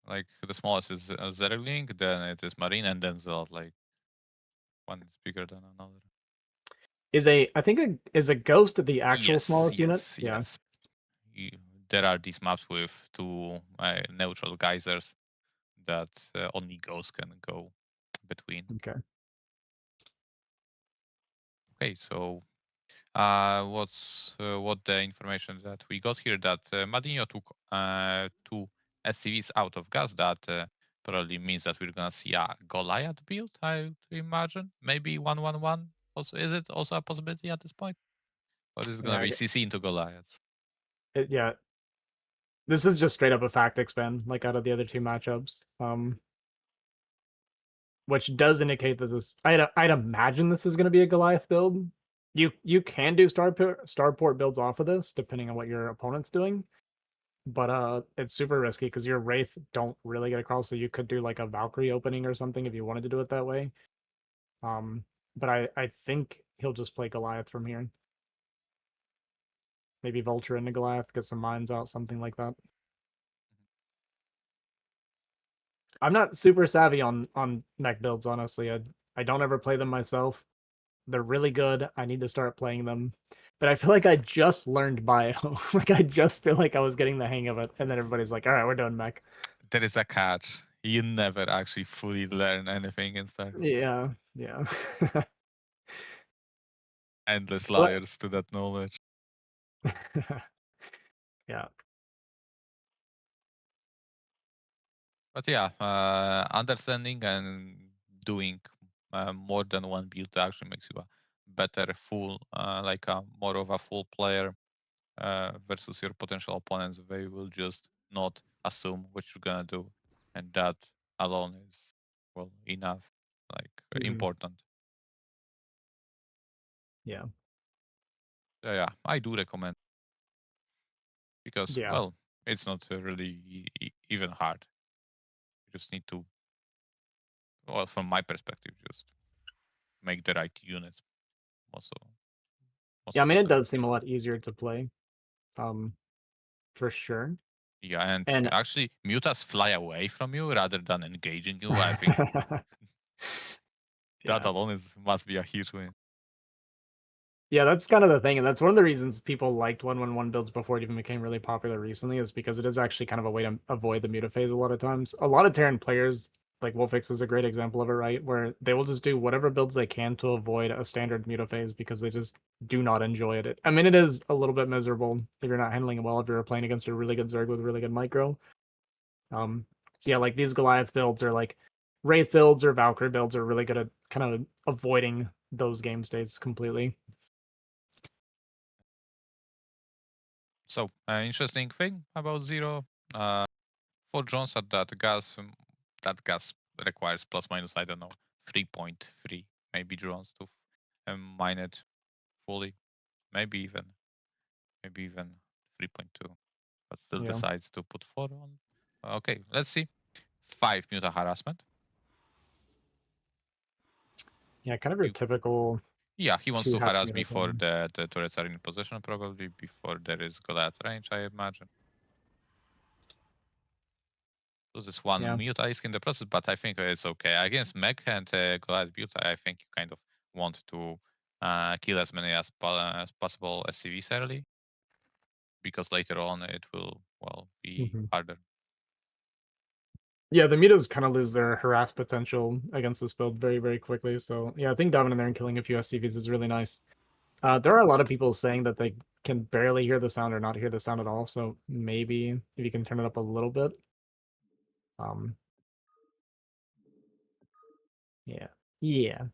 Like the smallest is Zero Link, then it is Marine, and then Zeld. Like one is bigger than another. I think is a Ghost the actual smallest unit? Yes. There are these maps with two neutral geysers that only Ghosts can go between. Okay. Okay, so what the information that we got here, that MadiNho took two SCVs out of gas. That probably means that we're gonna see a Goliath build, I would imagine. Maybe 1-1-1. Also, is it also a possibility at this point, or is it gonna be CC into Goliaths? Yeah, this is just straight up a fact expand, like out of the other two matchups. Which does indicate that this, I'd imagine this is going to be a Goliath build. You can do starport builds off of this, depending on what your opponent's doing. But it's super risky because your Wraith don't really get across, so you could do like a Valkyrie opening or something if you wanted to do it that way. But I think he'll just play Goliath from here. Maybe Vulture into Goliath, get some mines out, something like that. I'm not super savvy on mech builds, honestly. I don't ever play them myself. They're really good. I need to start playing them. But I feel like I just learned bio. Like I just feel like I was getting the hang of it, and then everybody's like, "All right, we're doing mech." There is a catch. You never actually fully learn anything in StarCraft. Yeah. Endless layers to that knowledge. Yeah. But yeah, understanding and doing more than one build actually makes you a better full, like a more of a full player versus your potential opponents. They will just not assume what you're gonna do, and that alone is enough, like important. Yeah. So yeah, I do recommend, because it's not really even hard. You just need to, from my perspective, just make the right units. Yeah, I mean, it does seem a lot easier to play, for sure. Yeah, and actually, mutas fly away from you rather than engaging you. I think that alone must be a huge win. Yeah, that's kind of the thing, and that's one of the reasons people liked 1-1-1 builds before it even became really popular recently, is because it is actually kind of a way to avoid the mutaphase a lot of times. A lot of Terran players, like WolFix is a great example of it, right? Where they will just do whatever builds they can to avoid a standard mutaphase because they just do not enjoy it. I mean, it is a little bit miserable if you're not handling it well, if you're playing against a really good Zerg with really good micro. So yeah, like these Goliath builds or like Wraith builds or Valkyrie builds are really good at kind of avoiding those game states completely. So, interesting thing about Zero, for drones at that gas requires plus minus, I don't know, 3.3 maybe drones to mine it fully, maybe even 3.2, but still decides to put 4 on. Okay, let's see. 5 muta harassment. Yeah, kind of your typical. Yeah, he wants to harass before the turrets are in position, probably before there is Goliath range, I imagine. So this one muta is in the process, but I think it's okay. Against mech and Goliath build, I think you kind of want to kill as many as possible SCVs early, because later on it will be harder. Yeah, the mutas kind of lose their harass potential against this build very, very quickly. So yeah, I think diving in there and killing a few SCVs is really nice. There are a lot of people saying that they can barely hear the sound or not hear the sound at all. So maybe if you can turn it up a little bit. Yeah. Yeah. All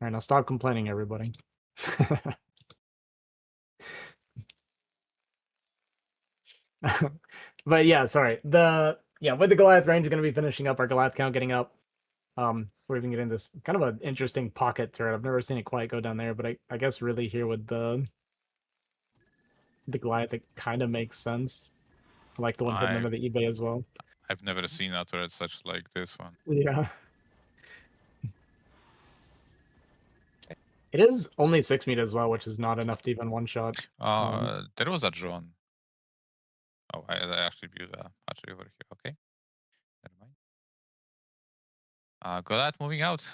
right, now stop complaining, everybody. But yeah, sorry. With the Goliath range going to be finishing up, our Goliath count getting up. We're even getting this kind of an interesting pocket turret. I've never seen it quite go down there, but I guess really here with the Goliath, it kind of makes sense. I like the one hidden under the eBay as well. I've never seen a turret such like this one. Yeah. It is only 6 meters as well, which is not enough to even one shot. There was a drone. Oh, I actually viewed a hatchery over here. Okay, never mind. Goliath moving out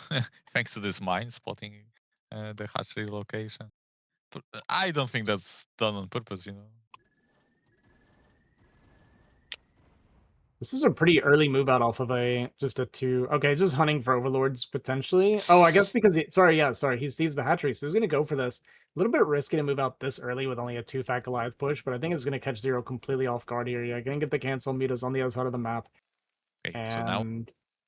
thanks to this mine spotting the hatchery location. But I don't think that's done on purpose, you know. This is a pretty early move out off of just a 2. Okay, he's just hunting for overlords potentially. Oh, I guess because he sees the hatchery, so he's gonna go for this. A little bit risky to move out this early with only a 2-fact Goliath push, but I think it's gonna catch Zero completely off guard here. Yeah, gonna get the cancel mutas on the other side of the map. Okay, so now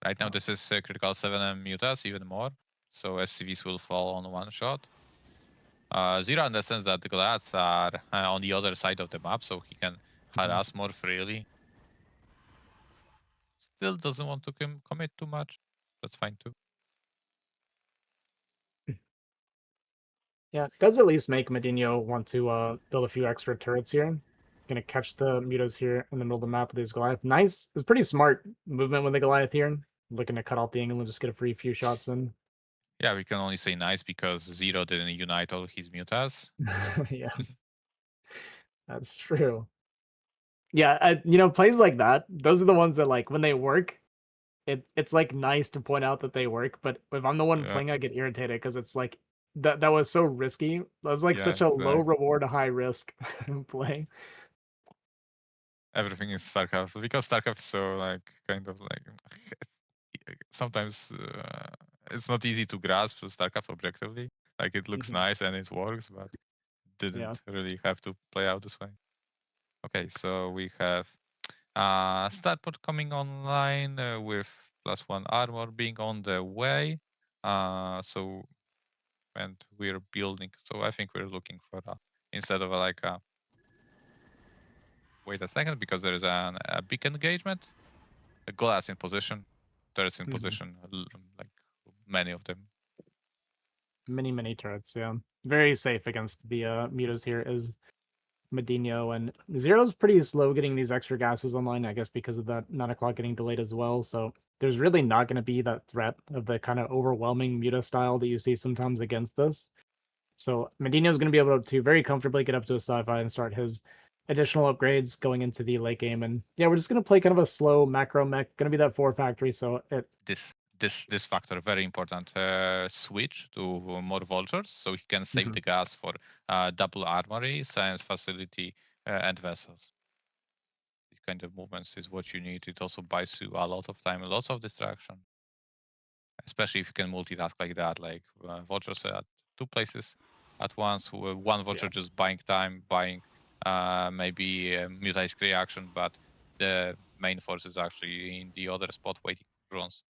right now this is critical 7M mutas even more, so SCVs will fall on one shot. Zero understands that the Goliaths are on the other side of the map, so he can harass more freely. Still doesn't want to commit too much. That's fine too. Yeah, it does at least make MadiNho want to build a few extra turrets here. Gonna catch the mutas here in the middle of the map with these Goliath. Nice, it's pretty smart movement with the Goliath here. Looking to cut off the angle and just get a free few shots in. Yeah, we can only say nice because Zero didn't unite all his mutas. Yeah, that's true. Yeah, plays like that, those are the ones that, like, when they work, it's like nice to point out that they work. But if I'm the one playing, I get irritated because it's like that was so risky. That was like such a low reward, high risk play. Everything is StarCraft because StarCraft is so like kind of like sometimes it's not easy to grasp StarCraft objectively. Like it looks nice and it works, but didn't really have to play out this way. Okay, so we have Starport coming online with +1 armor being on the way. And we're building. So I think we're looking for instead of like a wait a second, because there is a big engagement. The Goliath in position, turrets in position, like many of them. Many turrets, yeah. Very safe against the mutas here is MadiNho, and Zero's pretty slow getting these extra gases online, I guess because of that 9 o'clock getting delayed as well. So there's really not going to be that threat of the kind of overwhelming muta style that you see sometimes against this. So MadiNho is going to be able to very comfortably get up to a sci-fi and start his additional upgrades going into the late game. And yeah, we're just going to play kind of a slow macro mech, going to be that 4 factory. So this factor very important. Switch to more vultures, so he can save the gas for double armory, science facility, and vessels. These kind of movements is what you need. It also buys you a lot of time, lots of distraction, especially if you can multitask like that, like vultures at 2 places at once. One vulture just buying time, buying maybe a mutized reaction, but the main force is actually in the other spot waiting for drones,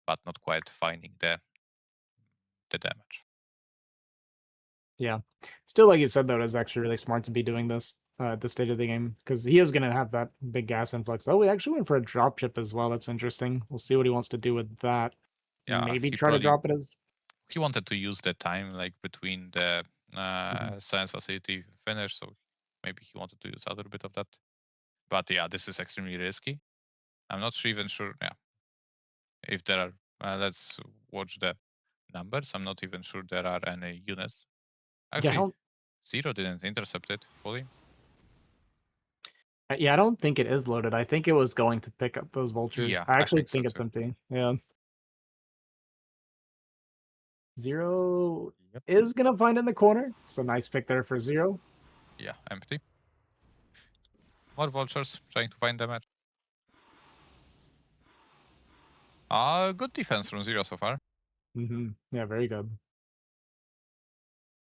but not quite finding the damage. Yeah, still, like you said, though, it's actually really smart to be doing this at this stage of the game, because he is going to have that big gas influx. Oh, we actually went for a dropship as well. That's interesting. We'll see what he wants to do with that. Yeah, maybe try to drop it as... He wanted to use the time like between the science facility finish, so maybe he wanted to use a little bit of that. But yeah, this is extremely risky. I'm not even sure. Yeah, if there are, let's watch the numbers. I'm not even sure there are any units. Actually, Zero didn't intercept it fully. Yeah, I don't think it is loaded. I think it was going to pick up those vultures. Yeah, I actually think it's empty. Yeah. Zero. Yep. is gonna find in the corner. So nice pick there for Zero. Yeah, empty. More vultures trying to find damage. Good defense from Zero so far. Yeah, very good.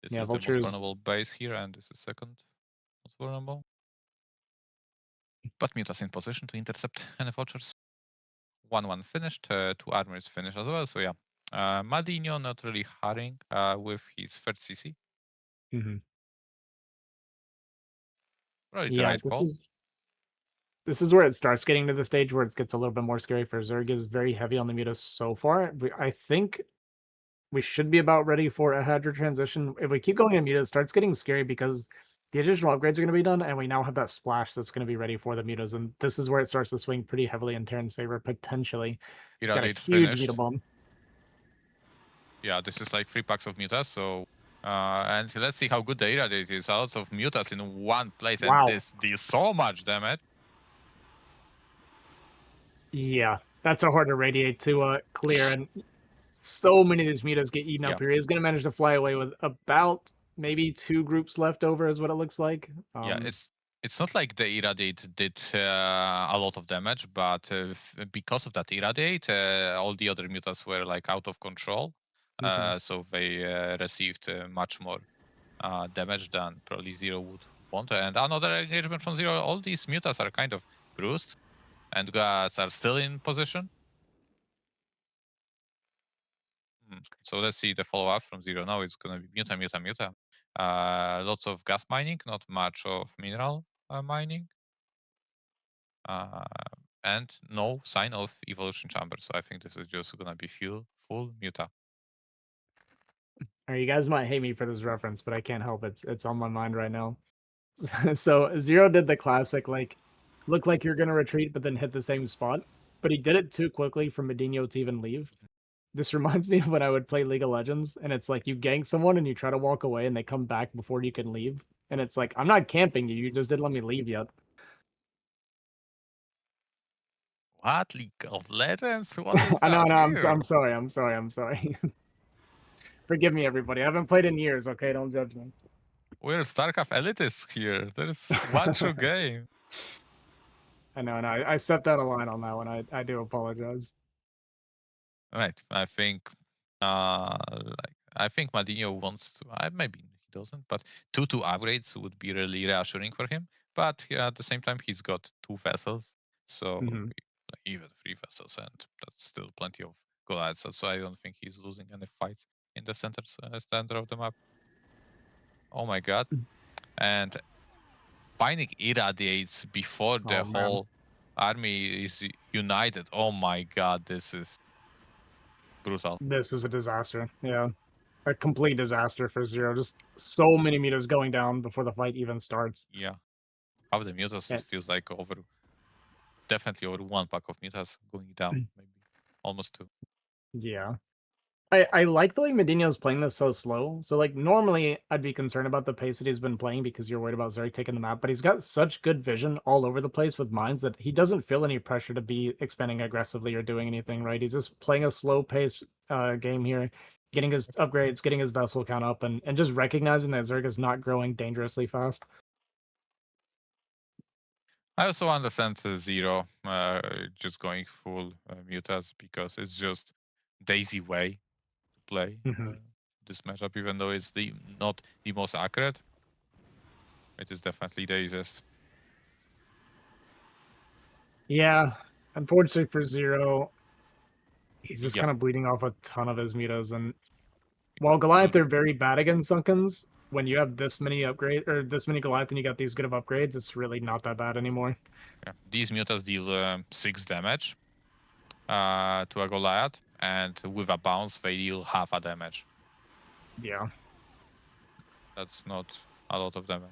This Yeah, is the vultures. most vulnerable base here, and this is second most vulnerable. But Muta's in position to intercept any vultures. 1-1 finished, 2 armors finished as well, so yeah. MadiNho not really hurrying with his third CC. Probably the Yeah, right call. this is where it starts getting to the stage where it gets a little bit more scary for Zerg. Is very heavy on the Mutas so far. I think we should be about ready for a Hadra transition. If we keep going in Muta, it starts getting scary because the additional upgrades are going to be done, and we now have that splash that's going to be ready for the Mutas, and this is where it starts to swing pretty heavily in Terran's favor, potentially. Got a huge finished. Muta bomb. Yeah, this is like 3 packs of Mutas, so... and let's see how good the Irradiate is. Lots of Mutas in one place, Wow. and this deals so much damage. Yeah, that's a hard irradiate to clear, and so many of these Mutas get eaten up here. He's going to manage to fly away with about maybe 2 groups left over, is what it looks like. Yeah, it's not like the Irradiate did a lot of damage, but because of that Irradiate, all the other Mutas were like out of control. So they received much more damage than probably Zero would want. And another engagement from Zero, all these Mutas are kind of bruised, and guards are still in position. So let's see the follow-up from Zero. Now it's going to be Muta. Lots of gas mining, not much of mineral mining. And no sign of evolution chamber. So I think this is just going to be full Muta. You guys might hate me for this reference, but I can't help it. It's on my mind right now. So Zero did the classic, like, look like you're going to retreat, but then hit the same spot. But he did it too quickly for MadiNho to even leave. This reminds me of when I would play League of Legends, and it's like you gank someone and you try to walk away and they come back before you can leave. And it's like, I'm not camping you, you just didn't let me leave yet. What? League of Legends? What is I know, that? I'm sorry. Forgive me, everybody. I haven't played in years, okay? Don't judge me. We're StarCraft elitists here. There is one true game. I know, I stepped out of line on that one. I do apologize. Right. I think I think MadiNho wants to. Maybe he doesn't, but 2 upgrades would be really reassuring for him. But at the same time, he's got 2 vessels, so even 3 vessels, and that's still plenty of Goliaths. So I don't think he's losing any fights in the center of the map. Oh my god! And finding Irradiates before the whole army is united. Oh my god! This is brutal. This is a disaster. Yeah. A complete disaster for Zero. Just so many Mutas going down before the fight even starts. Yeah. Half the Mutas, it feels like definitely over 1 pack of Mutas going down, maybe almost 2. Yeah. I like the way MadiNho's playing this so slow. So, like, normally I'd be concerned about the pace that he's been playing because you're worried about Zerg taking the map, but he's got such good vision all over the place with mines that he doesn't feel any pressure to be expanding aggressively or doing anything, right? He's just playing a slow pace game here, getting his upgrades, getting his vessel count up, and just recognizing that Zerg is not growing dangerously fast. I also understand Zero just going full Mutas because it's just the easy way to play this matchup, even though it's not the most accurate. It is definitely the easiest. Yeah, unfortunately for Zero, he's just kind of bleeding off a ton of his Mutas, and while Goliath are very bad against Sunkens, when you have this many this many Goliath and you got these good of upgrades, it's really not that bad anymore. Yeah, these Mutas deal 6 damage to a Goliath, and with a bounce they deal half a damage. Yeah. That's not a lot of damage.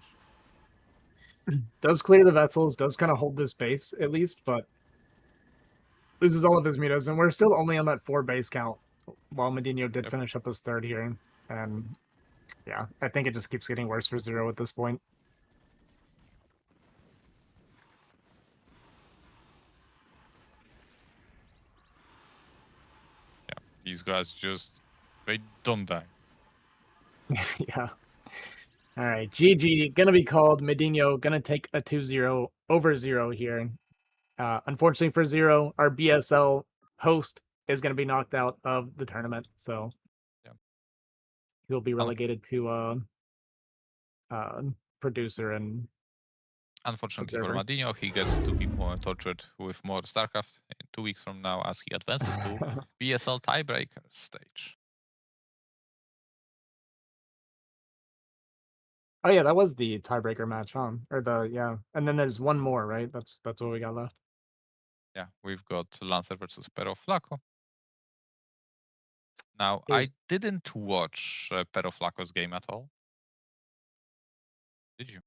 Does clear the vessels, does kind of hold this base at least, but loses all of his Mutas, and we're still only on that 4 base count, while MadiNho did finish up his 3rd here. And yeah, I think it just keeps getting worse for Zero at this point. Yeah, these guys they don't die. Yeah. All right, GG gonna be called. MadiNho gonna take a 2-0 over Zero here. Unfortunately for Zero, our BSL host is gonna be knocked out of the tournament, so Yeah. he'll be relegated to producer and Unfortunately for observer. MadiNho, he gets to be more tortured with more StarCraft in 2 weeks from now as he advances to BSL Tie-Breaker stage. Oh yeah, that was the tiebreaker match, huh? Or yeah, and then there's one more, right? That's what we got left. Yeah, we've got Lancer versus Peraflaco. Now, I didn't watch Peraflaco's game at all. Did you?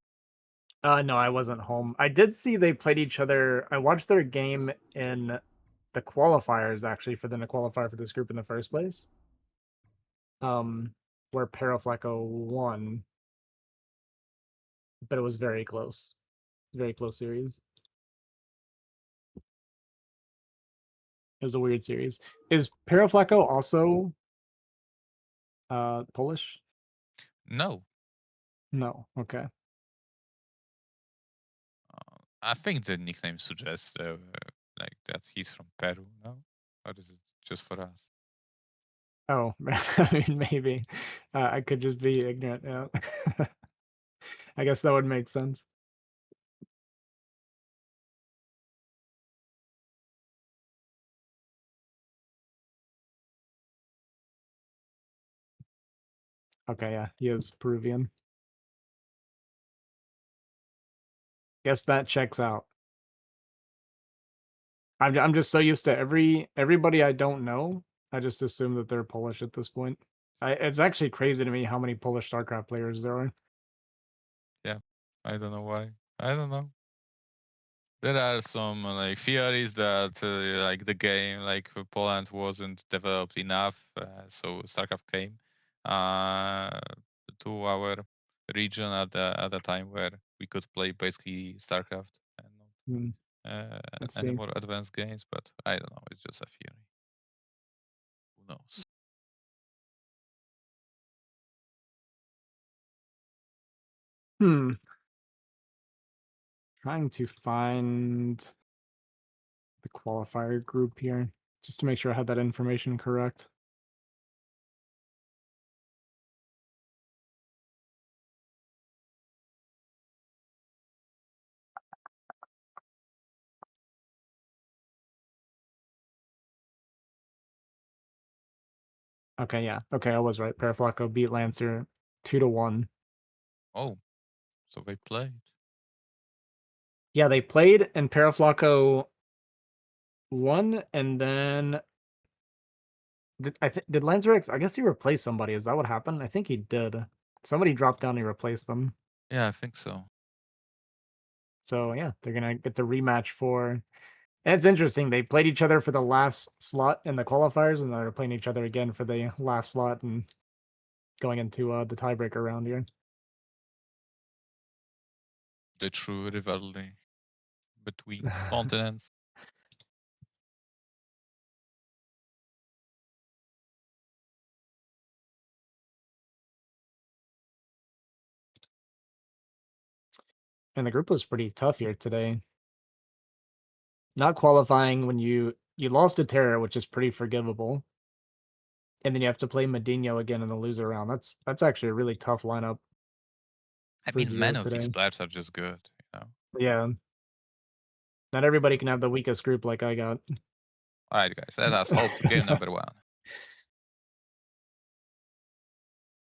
No, I wasn't home. I did see they played each other. I watched their game in the qualifiers, actually, for them to qualify for this group in the first place. Where PerroFlaco won, but it was very close series. It was a weird series. Is PerroFlaco also Polish? No. No. Okay. I think the nickname suggests like that he's from Peru, no? Or is it just for us? Oh, I mean, maybe. I could just be ignorant. Yeah. I guess that would make sense. Okay, yeah, he is Peruvian. Guess that checks out. I'm just so used to everybody I don't know. I just assume that they're Polish at this point. It's actually crazy to me how many Polish StarCraft players there are. Yeah, I don't know why. I don't know. There are some like theories that like the game, like Poland wasn't developed enough, so StarCraft came to our region at the time where we could play basically StarCraft and Let's any see. more advanced games. But I don't know. It's just a theory. Who knows? Trying to find the qualifier group here, just to make sure I had that information correct. Okay, yeah. Okay, I was right. Peraflaco beat Lancer 2-1. Oh, so they played. Yeah, they played, and Peraflaco won, and then did LancerX? I guess he replaced somebody. Is that what happened? I think he did. Somebody dropped down. He replaced them. Yeah, I think so. So yeah, they're gonna get the rematch for. And it's interesting. They played each other for the last slot in the qualifiers, and they're playing each other again for the last slot and going into the tiebreaker round here. The true rivalry between continents. And the group was pretty tough here today. Not qualifying when you lost to Terror, which is pretty forgivable. And then you have to play MadiNho again in the loser round. That's actually a really tough lineup. I For mean, Zero many of today. these players are just good, you know. Yeah. Not everybody can have the weakest group like I got. All right, guys, let us hope for game number 1.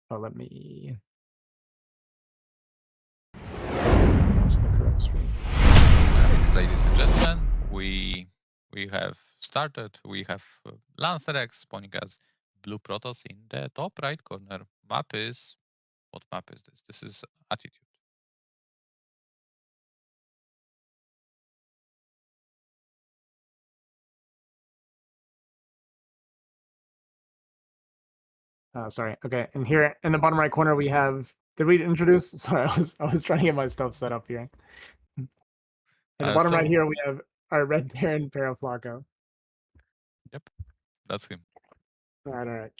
Oh, let me watch the correct screen. Right, ladies and gentlemen, we have started. We have LancerX spawning as blue Protoss in the top right corner. Map is, what map is this? This is Attitude. Sorry. Okay, and here in the bottom right corner we have. Did we introduce? Sorry, I was trying to get my stuff set up here. In the bottom right here we have our Red Terran Peraflaco. Yep, that's him. All right.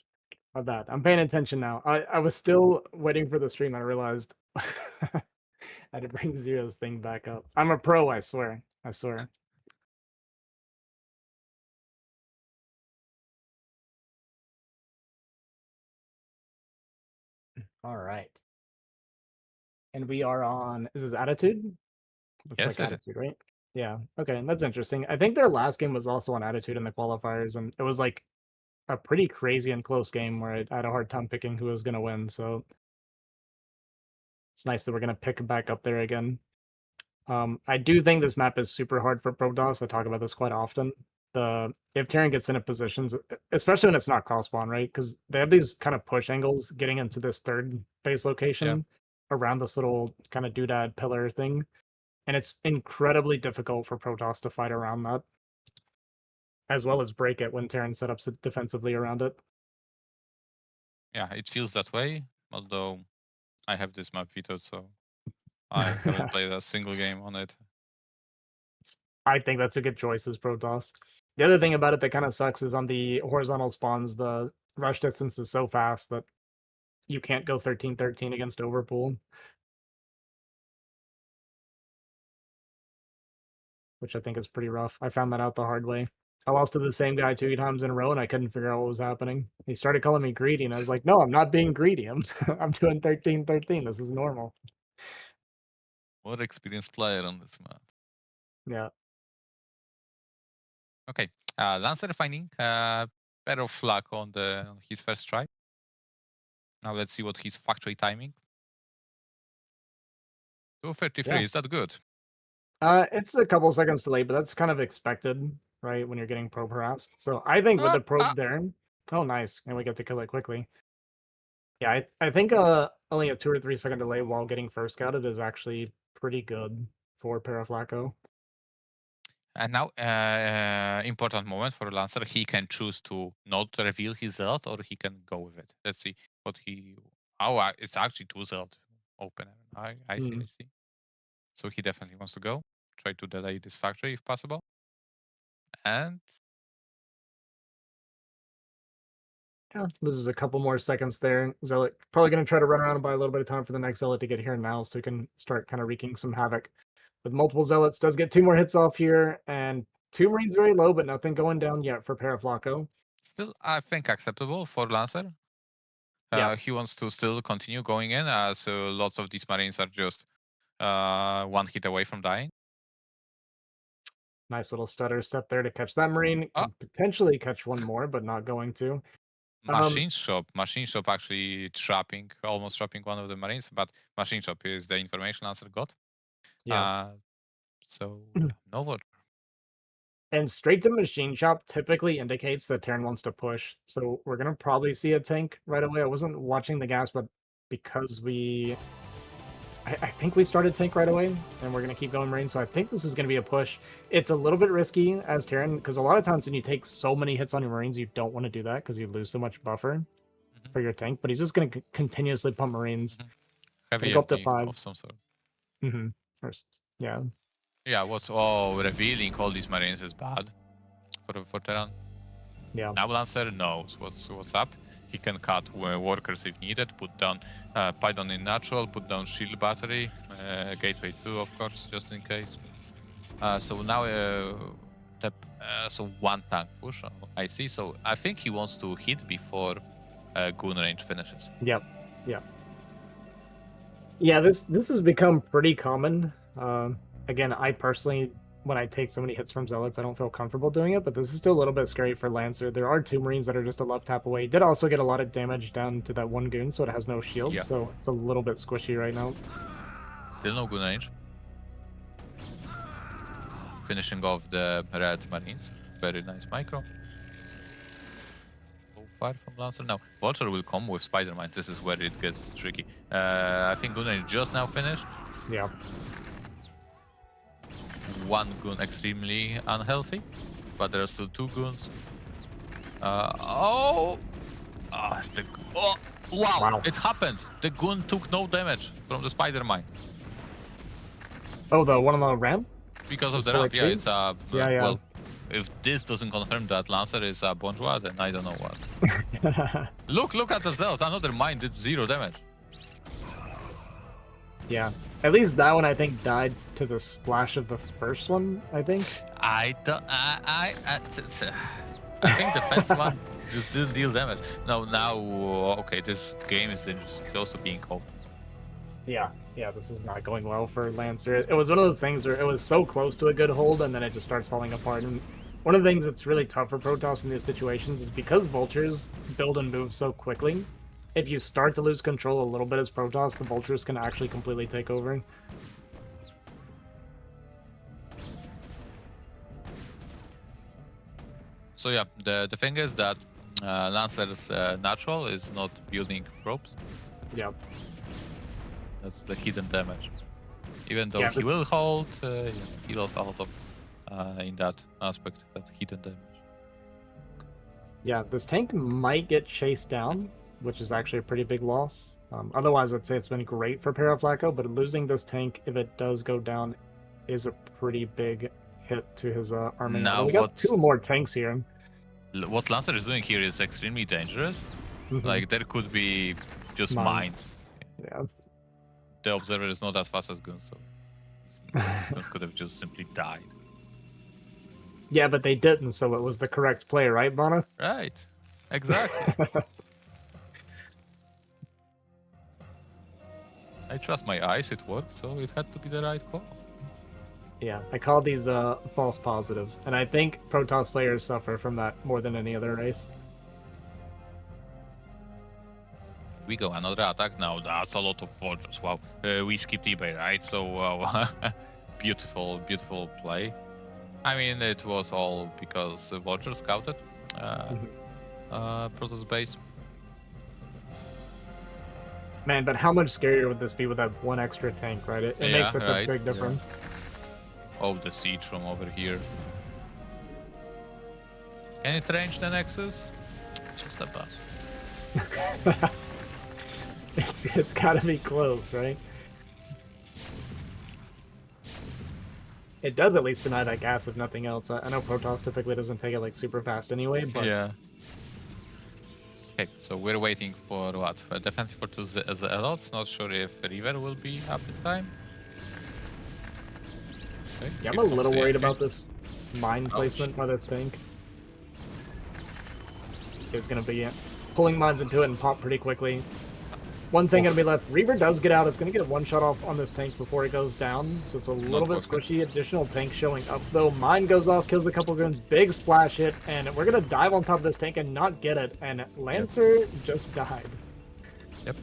My bad. I'm paying attention now. I was still waiting for the stream. I realized I had to bring Zero's thing back up. I'm a pro, I swear. I swear. All right. And we are on, is this Attitude? Looks Yes, like Attitude, right? Yeah. Okay, that's interesting. I think their last game was also on Attitude in the qualifiers, and it was like a pretty crazy and close game where I had a hard time picking who was going to win. So it's nice that we're going to pick back up there again. I do think this map is super hard for Protoss. I talk about this quite often. If Terran gets into positions, especially when it's not cross spawn, right? Because they have these kind of push angles getting into this third base location around this little kind of doodad pillar thing, and it's incredibly difficult for Protoss to fight around that, as well as break it when Terran set up defensively around it. Yeah, it feels that way. Although I have this map vetoed, so I haven't played a single game on it. I think that's a good choice as Protoss. The other thing about it that kind of sucks is on the horizontal spawns, the rush distance is so fast that you can't go 13-13 against Overpool. Which I think is pretty rough. I found that out the hard way. I lost to the same guy 2 times in a row, and I couldn't figure out what was happening. He started calling me greedy, and I was like, no, I'm not being greedy. I'm doing 13-13. This is normal. More experienced player on this map. Yeah. Okay, Lancer finding Peraflaco on his first try. Now let's see what his factory timing. 2:33, is that good? It's a couple seconds delayed, but that's kind of expected, right, when you're getting probe harassed. So I think with the probe there, oh nice, and we get to kill it quickly. Yeah, I think only a 2 or 3 second delay while getting first scouted is actually pretty good for Peraflaco. And now, important moment for Lancer. He can choose to not reveal his zealot, or he can go with it. Let's see what he. Oh, it's actually 2 zealot open. I see. I see. So he definitely wants to go. Try to delay this factory if possible. And yeah, this is a couple more seconds there. Zealot probably going to try to run around and buy a little bit of time for the next Zealot to get here now, so he can start kind of wreaking some havoc. With multiple Zealots, does get 2 more hits off here, and 2 Marines very low, but nothing going down yet for Peraflaco. Still, I think acceptable for Lancer. He wants to still continue going in, as lots of these Marines are just 1 hit away from dying. Nice little stutter step there to catch that Marine. Can potentially catch 1 more, but not going to. Machine shop actually almost trapping 1 of the Marines, but Machine shop is the information Lancer got. Yeah. So no vote. And straight to machine shop typically indicates that Terran wants to push. So we're going to probably see a tank right away. I wasn't watching the gas, but because I think we started tank right away, and we're going to keep going Marine. So I think this is going to be a push. It's a little bit risky as Terran, because a lot of times when you take so many hits on your Marines, you don't want to do that because you lose so much buffer for your tank. But he's just going to continuously pump Marines. Heavy go up to 5 of some sort. Yeah. Yeah, revealing all these Marines is bad for Terran. Yeah. Now Lancer knows what's up. He can cut workers if needed, put down Python in natural, put down shield battery, gateway 2 of course, just in case. So now so 1 tank push, I see. So I think he wants to hit before goon range finishes. Yep. Yeah, this has become pretty common. Again, I personally, when I take so many hits from Zealots, I don't feel comfortable doing it, but this is still a little bit scary for Lancer. There are 2 Marines that are just a love tap away. He did also get a lot of damage down to that 1 goon, so it has no shield, so it's a little bit squishy right now. Still no goon range. Finishing off the red Marines. Very nice micro. So far from Lancer. Now, Vulture will come with Spider Mines. This is where it gets tricky. I think goon range just now finished. Yeah. 1 goon extremely unhealthy, but there are still 2 goons. Wow! It happened! The goon took no damage from the spider mine. Oh, the one on the ramp? Because of the ramp, yeah, it's well, if this doesn't confirm that Lancer is a Bourgeois, then I don't know what. Look at the Zealot. Another mine did 0 damage. Yeah. At least that one, I think, died to the splash of the first one, I think. I think the first one just didn't deal damage. No, now, okay, this game is dangerous. Close to being called. Yeah, this is not going well for Lancer. It was one of those things where it was so close to a good hold, and then it just starts falling apart. And one of the things that's really tough for Protoss in these situations is because Vultures build and move so quickly, if you start to lose control a little bit as Protoss, the Vultures can actually completely take over. So yeah, the thing is that Lancer's natural is not building probes. Yep. That's the hidden damage. Even though Yeah, he will hold, he lost a lot of in that aspect, that hidden damage. Yeah, this tank might get chased down, which is actually a pretty big loss. Otherwise, I'd say it's been great for Peraflaco, but losing this tank, if it does go down, is a pretty big hit to his army. Now we got 2 more tanks here. What Lancer is doing here is extremely dangerous. Like, there could be just mines. Yeah. The Observer is not as fast as Gun, so Gun could have just simply died. Yeah, but they didn't, so it was the correct play, right, Bonyth? Right. Exactly. I trust my eyes, it worked, so it had to be the right call. Yeah, I call these false positives, and I think Protoss players suffer from that more than any other race. We go, another attack now. That's a lot of Vultures. Wow. We skipped eBay, right? So, beautiful play. I mean, it was all because Vultures scouted Protoss base. Man, but how much scarier would this be with that 1 extra tank, right? It makes such a big difference. Yeah. Oh, the siege from over here. Can it range the Nexus? Just about. It's gotta be close, right? It does at least deny that gas, if nothing else. I know Protoss typically doesn't take it like super fast anyway, but... Yeah. Okay, so we're waiting for what? Definitely for 2 Zealots. Not sure if River will be up in time. Okay, yeah, I'm a little worried about this mine placement by this tank. It's gonna be pulling mines into it and pop pretty quickly. 1 tank gonna be left. Reaver does get out. It's gonna get a 1-shot off on this tank before it goes down, so it's a little bit squishy. Additional tank showing up though. Mine goes off, kills a couple goons, big splash hit, and we're gonna dive on top of this tank and not get it. And Lancer just died. Yep.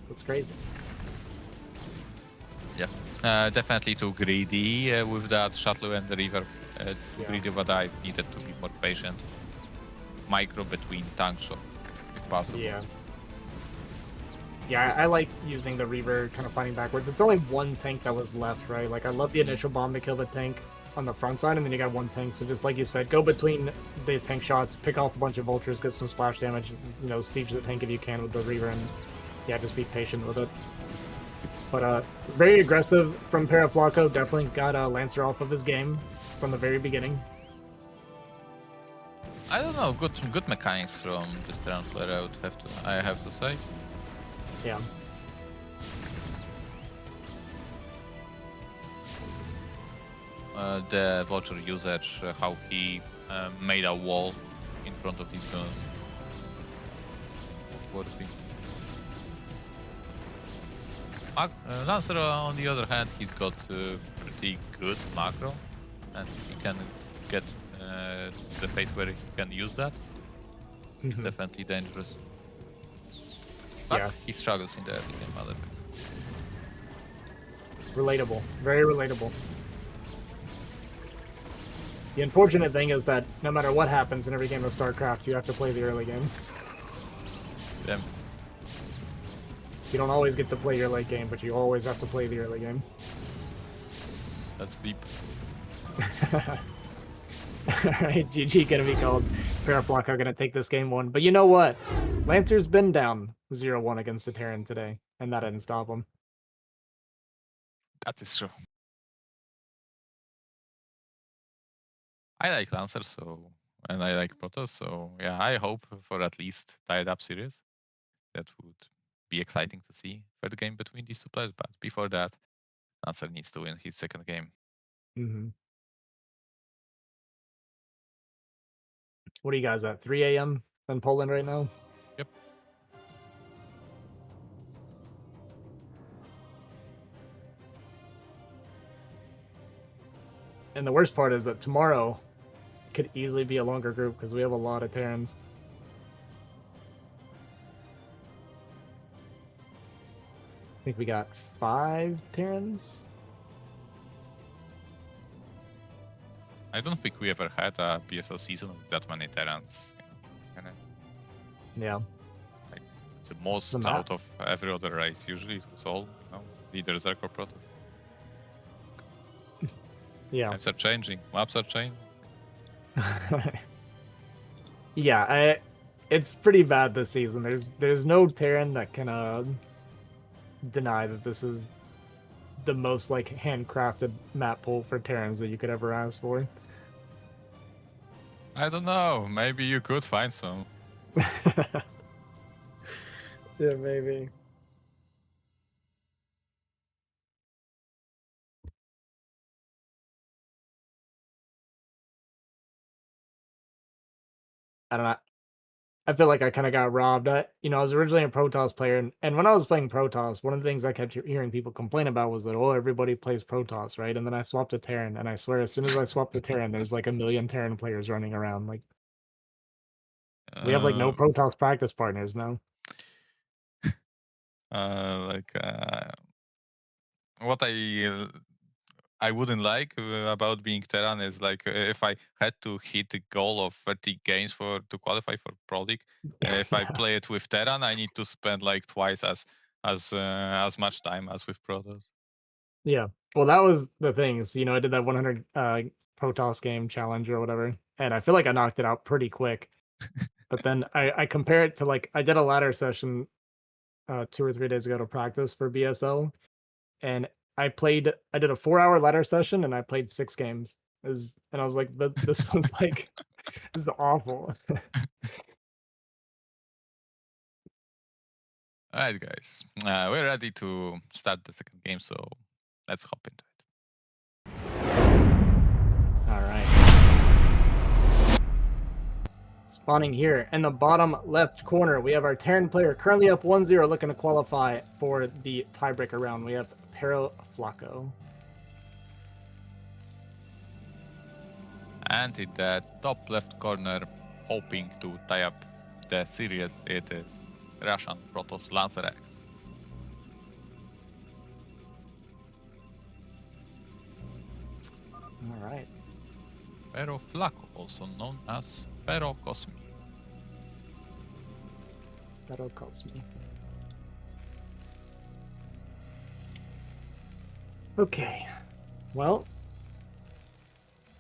That's crazy. Yeah. Definitely too greedy with that shuttle and the River. Too greedy, but I needed to be more patient. Micro between tank shots, if possible. Yeah. Yeah, I like using the Reaver kind of fighting backwards. It's only 1 tank that was left, right? Like, I love the initial bomb to kill the tank on the front side, and then you got 1 tank. So just like you said, go between the tank shots, pick off a bunch of Vultures, get some splash damage, you know, siege the tank if you can with the Reaver, and yeah, just be patient with it. But very aggressive from Peraflaco. Definitely got Lancer off of his game from the very beginning. I don't know, good mechanics from this turn player. I have to say. Yeah. The Vulture usage, how he made a wall in front of his guns. Worthy. Lancer, on the other hand, he's got pretty good macro, and he can get the phase where he can use that. It's definitely dangerous. But he struggles in the early game a little bit. Relatable. Very relatable. The unfortunate thing is that no matter what happens in every game of StarCraft, you have to play the early game. Yeah. You don't always get to play your late game, but you always have to play the early game. That's deep. Alright, GG gonna be called. Peraflaco gonna take this game 1. But you know what? Lancer's been down 0-1 against a Terran today, and that didn't stop him. That is true. I like Lancer, and I like Protoss, so yeah, I hope for at least tied up series. That would be exciting to see for the game between these two players. But before that, Lancer needs to win his second game. What are you guys at? 3 a.m. in Poland right now? Yep. And the worst part is that tomorrow could easily be a longer group because we have a lot of Terrans. I think we got 5 Terrans. I don't think we ever had a BSL season with that many Terrans in it. Yeah. Like, the most the out maps. of every other race. Usually it was all, either Zerg or Protoss. Yeah. Maps are changing. Maps are changing. Yeah, it's pretty bad this season. There's no Terran that can deny that this is the most like handcrafted map pool for Terrans that you could ever ask for. I don't know. Maybe you could find some. Yeah, maybe. I don't know. I feel like I kind of got robbed. I was originally a Protoss player, and when I was playing Protoss, one of the things I kept hearing people complain about was that, oh, everybody plays Protoss, right? And then I swapped to Terran, and I swear, as soon as I swapped to Terran, there's like a million Terran players running around. Like, we have like no Protoss practice partners now. What I wouldn't like about being Terran is like if I had to hit the goal of 30 games to qualify for Pro League. If I play it with Terran, I need to spend like twice as much time as with Protoss. Yeah. Well, that was the thing. Is, I did that 100 Protoss game challenge or whatever, and I feel like I knocked it out pretty quick. But then I compare it to like I did a ladder session 2 or 3 days ago to practice for BSL, and I did a 4-hour ladder session and I played 6 games. And I was like, this was like this is awful. All right, guys, we're ready to start the second game, so let's hop into it. All right. Spawning here in the bottom left corner, we have our Terran player currently up 1-0, looking to qualify for the tiebreaker round. We have PerroFlaco. And in the top left corner, hoping to tie up the series, it is Russian Protoss LancerX. All right. PerroFlaco, also known as PerroCosmi. PerroCosmi. Okay. Well,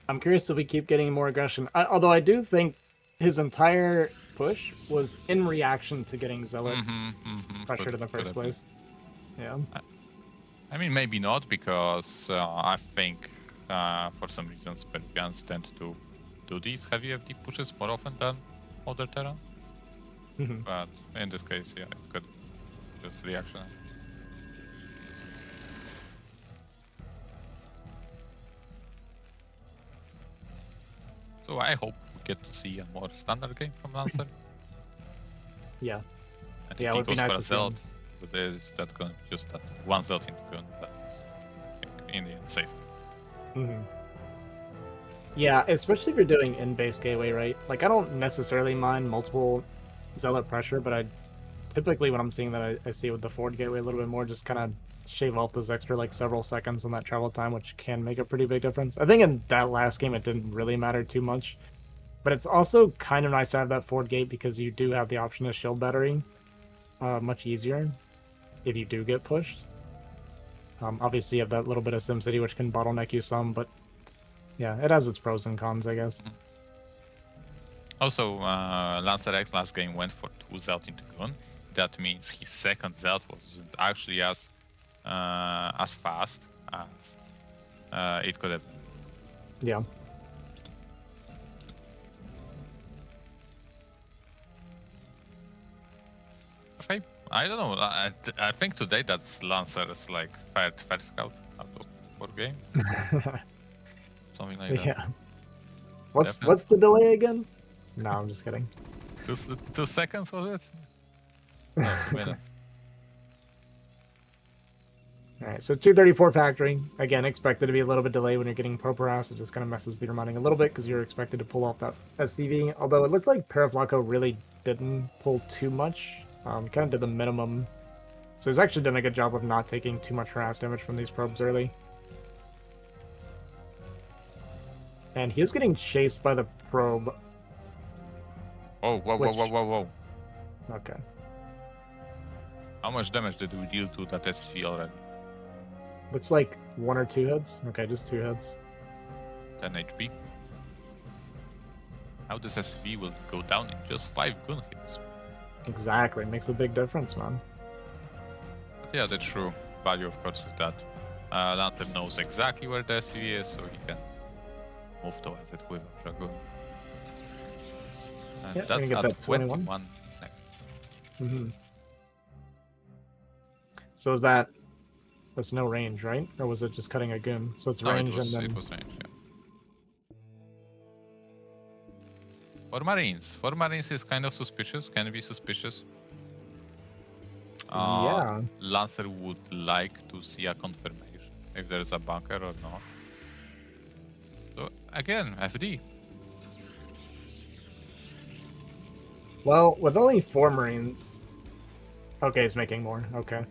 I'm curious if we keep getting more aggression. Although I do think his entire push was in reaction to getting Zealot pressured in the first place. Yeah. I mean, maybe not, because I think for some reasons Peruvians tend to do these heavy FD pushes more often than other Terrans. But in this case, yeah, it could just reaction. So I hope we get to see a more standard game from Lancer. Yeah. And Yeah, if it he would be goes nice for a to see him. Zeld, but is that gonna just that one Zeld into gun? That's, I think, in the end safe. Yeah, especially if you're doing in-base gateway, right? Like, I don't necessarily mind multiple Zealot pressure, but I typically when I'm seeing that, I see it with the forward gateway a little bit more, just kind of shave off those extra like several seconds on that travel time, which can make a pretty big difference. I think in that last game it didn't really matter too much, but it's also kind of nice to have that forward gate because you do have the option of shield battery much easier if you do get pushed. Obviously you have that little bit of SimCity which can bottleneck you some, but yeah, it has its pros and cons, I guess. Also, LancerX last game went for 2 Zeld into gun. That means his second Zeld wasn't actually as fast as it could have been. Yeah. I don't know. I think today that's Lancer's like third scout out of 4 games. Something like that. Yeah. What's the delay again? No, I'm just kidding. 2 seconds was it? No, 2 minutes. Alright, so 234 factory. Again, expected to be a little bit delayed when you're getting ProParas. It just kind of messes with your mining a little bit because you're expected to pull off that SCV. Although it looks like Peraflaco really didn't pull too much. Kind of did the minimum. So he's actually done a good job of not taking too much harass damage from these probes early. And he is getting chased by the probe. Oh, whoa. Okay. How much damage did we deal to that SCV already? Looks like 1 or 2 hits. Okay, just 2 hits. 10 HP. How this SCV will go down in just 5 gun hits? Exactly, makes a big difference, man. But yeah, the true value, of course, is that Lancer knows exactly where the SCV is, so he can move towards it with a Dragoon. And Yeah, that's get at that 21. next. So is that's no range, right? Or was it just cutting a goon? So it's No, range it was and then... range, yeah. For Marines is kind of suspicious, can be suspicious. Yeah. Lancer would like to see a confirmation if there's a bunker or not. So again, FD. Well, with only 4 Marines... Okay, he's making more. Okay.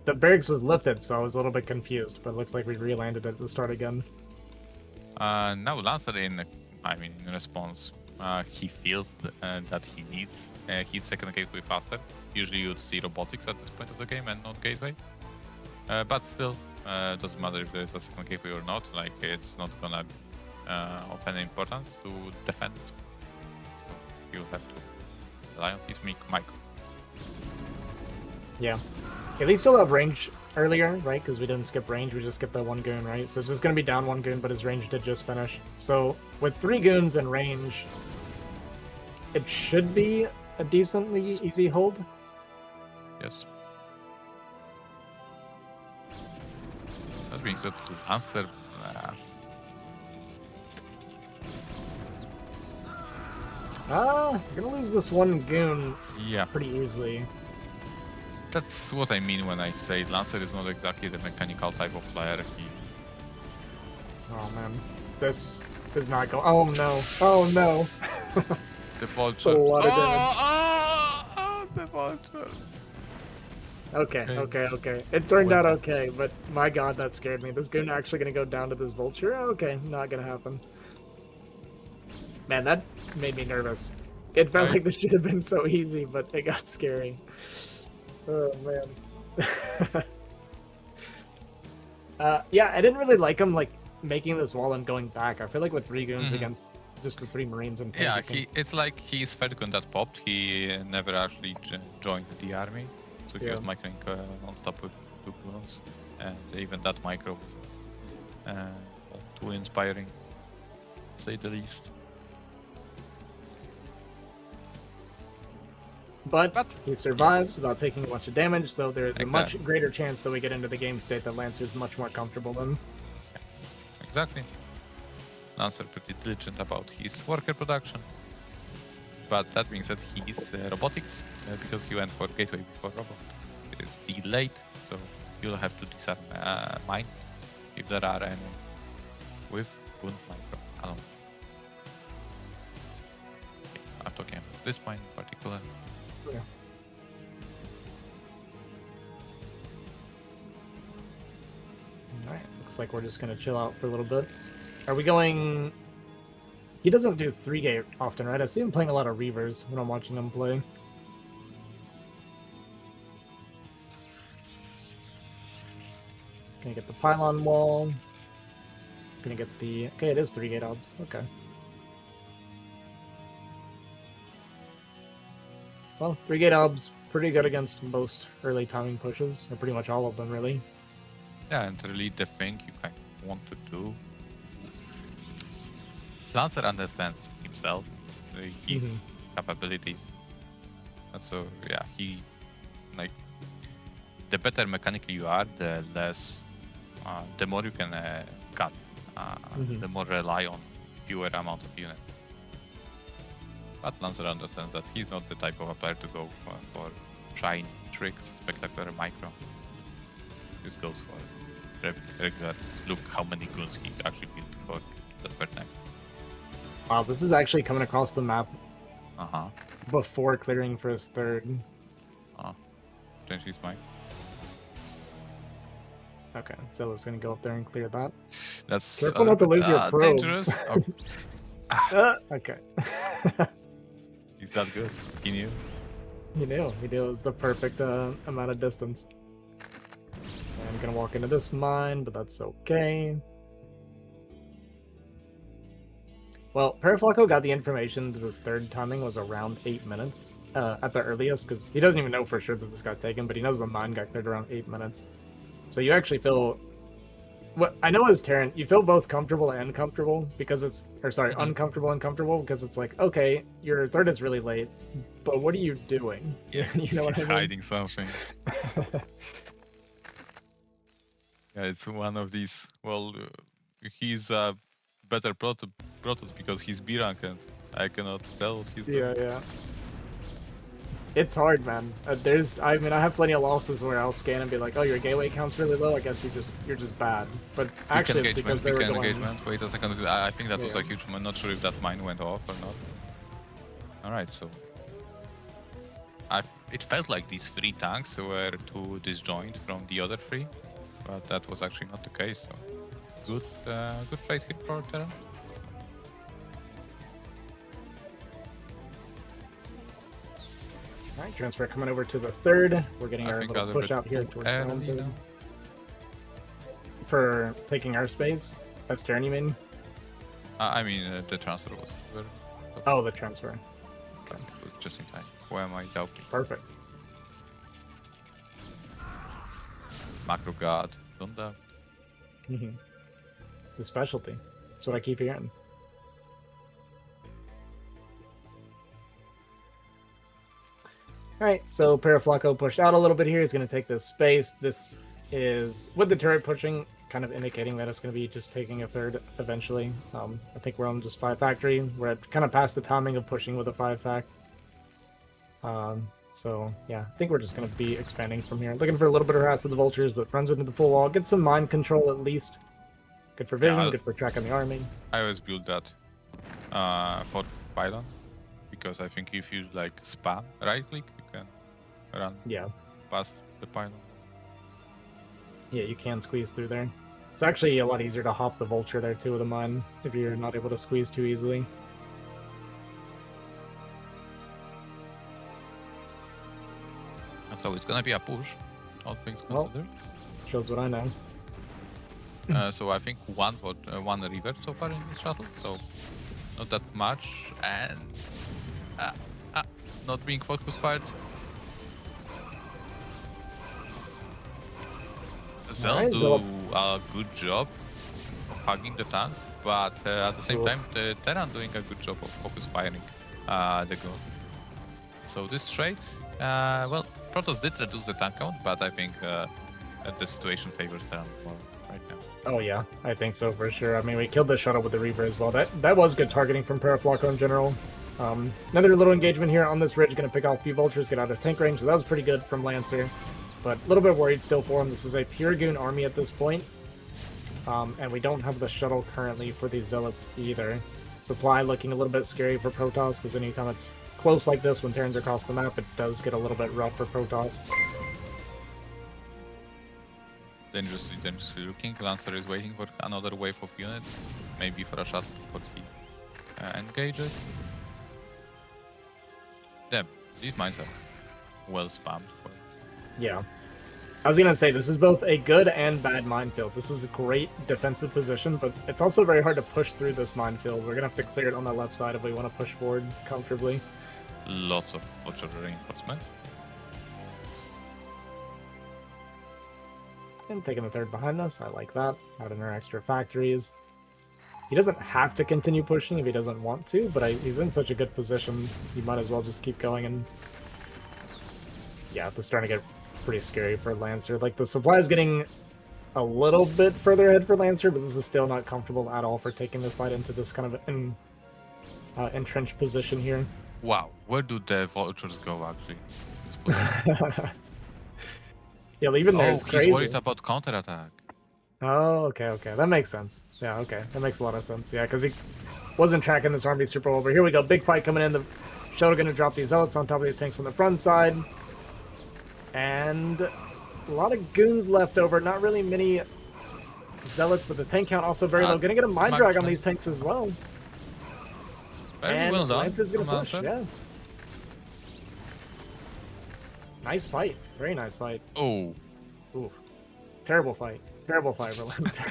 The barracks was lifted, so I was a little bit confused, but it looks like we re-landed at the start again. Now Lancer in response, he feels that he needs his second gateway faster. Usually you'd see robotics at this point of the game and not gateway. But still, doesn't matter if there's a second gateway or not, like it's not gonna be of any importance to defend. So you'll have to rely on his micro. Yeah. At least he'll have range earlier, right? Because we didn't skip range, we just skipped that 1 goon, right? So it's just going to be down 1 goon, but his range did just finish. So with 3 goons and range, it should be a decently easy hold. Yes. That brings us to Lancer. You're going to lose this 1 goon Yeah. pretty easily. That's what I mean when I say Lancer is not exactly the mechanical type of player. Oh man, this does not go. Oh no! Oh no! The vulture. A lot of The vulture. Okay. It turned out okay, but my god, that scared me. This goon actually gonna go down to this vulture? Okay, not gonna happen. Man, that made me nervous. It felt like this should have been so easy, but it got scary. Oh man. Yeah, I didn't really like him making this wall and going back. I feel like with 3 goons against just the 3 Marines and it's like his third gun that popped. He never actually joined the army, so he was microing non-stop with 2 goons, and even that micro wasn't too inspiring, to say the least. But he survives without taking a bunch of damage, so there is a much greater chance that we get into the game state that Lancer is much more comfortable in. Exactly. Lancer pretty diligent about his worker production. But that being said, his robotics, because he went for gateway before robot, it is delayed, so you'll have to disarm mines, if there are any, with Gun micro alone. I'm talking about this mine in particular. Yeah. Alright, looks like we're just gonna chill out for a little bit. Are we going... He doesn't do 3-gate often, right? I see him playing a lot of Reavers when I'm watching him play. Gonna get the pylon wall. Gonna get the... Okay, it is 3-gate obs. Okay. Well, 3-gate obs, pretty good against most early timing pushes, or pretty much all of them, really. Yeah, and really the thing you kind of want to do. Lancer understands himself, his capabilities, So yeah, he like the better mechanically you are, the less, the more you can cut, the more rely on fewer amount of units. But Lancer understands that he's not the type of a player to go for shiny tricks, spectacular micro. He just goes for regular. Look how many goons he actually built before the third next. Wow, this is actually coming across the map Uh-huh. before clearing for his third. Change his mic. Okay, so it's gonna go up there and clear that. That's Careful not to lose your probe. dangerous. Okay. He's that good. He knew. He knew it was the perfect amount of distance. I'm gonna walk into this mine, but that's okay. Well, Peraflaco got the information that his third timing was around 8 minutes at the earliest, because he doesn't even know for sure that this got taken, but he knows the mine got cleared around 8 minutes. So you actually feel... What I know as Terran, you feel both comfortable and comfortable because it's... Or sorry, uncomfortable and comfortable because it's like, okay, your third is really late, but what are you doing? Yeah, you know what he's I mean? hiding something. Yeah, it's one of these. Well, he's a better Protoss because he's B rank and I cannot tell what he's doing. Yeah. It's hard, man. I have plenty of losses where I'll scan and be like, "Oh, your gateway count's really low. I guess you're just bad." But actually, it's because they were going... engagement. Wait a second. I think that was a huge. I'm not sure if that mine went off or not. All right, so it felt like these 3 tanks were too disjoint from the other 3, but that was actually not the case. So good fight here for Terra. Alright, transfer coming over to the third. We're getting our little push out here towards the for taking our space. That's Terran, you mean? I mean, the transfer was very... Oh, the transfer. Okay. It was just in time. Why am I doubting? Perfect. Macro God, don't doubt. It's a specialty. That's what I keep hearing. Alright, so Peraflaco pushed out a little bit here. He's going to take this space. This is, with the turret pushing, kind of indicating that it's going to be just taking a third eventually. I think we're on just 5 factory. We're kind of past the timing of pushing with a 5 fact. So, yeah, I think we're just going to be expanding from here. Looking for a little bit of harass of the vultures, but runs into the full wall. Get some mind control at least. Good for vision, good for tracking the army. I always build that for pylon, because I think if you like spam right click, you can run past the pylon. Yeah, you can squeeze through there. It's actually a lot easier to hop the vulture there too with a mine if you're not able to squeeze too easily. So it's gonna be a push, all things considered. Shows what I know. So I think one river so far in this shuttle, so not that much, and not being focus fired. Zell do a good job of hugging the tanks, but at the same time, the Terran doing a good job of focus firing the guns. So this trade, well, Protoss did reduce the tank count, but I think the situation favors Terran more right now. Oh yeah, I think so for sure. I mean, we killed the shuttle with the Reaver as well. That was good targeting from Peraflaco in general. Another little engagement here on this ridge, going to pick off a few vultures, get out of tank range, so that was pretty good from Lancer. But a little bit worried still for him. This is a pure goon army at this point. And we don't have the shuttle currently for these zealots either. Supply looking a little bit scary for Protoss, because anytime it's close like this when Terrans are across the map, it does get a little bit rough for Protoss. Dangerously looking. Lancer is waiting for another wave of units, maybe for a shot before he engages. Yeah, these mines are well spammed. Yeah. I was going to say, this is both a good and bad minefield. This is a great defensive position, but it's also very hard to push through this minefield. We're going to have to clear it on the left side if we want to push forward comfortably. Lots of vulture reinforcements. And taking the third behind us, I like that. Adding our extra factories. He doesn't have to continue pushing if he doesn't want to, but he's in such a good position, he might as well just keep going and Yeah, this is starting to get pretty scary for Lancer. Like, the supply is getting a little bit further ahead for Lancer, but this is still not comfortable at all for taking this fight into this kind of entrenched position here. Wow, where do the vultures go actually? Yeah, even there is crazy. He's worried about counterattack. Oh, okay, that makes sense. Yeah, okay, that makes a lot of sense. Yeah, because he wasn't tracking this army super well. But here we go, big fight coming in. The Shuttle gonna drop these zealots on top of these tanks on the front side, and a lot of goons left over. Not really many zealots, but the tank count also very low. Gonna get a mind drag on these tanks as well. Very well done. Lancer's gonna push. Yeah. Nice fight. Very nice fight. Oh. Ooh. Terrible fight. Terrible fight for Lancer.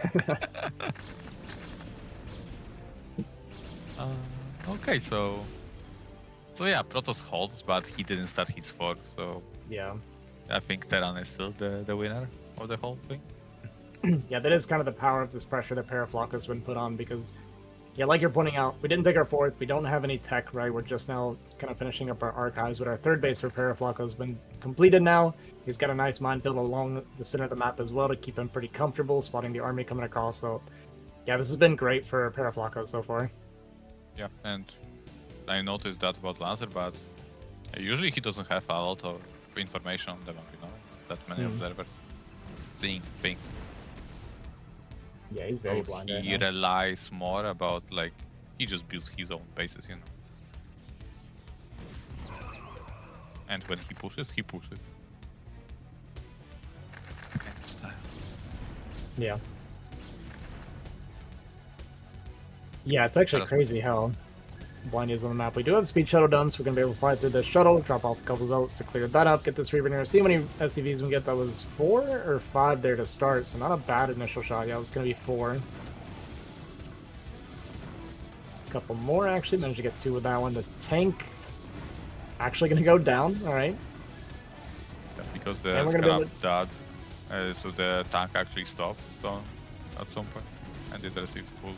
Okay, so yeah, Protoss holds, but he didn't start his fork, so yeah. I think Terran is still the winner of the whole thing. Yeah, that is kind of the power of this pressure that Peraflaco has been put on, because, yeah, like you're pointing out, we didn't take our fourth, we don't have any tech, right? We're just now kind of finishing up our archives, but our third base for Peraflaco has been completed now. He's got a nice minefield along the center of the map as well to keep him pretty comfortable, spotting the army coming across, so yeah, this has been great for Peraflaco so far. Yeah, and I noticed that about Lancer, but usually he doesn't have a lot of information on the map, you know, that many observers seeing things. Yeah, he's very blind. He relies more about, like, he just builds his own bases, you know. And when he pushes, he pushes. Kind of style. Yeah. Yeah, it's actually crazy how blind he is on the map. We do have speed shuttle done, so we're going to be able to fly through the shuttle, drop off a couple zealots to clear that up, get this Reaver near. See how many SCVs we get. That was 4 or 5 there to start, so not a bad initial shot. Yeah, it was going to be 4. A couple more, actually. Managed to get 2 with that one. The tank actually going to go down. All right. Yeah, because the scrap died, so the tank actually stopped at some point, and it received full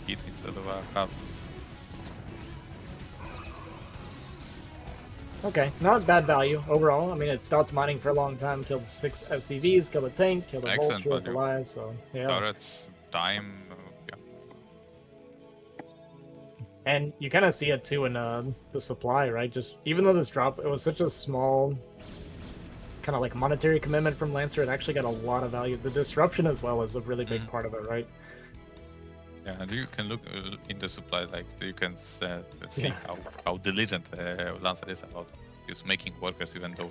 hit instead of a half. Okay, not bad value overall. I mean, it stopped mining for a long time, killed 6 SCVs, killed a tank, killed a vulture, killed a Goliath, so yeah. Turrets, time, yeah. And you kind of see it too in the supply, right? Just even though this drop, it was such a small kind of like monetary commitment from Lancer, it actually got a lot of value. The disruption as well is a really big part of it, right? Yeah, and you can look in the supply, like you can see how diligent Lancer is about just making workers, even though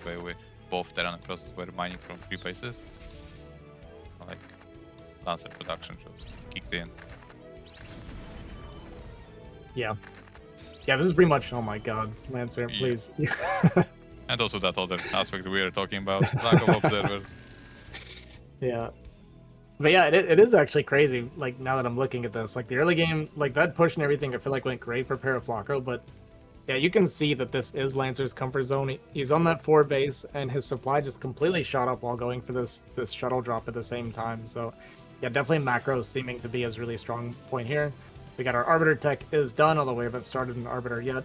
both Terran and Process were mining from 3 bases. Like Lancer production just kicked in. Yeah. Yeah, this is pretty much, oh my god, Lancer, please. Yeah. And also that other aspect we are talking about, lack of observers. Yeah. But yeah, it is actually crazy, like, now that I'm looking at this. Like, the early game, like, that push and everything, I feel like went great for Peraflaco, but yeah, you can see that this is Lancer's comfort zone. He's on that 4 base, and his supply just completely shot up while going for this shuttle drop at the same time. So yeah, definitely macro seeming to be his really strong point here. We got our Arbiter tech is done, although we haven't started an Arbiter yet.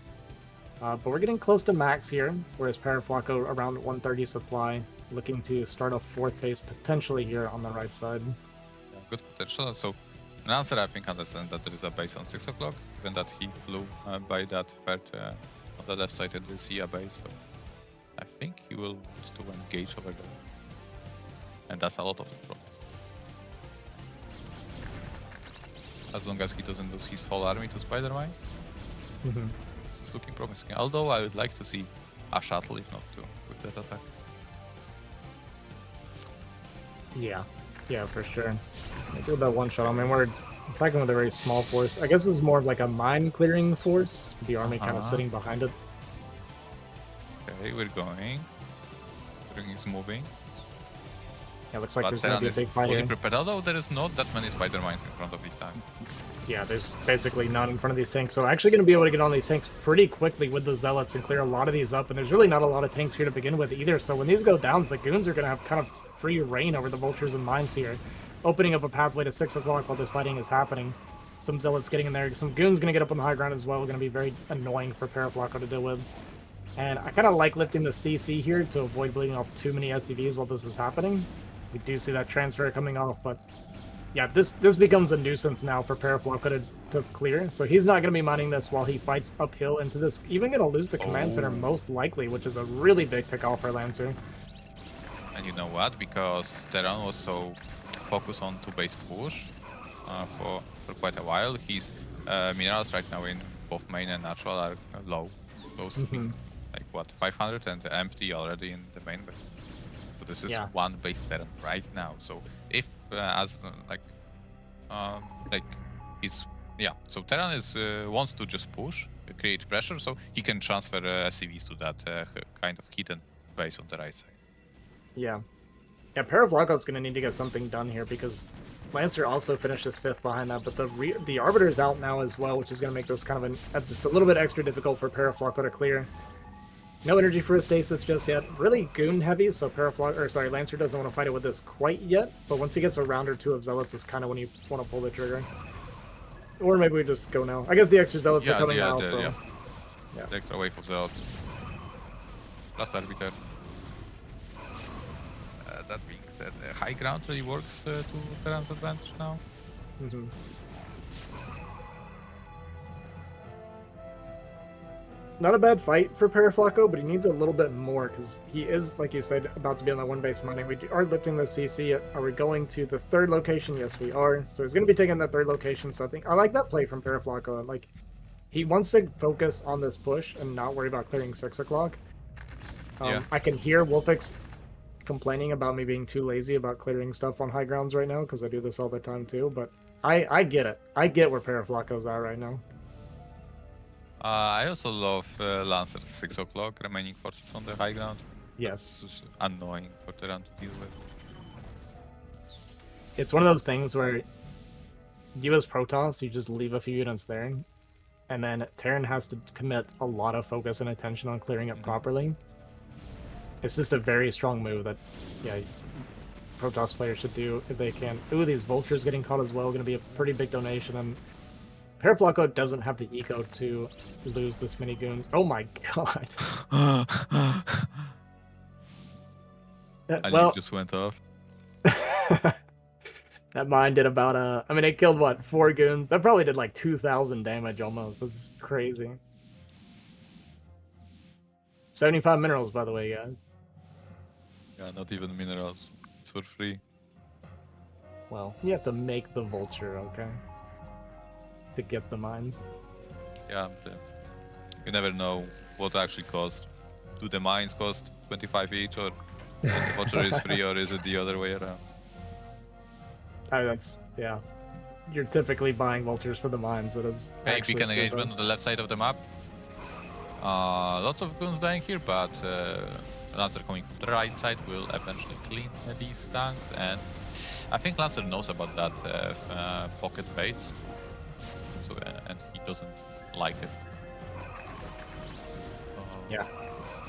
But we're getting close to max here, whereas Peraflaco around 130 supply, looking to start a 4th base potentially here on the right side. Yeah, good potential. So Lancer, I think, understands that there is a base on 6 o'clock, given that he flew by that third on the left side and will see a base. So I think he will want to engage over there. And that's a lot of progress. As long as he doesn't lose his whole army to spider mines, it's looking promising. Although I would like to see a shuttle, if not 2, with that attack. Yeah, for sure. Maybe with that 1 shot. I mean, we're attacking with a very small force. I guess it's more of like a mine clearing force, with the army kind of sitting behind it. Okay, we're going. Ring is moving. Yeah, looks like but there's going to be a big fight here. Prepared, although there is not that many spider mines in front of this tank. Yeah, there's basically none in front of these tanks. So actually going to be able to get on these tanks pretty quickly with the Zealots and clear a lot of these up. And there's really not a lot of tanks here to begin with either. So when these go down, the Goons are going to have kind of free reign over the Vultures and Mines here, opening up a pathway to 6 o'clock while this fighting is happening. Some Zealots getting in there. Some Goons going to get up on the high ground as well. Going to be very annoying for Peraflaco to deal with. And I kind of like lifting the CC here to avoid bleeding off too many SCVs while this is happening. We do see that transfer coming off, but yeah, this becomes a nuisance now for Peraflaco to clear. So he's not going to be mining this while he fights uphill into this. Even going to lose the command center most likely, which is a really big pick off for Lancer. And you know what? Because Terran was so focused on 2-base push for quite a while, his minerals right now in both main and natural are low. Close to being like what, 500 and empty already in the main base. So this is one base Terran right now. So if so Terran is wants to just push, create pressure, so he can transfer SCVs to that kind of hidden base on the right side. Yeah, Peraflaco is going to need to get something done here because Lancer also finishes 5th behind that, but the Arbiter's out now as well, which is going to make this kind of just a little bit extra difficult for Peraflaco to clear. No energy for a stasis just yet. Really goon heavy, so Lancer doesn't want to fight it with this quite yet, but once he gets a round or two of Zealots is kind of when you want to pull the trigger. Or maybe we just go now. I guess the extra Zealots are coming now, so... Yeah. The extra wave of Zealots. Plus Arbiter. That being said, high ground really works to Terran's advantage now. Not a bad fight for Peraflaco, but he needs a little bit more because he is, like you said, about to be on that 1-base mining. We are lifting the CC. Are we going to the 3rd location? Yes, we are. So he's going to be taking that 3rd location. So I like that play from Peraflaco. Like, he wants to focus on this push and not worry about clearing 6 o'clock. I can hear WolFix complaining about me being too lazy about clearing stuff on high grounds right now because I do this all the time too, but I get it. I get where Peraflaco's at right now. I also love Lancer's 6 o'clock remaining forces on the high ground. Yes. It's just annoying for Terran to deal with. It's one of those things where you as Protoss, you just leave a few units there, and then Terran has to commit a lot of focus and attention on clearing it properly. It's just a very strong move that, Protoss players should do if they can. Ooh, these vultures getting caught as well, going to be a pretty big donation, and Peraflaco doesn't have the eco to lose this many goons. Oh my god. And just went off. That mine did about, I mean, it killed, what, 4 goons? That probably did like 2,000 damage almost. That's crazy. 75 minerals, by the way, guys. Yeah, not even minerals. It's for free. Well, you have to make the vulture, okay? To get the mines. Yeah, you never know what actually costs. Do the mines cost 25 each, or the vulture is free, or is it the other way around? Yeah. You're typically buying vultures for the mines. That is. Hey, pick an engagement on the left side of the map. Lots of goons dying here, but Lancer coming from the right side will eventually clean these tanks, and I think Lancer knows about that pocket base, so and he doesn't like it. Yeah,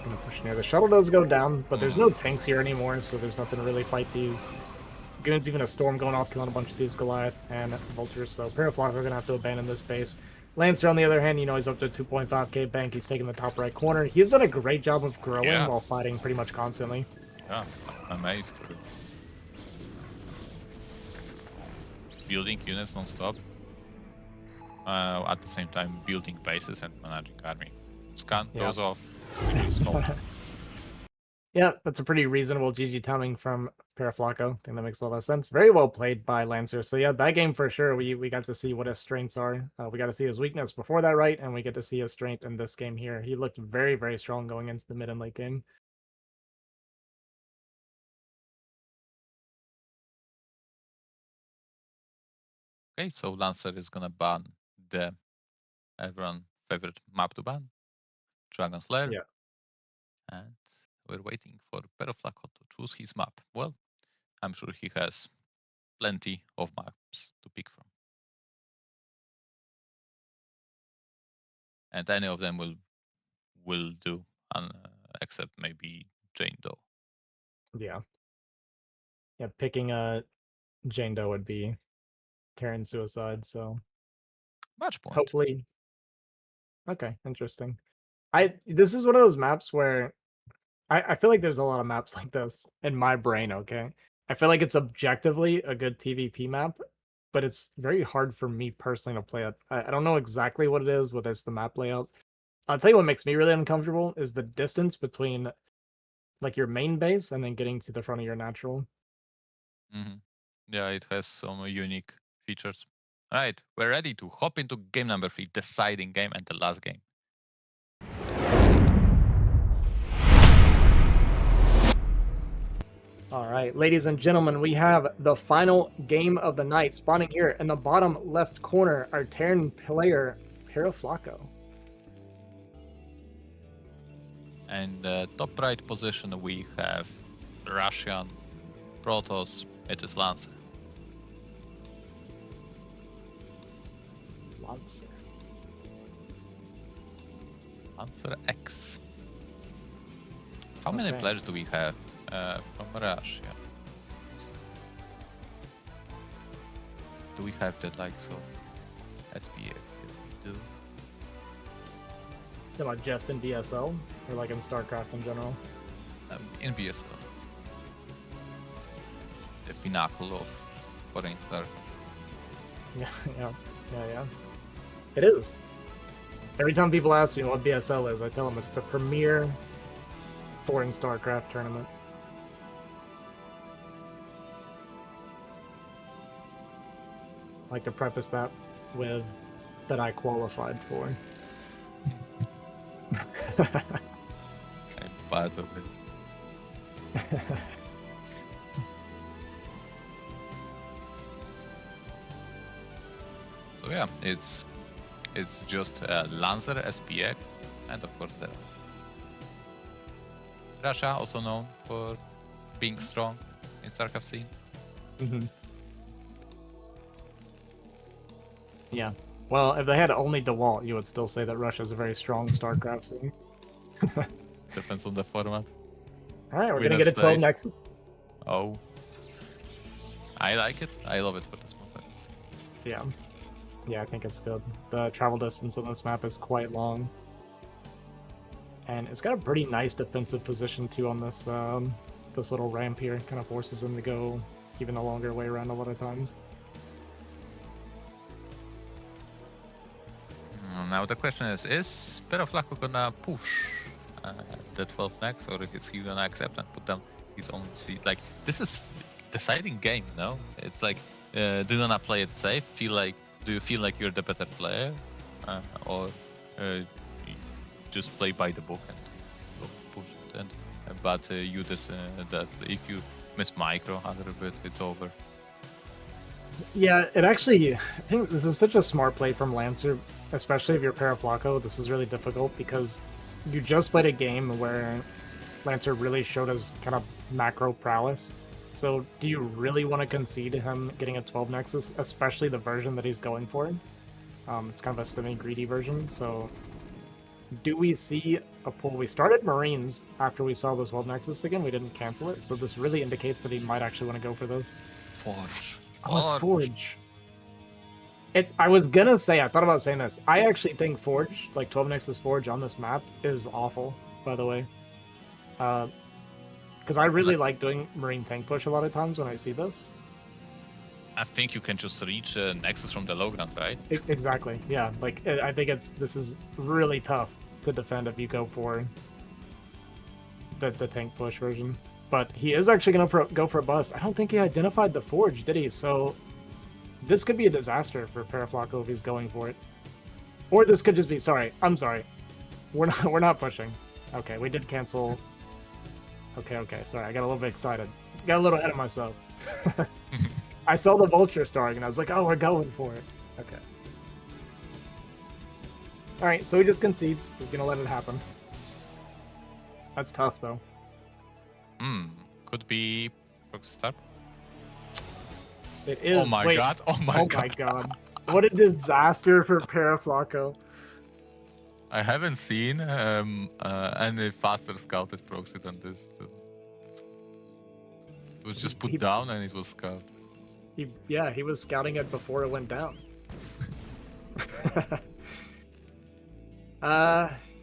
gonna push near. The shuttle does go down, but there's no tanks here anymore, so there's nothing to really fight these goons. Even a storm going off, killing a bunch of these Goliath and vultures. So Peraflaco are gonna have to abandon this base. Lancer, on the other hand, he's up to 2.5k bank. He's taking the top right corner. He's done a great job of growing while fighting pretty much constantly. Yeah, I'm amazed. Building units non-stop. At the same time, building bases and managing army. Scan goes off. Yeah, that's a pretty reasonable GG timing from Peraflaco. I think that makes a lot of sense. Very well played by Lancer. So yeah, that game for sure, we got to see what his strengths are. We got to see his weakness before that, right? And we get to see his strength in this game here. He looked very, very strong going into the mid and late game. Okay, so Lancer is gonna ban the everyone favorite map to ban, Dragon's Lair. Yeah. And we're waiting for PerroFlaco to choose his map. Well, I'm sure he has plenty of maps to pick from. And any of them will do, except maybe Jane Doe. Yeah. Yeah, picking a Jane Doe would be Terran suicide, so Match point. hopefully. Okay, interesting. This is one of those maps where I feel like there's a lot of maps like this in my brain, okay? I feel like it's objectively a good TVP map, but it's very hard for me personally to play it. I don't know exactly what it is, whether it's the map layout. I'll tell you what makes me really uncomfortable is the distance between like your main base and then getting to the front of your natural. Yeah, it has some unique features. All right, we're ready to hop into game number 3, deciding game and the last game. All right, ladies and gentlemen, we have the final game of the night. Spawning here in the bottom left corner, our Terran player, PerroFlaco. And top right position we have Russian, Protoss, it is Lancer. LancerX. How many players do we have from Russia? Do we have the likes of SPX? Yes, we do. About just in BSL or like in StarCraft in general? In BSL. The pinnacle of foreign StarCraft. Yeah. It is. Every time people ask me what BSL is, I tell them it's the premier foreign StarCraft tournament. I like to preface that with that I qualified for. I'm part of it. So yeah, it's just Lancer, SPX, and of course the Russia, also known for being strong in StarCraft scene. Yeah. Well, if they had only DeWalt, you would still say that Russia's a very strong StarCraft scene. Depends on the format. Alright, we're gonna get a 12 Nexus. Oh. I like it. I love it for this moment. Yeah. Yeah, I think it's good. The travel distance on this map is quite long. And it's got a pretty nice defensive position too on this this little ramp here. It kind of forces them to go even the longer way around a lot of times. Now the question is Peraflaco gonna push the 12 next, or is he gonna accept and put down his own seed? Like, this is deciding game, no? It's like, do you wanna play it safe? Do you feel like you're the better player, or just play by the book and push it? But you just that if you miss micro a little bit, it's over. Yeah, it actually, I think this is such a smart play from Lancer, especially if you're Peraflaco. This is really difficult because you just played a game where Lancer really showed his kind of macro prowess. So do you really want to concede to him getting a 12 Nexus, especially the version that he's going for? It's kind of a semi-greedy version, so do we see a pull? We started Marines after we saw this 12 Nexus again, we didn't cancel it, so this really indicates that he might actually want to go for this. Forge. Oh, it's Forge. I was gonna say, I thought about saying this. I actually think Forge, like 12 Nexus Forge on this map, is awful, by the way. Because I really like doing Marine tank push a lot of times when I see this. I think you can just reach Nexus from the low ground, right? Exactly, yeah. Like, I think this is really tough to defend if you go for the tank push version. But he is actually gonna go for a bust. I don't think he identified the Forge, did he? So this could be a disaster for Peraflaco if he's going for it. Or this could just be, I'm sorry. We're not pushing. Okay, we did cancel. Okay, sorry, I got a little bit excited. Got a little ahead of myself. I saw the Vulture starting and I was like, oh, we're going for it. Okay. Alright, so he just concedes. He's gonna let it happen. That's tough, though. Could be Rockstar. It is. Oh my god! Oh my god! What a disaster for Peraflaco. I haven't seen any faster scouted proxy than this. It was just put down and it was scouted. He was scouting it before it went down.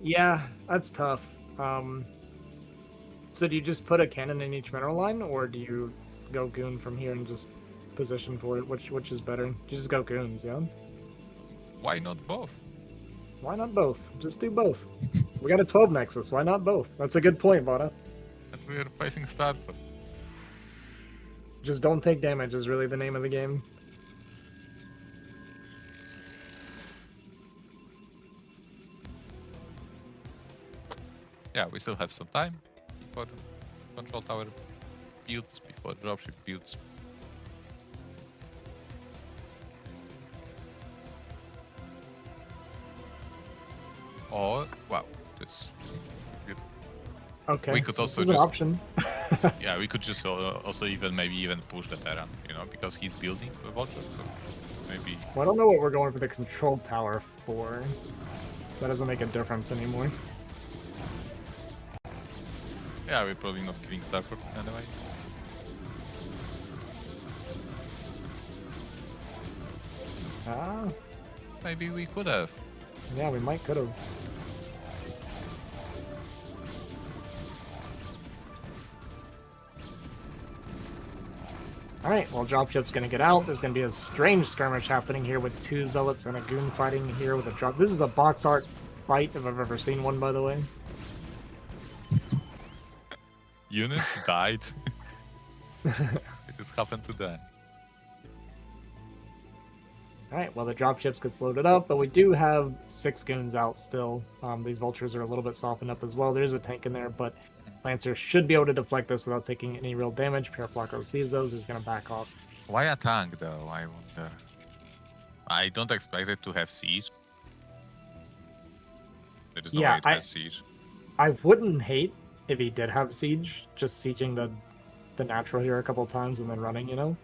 Yeah, that's tough. So do you just put a cannon in each mineral line, or do you go goon from here and just position for it? Which is better? You just go goons, yeah? Why not both? Why not both? Just do both. We got a 12 Nexus, why not both? That's a good point, Bonyth. And we are facing StarCraft. Just don't take damage is really the name of the game. Yeah, we still have some time before control tower builds, before dropship builds. Oh, wow, this good. Okay, We could also this is an just option. yeah, we could just also even push the Terran, you know, because he's building a Vulture, so maybe. Well, I don't know what we're going for the control tower for. That doesn't make a difference anymore. Yeah, we're probably not killing StarCraft anyway. Ah, Maybe we could have. yeah, we might could have. Alright, well, dropship's gonna get out. There's gonna be a strange skirmish happening here with 2 zealots and a goon fighting here with a drop. This is a box art fight if I've ever seen one, by the way. Units died. It just happened to them. Alright, well, the dropships gets loaded up, but we do have 6 goons out still. These vultures are a little bit softened up as well. There's a tank in there, but Lancer should be able to deflect this without taking any real damage. PerroFlaco sees those, he's going to back off. Why a tank though, I wonder? I don't expect it to have siege. There is no way it has siege. I wouldn't hate if he did have siege, just sieging the natural here a couple times and then running, you know?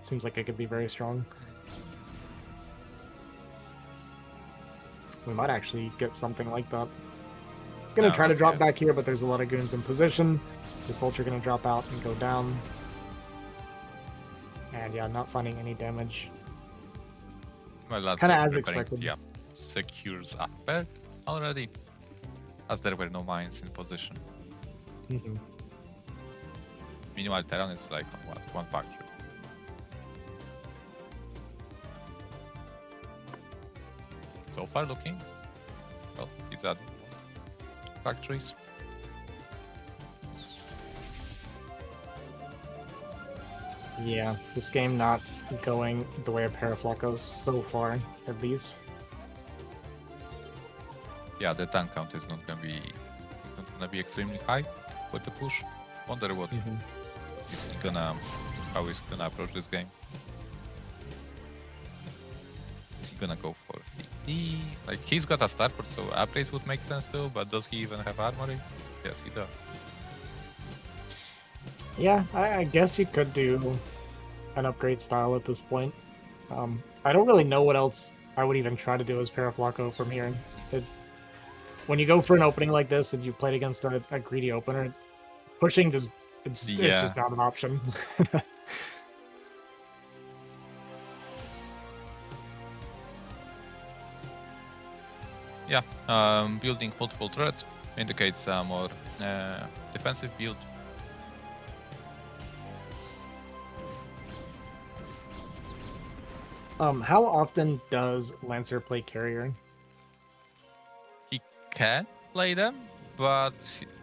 Seems like it could be very strong. We might actually get something like that. It's going to try to drop back here, but there's a lot of goons in position. This vulture going to drop out and go down. And yeah, not finding any damage. Well, that's kind of as preparing, expected. Yeah, secures after already, as there were no mines in position. Mm-hmm. Meanwhile, Terran is like on what, 1 factory. So far looking, well, he's adding factories. Yeah, this game not going the way of PerroFlaco so far, at least. Yeah, the tank count is not gonna be extremely high with the push. Wonder what is he gonna, how he's gonna approach this game. Is he gonna go for CC? Like, he's got a starport, so upgrades would make sense too, but does he even have armory? Yes, he does. Yeah, I guess you could do an upgrade style at this point. I don't really know what else I would even try to do as PerroFlaco from here. When you go for an opening like this and you played against a greedy opener, pushing just it's just not an option. Yeah, building multiple turrets indicates a more defensive build. How often does Lancer play carrier? He can play them, but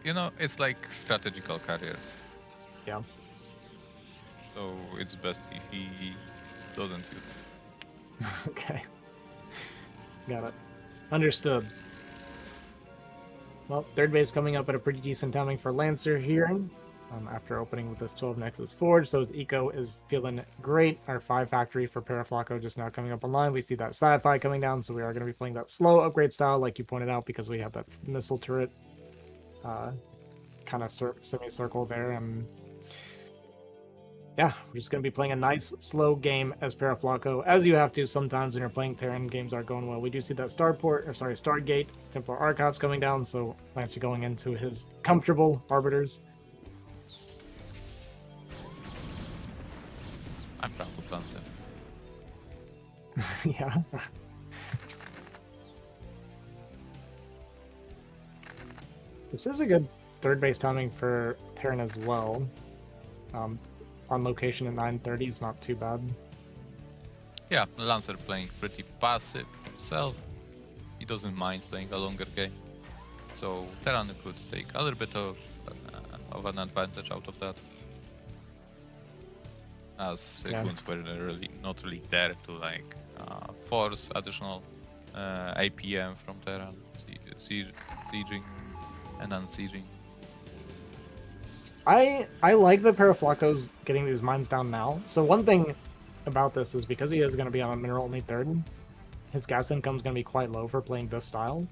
you know, it's like strategical carriers. Yeah. So it's best if he doesn't use them. Okay. Got it. Understood. Well, third base coming up at a pretty decent timing for Lancer here. After opening with this 12 Nexus Forge, so his eco is feeling great. Our 5 factory for PerroFlaco just now coming up online. We see that sci-fi coming down, so we are going to be playing that slow upgrade style, like you pointed out, because we have that missile turret kind of semicircle there. And yeah, we're just going to be playing a nice slow game as PerroFlaco, as you have to sometimes when you're playing Terran. Games aren't going well. We do see that Stargate, Templar Archives coming down, so Lancer going into his comfortable Arbiters. I'm proud of Lancer. Yeah. This is a good third base timing for Terran as well. On location at 9:30 is not too bad. Yeah, Lancer playing pretty passive himself. He doesn't mind playing a longer game. So Terran could take a little bit of an advantage out of that. As Goons were really not really there to like force additional APM from Terran, sieging and unsieging. I like that Peraflaco's getting these mines down now. So one thing about this is because he is going to be on a mineral only third, his gas income is going to be quite low for playing this style.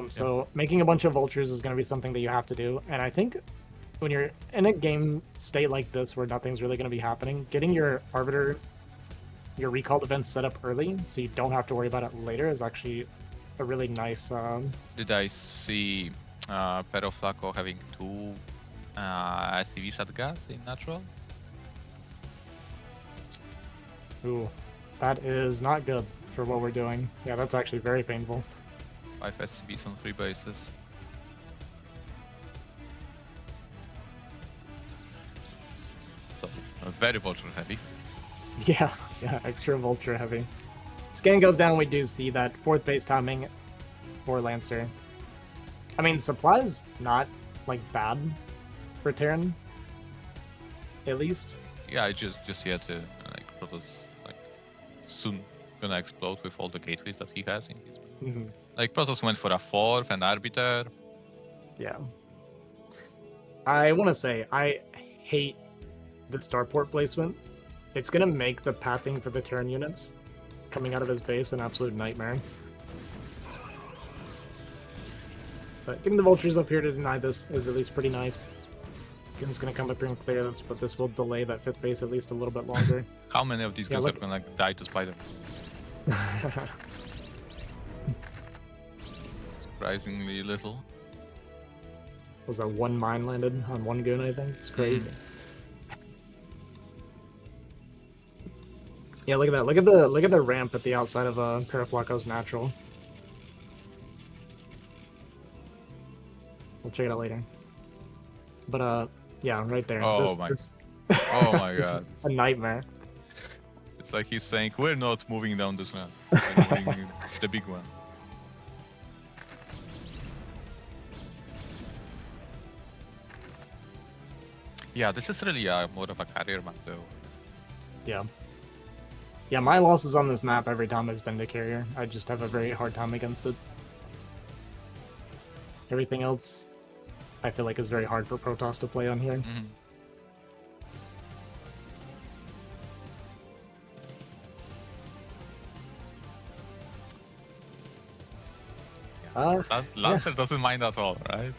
So making a bunch of vultures is going to be something that you have to do. And I think when you're in a game state like this where nothing's really going to be happening, getting your Arbiter, your recalled events set up early so you don't have to worry about it later is actually a really nice... Did I see PerroFlaco having 2 SCVs at gas in natural? Ooh, that is not good for what we're doing. Yeah, that's actually very painful. 5 SCVs on 3 bases. So, very vulture heavy. Yeah, extra vulture heavy. Scan goes down, we do see that 4th base timing for Lancer. I mean, supply's not, like, bad for Terran. At least. Yeah, I just here to, like, Protoss, like, soon gonna explode with all the gateways that he has in his... Like, Protoss went for a 4th and Arbiter. Yeah. I want to say, I hate the starport placement. It's gonna make the pathing for the Terran units coming out of his base an absolute nightmare. But getting the vultures up here to deny this is at least pretty nice. Gun's gonna come up here and clear this, but this will delay that 5th base at least a little bit longer. How many of these guys are gonna die to Spider? Surprisingly little. Was that 1 mine landed on 1 goon, I think? It's crazy. Yeah, look at that. Look at the ramp at the outside of Peraflaco's natural. We'll check it out later. But yeah, right there. Oh my god. This is a nightmare. It's like he's saying, we're not moving down this ramp. We're moving the big one. Yeah, this is really more of a carrier map though. Yeah. Yeah, my losses on this map every time has been to carrier. I just have a very hard time against it. Everything else, I feel like is very hard for Protoss to play on here. Lancer doesn't mind at all, right?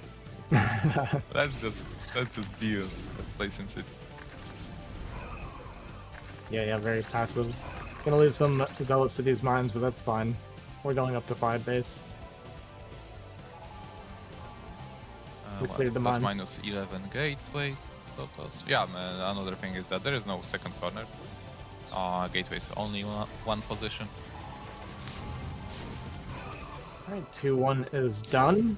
Let's just build. Let's play SimCity. Yeah, very passive. Gonna lose some zealots to these mines, but that's fine. We're going up to 5 base. We cleared the mines. Minus 11 gateways. Yeah, man, another thing is that there is no second corners. Gateways only one position. Alright, 2-1 is done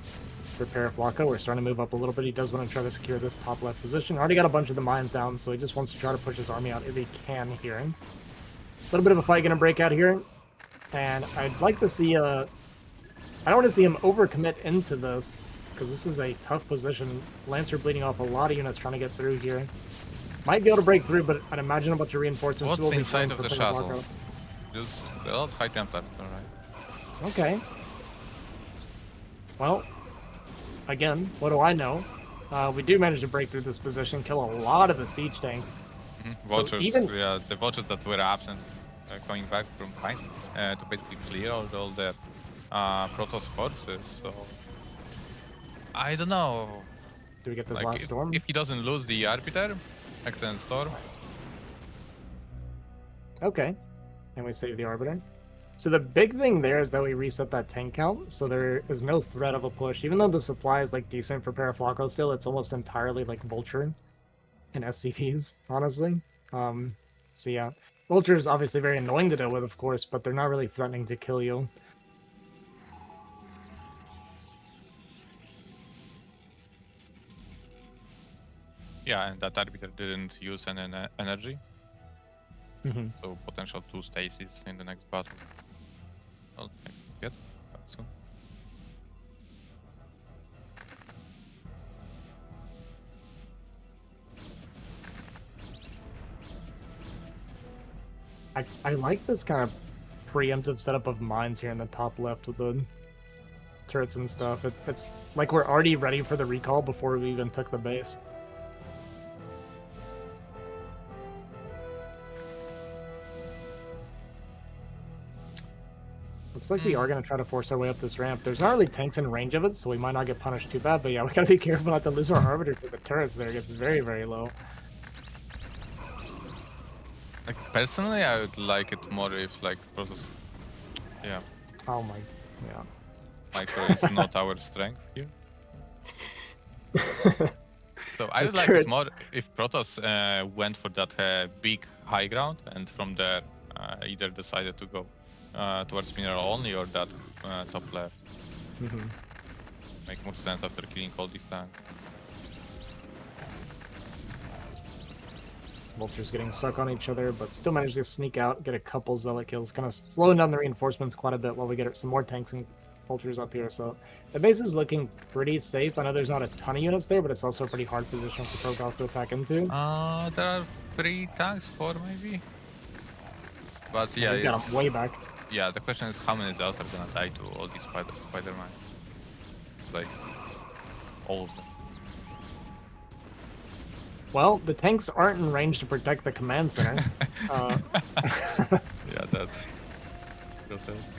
for Peraflaco. We're starting to move up a little bit. He does want to try to secure this top left position. Already got a bunch of the mines down, so he just wants to try to push his army out if he can here. A little bit of a fight gonna break out here. And I'd like to see I don't want to see him overcommit into this, because this is a tough position. Lancer bleeding off a lot of units trying to get through here. Might be able to break through, but I'd imagine a bunch of reinforcements will be inside of the shuttle? Peraflaco. Just zealots, high templates, alright. Okay. Well, again, what do I know? We do manage to break through this position, kill a lot of the siege tanks. Vultures, so yeah, the vultures that were absent are coming back from behind to basically clear all the Protoss forces, so... I don't know. Do we get this like last storm? If he doesn't lose the Arbiter, excellent storm. Okay. And we save the Arbiter. So the big thing there is that we reset that tank count, so there is no threat of a push. Even though the supply is like decent for Peraflaco still, it's almost entirely like Vulture and SCVs, honestly. So yeah. Vulture is obviously very annoying to deal with, of course, but they're not really threatening to kill you. Yeah, and that arbiter didn't use any energy, Mhm. so potential 2 stasis in the next battle. Well, maybe yet, but soon. I like this kind of preemptive setup of mines here in the top left with the turrets and stuff. It's like we're already ready for the recall before we even took the base. Looks like we are going to try to force our way up this ramp. There's not really tanks in range of it, so we might not get punished too bad. But yeah, we got to be careful not to lose our arbiter to the turrets there. It gets very, very low. Like, personally, I would like it more if, like, Protoss... Yeah, Oh my, yeah. micro is not our strength here. So I Those would like turrets- it more if Protoss went for that big high ground and from there either decided to go towards mineral only or that top left. Mhm. Make more sense after killing all these tanks. Vultures getting stuck on each other, but still managed to sneak out, get a couple zealot kills, kind of slowing down the reinforcements quite a bit while we get some more tanks and vultures up here. So the base is looking pretty safe. I know there's not a ton of units there, but it's also a pretty hard position for Protoss to attack into. There are 3 tanks, 4 maybe. But yeah, He's got him way back. Yeah, the question is how many Zeals are gonna die to all these Spider-Man. It's like all of them. Well, the tanks aren't in range to protect the command center. Yeah, that's grotesque.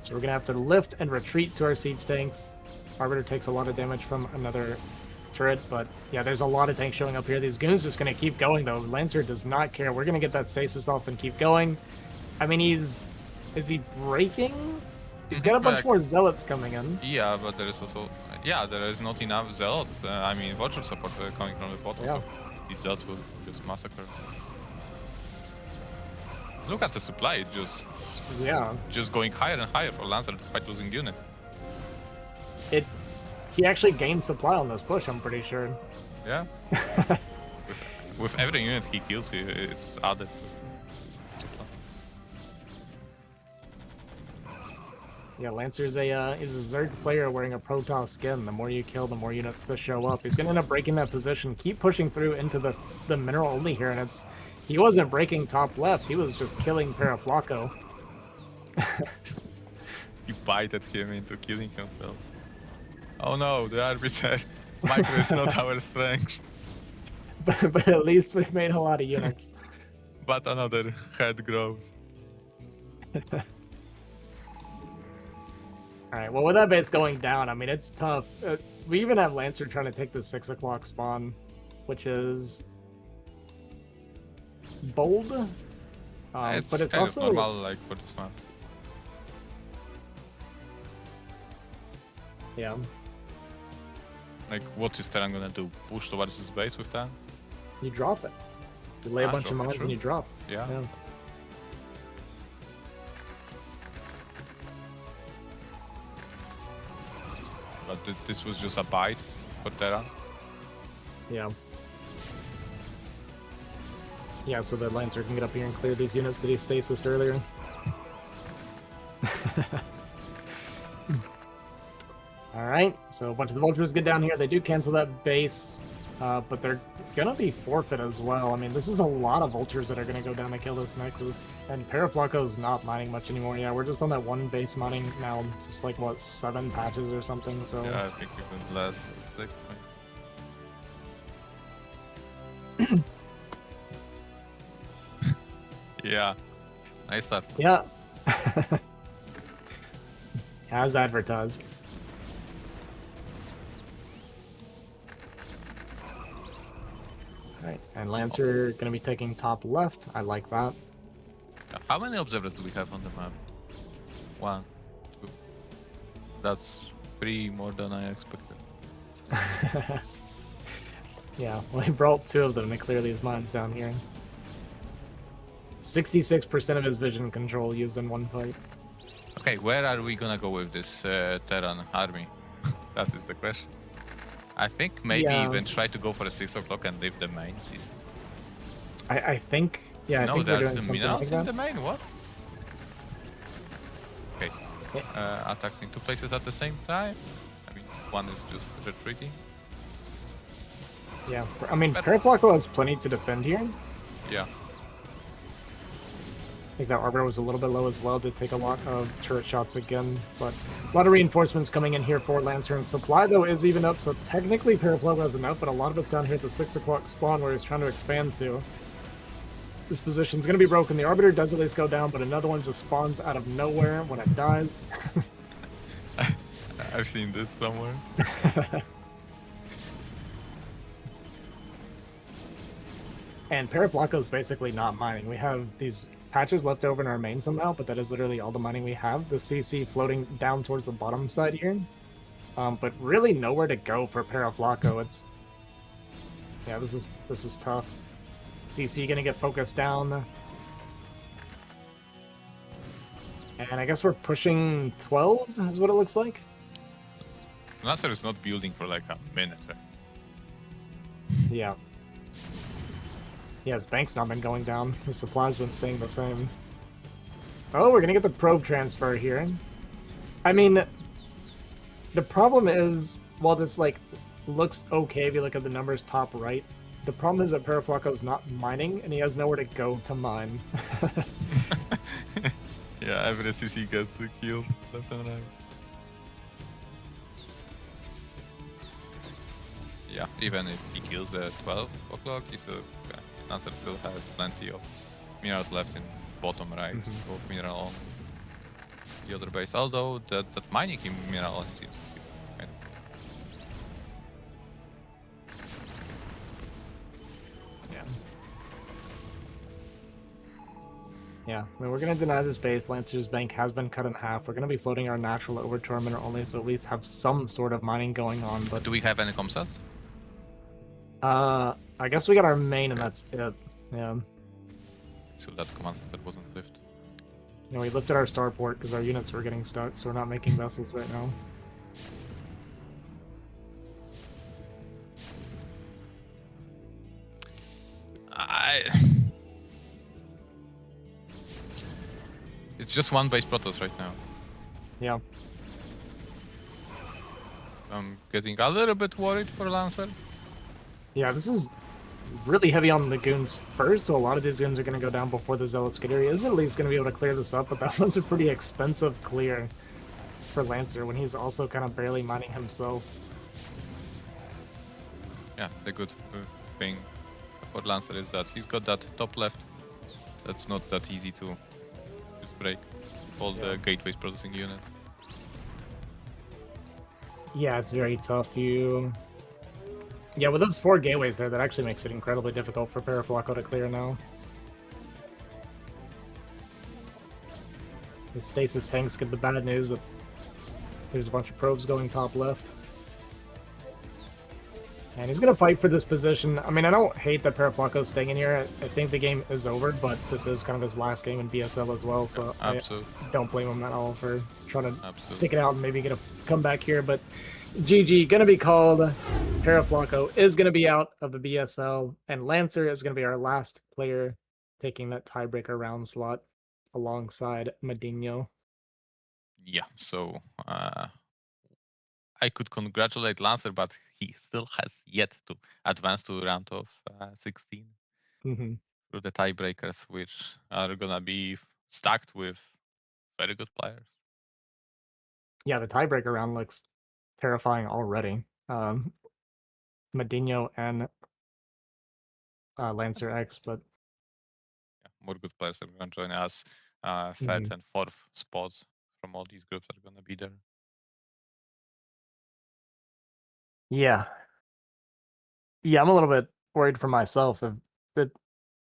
So we're gonna have to lift and retreat to our siege tanks. Arbiter takes a lot of damage from another turret, but yeah, there's a lot of tanks showing up here. These goons just gonna keep going though. Lancer does not care. We're gonna get that stasis off and keep going. I mean, is he breaking? He's got a bunch more zealots coming in. Yeah, but there is also there is not enough zealot. I mean, vulture support coming from the bottom. Yeah. So these zealots will just massacre. Look at the supply, just going higher and higher for Lancer despite losing units. He actually gained supply on this push, I'm pretty sure. Yeah. with every unit he kills, it's added to supply. Yeah, Lancer's is a Zerg player wearing a Protoss skin. The more you kill, the more units that show up. He's gonna end up breaking that position, keep pushing through into the mineral only here, and he wasn't breaking top left, he was just killing Peraflaco. You baited him into killing himself. Oh no, the arbiter. Micro is not our strength. But at least we've made a lot of units. But another head grows. Alright, well with that base going down, I mean it's tough. We even have Lancer trying to take the 6 o'clock spawn, which is bold. But it's kind also of normal, like, for this map. Yeah. Like, what is Terran gonna do? Push towards his base with tanks? You drop it. You lay a bunch of mines and you drop. Yeah. But this was just a bite for Terran. Yeah. Yeah, so the Lancer can get up here and clear these units that he stasis earlier. Alright, so a bunch of the Vultures get down here. They do cancel that base, but they're gonna be forfeit as well. I mean, this is a lot of Vultures that are gonna go down to kill this Nexus. And Peraflaco's not mining much anymore. Yeah, we're just on that one base mining now, just like, what, 7 patches or something, so... Yeah, I think even less, 6 maybe. Yeah, nice start. Yeah. As advertised. Alright, and Lancer gonna be taking top left. I like that. How many observers do we have on the map? 1, 2. That's 3 more than I expected. Yeah, well, he brought 2 of them to clear these mines down here. 66% of his vision control used in one fight. Okay, where are we gonna go with this Terran army? That is the question. I think maybe even try to go for a 6 o'clock and leave the main CC. I think, yeah, I No, think we're there's doing the something minerals like in that. the main, what? Okay. Attacks in 2 places at the same time. I mean, one is just retreating. Yeah, I mean, Peraflaco has plenty to defend here. Yeah. I think that Arbiter was a little bit low as well, did take a lot of turret shots again, but a lot of reinforcements coming in here for Lancer, and supply though is even up, so technically Peraflaco has enough, but a lot of it's down here at the 6 o'clock spawn where he's trying to expand to. This position's going to be broken. The Arbiter does at least go down, but another one just spawns out of nowhere when it dies. I've seen this somewhere. And Peraflaco's basically not mining. We have these patches left over in our main somehow, but that is literally all the mining we have. The CC floating down towards the bottom side here. But really nowhere to go for Peraflaco. It's... Yeah, this is tough. CC gonna get focused down. And I guess we're pushing 12, is what it looks like. Lancer is not building for like a minute, right? Yeah. Yeah, his bank's not been going down. His supplies been staying the same. Oh, we're gonna get the probe transfer here. I mean, the problem is, while this like looks okay if you look at the numbers top right, the problem is that Peraflaco's not mining and he has nowhere to go to mine. Yeah, every CC gets killed left and right. Yeah, even if he kills the 12 o'clock, he still, Lancer still has plenty of minerals left in bottom right, both mineral on the other base. Although that mining in mineral on seems to be kind of... Yeah, I mean, we're gonna deny this base. Lancer's bank has been cut in half. We're gonna be floating our natural over to our mineral only, so at least have some sort of mining going on. But do we have any comsats? I guess we got our main, and that's it. Yeah. So that command center wasn't lifted. You know, we lifted our starport because our units were getting stuck, so we're not making vessels right now. It's just one base Protoss right now. Yeah. I'm getting a little bit worried for Lancer. Yeah, this is really heavy on the goons first, so a lot of these goons are going to go down before the Zealots get here. He is at least going to be able to clear this up, but that was a pretty expensive clear for Lancer when he's also kind of barely mining himself. Yeah, the good thing for Lancer is that he's got that top left. That's not that easy to just break all the gateways processing units. Yeah, it's very tough. Yeah, with those 4 gateways there, that actually makes it incredibly difficult for Peraflaco to clear now. The stasis tanks get the bad news that there's a bunch of probes going top left. And he's going to fight for this position. I mean, I don't hate that Peraflaco's staying in here. I think the game is over, but this is kind of his last game in BSL as well, so I don't blame him at all for trying to stick it out and maybe get a comeback here. But GG, going to be called. Peraflaco is going to be out of the BSL, and Lancer is going to be our last player taking that tiebreaker round slot alongside MadiNho. Yeah, so I could congratulate Lancer, but he still has yet to advance to round of 16 through the tiebreakers, which are gonna be stacked with very good players. Yeah, the tiebreaker round looks terrifying already. MadiNho and LancerX, but more good players are gonna join us. Third and fourth spots from all these groups are gonna be there. Yeah, I'm a little bit worried for myself of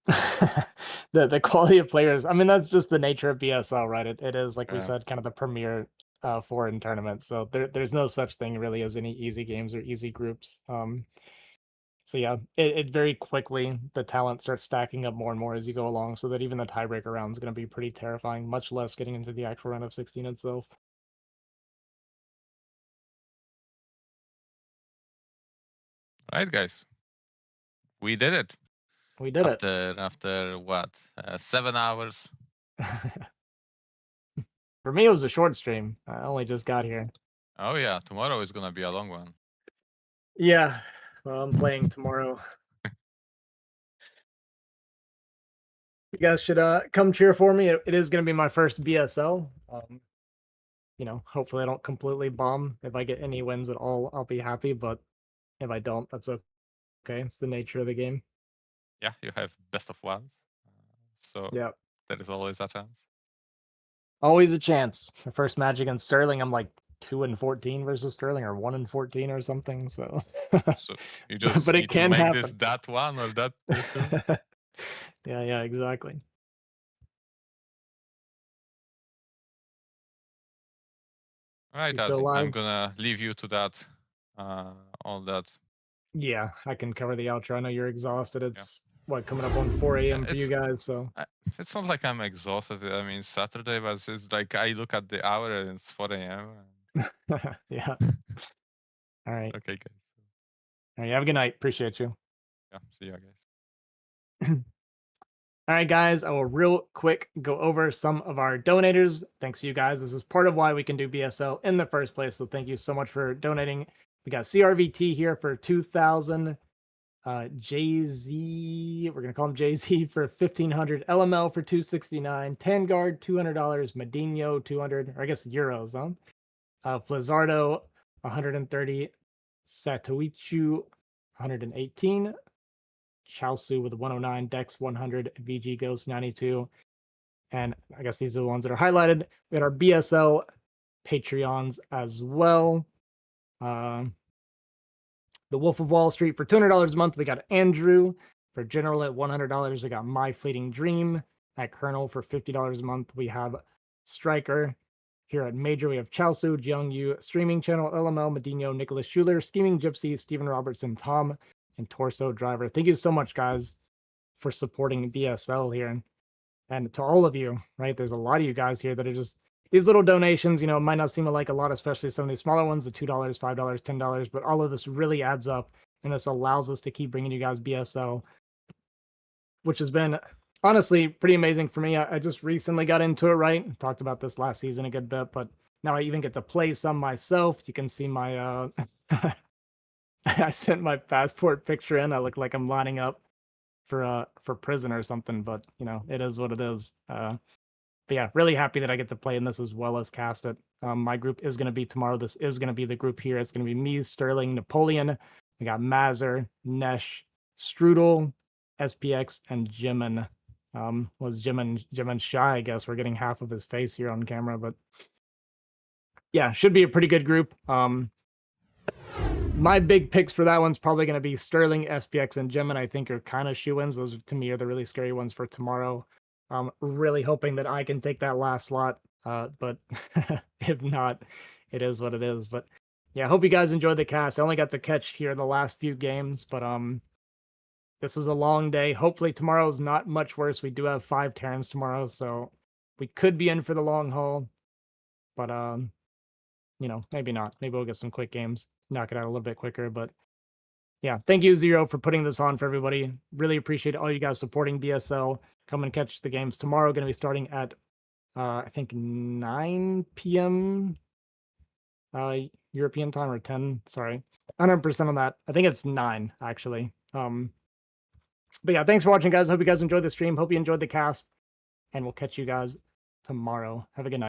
the quality of players. I mean, that's just the nature of BSL, right? It is, like we said, kind of the premier foreign tournament. So there's no such thing really as any easy games or easy groups. So yeah, it very quickly, the talent starts stacking up more and more as you go along, so that even the tiebreaker round is going to be pretty terrifying, much less getting into the actual round of 16 itself. Right, guys. We did it. We did it. After what? 7 hours. For me, it was a short stream. I only just got here. Oh yeah, tomorrow is gonna be a long one. Yeah. Well, I'm playing tomorrow. You guys should come cheer for me. It is going to be my first BSL. You know, hopefully I don't completely bomb. If I get any wins at all, I'll be happy. But if I don't, that's okay. It's the nature of the game. Yeah, you have best of ones. So yeah, there is always a chance. Always a chance. The first match against Sterling, I'm like 2-14 versus Sterling, or 1-14 or something. So, so you just but it need can to make happen. this that one or that two. Yeah, exactly. All right, Ozzy, I'm gonna leave you to that. All that. Yeah, I can cover the outro. I know you're exhausted. It's what, coming up on 4 a.m. for you guys. So it's not like I'm exhausted. I mean, Saturday was just like I look at the hour and it's 4 a.m. Yeah. All right. Okay, guys. All right. Have a good night. Appreciate you. Yeah. See you guys. All right, guys. I will real quick go over some of our donators. Thanks to you guys. This is part of why we can do BSL in the first place. So thank you so much for donating. We got CRVT here for 2,000. JZ, we're gonna call him JZ for 1,500. LML for 269. Tangard $200. MadiNho 200, or I guess euros, huh? Flizzardo 130. Satoichu 118. Chaosu with 109. Dex 100. VG Ghost 92. And I guess these are the ones that are highlighted. We had our BSL Patreons as well. The Wolf of Wall Street for $200 a month. We got Andrew. For General at $100. We got My Fleeting Dream. At Colonel for $50 a month. We have Striker. Here at Major, we have Chaosu, Jiang Yu, Streaming Channel, LML, MadiNho, Nicholas Schuler, Scheming Gypsy, Stephen Robertson, Tom, and Torso Driver. Thank you so much, guys, for supporting BSL here. And to all of you, right? There's a lot of you guys here that are just these little donations, you know, might not seem like a lot, especially some of these smaller ones, the $2, $5, $10, but all of this really adds up, and this allows us to keep bringing you guys BSL, which has been honestly pretty amazing for me. I just recently got into it, right? Talked about this last season a good bit, but now I even get to play some myself. You can see my, I sent my passport picture in. I look like I'm lining up for prison or something, but you know, it is what it is. But yeah, really happy that I get to play in this as well as cast it. My group is going to be tomorrow. This is going to be the group here. It's going to be me, Sterling, Napoleon. We got Mazur, Nesh, Strudel, SPX, and Jimin. Was Jimin shy? I guess we're getting half of his face here on camera, but yeah, should be a pretty good group. My big picks for that one's probably going to be Sterling, SPX, and Jimin. I think are kind of shoe-ins. Those to me are the really scary ones for tomorrow. Really hoping that I can take that last slot, but if not, it is what it is. But yeah, I hope you guys enjoyed the cast. I only got to catch here the last few games, but this was a long day. Hopefully tomorrow's not much worse. We do have 5 Terrans tomorrow, so we could be in for the long haul. But you know, maybe not. Maybe we'll get some quick games, knock it out a little bit quicker. But yeah, thank you, Zero, for putting this on for everybody. Really appreciate all you guys supporting BSL. Come and catch the games tomorrow. Going to be starting at, I think, 9 p.m. European time, or 10. Sorry, 100% on that. I think it's 9, actually. But yeah, thanks for watching, guys. Hope you guys enjoyed the stream. Hope you enjoyed the cast. And we'll catch you guys tomorrow. Have a good night.